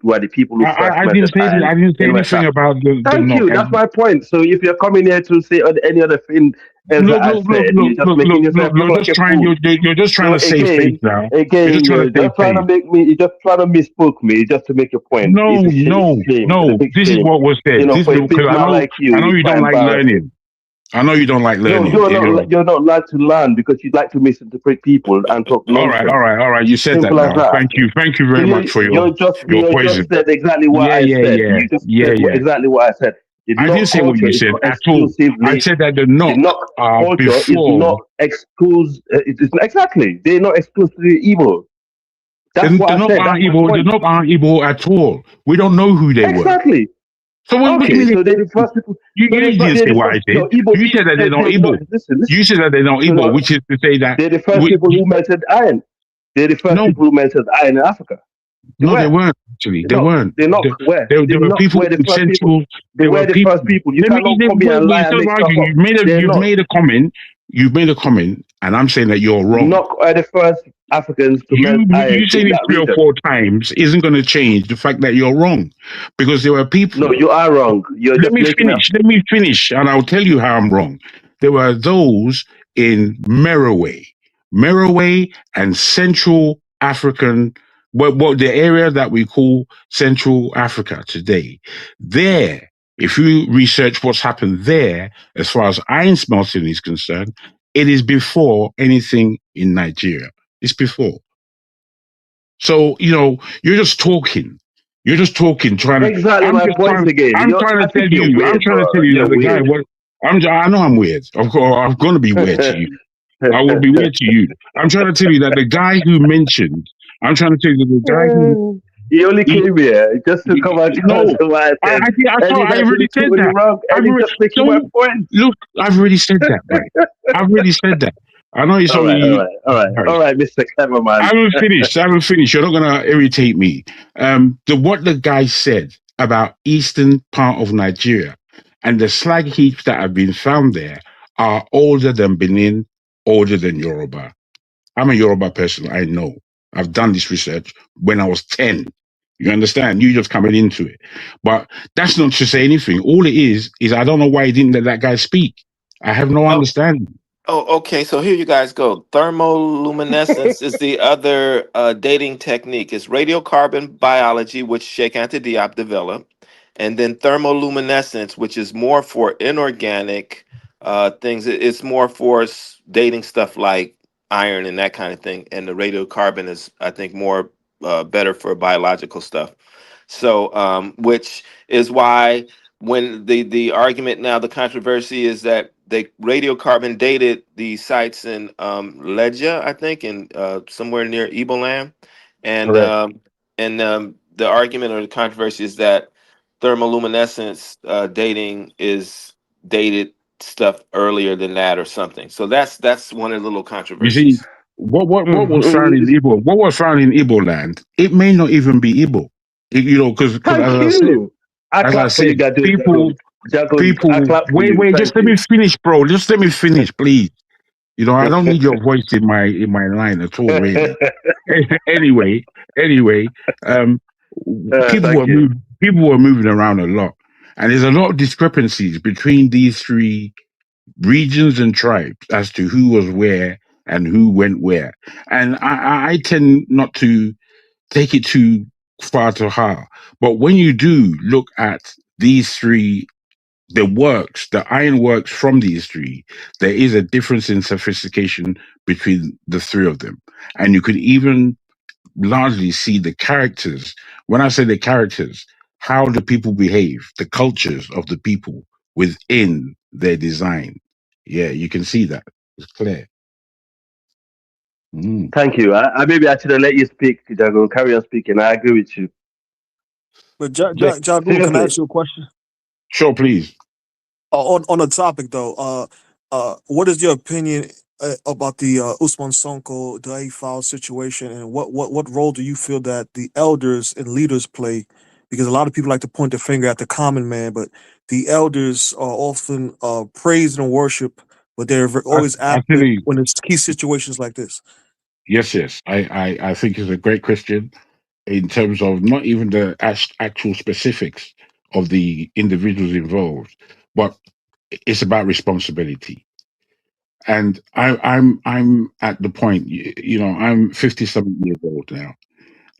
were the people who first I met didn't at say that. I iron didn't say in West anything Africa. about the Thank knock. you. That's my point. So if you're coming here to say any other thing else that I said, you're just making yourself look like a fool. You're just trying So to save face now. You're just trying you're to save just trying to face. make me. You're just trying to misbook me just to make your point. No, It's a shame. no, It's a shame. It's a no. big This is shame. what was said. You know, This for a because big man like I know it's you quite don't like embarrassing. learning. I know you don't like No, learning. you're not allowed to learn because you'd like to misinterpret people and talk All right, nonsense. all right. You said that Simple as now. that. Thank you So very much for you your just poison. said exactly what I said. You just said Yeah. exactly what I said. The I didn't knock say what culture you is said not at all. I exclusively said that the the knock knock are culture is before. not exclusive. It's exactly they're not exclusively evil. That's what The I knock said. aren't That's my evil. The point. knock aren't evil at all. We don't know who they were. Exactly. So what do you Okay. mean? So they're the first people. You didn't They're say the what I first. said. No, evil. You said that they're not No, evil. listen. You said that they're not No, evil, no. which is to say that They're the first people who melted iron. They're the first no, people who melted iron in Africa. They they were. weren't actually. They No, weren't. they're not where. There They're were not people where the in first people. Central. They There were were the people. first people. You cannot come here and lie and Instead of make stuff arguing, up. They're you've not. made a comment. You've made a comment, and I'm saying that you're The wrong. Nok are the first Africans to melt You iron saying in it that 3 or region. 4 times isn't going to change the fact that you're wrong, because there were people. No, you are wrong. You're Let just me making up. finish. And I'll tell you how I'm wrong. There were those in Merowe, and Central African, what the area that we call Central Africa today. There, if you research what's happened there, as far as iron smelting is concerned, it is before anything in Nigeria. It's before. So, you're just talking. You're just talking, trying to. Exactly my point again. I think you're I'm weird, trying to bro. tell you that You're the guy. weird. I know I'm weird. Of course, I'm going to be weird to you. I will be weird to you. I'm trying to tell you that the guy who mentioned. I'm trying to tell you that the guy who. He only came here just to come and No, answer what I said. And he's I already actually said totally that. wrong. And he's just making my point. Look, I've already said that, right? I've already said that. I know it's only. All right, Mr. Cleverman. I haven't finished. You're not gonna irritate me. What the guy said about eastern part of Nigeria and the slag heaps that have been found there are older than Benin, older than Yoruba. I'm a Yoruba person. I know. I've done this research when I was 10. You understand? You just coming into it. But that's not to say anything. All it is I don't know why he didn't let that guy speak. I have no Oh, understanding. okay. So here you guys go. Thermoluminescence is the other dating technique. It's radiocarbon biology, which Sheikh Anta Diop developed, and then thermoluminescence, which is more for inorganic things. It's more for dating stuff like iron and that kind of thing. And the radiocarbon is, I think, more better for biological stuff. So, which is why when the argument now, the controversy is that they radiocarbon dated the sites in Legia, I think, in somewhere near Eboland, and Correct. the argument or the controversy is that thermoluminescence dating is dated stuff earlier than that or something. So that's one of the little You see, controversies. what was found in Igbo? What was found in Igbo land? It may not even be Igbo. Because Thank you. I as I clap for you, said, Gadu. people. I clap for you. Wait, just Thank let me you. finish, bro. Just let me finish, please. I don't need your voice in my line at all, really. anyway, Thank you. People were moving around a lot, and there's a lot of discrepancies between these three regions and tribes as to who was where and who went where. And I tend not to take it too far to heart. But when you do look at these three, the ironworks from these three, there is a difference in sophistication between the three of them. And you could even largely see the characters. When I say the characters, how the people behave, the cultures of the people within their design. Yeah, you can see that. It's clear. Mm. Thank you. I maybe I should have let you speak, Jago. Carry on speaking. I agree with you. But Jagu, can I Seriously. ask you a question? Sure, please. On the topic though, what is your opinion about the Ousmane Sonko Danfo situation, and what role do you feel that the elders and leaders play? Because a lot of people like to point the finger at the common man, but the elders are often praised and worshipped, but they're always absent Actually, when it's key situations like this. yes. I think it's a great question in terms of not even the actual specifics of the individuals involved, but it's about responsibility. And I'm at the point, I'm 57 years old now,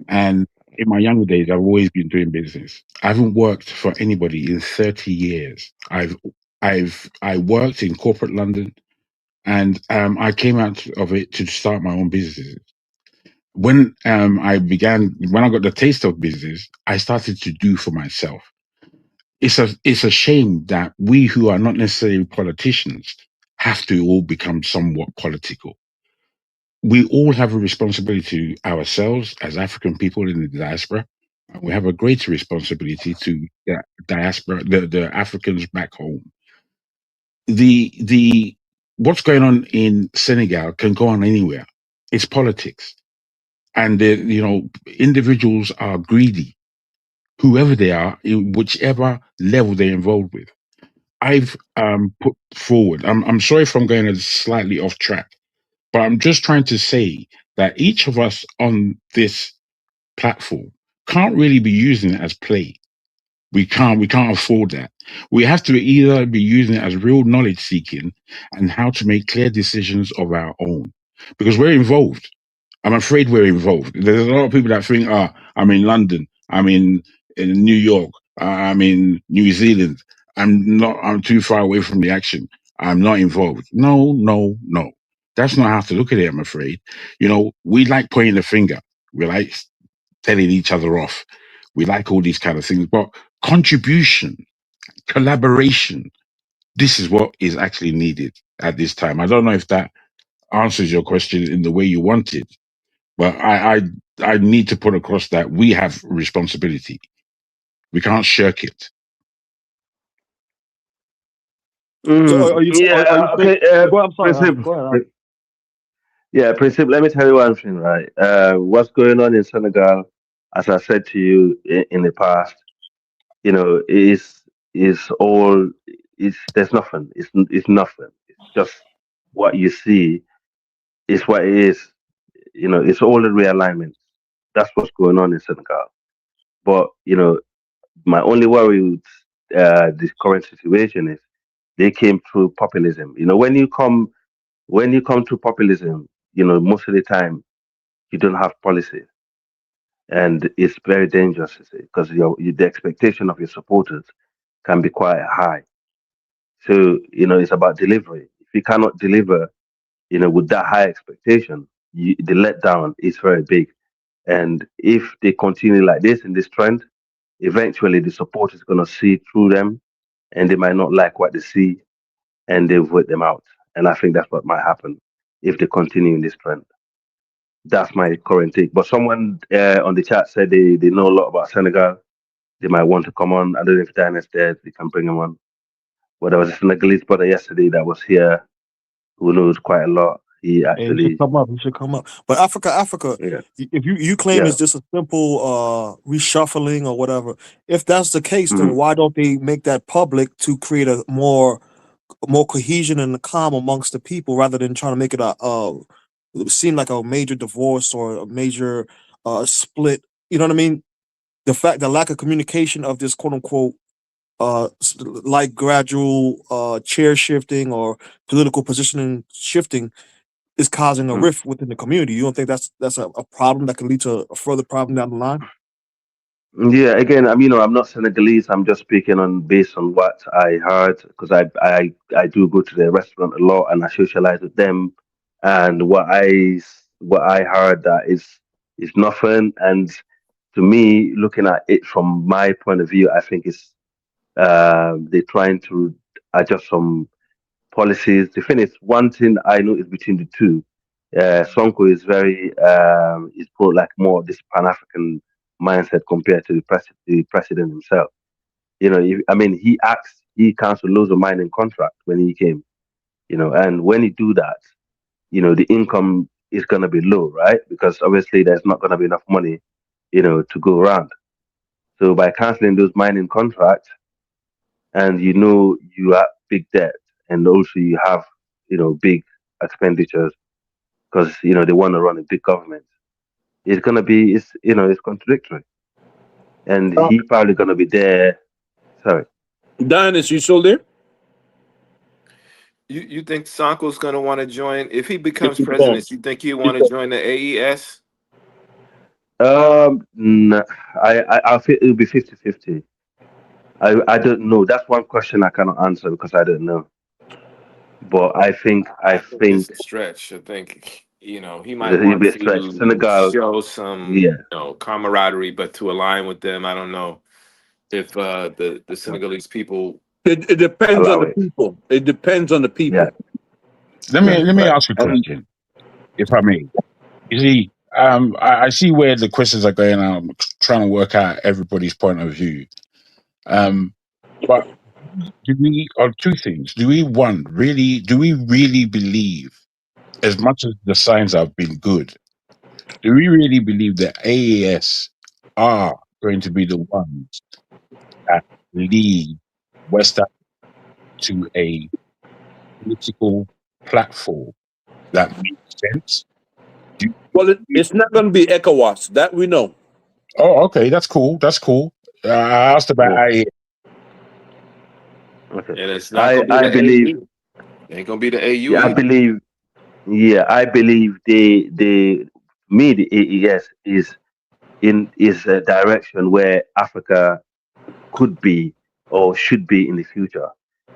and in my younger days, I've always been doing business. I haven't worked for anybody in 30 years. I worked in corporate London, and I came out of it to start my own business. When I got the taste of business, I started to do for myself. It's a shame that we who are not necessarily politicians have to all become somewhat political. We all have a responsibility to ourselves as African people in the diaspora. And we have a greater responsibility to the diaspora, the Africans back home. The what's going on in Senegal can go on anywhere. It's politics, and individuals are greedy, whoever they are, in whichever level they're involved with. I've put forward. I'm sorry if I'm going slightly off track, but I'm just trying to say that each of us on this platform can't really be using it as play. We can't afford that. We have to either be using it as real knowledge seeking and how to make clear decisions of our own. Because we're involved. I'm afraid we're involved. There's a lot of people that think, I'm in London, I'm in New York, I'm in New Zealand. I'm too far away from the action. I'm not involved. No, no, no. That's not how to look at it, I'm afraid. We like pointing the finger. We like telling each other off. We like all these kind of things. But contribution, collaboration, this is what is actually needed at this time. I don't know if that answers your question in the way you wanted, but I need to put across that we have responsibility. We can't shirk it. So are you Yeah. saying? Okay. Go ahead, I'm sorry. Princip, Go ahead. yeah, Princip. Let me tell you one thing, right? What's going on in Senegal, as I said to you in the past, is all. It's there's nothing. It's nothing. It's just what you see is what it is. It's all a realignment. That's what's going on in Senegal. But my only worry with this current situation is they came through populism. When you come to populism, most of the time you don't have policy, and it's very dangerous because the expectation of your supporters can be quite high. So it's about delivery. If you cannot deliver, with that high expectation, the letdown is very big. And if they continue like this in this trend, eventually the support is going to see through them, and they might not like what they see, and they vote them out. And I think that's what might happen if they continue in this trend. That's my current take. But someone on the chat said they know a lot about Senegal. They might want to come on. I don't know if Dan is there. They can bring him on. But there was a Senegalese brother yesterday that was here who knows quite a lot. He And he should actually, come up. He should come up. But Africa, yeah, if you claim yeah. it's just a simple reshuffling or whatever, if that's the case, then Mhm. why don't they make that public to create a more cohesion and calm amongst the people rather than trying to make it seem like a major divorce or a major split? You know what I mean? the fact the lack of communication of this quote unquote like gradual chair shifting or political positioning shifting is causing a rift within the community. You don't think that's a problem that can lead to a further problem down the line? Yeah, again, I'm not Senegalese. I'm just speaking on based on what I heard because I do go to the restaurant a lot and I socialize with them, and what I heard that is nothing. And to me, looking at it from my point of view, I think it's they're trying to adjust some policies. The thing is, one thing I know is between the two. Sonko is very is pro like more this Pan African mindset compared to the president himself. He canceled loads of mining contract when he came. And when he do that, the income is gonna be low, right? Because obviously there's not gonna be enough money, to go around. So by canceling those mining contracts, and you have big debt, and also you have big expenditures because they want to run a big government. It's gonna be it's contradictory, and he probably gonna be there. Sorry. Diana, you still there? You think Sonko's going to want to join if he becomes Keep going. president? You think he'll want to join the AES? No, I feel it'll be 50-50. I don't know. That's one question I cannot answer because I don't know. But I think it's think a stretch. I think he might it'll want be a stretch. to Senegal, show some yeah. camaraderie, but to align with them, I don't know if the Senegalese people It depends on Allow the it. people. It depends on the Yeah. people. Let me Right. ask a And question, if I may. You see, I see where the questions are going. I'm trying to work out everybody's point of view. But two things? Do we really believe, as much as the signs have been good, do we really believe that AES are going to be the ones that lead West Africa to a political platform that makes sense? well, it's not going to be ECOWAS. That we know. Oh, okay, that's cool. That's cool. I asked about Yeah. AES. Okay. and it's not going to be I the believe. AU. It ain't going to be the AU Yeah, I either. believe. Yeah, I believe the AES is a direction where Africa could be or should be in the future.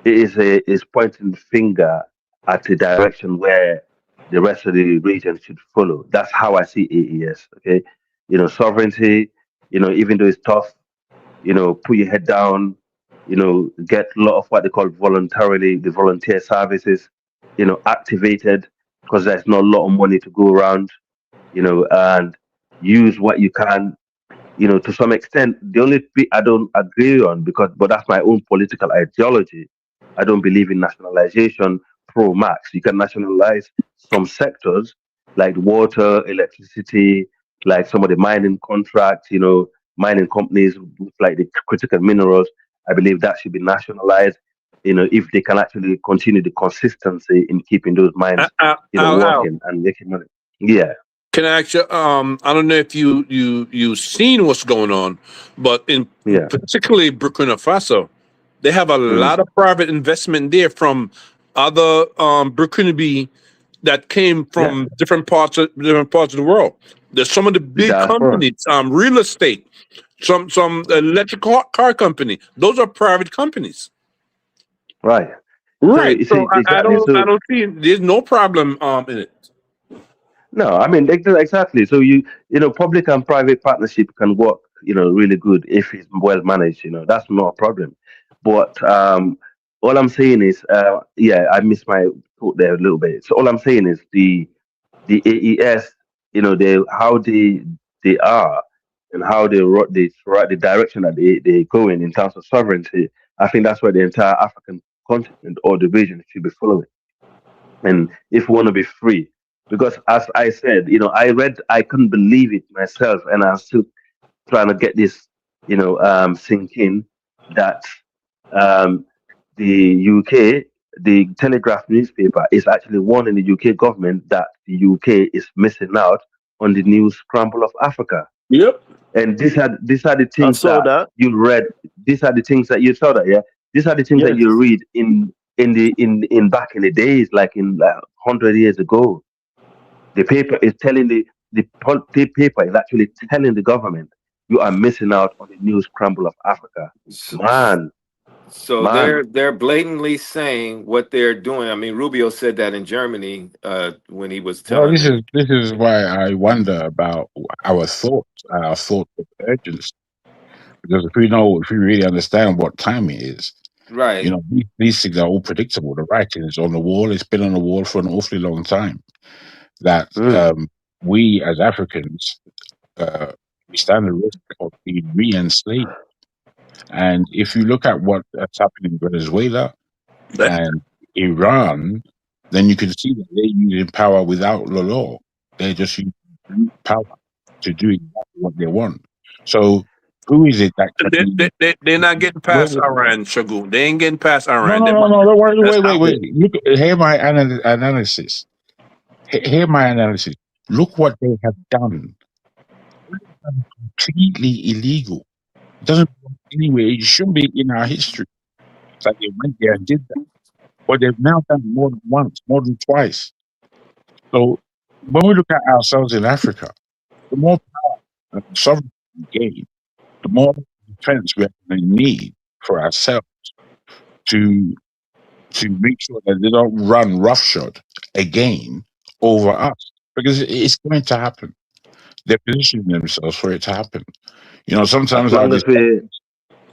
It is pointing the finger at the direction where the rest of the region should follow. That's how I see AES. Okay, sovereignty. Even though it's tough, put your head down. Get a lot of what they call the volunteer services. Activated because there's not a lot of money to go around. And use what you can to some extent. The only bit I don't agree on, but that's my own political ideology. I don't believe in nationalization pro max. You can nationalize some sectors like water, electricity, like some of the mining contracts, mining companies with like the critical minerals. I believe that should be nationalized. If they can actually continue the consistency in keeping those mines, Al, working and making money. Yeah, can I ask you? I don't know if you seen what's going on, but in yeah. particularly Burkina Faso, they have a Mm. lot of private investment there from other Burkinabe that came Yeah, from different parts of the world. There's some of the the big diaspora. companies, real estate, some electric car company. Those are private companies, Right. So right? you So see I exactly. don't I So don't see there's no problem in it. no, I mean exactly. So public and private partnership can work, really good if it's well managed. That's not a problem. But all I'm saying is, yeah, I missed my thought there a little bit. So all I'm saying is the AES, they how they are and how the direction that they go in terms of sovereignty. I think that's where the entire African continent or the region should be following. And if we want to be free, because as I said, I couldn't believe it myself, and I'm still trying to get this, sink in that um, the UK, the Telegraph newspaper, is actually warning the UK government that the UK is missing out on the new scramble of Africa. Yep. And these are the I things saw that that. you read. These are the things that you saw that, yeah. These are the things that Yes. you read in back in the days, like in 100 years ago. The paper is telling the paper is actually telling the government you are missing out on the news crumble of Africa. Man, So man. they're blatantly saying what they're doing. I mean, Rubio said that in Germany when he was Well, telling them. this is why I wonder about our thoughts of urgency. Because if we really understand what time it is, Right. these things are all predictable. The writing is on the wall. It's been on the wall for an awfully long time. That Mm. we as Africans, uh, we stand the risk of being re-enslaved. And if you look at what's happening in Venezuela and Iran, then you can see that they're using power without the law. They're just using brute power to do exactly what they want. So who is it that can be? They're not getting Wait, past Iran, Shagun. They ain't getting past no, Iran. no, They no, might, no. that's out there. Wait. Look, hear my analysis. Hear my analysis. Look what they have done. Completely illegal. It doesn't belong anywhere. It shouldn't be in our history. It's like they went there and did that. But they've now done more than once, more than twice. So when we look at ourselves in Africa, the more power and sovereignty we gain, the more defense we actually need for ourselves to make sure that they don't run roughshod again over us. Because it's going to happen. They're positioning themselves for it to happen. As Sometimes our long as we discussions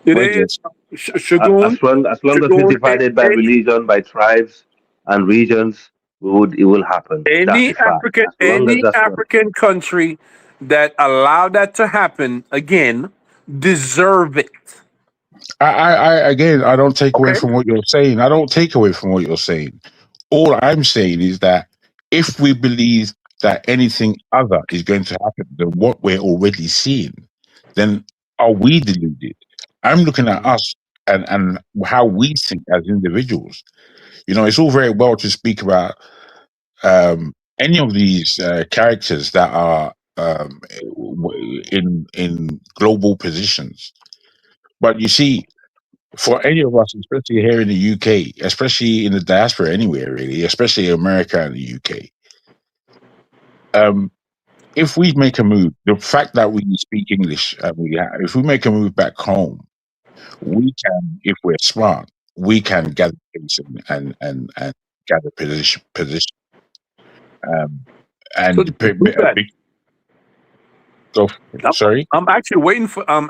It when is Shagun. as long as we're Shagun. divided by religion, by tribes and regions, it will happen. That's a fact. As long as Any that's what. African country that allow that to happen again deserve it. I don't take away Okay. from what you're saying. I don't take away from what you're saying. All I'm saying is that if we believe that anything other is going to happen than what we're already seeing, then are we deluded? I'm looking at us and how we think as individuals. It's all very well to speak about any of these characters that are in global positions, but you see, for any of us, especially here in the UK, especially in the diaspora anywhere really, especially America and the UK, if we make a move, the fact that we speak English, if we make a move back home, we can, if we're smart, we can gather pace and gather position. So And do that. go. Sorry. I'm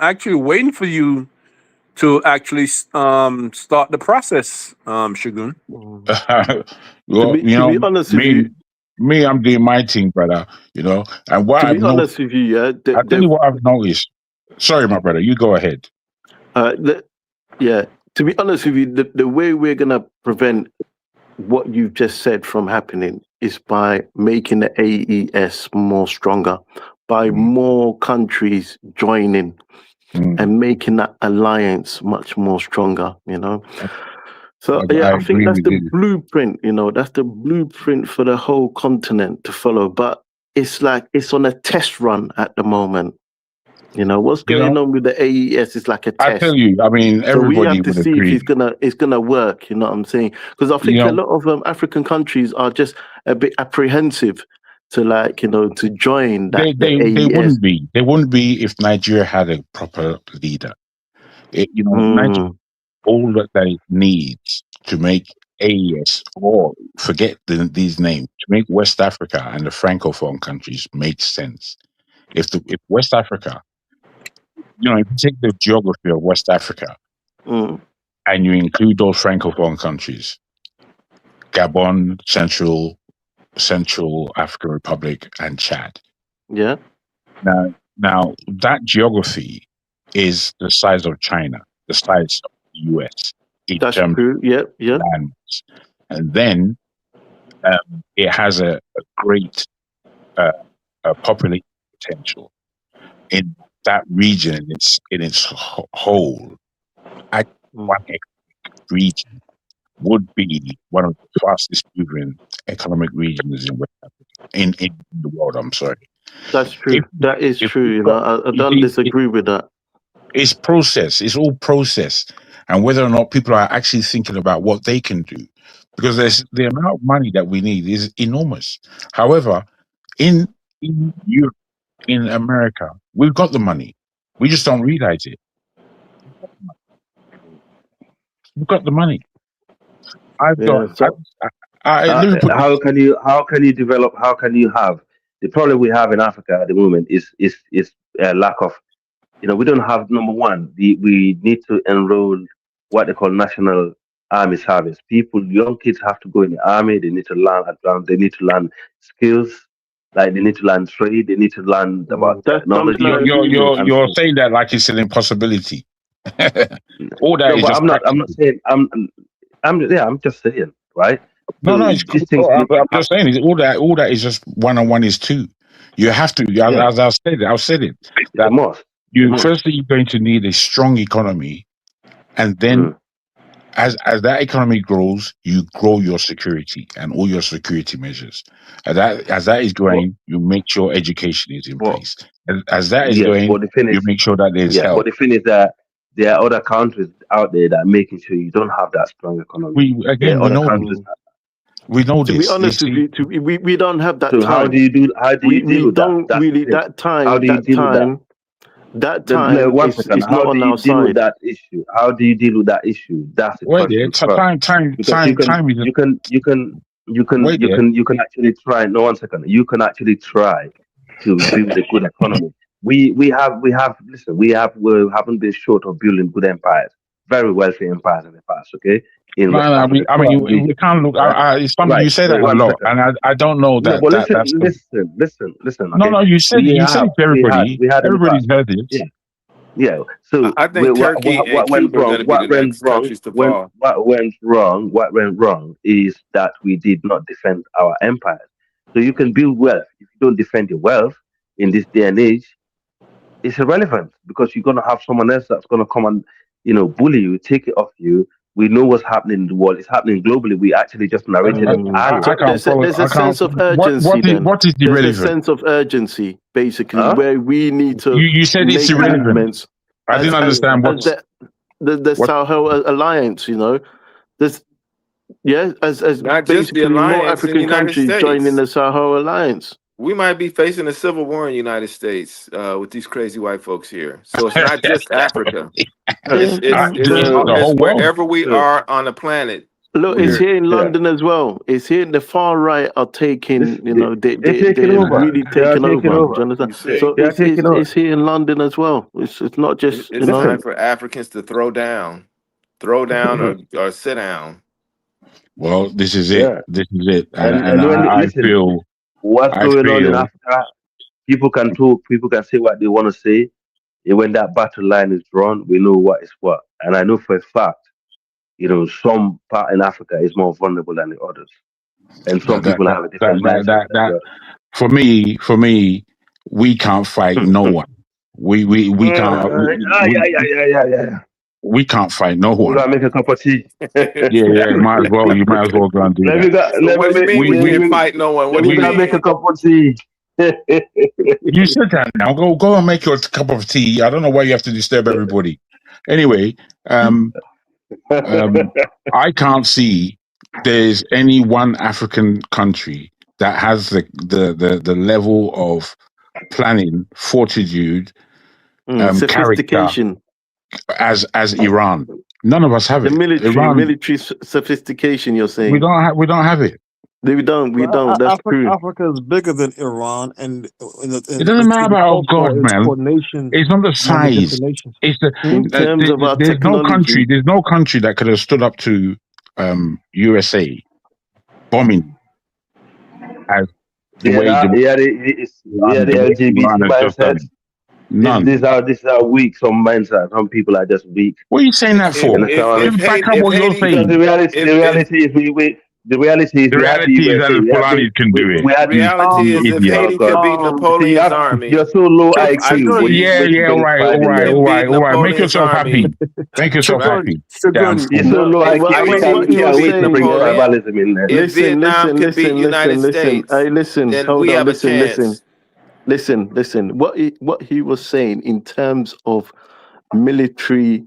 actually waiting for you to actually start the process, Shagun. To Well, be honest with you, I'm doing my thing, brother. And what to I've be noticed, honest with you, yeah, I'll tell you what I've noticed. Sorry, my brother, you go ahead. yeah. To be honest with you, the way we're gonna prevent what you've just said from happening is by making the AES more stronger, by more countries joining and making that alliance much more stronger, So yeah, I I think agree that's with the you. blueprint, that's the blueprint for the whole continent to follow. But it's like it's on a test run at the moment. What's going on with the AES is like a I test. tell you, I mean, So we everybody have to would see if agree. it's gonna work. You know what I'm saying? Because I think a lot of African countries are just a bit apprehensive to to join the They AES. wouldn't be. They wouldn't be if Nigeria had a proper leader. Nigeria, all that it needs to make AES, or forget these names, to make West Africa and the Francophone countries make sense. If West Africa, if you take the geography of West Africa and you include those Francophone countries, Gabon, Central African Republic, and Chad. Yeah. Now that geography is the size of China, the size of the US in That's terms true. Yep. of land, and then it has a great population potential in that region in its whole. One region would be one of the fastest moving economic regions in West Africa, in the world. I'm sorry. That's true. That is If true. we've You got, know, I you don't see, disagree with that. it's process. It's all process, and whether or not people are actually thinking about what they can do, because there's the amount of money that we need is enormous. However, in Europe, in America, we've got the money. We just don't realize it. We've got the money. I've got. Yeah. So Liverpool. How can you develop? How can you have the problem we have in Africa at the moment is lack of, we don't have, number one, we need to enroll what they call national army service. People, young kids have to go in the army. They need to learn advanced. They need to learn skills. Like they need to learn trade. They need to learn about that's something I technology agree with. and You're so. saying that like it's an impossibility. All that No, is but just I'm not practical. saying. I'm just saying, right? No, So it's these cool. things I'm need to just happen. saying all that is just 1 and 1 is 2. You have to, Yeah, as I've said it, it's a that must. It's a you must. firstly you're going to need a strong economy, and then Mm. as that economy grows, you grow your security and all your security measures. As that is But going, you make sure education is in but place. As that is yes, going, but the thing you is, make sure that there's yeah, but help. the thing is that there are other countries out there that are making sure you don't have that strong economy. There are We other know countries. we know To be this. You honest with see, you, we don't have that So time. how do you We deal with that? don't That's the really thing. How do you deal with that? that No, time one second. is How not do on you our deal with side. that issue? How do you deal with that issue? That's the wait there. question first. Because Time is you can actually try. No, one second. You can actually try to build a good economy. We have listen. We haven't been short of building good empires, very wealthy empires in the past. Okay, in No, West no, Africa, throughout the we region. can't look. Right, It's funny you right. say that Wait a one lot, second. and I don't know No, but that's the. listen. No, Okay, no, you said it to everybody. we had in the Everybody's past. heard it. Yeah, yeah. So I think Turkey and what went Cuba are going wrong? to be the next countries to fall. What went wrong? What went wrong is that we did not defend our empires. So you can build wealth if you don't defend your wealth in this day and age. It's irrelevant because you're gonna have someone else that's gonna come and bully you, take it off you. We know what's happening in the world. It's happening globally. We actually just narrated it earlier. I So can't follow. there's a I can't. sense of urgency then. What is There's a irrelevant? sense of urgency, basically, Huh? where we need to You said it's make irrelevant. movements I didn't understand as the what. Sahel Alliance. There's as Not just the basically more alliance in the African United countries joining States. the Sahel Alliance. We might be facing a civil war in the United States with these crazy white folks here. So it's not just Africa. It's Yeah, The it's whole world. wherever we So, are on the planet. look, it's here in yeah. London as well. It's here. The far right are taking, They're taking they're over. really They are taking taking over. Do you over. understand? You see, So They are taking over. it's here in London as well. It's not just it's time for Africans to throw down or sit down. Well, this is it. Yeah. This is it. And And when I listen, feel. what's I going on in feel. Africa, people can talk, people can say what they want to say. And when that battle line is drawn, we know what is what. And I know for a fact, some part in Africa is more vulnerable than the others. And some That people have a different mindset as that well. for me, we can't fight no one. We can't Yeah. we can't fight no We one. gotta make a cup of tea. Yeah, might as well. You might as well go and do Let me that. go. Let What me do you make. mean we Let can't me. fight no one? What Let do me you go make a mean? cup of tea. You said that now. Go and make your cup of tea. I don't know why you have to disturb everybody. Anyway, I can't see there's any one African country that has the level of planning, fortitude, character sophistication. as Iran. None of us have The it. Iran, military sophistication. You're saying we don't have it. we don't. That's true. Africa is bigger than Iran, and It doesn't matter about God, man. coordination It's not the among the size. different nations. It's In terms of our there's no country. technology, There's no country that could have stood up to USA bombing as the way Yeah, the Iran LGBT has just done mindset. it. None. This is how weak some minds are. Some people are just weak. What are you saying that If for? Understand what I mean? Back up what you're Haiti, Because saying. the reality is The we had the reality is that USA. the Fulanis can do it. We had You, reality you is if idiot. oh Haiti could God. beat See, Napoleon's army, you're so low I IQ when see. Yeah, you all right, all find right, it. all Beat right, all right. Make Napoleon's yourself happy. army, Make yourself right? happy. Damn Shogun. You're fool. so low No, IQ. I We see what you were can't wait to saying, bring brother. tribalism in there. If Vietnam could beat United listen. States, Hey, listen. then Hold we on. have a Listen. chance. listen. What he was saying in terms of military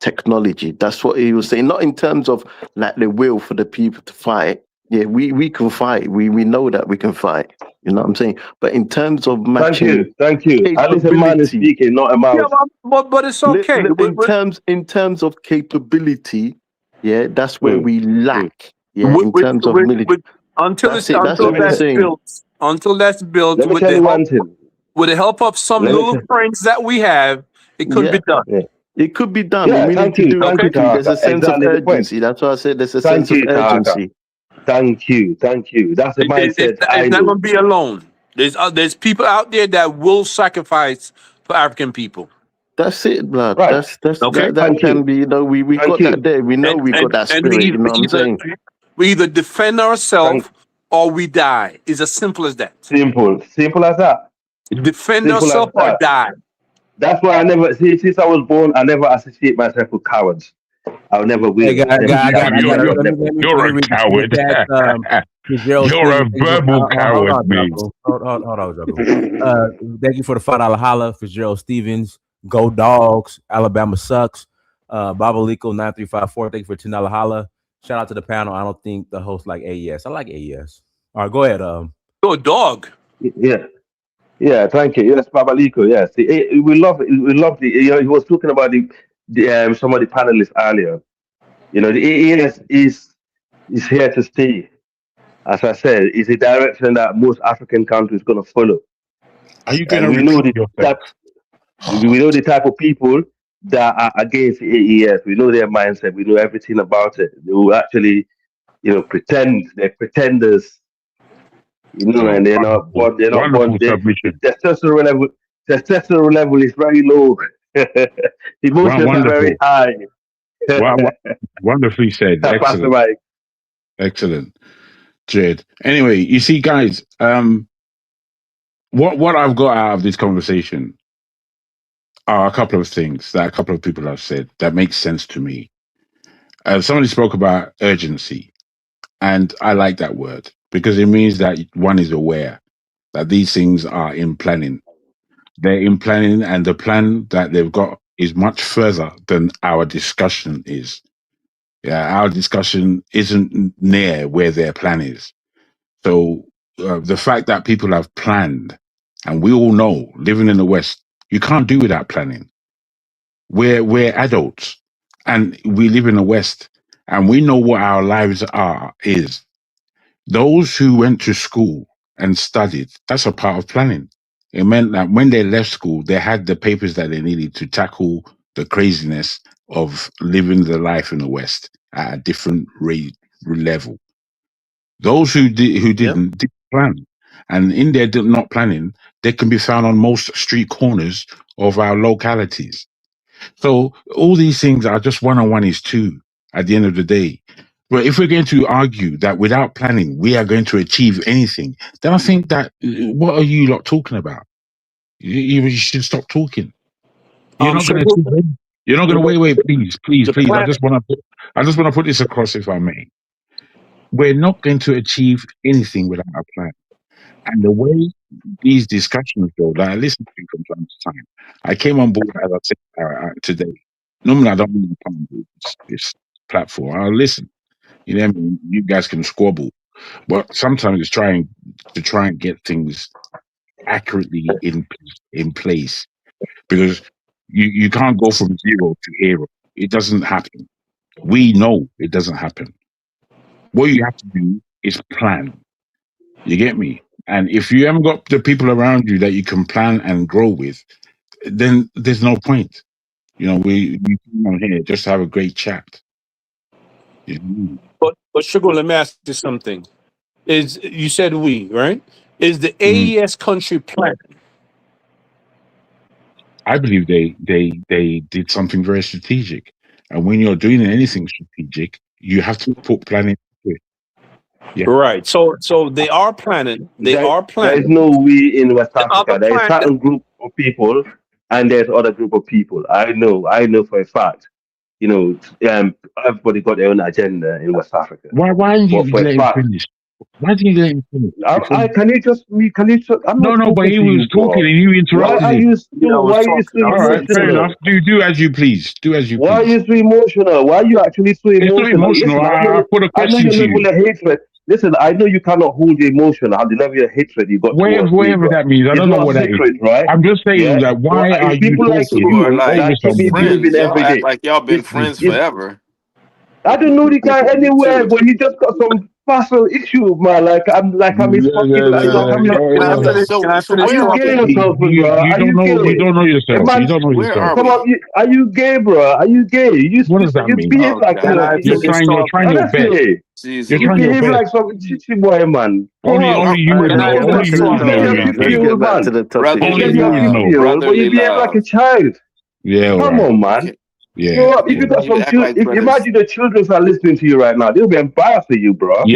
technology. That's what he was saying. Not in terms of like the will for the people to fight. Yeah, we can fight. We know that we can fight. You know what I'm saying? But in terms of Thank matching you, thank you. At least a man is capability, speaking, not a Yeah, mouse. but it's okay. in terms of capability, yeah, that's where Mm, we mm. lack. Yeah, in terms of military. Until That's it's it. That's until Let me what he's that's tell. saying. built, until that's built Let me tell you one thing. with the help of some Let me little tell. friends that we have, it could be Yeah, done. Yeah, it could be done, but yeah. we need to do it Thank Okay. you, quickly. There's Tahaka. a sense of Exactly the point. urgency. That's why I said there's a Thank sense of you, Tahaka. urgency. Thank you. That's the mindset I It's not know. going to be alone. There's people out there that will sacrifice for African people. That's it, blood. Right. Okay. That Thank can you. be. We Thank got that you. there. We know we got that And spirit. You know what I'm saying? we either defend ourselves Thank. or we die. It's as simple as that. Simple as that. Defend Simple as ourselves or that. die. That's why I never see. Since I was born, I never associate myself with cowards. I never Hey, will. Let me I that got, man know. I You're would never. let you're me a read the super coward. chat. Gerald You're a Stevens, verbal hold coward, on, me. Jocko. Hold on, Jocko. Thank you for the $5 holla for Gerald Stevens. Go Dogs. Alabama sucks. Babalico 9354. Thank you for $10 holla. Shout out to the panel. I don't think the host like AES. I like AES. All right, go ahead. Go dog. Yeah. Yeah, thank you. Yes, Babaliko. Yes, we love it. We love the. You know, he was talking about the some of the panelists earlier. You know, the AES is here to stay. As I said, it's a direction that most African countries going to follow, Are you and gonna repeat yourself? we know the type of people that are against the AES. We know their mindset. We know everything about it. They will actually, pretend. They're pretenders. Oh, And they're not wonderful, born. They're not born. wonderful The submission. testosterone level is very low. Emotions are very Wonderful. high. Wonderfully said. I pass the Excellent. mic. Excellent. Jed. Anyway, you see, guys, what I've got out of this conversation are a couple of things that a couple of people have said that makes sense to me. Somebody spoke about urgency, and I like that word because it means that one is aware that these things are in planning. They're in planning, and the plan that they've got is much further than our discussion is. Yeah, our discussion isn't near where their plan is. So the fact that people have planned, and we all know, living in the West, you can't do without planning. We're adults, and we live in the West, and we know what our lives is. Those who went to school and studied, that's a part of planning. It meant that when they left school, they had the papers that they needed to tackle the craziness of living the life in the West at a different level. Those who didn't plan, and in their not planning, they can be found on most street corners of our localities. So all these things are just one on one is two at the end of the day. But if we're going to argue that without planning we are going to achieve anything, then I think that what are you lot talking about? You should stop talking. You're not going to Sugar, achieve anything. You're not going to wait. Please. the I plan. just want to put this across, if I may. We're not going to achieve anything without a plan. And the way these discussions go that I listen to from time to time, I came on board, as I said, today. Normally, I don't really come on this platform. I'll listen. You know, what I mean? You guys can squabble, but sometimes it's trying to get things accurately in place because you can't go from zero to hero. It doesn't happen. We know it doesn't happen. What you have to do is plan. You get me? And if you haven't got the people around you that you can plan and grow with, then there's no point. You know, we come on here just to have a great chat. But Sugar, let me ask you something. Is you said we, right? Is the Mhm. AES country plan? I believe they did something very strategic. And when you're doing anything strategic, you have to put planning into it. Yeah. Right. So they are planning. They are There is planning. no we in West The other Africa. There is plan. certain group of people, and there's other group of people. I know for a fact. Everybody got their own agenda in West Africa. Why don't But you for a let him fact, finish? Why did you let him finish? Can you just I'm No, not no, but talking he to was you, talking bro. and you Why interrupted are him. you so All right, fair enough. emotional? Do as you please. Do as you Why are please. you so emotional? Why are you actually so It's not emotional? emotional. Listen, I put a I know question your to you. level of hatred. Listen, I know you cannot hold the emotion and the level of hatred you got towards me, Whatever bro. that means, I It's don't know not a what that is. secret, right? I'm just saying Yeah. that But why are it's you people like talking Or you like over that keep me somebody? friends. breathing Y'all every act day. like y'all been friends It's forever. I don't know the guy Me anywhere, too. but he just got some personal issue, man. I'm his fucking So Can I Are finish you gay talking? yourself, bro? You Are don't you know. You gay? don't know yourself. You Man, don't know where yourself. are come we? on, are you gay, bro? Are you gay? What does that You mean? behave Oh like Can I God. You're finish trying. You're trying talking? your best. honestly. You're You Jesus. trying your behave best. like some chichi boy, man. Only, Grow up. only you would Can You I know. get Only finish you would you know, get talking? your you know. Let's pupils, get back to man. the topic. You Only get Brotherly you your would know. love. pupils, but you Brotherly behave like a love. child. Yeah, all Come right. on, man. Yeah, Grow up. If yeah, you got You some act children, like if you brothers. imagine the children are listening to you right now, they'll be embarrassed of you, bro.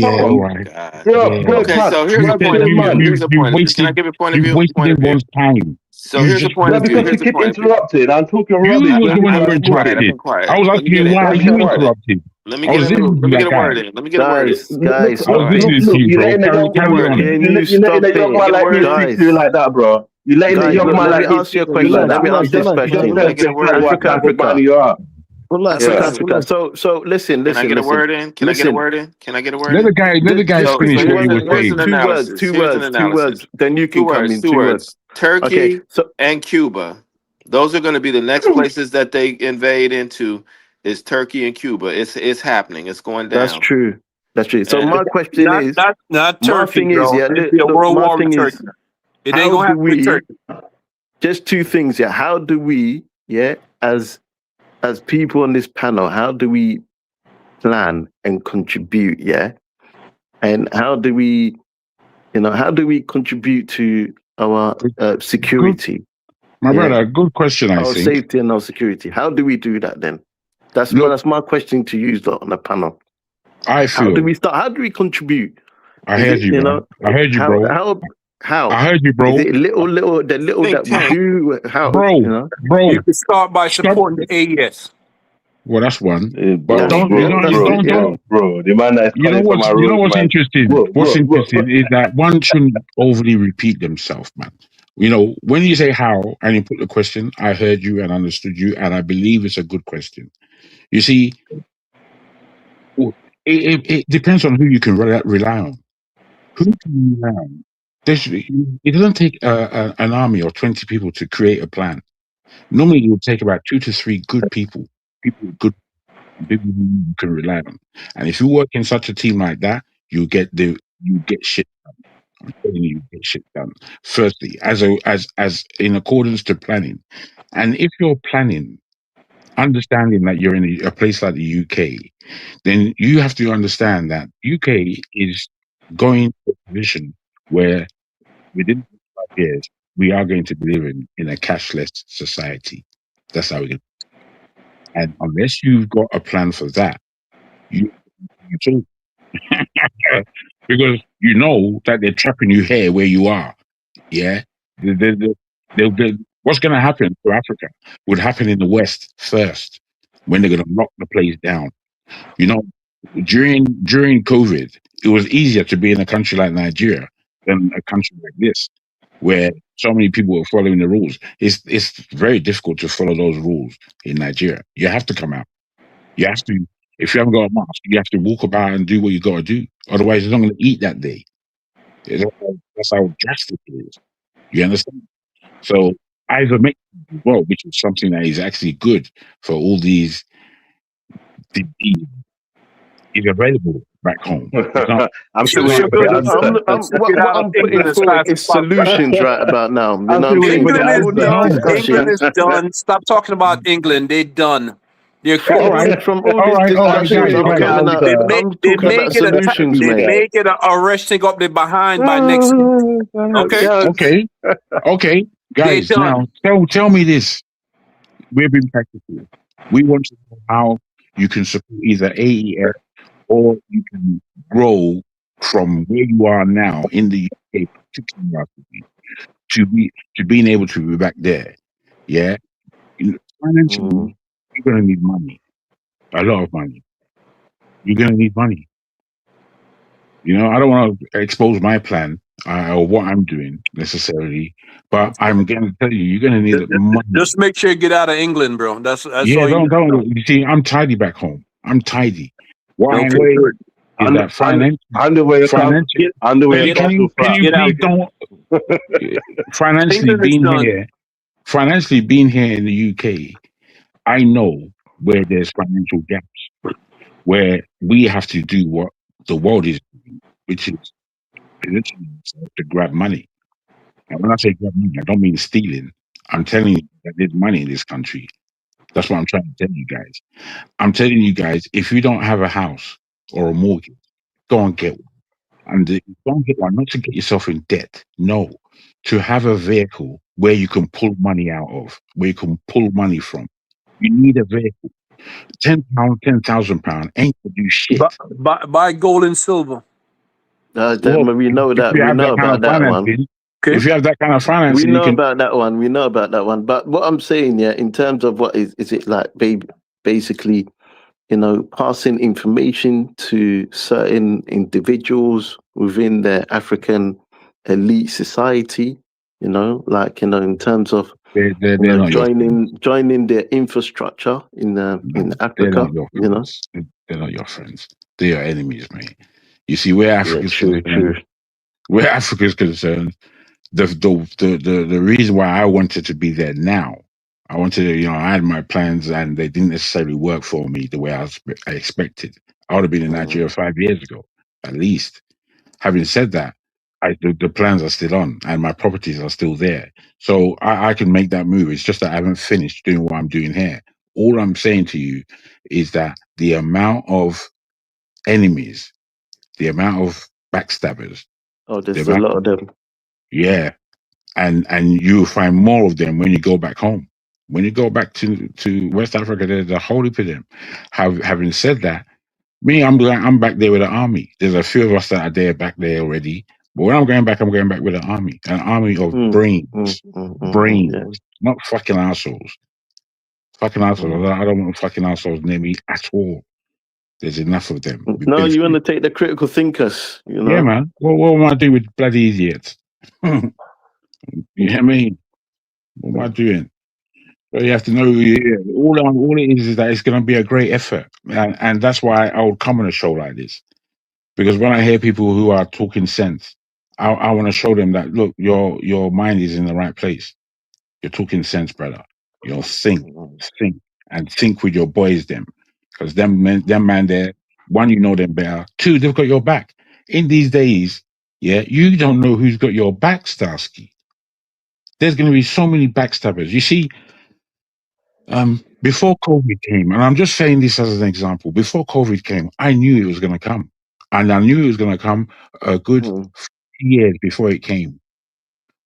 Come yeah. All on. Oh right. God. Grow up, Yeah. grow Okay, past, so here's grow a up, point be of a view. man. Here's a point of view. Can I give a point of You've view? wasted Point of view. everyone's time. So You here's a just point No, of view. because you Here's a keep point of view. interrupting and talking You rubbish was when the one people that are were Quiet. I've speaking. interrupted. been quiet. I was Let me asking get you it. why Let me you get a word in. interrupted. Let me I get was a listening to let me get that a guy. word in. Let me get a word in. Guys, I was All right. listening to Look, you, you're bro. letting a Let me young, get a Carry word on. in. can you you're letting stop a young Let me it, man get a like me word in. speak to you guys? like that, bro. You're letting a Guys, young look, man let me like me ask you a speak to you question. like Let that. me ask this You just Can I question. get a tell word in? what Africa, type of man Africa. you are. Relax, Yeah. Africa. So listen, Can I listen, get a listen, word in? Can I get a listen. word in? Can I get a word in? Let the guy Just So finish quickly, what he was here's an saying. two words, analysis. two Here's an words, two analysis. words. Then you Two can come words. in. Two 2 words. words. Okay. Turkey So and Cuba. Those are going to be the next places that they invade into. Is Turkey and Cuba? It's happening. It's going that's down. true. That's true. So And my question is, Not my Turkey, thing is, bro. yeah. It'd be a Look, world my war with thing Turkey. is, It ain't how gonna do happen with we? Turkey. Just two things, yeah. How do we, yeah, as people on this panel, how do we plan and contribute, yeah? And how do we, how do we contribute to our Good, security? my Yeah, brother. Good question. I our think. safety and our security. How do we do that then? Look, That's my question to you lot on the panel. I How do feel. we start? How do we contribute? I Is heard it you, man. I heard you, how bro. how I heard you, is bro. it the little think that we tank. do? How You Bro. can start by Stop. supporting the AES. Well, that's one. But That's Bro. The man that is You know calling for my what's roads, man. interesting? What's interesting is that one shouldn't overly repeat themselves, man. When you say how and you put the question, I heard you and understood you, and I believe it's a good question. You see, it depends on who you can rely on. Who can you rely on? It doesn't take an army or 20 people to create a plan. Normally, it would take about 2 to 3 good people with good people who you can rely on. And if you work in such a team like that, you get shit done. I'm telling you, you get shit done. Firstly, as in accordance to planning, and if you're planning, understanding that you're in a place like the UK, then you have to understand that UK is going to a position where within 5 years we are going to be living in a cashless society. That's how we're going. And unless you've got a plan for that, you because you know that they're trapping you here where you are. Yeah, what's going to happen to Africa would happen in the West first when they're going to lock the place down. You know, during COVID, it was easier to be in a country like Nigeria than a country like this, where so many people were following the rules. It's very difficult to follow those rules in Nigeria. You have to come out. You have to. If you haven't got a mask, you have to walk about and do what you got to do. Otherwise, you're not going to eat that day. That's how drastic it is. You understand? So either make well, which is something that is actually good for all these diseases, is available back home. It's not. I'm still Ship, waiting ship for it, the ship, answer. ship it what out of I'm putting England as forward fast as is possible. solutions right about now. You I'm know what still I'm waiting for saying? the England is Forward is done. answer. England discussion. is done. Stop talking about England. They're done. They're All right, cooked. From all all this right, all I'm right, still discussion, guys, waiting I'm for the guys. coming out. They answer. make I'm they talking make about it a solutions, they mate. make it a rush thing up the behind by next week. Okay, Okay, okay, they guys. done. Now tell me this. We're being practical. We want to know how you can support either AEF or you can grow from where you are now in the UK, particularly to being able to be back there. Yeah, Mm. financially, you're gonna need money, a lot of money. You're gonna need money. You know, I don't want to expose my plan or what I'm doing necessarily, but I'm going to tell you, you're going to need money. Just make sure you get out of England, bro. That's Yeah, all you need to know. don't. You see, I'm tidy back home. I'm tidy. What I'm Okay, worried good. is that Underwear, Tom. financially, Underwear, Get Tom. can you get out. please don't financially England is being done. here, financially being here in the UK, I know where there's financial gaps, where we have to do what the world is doing, which is literally to grab money. And when I say grab money, I don't mean stealing. I'm telling you that there's money in this country. That's what I'm trying to tell you guys. I'm telling you guys, if you don't have a house or a mortgage, go and get one. And don't get one, not to get yourself in debt. No, to have a vehicle where you can pull money out of, where you can pull money from. You need a vehicle. £10, £10,000 ain't to do shit. Buy gold and silver. Well, We know if that. you We have know that kind about of that one. financing, Okay. if you have that kind of We financing, you know can. about that one. We know about that one. But what I'm saying, yeah, in terms of what is it like, baby, basically, passing information to certain individuals within the African elite society, in terms of They're not your friends. joining their infrastructure in No, they're Africa, not your friends. They're not your friends. They're your enemies, mate. You see, where Yeah, Africa's true. concerned, where Africa's concerned, the reason why I wanted to be there now, I wanted to, I had my plans and they didn't necessarily work for me the way I expected. I would have been in Nigeria 5 years ago, at least. Having said that, the plans are still on and my properties are still there. So I can make that move. It's just that I haven't finished doing what I'm doing here. All I'm saying to you is that the amount of enemies, the amount of backstabbers, Oh, the there's a amount lot of them. yeah, and you'll find more of them when you go back home. When you go back to West Africa, there's a whole heap of them. Having said that, I'm back there with the army. There's a few of us that are there back there already. But when I'm going back with an army of brains, Yeah. not fucking assholes. Fucking assholes. I don't want fucking assholes near me at all. There's enough of them. We've No, been you through. want to take the critical thinkers, Yeah, man. What am I doing with bloody idiots? You know what I mean? What am I doing? So you have to know all it is that it's going to be a great effort, and that's why I would come on a show like this, because when I hear people who are talking sense, I want to show them that look, your mind is in the right place. You're talking sense, brother. Think, and think with your boys, them, because them man there. One, you know them better. Two, they've got your back. In these days, yeah, you don't know who's got your back, Starsky. There's going to be so many backstabbers. You see, before COVID came, and I'm just saying this as an example, before COVID came, I knew it was going to come. And I knew it was going to come a good years before it came.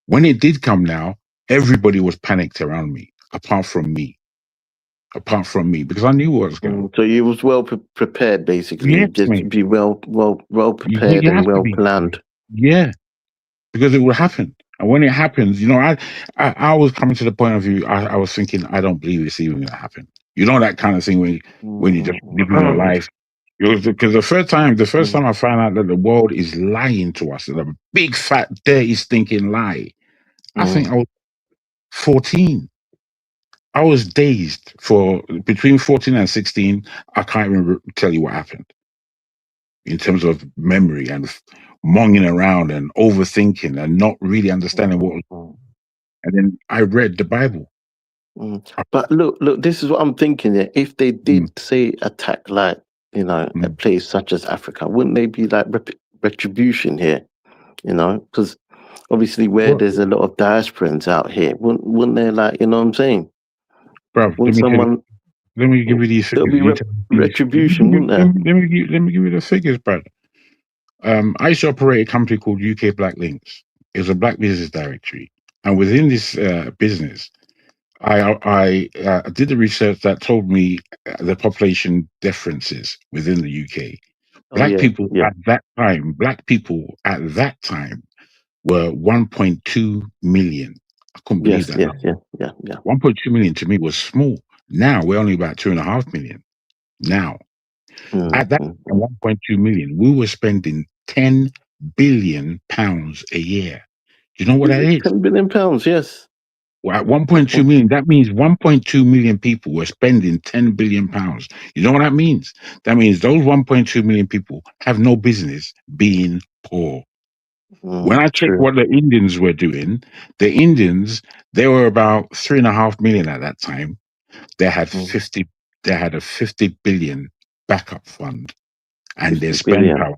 When it did come now, everybody was panicked around me, apart from me, because I knew what was going on. So you was well prepared, basically. Yes, Just mate. be well prepared You and have to well be. planned. Yeah, because it will happen. And when it happens, I was coming to the point of view, I was thinking, I don't believe it's even going to happen. You know, that kind of thing when you just living your life. Because the first time I found out that the world is lying to us, a big, fat, dirty, stinking lie, I think I was 14. I was dazed for between 14 and 16. I can't even tell you what happened in terms of memory and monging around and overthinking and not really understanding what was. And then I read the Bible. But look, this is what I'm thinking. Yeah, if they did say attack like a place such as Africa, wouldn't they be like retribution here? Because obviously where there's a lot of diasporans out here, wouldn't they like what I'm saying? Bruv, let me give you these figures. There'll be retribution, wouldn't there? Let me give you the figures, brother. I used to operate a company called UK Black Links. It was a black business directory, and within this business, I did the research that told me the population differences within the UK. Black people at that time were 1.2 million. I couldn't believe that. Yeah. 1.2 million to me was small. Now we're only about 2.5 million. Now, at that time, 1.2 million, we were spending 10 billion pounds a year. Do you know what that is? 10 billion pounds, yes. Well, at 1.2 million, that means 1.2 million people were spending 10 billion pounds. You know what that means? That means those 1.2 million people have no business being poor. When I checked True. what the Indians were doing, the Indians, they were about 3.5 million at that time. They had 50, they had a 50 billion backup fund, and their 50 spend billion. power,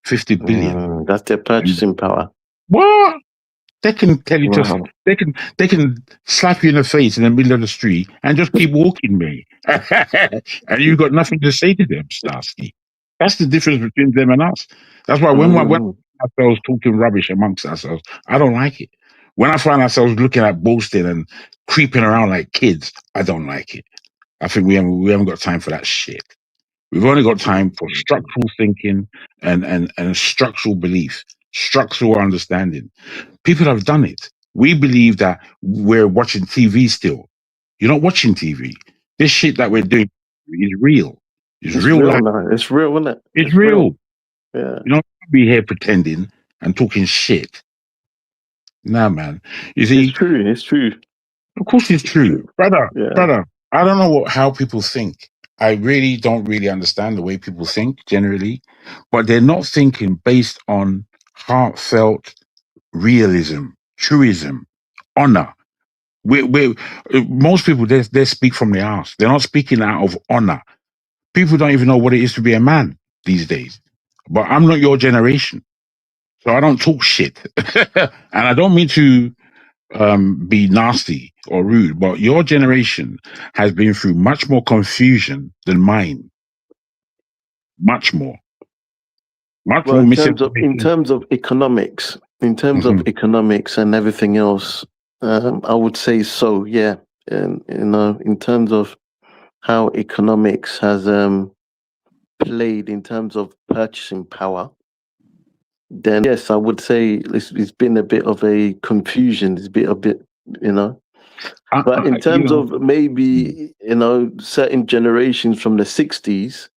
50 billion. That's their purchasing power. What? They can tell you to, Wow. they can slap you in the face in the middle of the street and just keep walking, mate. And you've got nothing to say to them, Starsky. That's the difference between them and us. That's why when we find ourselves talking rubbish amongst ourselves, I don't like it. When I find ourselves looking at boasting and creeping around like kids, I don't like it. I think we haven't got time for that shit. We've only got time for structural thinking and structural belief, structural understanding. People have done it. We believe that we're watching TV still. You're not watching TV. This shit that we're doing is real. It's It's real real life. now. It's real, isn't it? It's real. Yeah. You don't be here pretending and talking shit. Nah, man. You see, It's true. It's true. of course it's true. Brother, Yeah. I don't know how people think. I really don't really understand the way people think generally, but they're not thinking based on heartfelt realism, truism, honor. Most people, they speak from their house. They're not speaking out of honor. People don't even know what it is to be a man these days. But I'm not your generation, so I don't talk shit. And I don't mean to be nasty or rude, but your generation has been through much more confusion than mine. Much more. Much Well, more in terms of misinformation. economics, Mhm. and everything else, I would say so. Yeah, and in terms of how economics has played in terms of purchasing power, then yes, I would say it's been a bit of a confusion. It's been a bit, you know. But in You terms know, of maybe certain generations from the 60s,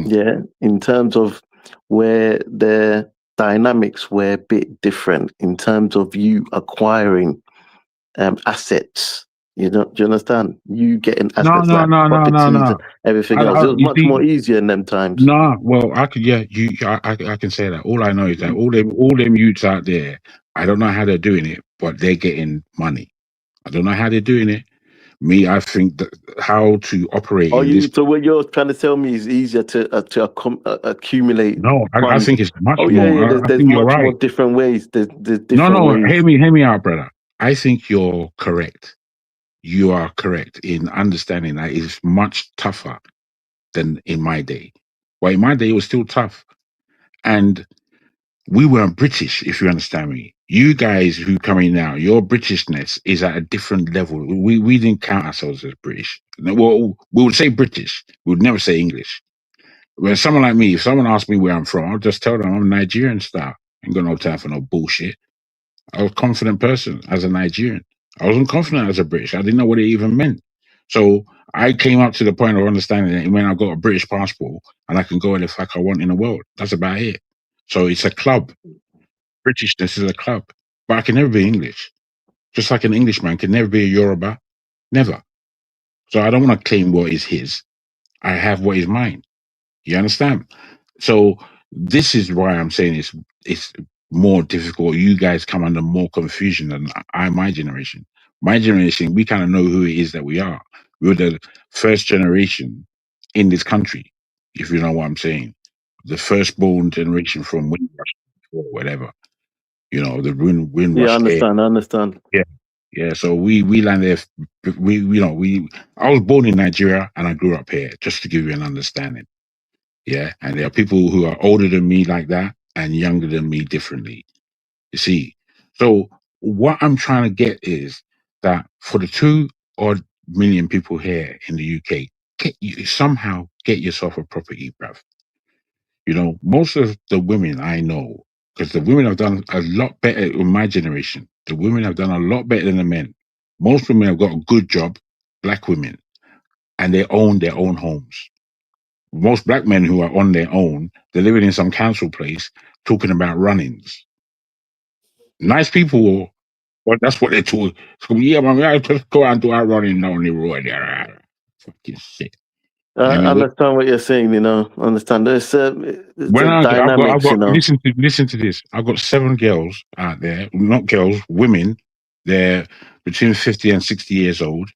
yeah, in terms of where their dynamics were a bit different in terms of you acquiring assets. Do you understand? You getting no, assets no, like no, no, no, properties and no. everything else. It was You much see, more easier in them times. no, well, I could, yeah, I can say that. All I know is that all them youths out there, I don't know how they're doing it, but they're getting money. I don't know how they're doing it. Me, I think that how to operate Are in you this. so what you're trying to tell me is easier to accumulate No, I funds? think it's much Oh yeah, more. yeah. I There's think you're much more right. different ways. There's No, different no, ways. hear me out, brother. I think you're correct. You are correct in understanding that it's much tougher than in my day. Well, in my day, it was still tough. And we weren't British, if you understand me. You guys who come in now, your Britishness is at a different level. We didn't count ourselves as British. Well, we would say British. We would never say English. When someone like me, if someone asks me where I'm from, I'll just tell them I'm a Nigerian star. Ain't got no time for no bullshit. I was a confident person as a Nigerian. I wasn't confident as a British. I didn't know what it even meant. So I came up to the point of understanding it when I got a British passport and I can go where the fuck I want in the world. That's about it. So it's a club. Britishness is a club. But I can never be English. Just like an Englishman can never be a Yoruba. Never. So I don't want to claim what is his. I have what is mine. You understand? So this is why I'm saying it's more difficult. You guys come under more confusion than my generation. My generation, we kind of know who it is that we are. We're the first generation in this country, if you know what I'm saying. The firstborn generation from Windrush or whatever. You know, the Yeah, I Windrush air. understand. I understand. Yeah. Yeah. So we landed I was born in Nigeria and I grew up here, just to give you an understanding. Yeah. And there are people who are older than me like that and younger than me differently. You see? So what I'm trying to get is that for the 2 odd million people here in the UK, somehow get yourself a property, bruv. You know, most of the women I know, because the women have done a lot better in my generation. The women have done a lot better than the men. Most women have got a good job, black women, and they own their own homes. Most black men who are on their own, they're living in some council place talking about run-ins. Nice people, but that's what they're talking. So, yeah, man, I just go out and do our running down the road there. Fucking shit. I I mean, understand what you're saying. Understand. There's when the I've dynamics. got listen to this. I've got 7 girls out there, not girls, women. They're between 50 and 60 years old.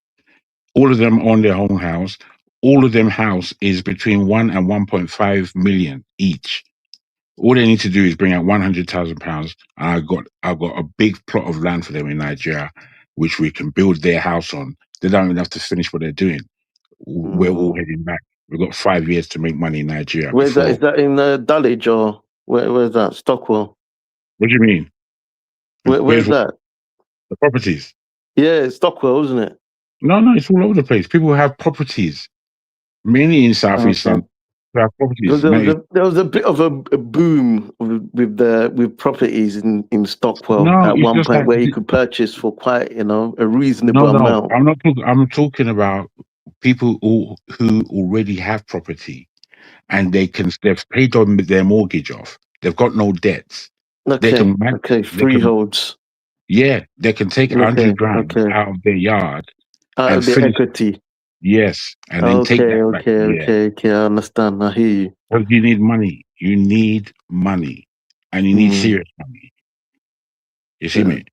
All of them own their own house. All of them house is between 1 and 1.5 million each. All they need to do is bring out £100,000. I've got a big plot of land for them in Nigeria, which we can build their house on. They don't even have to finish what they're doing. We're all heading back. We've got 5 years to make money in Nigeria. Where's that? Is that in Dulwich or where's that? Stockwell. What do you mean? Where's that? The properties. Yeah, it's Stockwell, isn't it? No, it's all over the place. People have properties, mainly in Southeast London. They have properties. There was a bit of a boom with properties in Stockwell at it's one just point like where you could purchase for quite a reasonable no. amount. I'm not talking. I'm talking about people who already have property and they've paid on their mortgage off. They've got no debts. Okay, freeholds. They can take 100 grand out of their yard out of the equity. Yes, and then take that back. Okay. I understand. I hear you. Because you need money. You need money, and you need serious money. You see me?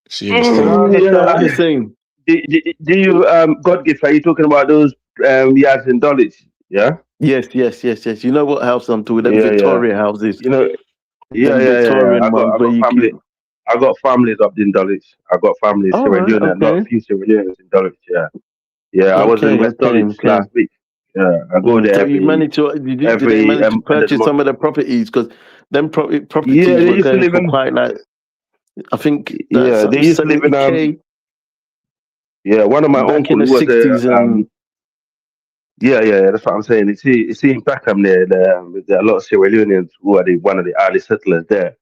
Seriously. I understand what you're saying. Do you God gift? Are you talking about those yards in Dulwich? Yeah. Yes. You know what house I'm talking? Them Victoria houses. Yeah. I got families up in Dulwich. I got families Sierra Leone. I got a few Sierra Leone's in Dulwich. Yeah. I was in West Dulwich last week. Yeah, I go there. So you managed to? Did they manage to purchase some of the properties? Because them properties were going for quite I think that's they used to live in one of my back in uncles the was 60s. That's what I'm saying. You see in Peckham there are a lot of Sierra Leoneans who are one of the early settlers there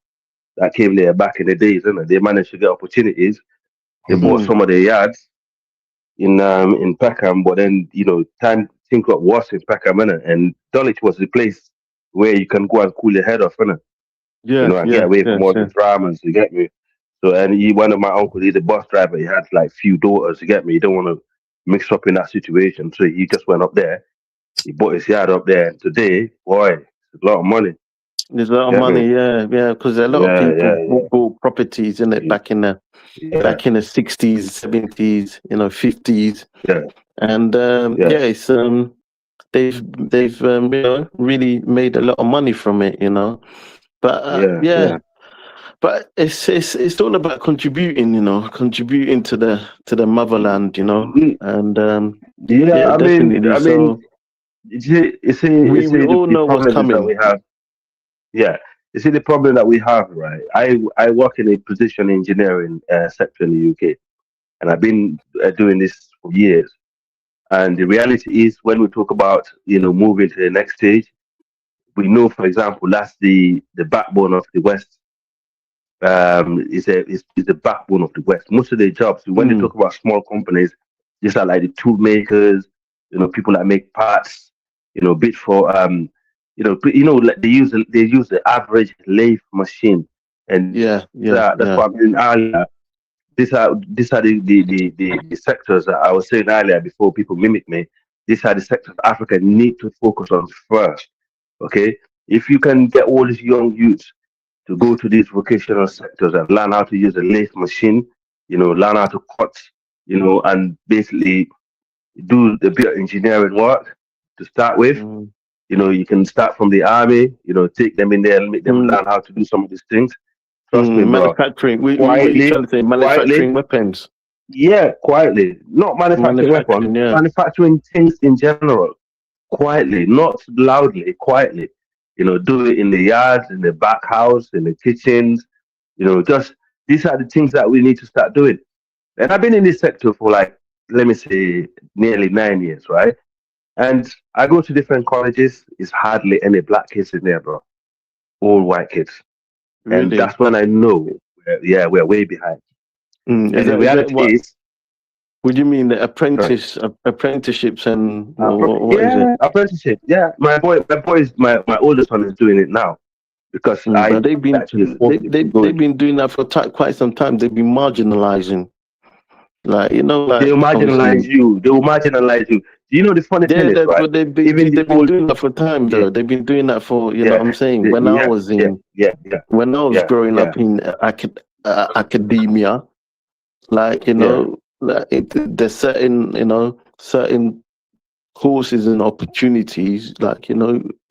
that came there back in the days, and they managed to get opportunities. They bought some of their yards in Peckham, but then time things got worse in Peckham, and Dulwich was the place where you can go and cool your head off, and get away from all the dramas. You get me? So, and one of my uncles, he's a bus driver. He had like few daughters. You get me? He don't want to mix up in that situation, so he just went up there. He bought his yard up there, and today, boy, it's a lot of money. There's a lot of money, because a lot of people bought properties in it back in the 60s, 70s, 50s, and it's they've really made a lot of money from it, but but it's all about contributing, contributing to the motherland, and definitely. We all know what's coming. We have. Yeah, you see the problem that we have, right? I work in a precision engineering sector in the UK, and I've been doing this for years. And the reality is, when we talk about moving to the next stage, we know, for example, that's the backbone of the West. Is the backbone of the West. Most of the jobs, when they talk about small companies, these are like the tool makers, people that make parts, bit for like they use the average lathe machine, and that's what I'm doing earlier. These are the sectors that I was saying earlier before people mimic me. These are the sectors Africa need to focus on first. Okay, if you can get all these young youths to go to these vocational sectors and learn how to use a lathe machine, learn how to cut, and basically do the bit of engineering work to start with. You can start from the army, take them in there and make them learn how to do some of these things. Trust me, bro. Manufacturing. What are you trying to say? Manufacturing weapons. Yeah, quietly. Not manufacturing weapons, manufacturing things in general. Quietly, not loudly, quietly. Do it in the yards, in the back house, in the kitchens. Just these are the things that we need to start doing. And I've been in this sector for let me say, nearly 9 years, right? And I go to different colleges. It's hardly any black kids in there, bro. All white kids. Really? And that's when I know, we're way behind. And the reality is, What do you mean, the Sorry. apprenticeships and what is it? Yeah, apprenticeship. Yeah, my oldest one is doing it now because But I they've been actually forced him to go they've into. been doing that for quite some time. They've been marginalizing, like They'll marginalize obviously. you. They will marginalize you. Do you know the funny thing Yeah, is, right? but Even the they've been old, doing that for time yeah, though. They've been doing that for yeah, what I'm saying. yeah, yeah, yeah, yeah, When I was yeah, growing yeah, up in academia, like yeah, like there's certain courses and opportunities, like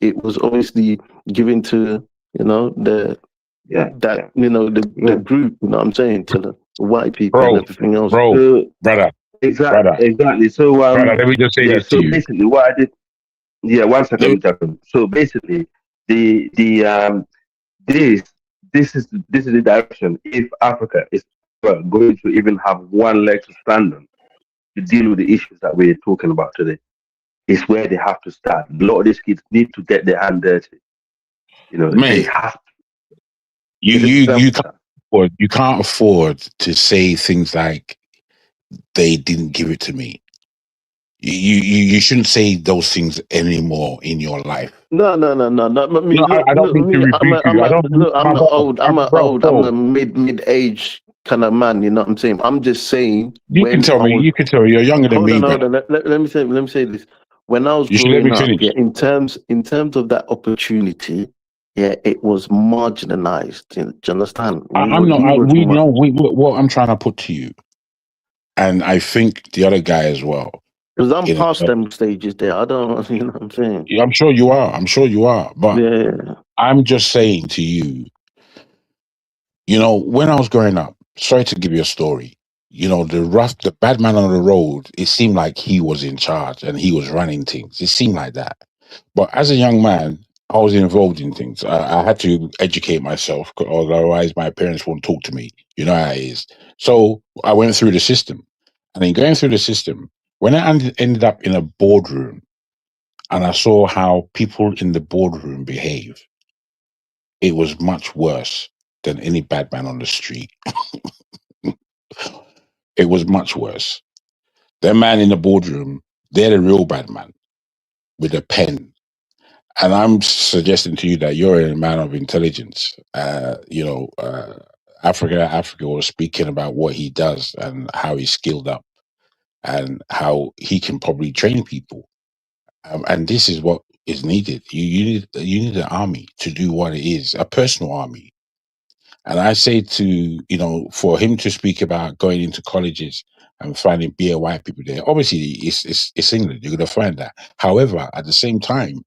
it was obviously given to the yeah, that the yeah. group. You know what I'm saying, to the white people and Bro, everything else. bro, So brother, exactly. So brother, let me just say yeah. this to So you. basically, what I did. Yeah, one Let me- second, Jacob. So basically, the this this is the direction. If Africa is going to even have one leg to stand on to deal with the issues that we're talking about today, is where they have to start. A lot of these kids need to get their hand dirty. They Mate, have to. you It's as you simple you as can't that. you can't afford to say things like they didn't give it to me. You shouldn't say those things anymore in your life. No. I mean, No, I don't look, mean to me. rebuke you. I don't, I'm my not bro, old. I'm I'm bro. a mid-age kind of man. You know what I'm saying? I'm just saying You can when tell I me. was. You can tell me. You're younger than Hold me, on, brother. Let me say this. When I was You should let me growing up, finish. yeah, in terms of that opportunity, yeah, it was marginalized. Do you understand? I'm not. We was We know. What I'm trying to put to you, and I think the other guy as well. because I'm You past know, them stages there. I don't. You know what I'm saying? I'm sure you are. I'm sure you are. But Yeah. I'm just saying to you, when I was growing up, sorry to give you a story. The bad man on the road, it seemed like he was in charge and he was running things. It seemed like that. But as a young man, I was involved in things. I had to educate myself, otherwise my parents won't talk to me. You know how it is. So I went through the system. And in going through the system, when I ended up in a boardroom and I saw how people in the boardroom behave, it was much worse than any bad man on the street. It was much worse. That man in the boardroom, they're the real bad man with a pen. And I'm suggesting to you that you're a man of intelligence. Africa was speaking about what he does and how he's skilled up and how he can probably train people. And this is what is needed. You need an army to do what it is, a personal army. And I say for him to speak about going into colleges and finding bare white people there, obviously it's England. You're going to find that. However, at the same time,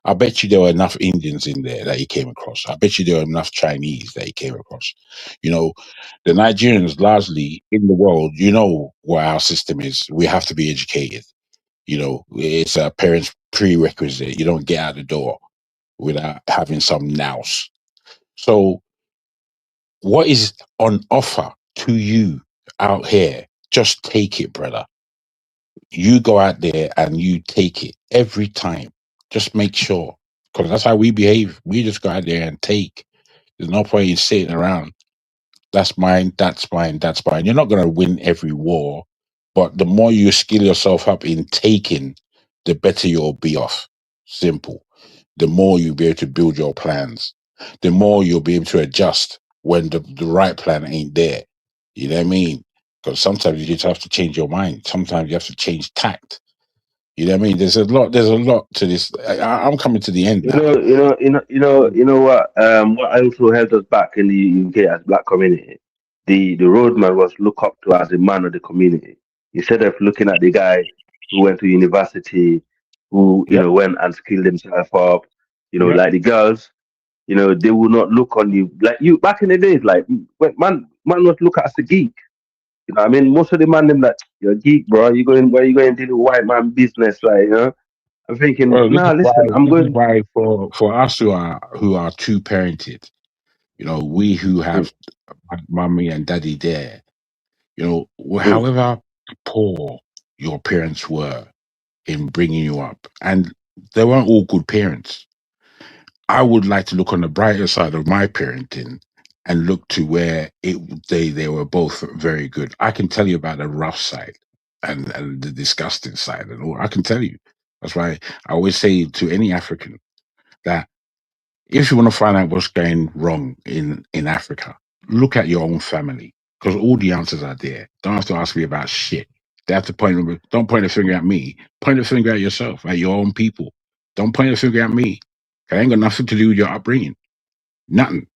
I bet you there were enough Indians in there that he came across. I bet you there were enough Chinese that he came across. You know, the Nigerians largely in the world, what our system is. We have to be educated. It's a parent's prerequisite. You don't get out the door without having some nous. So what is on offer to you out here? Just take it, brother. You go out there and you take it every time. Just make sure, because that's how we behave. We just go out there and take. There's no point in sitting around. That's mine, that's mine, that's mine. You're not going to win every war, but the more you skill yourself up in taking, the better you'll be off. Simple. The more you'll be able to build your plans, the more you'll be able to adjust when the right plan ain't there. You know what I mean? Because sometimes you just have to change your mind. Sometimes you have to change tact. You know what I mean? There's a lot to this. I'm coming to the end now. What also held us back in the UK as black community, the roadman was looked up to as a man of the community. Instead of looking at the guy who went to university, who Yep. went and skilled himself up, Yep. like the girls, they will not look on you like you back in the days. Like when man was look at us a geek. You know what I mean? Most of the man them like, you're a geek, bro. You going where you going to do white man business, like, I'm thinking, Well, nah, listen, I'm this is going. why for us who are two parented, we who Mm, have mommy and daddy there, mm, however poor your parents were in bringing you up, and they weren't all good parents. I would like to look on the brighter side of my parenting and look to where they were both very good. I can tell you about the rough side. and the disgusting side and all. I can tell you. That's why I always say to any African that if you want to find out what's going wrong in Africa, look at your own family, because all the answers are there. Don't have to ask me about shit. They have to don't point the finger at me. Point the finger at yourself, at your own people. Don't point the finger at me. It ain't got nothing to do with your upbringing. Nothing.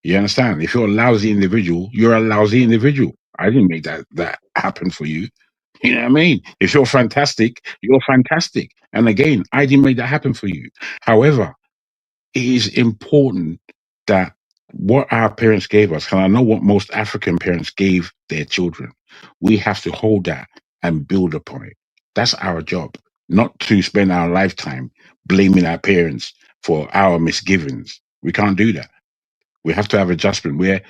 You understand? If you're a lousy individual, you're a lousy individual. I didn't make that happen for you. You know what I mean? If you're fantastic, you're fantastic. And again, I didn't make that happen for you. However, it is important that what our parents gave us, and I know what most African parents gave their children, we have to hold that and build upon it. That's our job, not to spend our lifetime blaming our parents for our misgivings. We can't do that. We have to have adjustment where,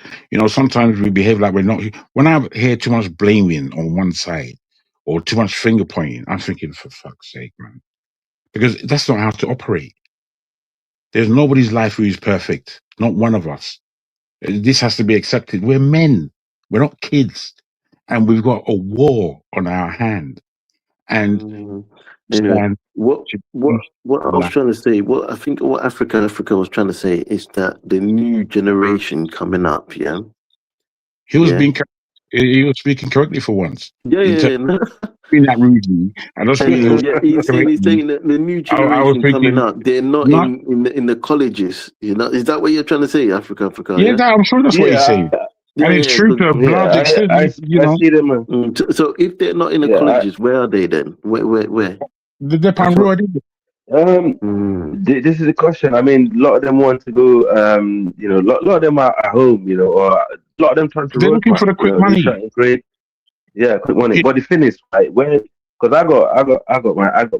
sometimes we behave like we're not. When I hear too much blaming on one side or too much finger pointing, I'm thinking, for fuck's sake, man. Because that's not how to operate. There's nobody's life who is perfect. Not one of us. This has to be accepted. We're men. We're not kids. And we've got a war on our hand. And Anyway, stand what to I was trying to say, what I think what Africa was trying to say is that the new generation coming up, yeah. He was he was speaking correctly for once. Yeah. Being that rudely, I don't speak. He's saying that the new generation coming up, they're not in the colleges. Is that what you're trying to say, Africa? Yeah, I'm sure that's what he's saying. And it's true to a large extent. I see them. So if they're not in the colleges, where are they then? Where? They're already. This is a question. I mean, a lot of them want to go. A lot of them are at home. Or a lot of them trying to. They're looking for the quick money. Yeah, quick money. But the thing is, right, because I got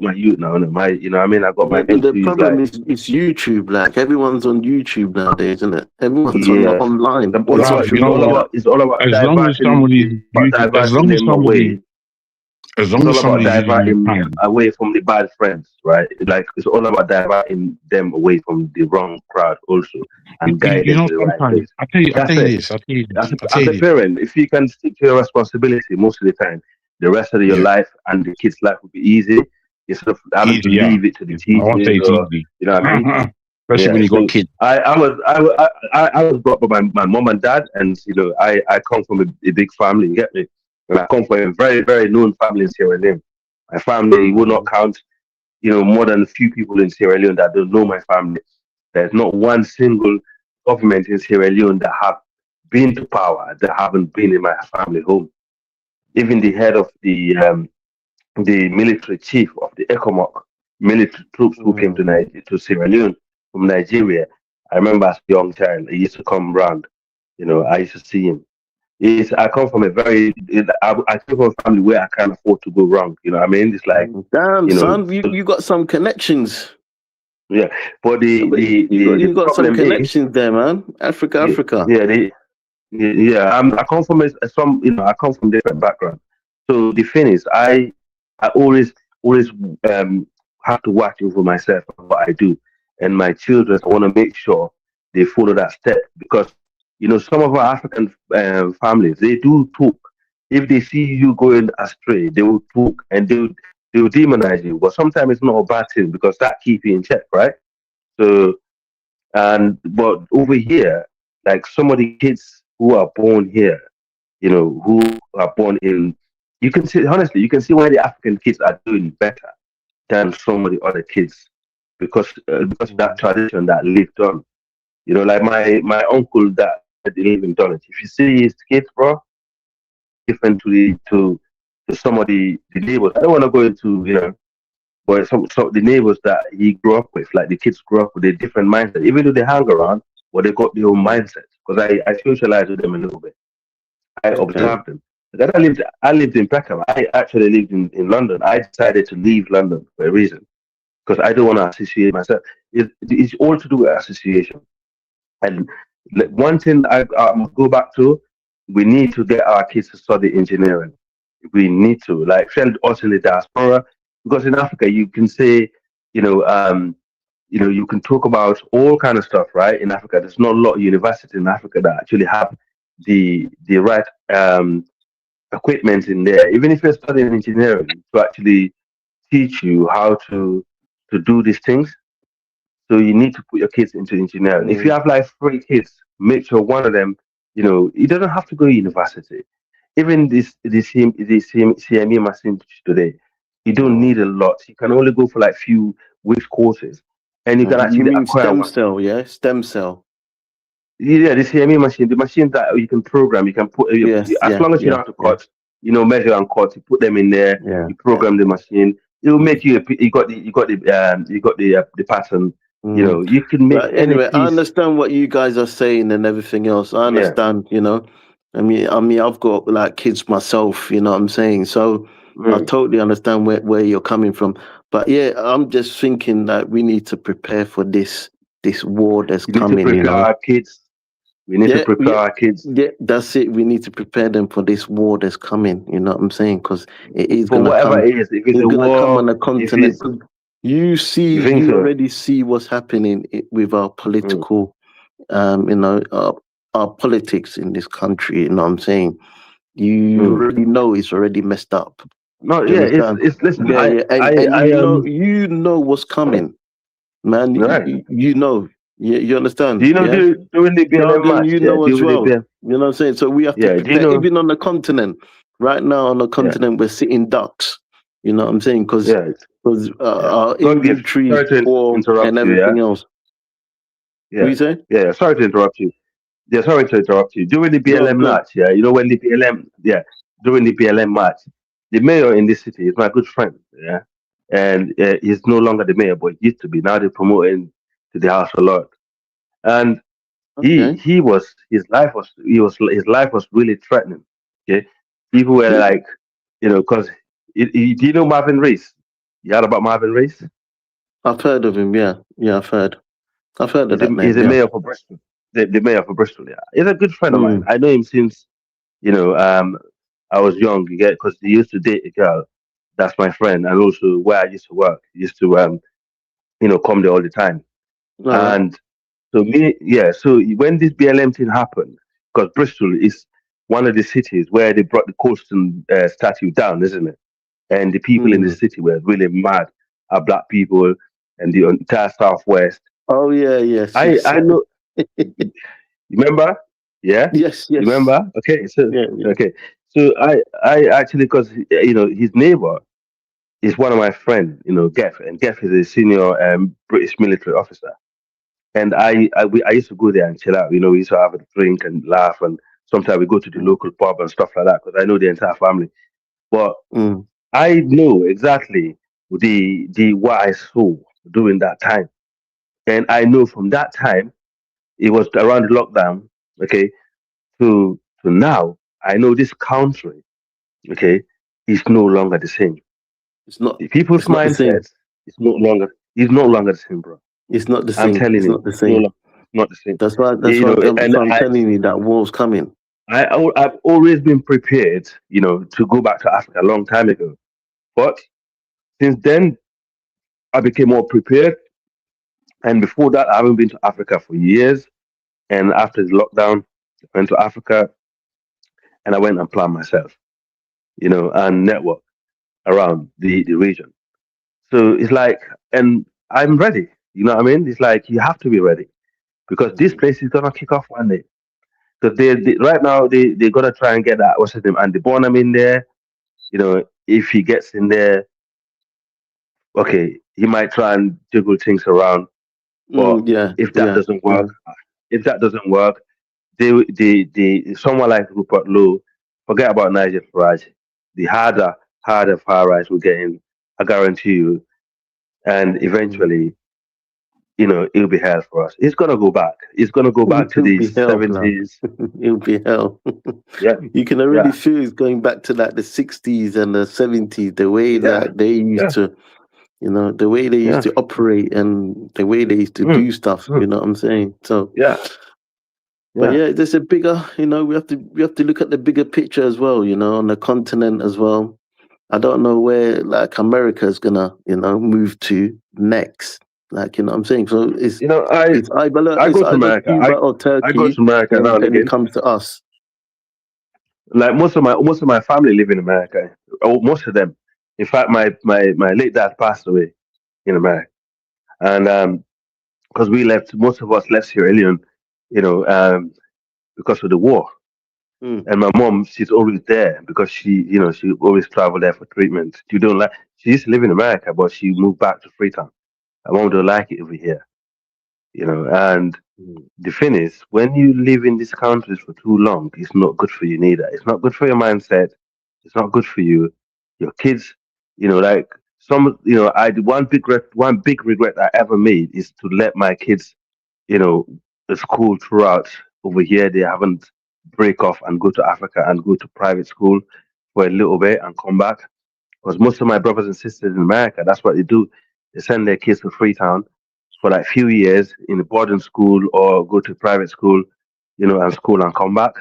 my youth now, and I got my. But the problem is YouTube. Like everyone's on YouTube nowadays, isn't it? Everyone's online. It's all about as long as somebody diverting away from the bad friends, right? Like it's all about diverting them away from the wrong crowd, also, and guiding them to the right place. I'll tell you this. As a parent, if you can stick to your responsibility most of the time, the rest of your life and the kids' life will be easy instead of having to leave it to the teachers. You know what I mean? Especially when you got kids. I was brought up by my mom and dad, and I come from a big family. You get me? And I come from a very, very known family in Sierra Leone. My family will not count, more than a few people in Sierra Leone that don't know my family. There's not one single government in Sierra Leone that have been to power that haven't been in my family home. Even the head of the military chief of the ECOMOC military troops who came to Sierra Leone from Nigeria. I remember as a young child, he used to come round. I used to see him. I come from I come from a family where I can't afford to go wrong. You know what I mean? It's like, damn, son, you got some connections. Yeah, but you got some connections there, man. Africa. Yeah, I come from I come from different background. So the thing is, I always have to watch over myself and what I do, and my children. I want to make sure they follow that step because some of our African families, they do talk. If they see you going astray, they will talk and they will demonize you. But sometimes it's not a bad thing because that keeps you in check, right? So, but over here, like some of the kids who are born here, who are born in, you can see why the African kids are doing better than some of the other kids because of that tradition that lived on. Like my uncle that live in Dulwich. If you see his kids, bro, different to some of the neighbors. I don't want to go into but some the neighbors that he grew up with, like the kids grew up with a different mindset. Even though they hang around, but they got their own mindset. Because I socialize with them a little bit. I observed them. Because I lived in Peckham. I actually lived in London. I decided to leave London for a reason. Because I don't want to associate myself. It's all to do with association. And one thing I must go back to, we need to get our kids to study engineering. We need to, like, send us in the diaspora, because in Africa you can say, you can talk about all kind of stuff, right? In Africa, there's not a lot of universities in Africa that actually have the right equipment in there, even if you're studying engineering, to actually teach you how to do these things. So you need to put your kids into engineering. If you have like 3 kids, make sure one of them, he doesn't have to go to university. Even this CME machine today, you don't need a lot. You can only go for like few weeks courses, and you can You actually mean acquire stem one. cell? Yeah, stem cell. Yeah, the CME machine, the machine that you can program, you can put Yes, as yeah, long as you know yeah, how to yeah, cut, measure and cut. You put them in there. yeah, You yeah. program the machine. It will make you. You got the pattern. Mm. You can make But any anyway, I piece. understand what you guys are saying and everything else. I Yeah. understand, I mean, I've got like kids myself, you know what I'm saying? So I Mm. totally understand where you're coming from. But yeah, I'm just thinking that we need to prepare for this war that's We need to coming, prepare our kids. We need to Yeah, prepare yeah, our kids yeah, that's it. We need to prepare them for this war that's coming, you know what I'm saying? Because it is for gonna whatever come. it is. If it's It's a gonna come on war, a if continent. it's 'Cause you see, you think you so. already see what's happening with our Mm. political our politics in this country, you know what I'm saying? You Mm. already know it's already messed up. No, Do you yeah, it's understand? it's. Listen, Yeah, yeah, and you know what's coming, man. right. You know, you Do understand? you know Yeah, during the BLM jargon, match? you Yeah, know as during the well. BLM. You know what I'm saying? So we have to Yeah, do you prepare, know? even on the continent. Right now, on the Yeah, continent, we're sitting ducks. You know what I'm saying? Because yeah, yeah. our God give. inventory is Sorry to poor and interrupt you. Yeah, everything else. What yeah, you say? yeah. Sorry to interrupt you. Yeah, sorry to interrupt you. During the No, BLM good. match, yeah, when the BLM, yeah, during the BLM match, the mayor in this city is my good friend, yeah, and he's no longer the mayor, but he used to be. Now they're promoting to the House of Lord, and Okay. he was his life was really threatening. Okay, people were Yeah, like, because do you know Marvin Rees? You heard about Marvin Rees? I've heard of him. Yeah, yeah, I've heard. I've heard of that He's name. a Yeah. mayor for Bristol. The mayor for Bristol. Yeah, he's a good friend of mine. Mm. I know him since I was young. You get because he used to date a girl. That's my friend, and also where I used to work. He used to come there all the time. All right. And so me, yeah. So when this BLM thing happened, because Bristol is one of the cities where they brought the Colston statue down, isn't it? And the people in the Mm. city were really mad at black people and the entire southwest. Oh yeah. Yes. I Yes. know. Remember? Yeah. Yes. You Yes. remember? Okay. So Yeah. Yeah. okay. So I actually because his neighbor is one of my friends. Geff, and Geff is a senior British military officer. And I used to go there and chill out. We used to have a drink and laugh, and sometimes we go to the Mm. local pub and stuff like that because I know the entire family. But Mm. I know exactly the what I saw during that time, and I know from that time it was around the lockdown. Okay, to now, I know this country. Okay, is no longer the same. It's not. The people's It's not the same. mindset is no longer the same, bro. It's not the I'm same. telling It's you, not the it's no same. longer not the same. That's why. That's You why. know, That's and why I'm telling you that war's coming. I've always been prepared, to go back to Africa a long time ago. But since then, I became more prepared. And before that, I haven't been to Africa for years. And after the lockdown, I went to Africa and I went and planned myself, and network around the region. So it's like, and I'm ready. You know what I mean? It's like you have to be ready because this Mm. place is gonna kick off one day. Because they right now they gotta try and get that what's his name Andy Bonham in there. If he gets in there, okay, he might try and jiggle things around. But Yeah. if that Yeah. doesn't Yeah. work, they someone like Rupert Lowe, forget about Nigel Farage. The harder far right will get in. I guarantee you. And Mm. eventually, it'll be hell for us. It's gonna go back. It's gonna go back to It'll the be hell, blood. 70s. It'll be hell. Yeah, You can already yeah, feel it's going back to like the 60s and the 70s, the way yeah, that they used yeah, to, the way they used yeah. to operate and the way they used to Mm, do stuff, mm, you know what I'm saying? So, yeah, but yeah. yeah, there's a bigger, we have to look at the bigger picture as well, on the continent as well. I don't know where like America's gonna, move to next. Like, you know what I'm saying? So You know, I it's either I it's go to either America. Cuba or I go Turkey to America now and when it again. comes to us. Like most of my family live in America. Oh, most of them. In fact, my late dad passed away in America, and because we left, most of us left Sierra Leone, you know, because of the war. Mm, And my mom, she's always there because she always travel there for treatment. She don't like. She used to live in America, but she moved back to Freetown. My mom don't like it over here, And mm, the thing is, when you live in these countries for too long, it's not good for you neither. It's not good for your mindset. It's not good for you. Your kids, like I one big regret I ever made is to let my kids, the school throughout over here. They haven't break off and go to Africa and go to private school for a little bit and come back. Because most of my brothers and sisters in America, that's what they do. They send their kids to Freetown for like few years in a boarding school or go to private school, and school and come back.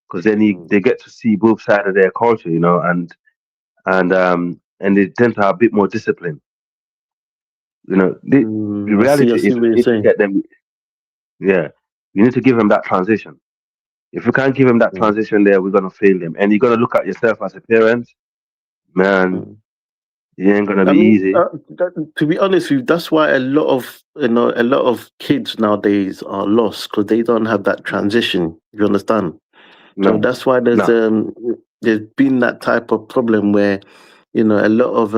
Because then mm. they get to see both sides of their culture, and they tend to have a bit more discipline. The I reality see is what we you're need to saying. get them, yeah, we need to give them that transition. If we can't give them that Mm, transition there, we're gonna fail them. And you gotta look at yourself as a parent, man. mm. It ain't gonna I be mean, easy. to be honest with you, that's why a lot of kids nowadays are lost because they don't have that transition. You understand? So No, that's why no. there's been that type of problem where a lot of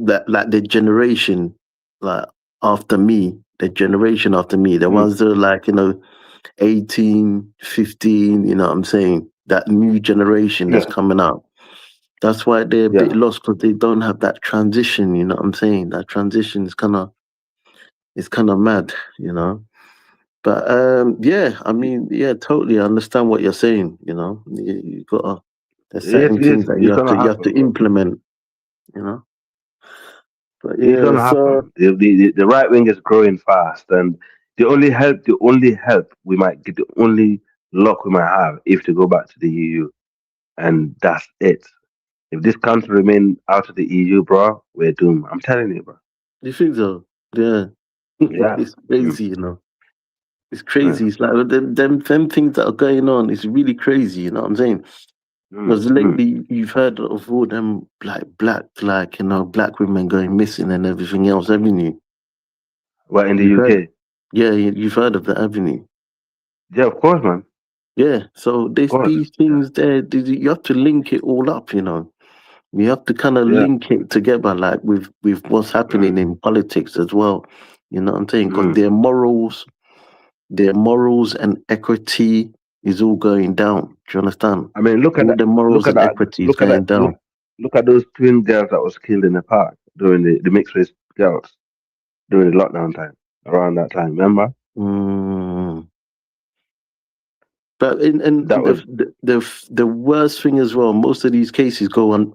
that like the generation like the generation after me, the Mm, ones that are like 18, 15, you know what I'm saying? That new generation that's yeah, coming out. That's why they're a bit yeah. lost because they don't have that transition, you know what I'm saying? That transition is kind of mad, you know. But yeah, I mean, yeah, totally understand what you're saying, you know. You gotta there's certain things that It's gonna you have to happen, bro. implement, you know. But It's yeah, gonna so happen. The right wing is growing fast, and the only help we might get, the only luck we might have, if to go back to the EU, and that's it. If this country remain out of the EU, bro, we're doomed. I'm telling you, bro. you think so? Yeah. Yeah. It's Mm, crazy, you know. It's yeah. crazy. It's like them things that are going on. It's really crazy. You know what I'm saying? Mm, Because mm. lately you've heard of all them black women going missing and everything else, haven't you? Well, in the You've heard, UK, yeah, you've heard of that, haven't you? yeah, of course, man, Yeah. So of there's course. these Yeah, things there. You have to link it all up. You know, you have to kind of yeah. link it together, like with what's happening Mm, in politics as well. You know what I'm saying? Because mm. their morals and equity is all going down. Do you understand? I mean, look at All that. the morals Look at and that. equity is Look at that. going down. Look at those twin girls that was killed in the park during the mixed race girls during the lockdown time. Around that time, remember? Mm. But in That was the worst thing as well, most of these cases go on,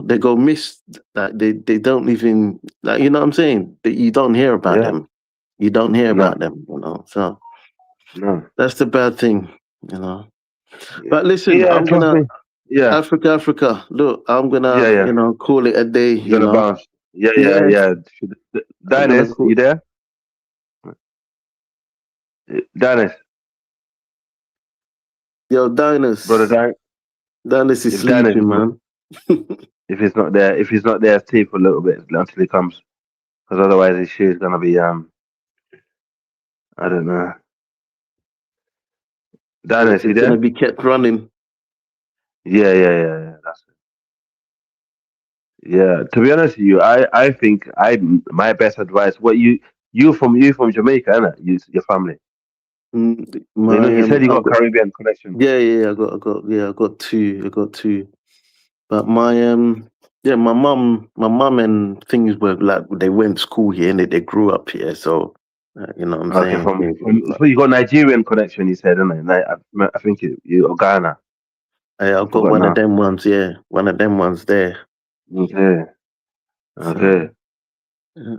they go missed. Like they don't even like, you know what I'm saying? That you don't hear about yeah. them. You don't hear No, about them, you know. So no. that's the bad thing, you know. Yeah, But listen, yeah. I'm Trust gonna me. Yeah, Africa. Look, I'm yeah, gonna yeah. call it a day, You're you gonna know. bounce. Yeah, yeah, Yeah, yeah. I'm gonna Dennis, call. you there? Dennis, Yo, brother Dinus. Dan. Dinus is If Dennis sleeping, is not, man. if he's not there, stay for a little bit until he comes, because otherwise his shit is gonna be I don't know. Dennis, you It's gonna there? be kept running. Yeah, yeah, yeah, yeah. That's Yeah, to be honest with you, I think my best advice. What you from Jamaica, innit? Your family. My You said you I've got got Caribbean connection. yeah, I got two. I got two. But my yeah, my mum and things were like they went to school here and they grew up here. So you know what I'm Okay, saying? from so you got Nigerian connection. You said, innit? I think you or Ghana. I've I got forgot one of now. them ones. Yeah, one of them ones there. Okay, okay, So yeah.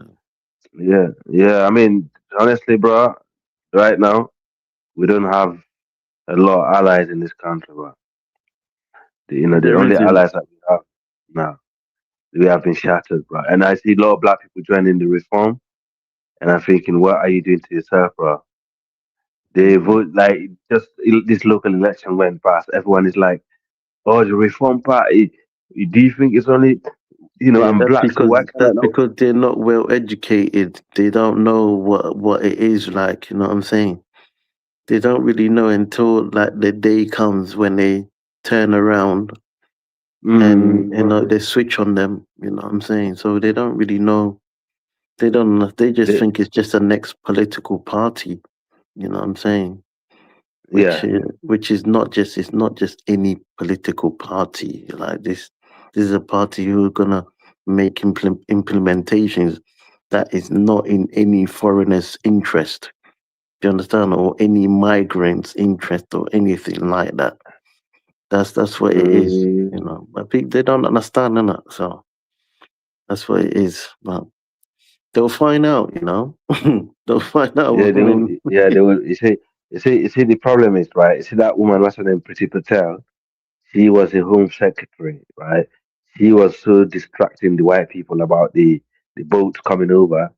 yeah, yeah. I mean, honestly, bro, right now we don't have a lot of allies in this country, bro. The There only isn't. allies that we have now, we have been shattered, bro. And I see a lot of black people joining the reform. And I'm thinking, what are you doing to yourself, bro? They vote like just this local election went past. Everyone is like, "Oh, the Reform Party. Do you think it's only Yeah, I'm black, so why can't I that's know?" because they're not well educated. They don't know what it is like. You know what I'm saying? They don't really know until like the day comes when they turn around and they switch on them. You know what I'm saying? So they don't really know. They don't know. They just They, think it's just a next political party. You know what I'm saying? yeah, Which is not just, it's not just any political party like this. This is a party who are gonna make implementations that is not in any foreigner's interest. Do you understand? Or any migrant's interest or anything like that. That's what it is. You know, but people, they don't understand innit? So that's what it is. But they'll find out. You know, they'll find out yeah, when. they will. You see, the problem is right. You see that woman, what's her name, Pretty Patel. She was a home secretary, right? She was so distracting the white people about the boats coming over.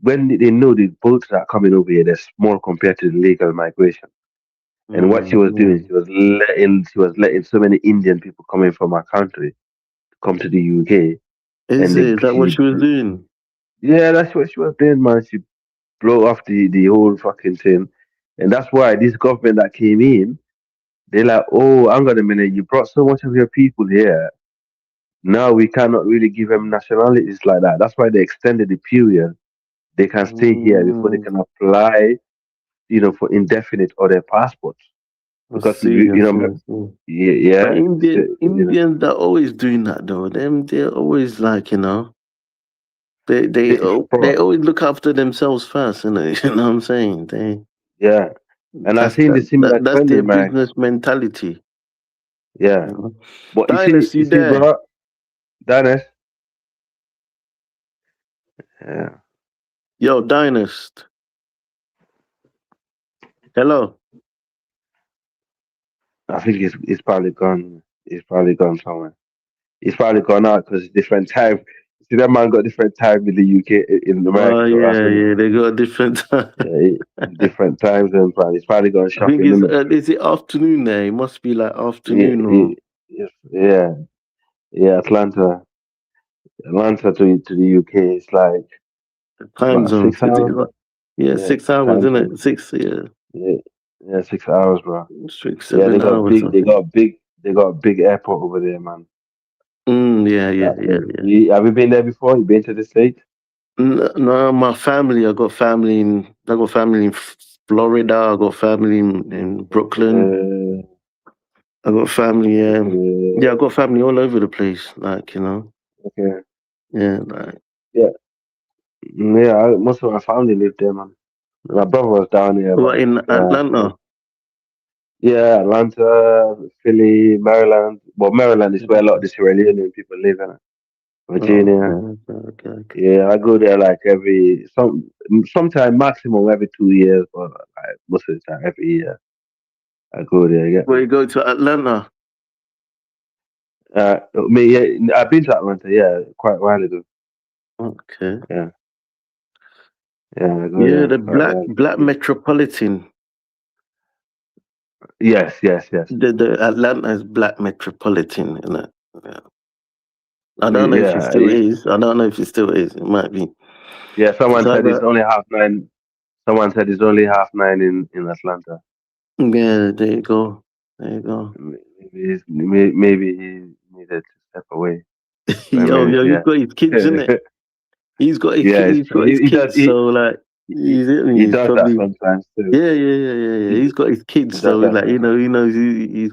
When they know the boats that are coming over here, they're small compared to the legal migration. And what she was doing, Mm. she was letting so many Indian people coming from our country come to the UK, Is and it that what she was doing? yeah, that's what she was doing, man. She blow off the whole fucking thing, and that's why this government that came in, they're like, oh, hang on a minute, you brought so much of your people here. Now we cannot really give them nationalities like that. That's why they extended the period. They can stay here before they Mm, can apply, for indefinite or their passports. I Because see. I see. I see. yeah, But yeah, Indians are always doing that though. They're always like, they they, they bro, always look after themselves first, you know. You know what I'm saying? yeah. And I've seen the similar That's trend in their America. business mentality. Yeah, You know? but Dynasty there. bro, Dennis. Yeah, Yo, Dynast. Hello. I think it's probably gone. It's probably gone somewhere. It's probably gone out because it's different time. See, that man got different time in the UK, in Oh America, though. That's yeah, what it yeah. is. They got a different time. Yeah, different time zones, man. He's probably gone I think shopping, it's isn't is it afternoon there? It must be like it? afternoon or Yeah, yeah. Atlanta to the UK is like time about zones. Is it 6 hours. like, yeah, Yeah, 6 hours, time isn't zone. it? Six, yeah, Yeah, yeah, 6 hours, bro. six, Yeah, 7 hours. I think. they got a big airport over there, man. Yeah, yeah, That's yeah, it. yeah. Have you been there before? You been to the States? No, my family. I got family in Florida. I got family in Brooklyn. Uh, I got family. Yeah, I okay, got family all over the place. Like okay. yeah, like Yeah, yeah. Most of my family lived there, man. My brother was down here, but what in Atlanta? yeah, Atlanta, Philly, Maryland. Well, Maryland is where a lot of the Sierra Leonean people live in. Oh, Virginia. okay. Yeah, I go there like sometime maximum every 2 years, but like most of the time every year I go there. You get Where me? you go to Atlanta? Yeah, I've been to Atlanta. Yeah, quite a while ago. Okay. Yeah, yeah, I go Yeah, there the quite a black while black ago. metropolitan. Yes, yes, yes. The Atlanta is black metropolitan, Yeah. I don't know if it Yeah, still is. I don't know if it still is. It might be. yeah. It's Someone said it's either only 9:30. Someone said it's only 9:30 in Atlanta. yeah. There you go. There you go. Maybe he needed to step away for a Yo, minute. he's Yeah, got his kids in it. yeah. It's He's true. got his He does. kids. So like, He he's does that probably sometimes too. yeah. He, He's got his he kids. does So that like, sometimes. he knows he's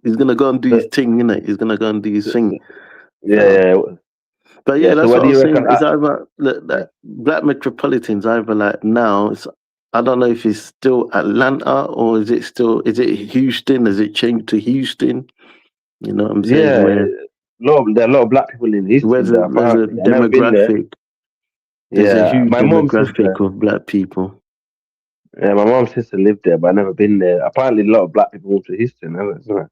he's gonna go and do his So, thing, He's gonna go and do his so, thing. yeah, So. yeah, But yeah. yeah, So that's what what I do was you saying. reckon? It's either Yeah, that Black Metropolitans either like now. I don't know if it's still Atlanta or is it Houston? Has it changed to Houston? You know what I'm saying? yeah. There are a lot of black people in Where Houston there. there's a Apparently, I've never been there. demographic. There's a Yeah, huge my mom's demographic sister. of black people. Yeah, my mom's sister lived there, but I've never been there. Apparently, a lot of black people move to Houston, isn't it?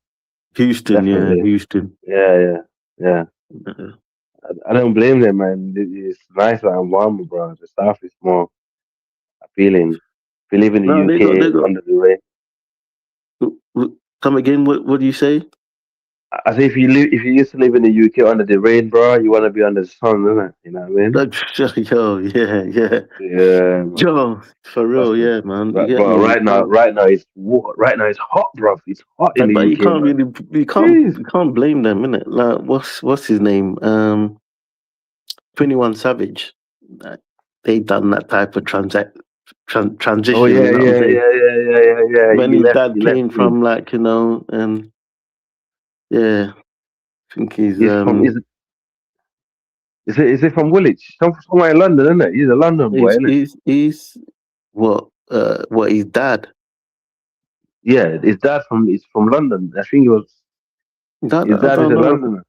Houston, yeah, Definitely. Houston. Yeah, yeah, yeah. Uh, I don't blame them, man. It's nicer and warmer, bro. The South is more appealing. If you live in the No, they UK got. under the rain, Come again? What do you say? I say if you used to live in the UK under the rain, bro, you want to be under the sun, innit? You know what I mean? Yo, yeah. Yeah, man. Yo, for real, Trust me. yeah, man. You Right, get bro. me? Right now it's hot, bro. It's hot in the But UK, man. you Jeez. can't blame them, innit? Like, what's his name? 21 Savage. Like, they done that type of Oh transition. yeah, You know what I'm yeah, saying? yeah, yeah, yeah, yeah, yeah. When his dad He left came me. from, like, and yeah, I think he's He's from is it from Woolwich? Somewhere in London, isn't it? He's a London boy, isn't it? he's what his dad. Yeah, his dad is from London. I think his I dad is don't a know. Londoner.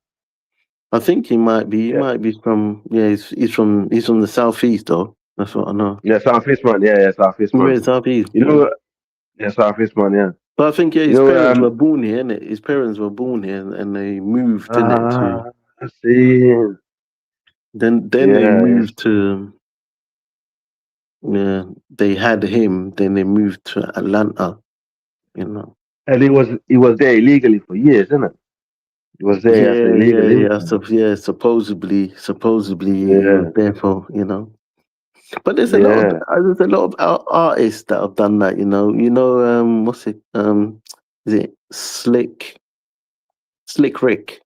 I think he might be. He Yeah. might be from. Yeah, he's from the southeast though. That's what I know. Yeah, Southeast man. Yeah, Southeast man. Yeah, southeast. You Yeah. know, yeah, Southeast man. Yeah. But I think You his know, parents were born here, innit? His parents were born here, and they moved, innit? I see. Then they Yeah, moved to. Yeah, they had him. Then they moved to Atlanta. You know. and he was there illegally for years, isn't it? He was there as an illegal immigrant. Supposedly he was Yeah, there for. But there's yeah. a lot of artists that have done that. What's it? Is it Slick Rick?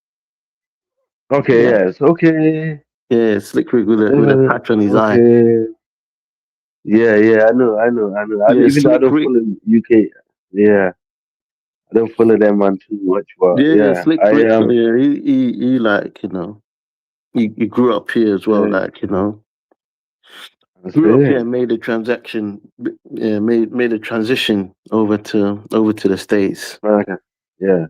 Okay, Yeah, yes, okay. yeah, Slick Rick with a patch on his eye. Okay. Yeah, I know. Yeah, Even though I Slick don't Rick. follow UK, yeah, I don't follow them man too much, but Yeah, yeah, Slick I Rick. Yeah, he like he grew up here as well. yeah, Like that's grew up here it. and made a transaction. Yeah, made a transition over to the States. Okay. Yeah.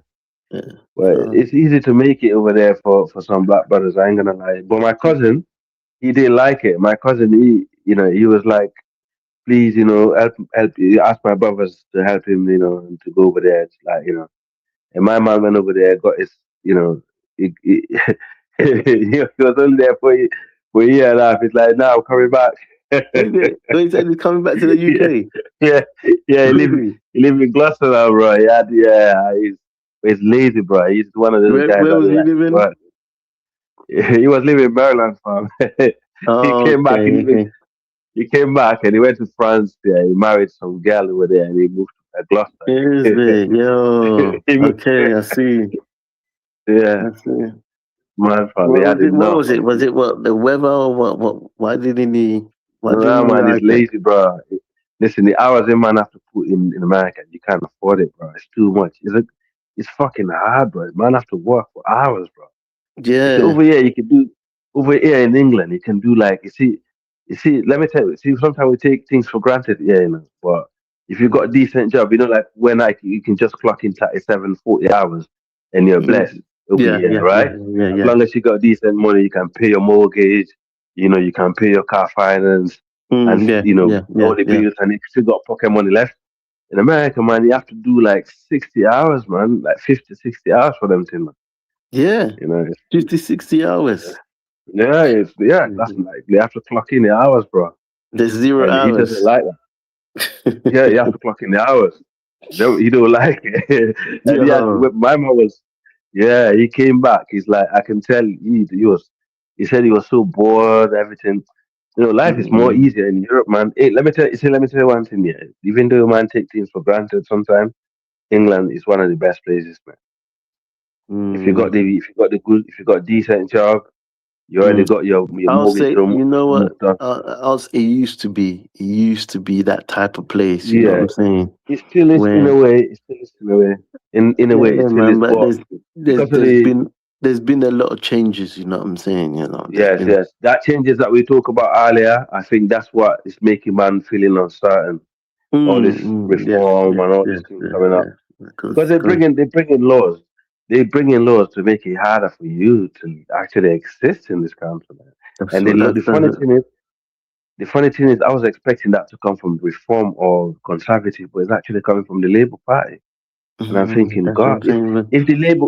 Yeah. Well, So, it's easy to make it over there for some black brothers. I ain't gonna lie. But my cousin, he didn't like it. My cousin, he was like, please, help. He asked my brothers to help him, and to go over there. It's like, and my man went over there, got his, he he was only there for a year and a half. It's like, now I'm coming back. is it? So he said he's coming back to the yeah, UK. yeah, yeah. Really? He live in Gloucester now, bro. He's lazy, bro. He's one of those guys Where that was he like to living? work. He was living in Maryland, fam. He Oh, came back. okay. He came back and he went to France. Yeah, he married some girl over there, and he moved to Is Gloucester. it? Yo. He moved- Okay, I see. yeah, I see. man, fam. He What had was it? What enough. was it? Was it what the weather or what? Why didn't he? Why Nah, didn't he man, he's like it? lazy, bro. Listen, the hours a man have to put in America, you can't afford it, bro. It's too much. It's fucking hard, bro. Man have to work for hours, bro. You see, Yeah. over here, you can do, over here in England, you can do like, let me tell you, sometimes we take things for granted, yeah, but if you've got a decent job, like when you can just clock in 37, 40 hours and you're blessed over here, right? As Yeah. long as you got decent money, you can pay your mortgage, you can pay your car finance and, all the Yeah. bills, and if you still got pocket money left. In America, man, you have to do like 60 hours, man, like 50, 60 hours for them thing, man. Yeah. It's 50, 60 hours. that's like they have to clock in the hours, bro. There's 0 And he doesn't hours. like that. Yeah, you have to clock in the hours. He don't like it. And Yo. my mom was, he came back. He's like, I can tell he said he was so bored, everything. Life is more easier in Europe, man. Hey, let me tell you one thing, yeah. Even though man take things for granted sometimes, England is one of the best places, man. If you got a decent job, you already got your I'll mortgage say, you know what? done. It used to be that type of place. You know what Yeah, I'm saying? it still is in a Where, way. It still is in a way. In a way, it yeah, still is. man. But But because of the there's been a lot of changes. You know what I'm saying? There's yes, been. that changes that we talk about earlier. I think that's what is making man feeling uncertain. All this Yes, reform and all these things coming up because they bring in laws. They bring in laws to make it harder for you to actually exist in this country. Man. And the funny thing is, I was expecting that to come from reform or conservative, but it's actually coming from the Labour Party. And I'm thinking, that's what I'm God, saying. Man. if the Labour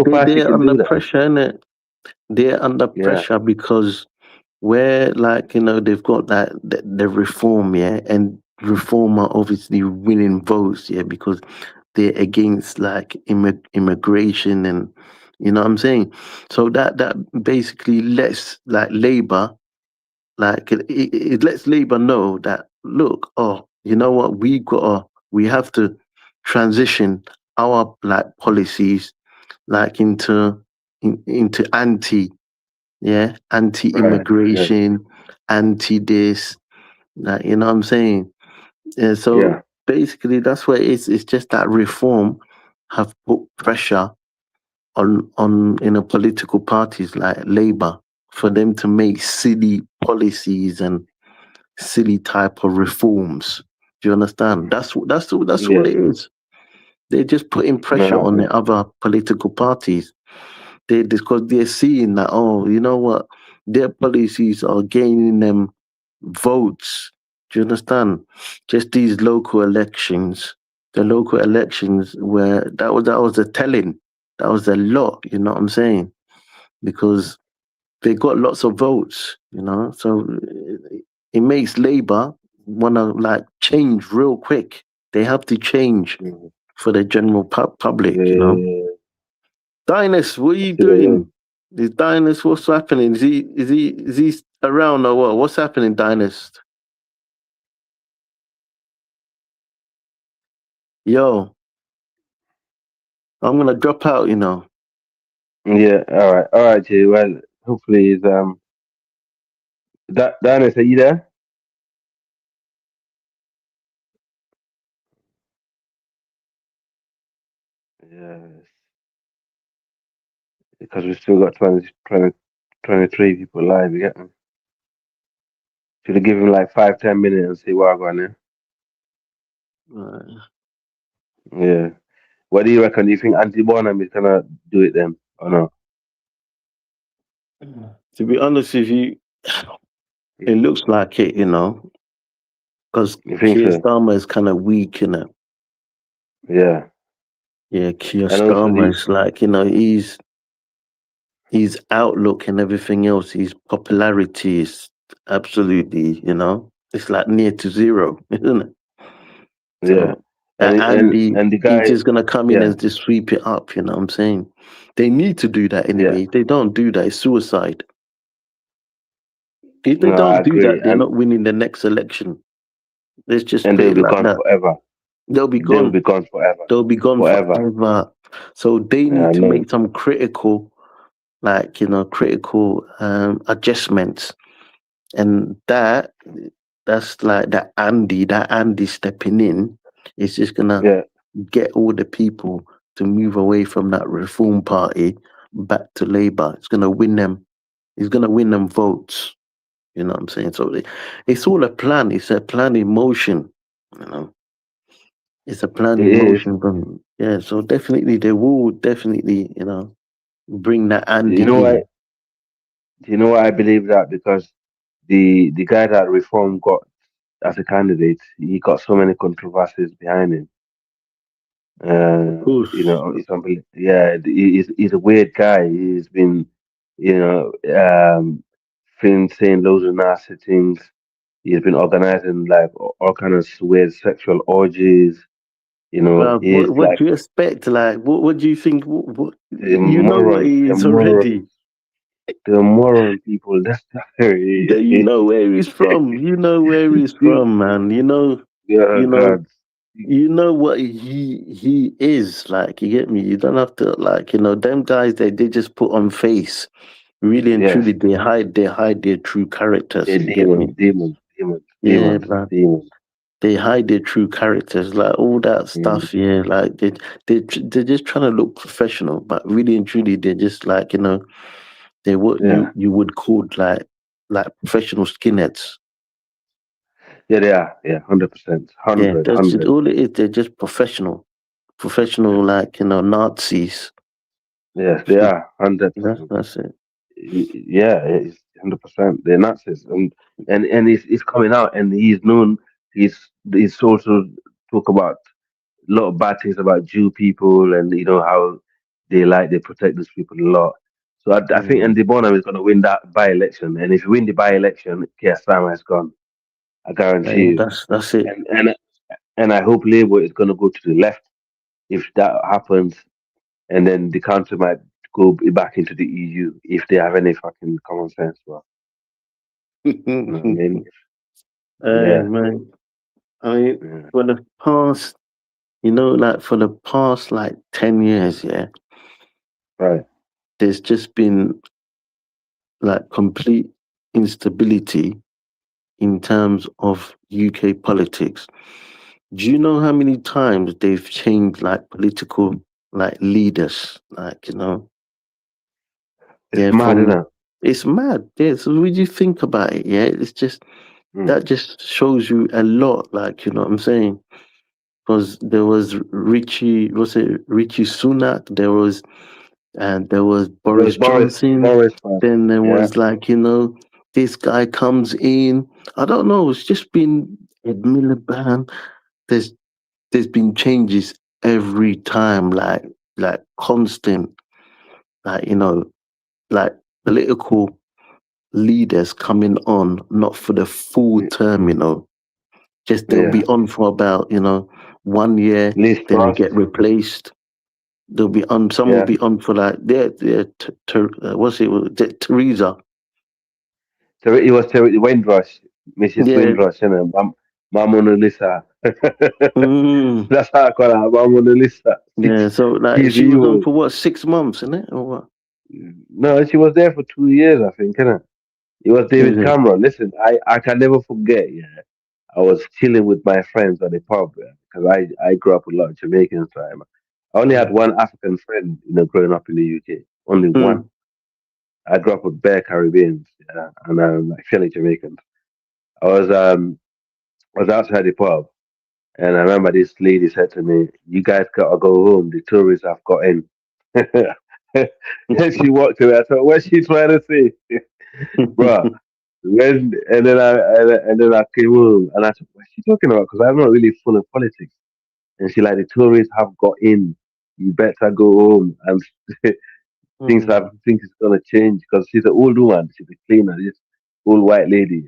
Party They're can under do that, pressure, innit? They're under yeah, pressure because where, like, they've got that the reform, yeah, and reform are obviously winning votes, yeah, because they're against like immigration, and you know what I'm saying. So that basically lets like Labour, like it lets Labour know that, look, oh, you know what, we have to transition our like policies like into Right. Yeah. anti-immigration, anti this, like, you know what I'm saying. Yeah, Yeah. so basically that's what it is. It's just that reform have put pressure on political parties like Labour for them to make silly policies and silly type of reforms. Do you understand? That's all Yes. it is. They're just putting No, pressure I on agree. the other political parties. They, because they're seeing that, oh, you know what, their policies are gaining them votes. Do you understand? Just these local elections, the local elections where that was a telling. That was a lot. You know what I'm saying? Because they got lots of votes. You know, so it makes Labour wanna like change real quick. They have to change Mhm. for the general public. You know. Yeah. Dynus, what are I you see what you mean. doing? Is Dynus, what's happening? Is he around or what? What's happening, Dynus? Yo, I'm gonna drop out, you know. Yeah. All right. All right, Jay. Well, hopefully, is Dennis, are you there? Yes. Because we still got 23 people live. You get me? Should have given him like 5, 10 minutes and see what I got there. Uh, Yeah. What do you reckon? Do you think Anti Bonham is gonna do it then, or not? to be honest with you, it looks like it, you know, because You think Keir so? Starmer is kind of weak, you know. Yeah. Yeah, Keir And also Starmer the is like, you know, his outlook and everything else, his popularity is absolutely, you know, it's like near to zero, isn't it? yeah, So Andy, and the he's guy, just gonna come in yeah, and just sweep it up. You know what I'm saying? They need to do that yeah. anyway. If they don't do that, it's suicide. If they No, I don't do agree, that, they're not winning the next election. Let's just and put they'll it be like gone that. forever. They'll be They'll be gone. gone forever, They'll be gone forever. forever. So they Yeah, need I to know. make some critical, like, you know, critical adjustments, and that's like that Andy stepping in is just gonna Yeah, get all the people to move away from that Reform Party back to Labour. It's gonna win them. He's gonna win them votes. You know what I'm saying? So it's all a plan. It's a plan in motion. You know, it's a plan it in is. motion. From yeah. So definitely they will definitely bring that You Andy know why? in. Do you know why I believe that? Because the guy that Reform got as a candidate, he got so many controversies behind him. Of course. It's unbelievable. Yeah, he's a weird guy. He's been, you know, been saying loads of nasty things. He's been organizing like all kind of weird sexual orgies. Well, He's what like do you expect? Like, what do you think? What, the you know what moron, he the is moron, already. the moron people. That's Then you know where he's from. You know where he's from, man. yeah, You know, God, you know what he is like. You get me? You don't have to like, them guys. They just put on face. Really and yes, truly, they hide their true characters. they're You get me? Yeah, demons, like demons. they hide their true characters, like all that Mm, stuff. Yeah, like they're just trying to look professional, but really and truly, they're just like they what yeah, you would call like professional skinheads. yeah, they are. Yeah, 100%, Yeah, 100, that's just 100. all it is. They're just professional, like Nazis. Yes, they are 100%. That's it. Yeah, it's 100%. They're Nazis, and it's coming out, and he's known. He's also talk about a lot of bad things about Jew people, and how they protect these people a lot. So I think Mm. Andy Bonham is going to win that by election, and if you win the by election, Keir Starmer is gone. I guarantee And you. that's it. And I hope Labour is going to go to the left if that happens, and then the country might go back into the EU if they have any fucking common sense. Well, you know what I mean? Hey Yeah, man, I mean, yeah, for the past, like for the past like 10 years, yeah, right. there's just been like complete instability in terms of UK politics. Do you know how many times they've changed like political like leaders? Like, It's yeah, mad, isn't from it? it's mad. Yeah, so when you think about it, yeah, it's just Mm. that just shows you a lot, like, you know what I'm saying? Because there was Richie Sunak, there was There was Boris Boris, Johnson, Boris, man. then there Yeah, was like, this guy comes in. I don't know, it's just been Ed Miliband. There's there's been changes every time, like constant, like, like political leaders coming on, not for the full mm, term, just they'll yeah. be on for about, 1 year, Liz then they Truss, get replaced. They'll be on, some will yeah. be on for like, what's it, Theresa. It was Windrush, Mrs. Yeah. Windrush, you know, Mona Lisa. Mm, That's how I call her, Mona Lisa. yeah, so like She's she was on evil. for what, 6 months, isn't it? Or what? No, she was there for 2 years, I think, innit? It was Is David it? Cameron. Listen, I can never forget, yeah. I was chilling with my friends at the pub, because I grew up with a lot of Jamaicans. Right? I only had Mm. one African friend, growing up in the UK. Only one. Mm. I grew up with bare Caribbeans, yeah, and like Philly Jamaicans. I was outside the pub, and I remember this lady said to me, "You guys gotta go home. The tourists have got in." And she walked away. I thought, what's she trying to say, bro? When and then I came home and I said, what's she talking about? Because I'm not really full of politics. And she like, the tourists have got in. You better go home. And Mm. think it's gonna change because she's an old woman. She's a cleaner. This old white lady.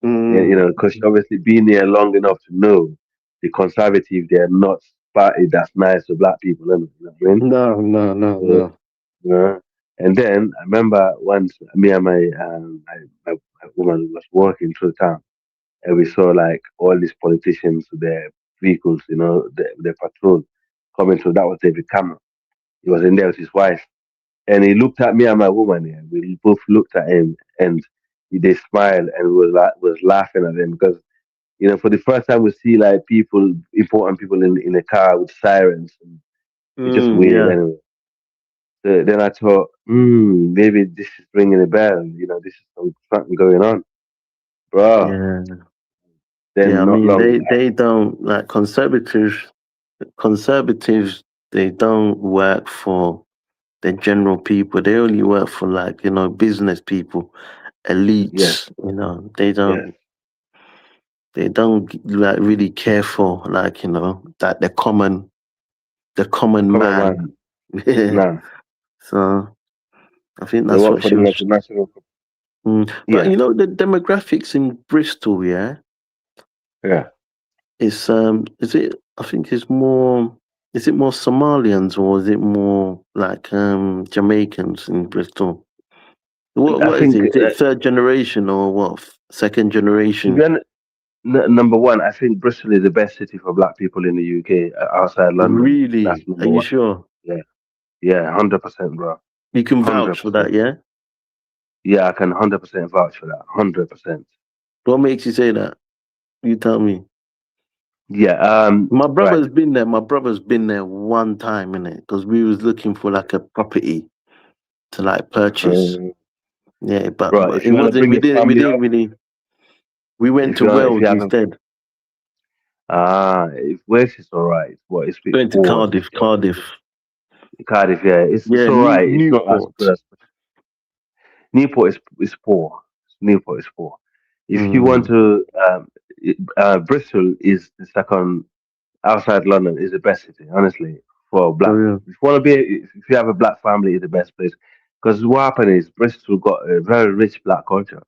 And, Mm. because she obviously been here long enough to know the conservative. They're not party that's nice to black people. You know what I mean? No, no, no, So, no. and then I remember once me and my woman was walking through town, and we saw like all these politicians, their vehicles, their patrol coming through. That was David Cameron. He was in there with his wife, and he looked at me and my woman. Yeah, we both looked at him, and they smiled and was laughing at him because for the first time we see like people, important people in a car with sirens. And it's just Mm, weird yeah, anyway. So then I thought, maybe this is ringing a bell. This is something going on, bro. yeah, yeah. I Then not mean, long, they don't like conservatives. Conservatives, they don't work for the general people. They only work for like business people, yes, elites. yes, They don't like really care for like that the common common man. man. Yeah. Nah, So I think they that's work what for she the was. national. But Yeah, the demographics in Bristol, yeah, yeah. is it? I think it's more. Is it more Somalians or is it more like Jamaicans in Bristol? What I what is think it? Is it third generation or what? Second to be generation? honest, number one, I think Bristol is the best city for black people in the UK outside London. That's Really? Are number you one. sure? Yeah, yeah, 100%, bro. You can Hundred vouch for that, percent. yeah? Yeah, I can 100% vouch for that. 100%. What makes you say that? You tell me. Yeah. My Right. brother's been there. My brother's been there one time, innit? Because we was looking for like a property to like purchase. Um, Yeah, but, bro, but if it you want to wasn't. bring We your didn't. We family didn't up, really. We went to if you Wales haven't, instead. if Wales is alright, but it's a bit Went to poor. Cardiff. Cardiff. Cardiff, yeah, it's Yeah, alright. It's not as Newport. good as Newport. Is poor. Newport is poor. If you want Mm, to, Bristol is the second outside London is the best city, honestly, for black. for real. If you want to be, if you have a black family, it's the best place. Because what happened is Bristol got a very rich black culture,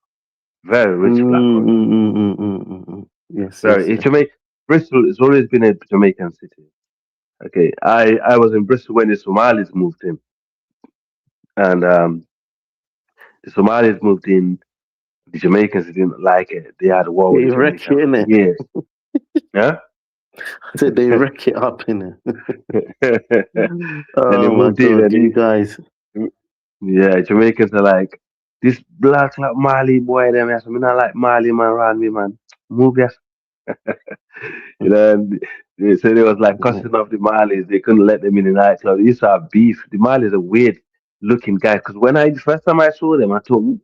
very rich black Mm, culture. mm, mm, mm, mm, mm, Yes, yes, Very. yes. Bristol has always been a Jamaican city. Okay, I was in Bristol when the Somalis moved in, and the Somalis moved in. The Jamaicans didn't like it. They had a war with They the wreck Jamaicans it, for innit? years. Yeah. I said they wreck it up, innit? Then they Oh my moved in, God, and you guys. yeah, Jamaicans are like this black like Mali boy. Them, yes, I mean, I like Mali man around me, man. Move yes. You know, and they said it was like cussing off the Malis. They couldn't let them in the nightclub. They used to have beef. The Malis are weird looking guys. Because the first time I saw them, I thought,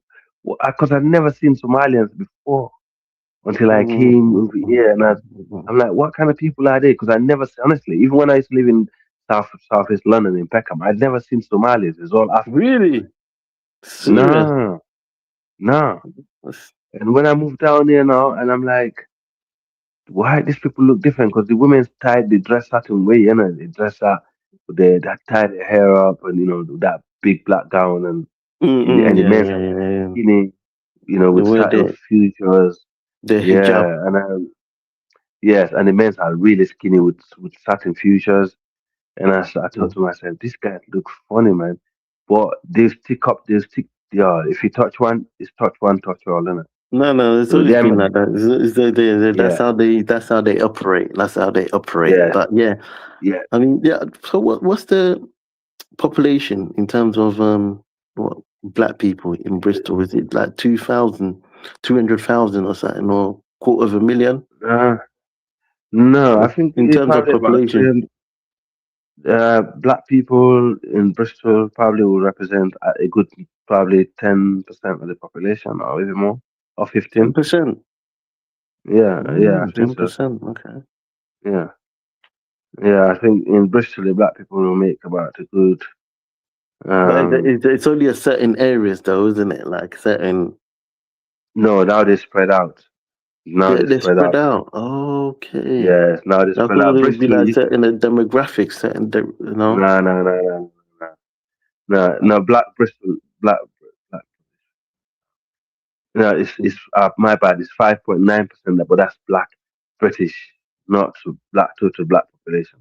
because I'd never seen Somalians before until I came over here, and I'm like, what kind of people are they? Because I never, honestly, even when I used to live in Southeast London in Peckham, I'd never seen Somalis. It's all African. Really? Serious? No, no. And when I moved down here now, and I'm like, why these people look different? Because the women's tied, they dress certain way, you know, they dress up, they tie their hair up, and that big black gown, and the Yeah, men's yeah, are yeah, yeah. skinny, The with way certain features, the hijab. yeah, and yes, and the men's are really skinny with certain features, and I thought to myself, this guy looks funny, man, but they stick, yeah, if you touch one, it's touch one, touch all, isn't it? No, no, it's So always been them, like that. yeah, That's how they operate. That's how they operate. yeah, But yeah, yeah. I mean, yeah. So what's the population in terms of what black people in Bristol? Is it like 200,000 or something, or quarter of a million Uh, no, I think in it's terms of probably about population? 300. Black people in Bristol probably will represent a good, probably 10% of the population, or even more, or 15. 10%. Yeah, yeah, I think so. 10%. Okay. Yeah, yeah, I think in Bristol, the black people will make about a good. But Um, it's only a certain areas, though, isn't it? Like certain. no, now they spread out. Now they They're spread spread out. out. Okay. Yes, now they I spread thought out. it would be Bristol like used to. certain demographics, No, no, no, no, no, no, no. Black. No, my bad. It's 5.9%, but that's black British, not black total black population.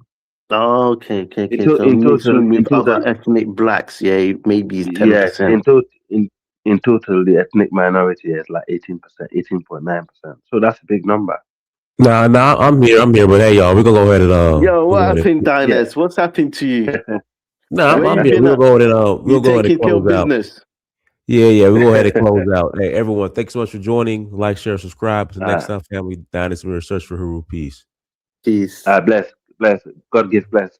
Oh, okay, okay, In, okay. to, So in total, mixing with other ethnic blacks, yeah, maybe it's yes, 10%. in total, the ethnic minority is like 18%, 18.9%. So that's a big number. Nah, I'm here, but hey, y'all, we're gonna go ahead and Yo, we're what gonna go happened, ahead and, Diners? What's happened to you? nah, Where I'm you here. been We're gonna at? go ahead and You we'll go ahead and taking care of close out. business? Yeah, we'll go ahead and close out. Hey, everyone, thanks so much for joining. Like, share, subscribe. To the next time, family, Dynasty, we're search for Huru. Peace. Peace. Bless. God give bless.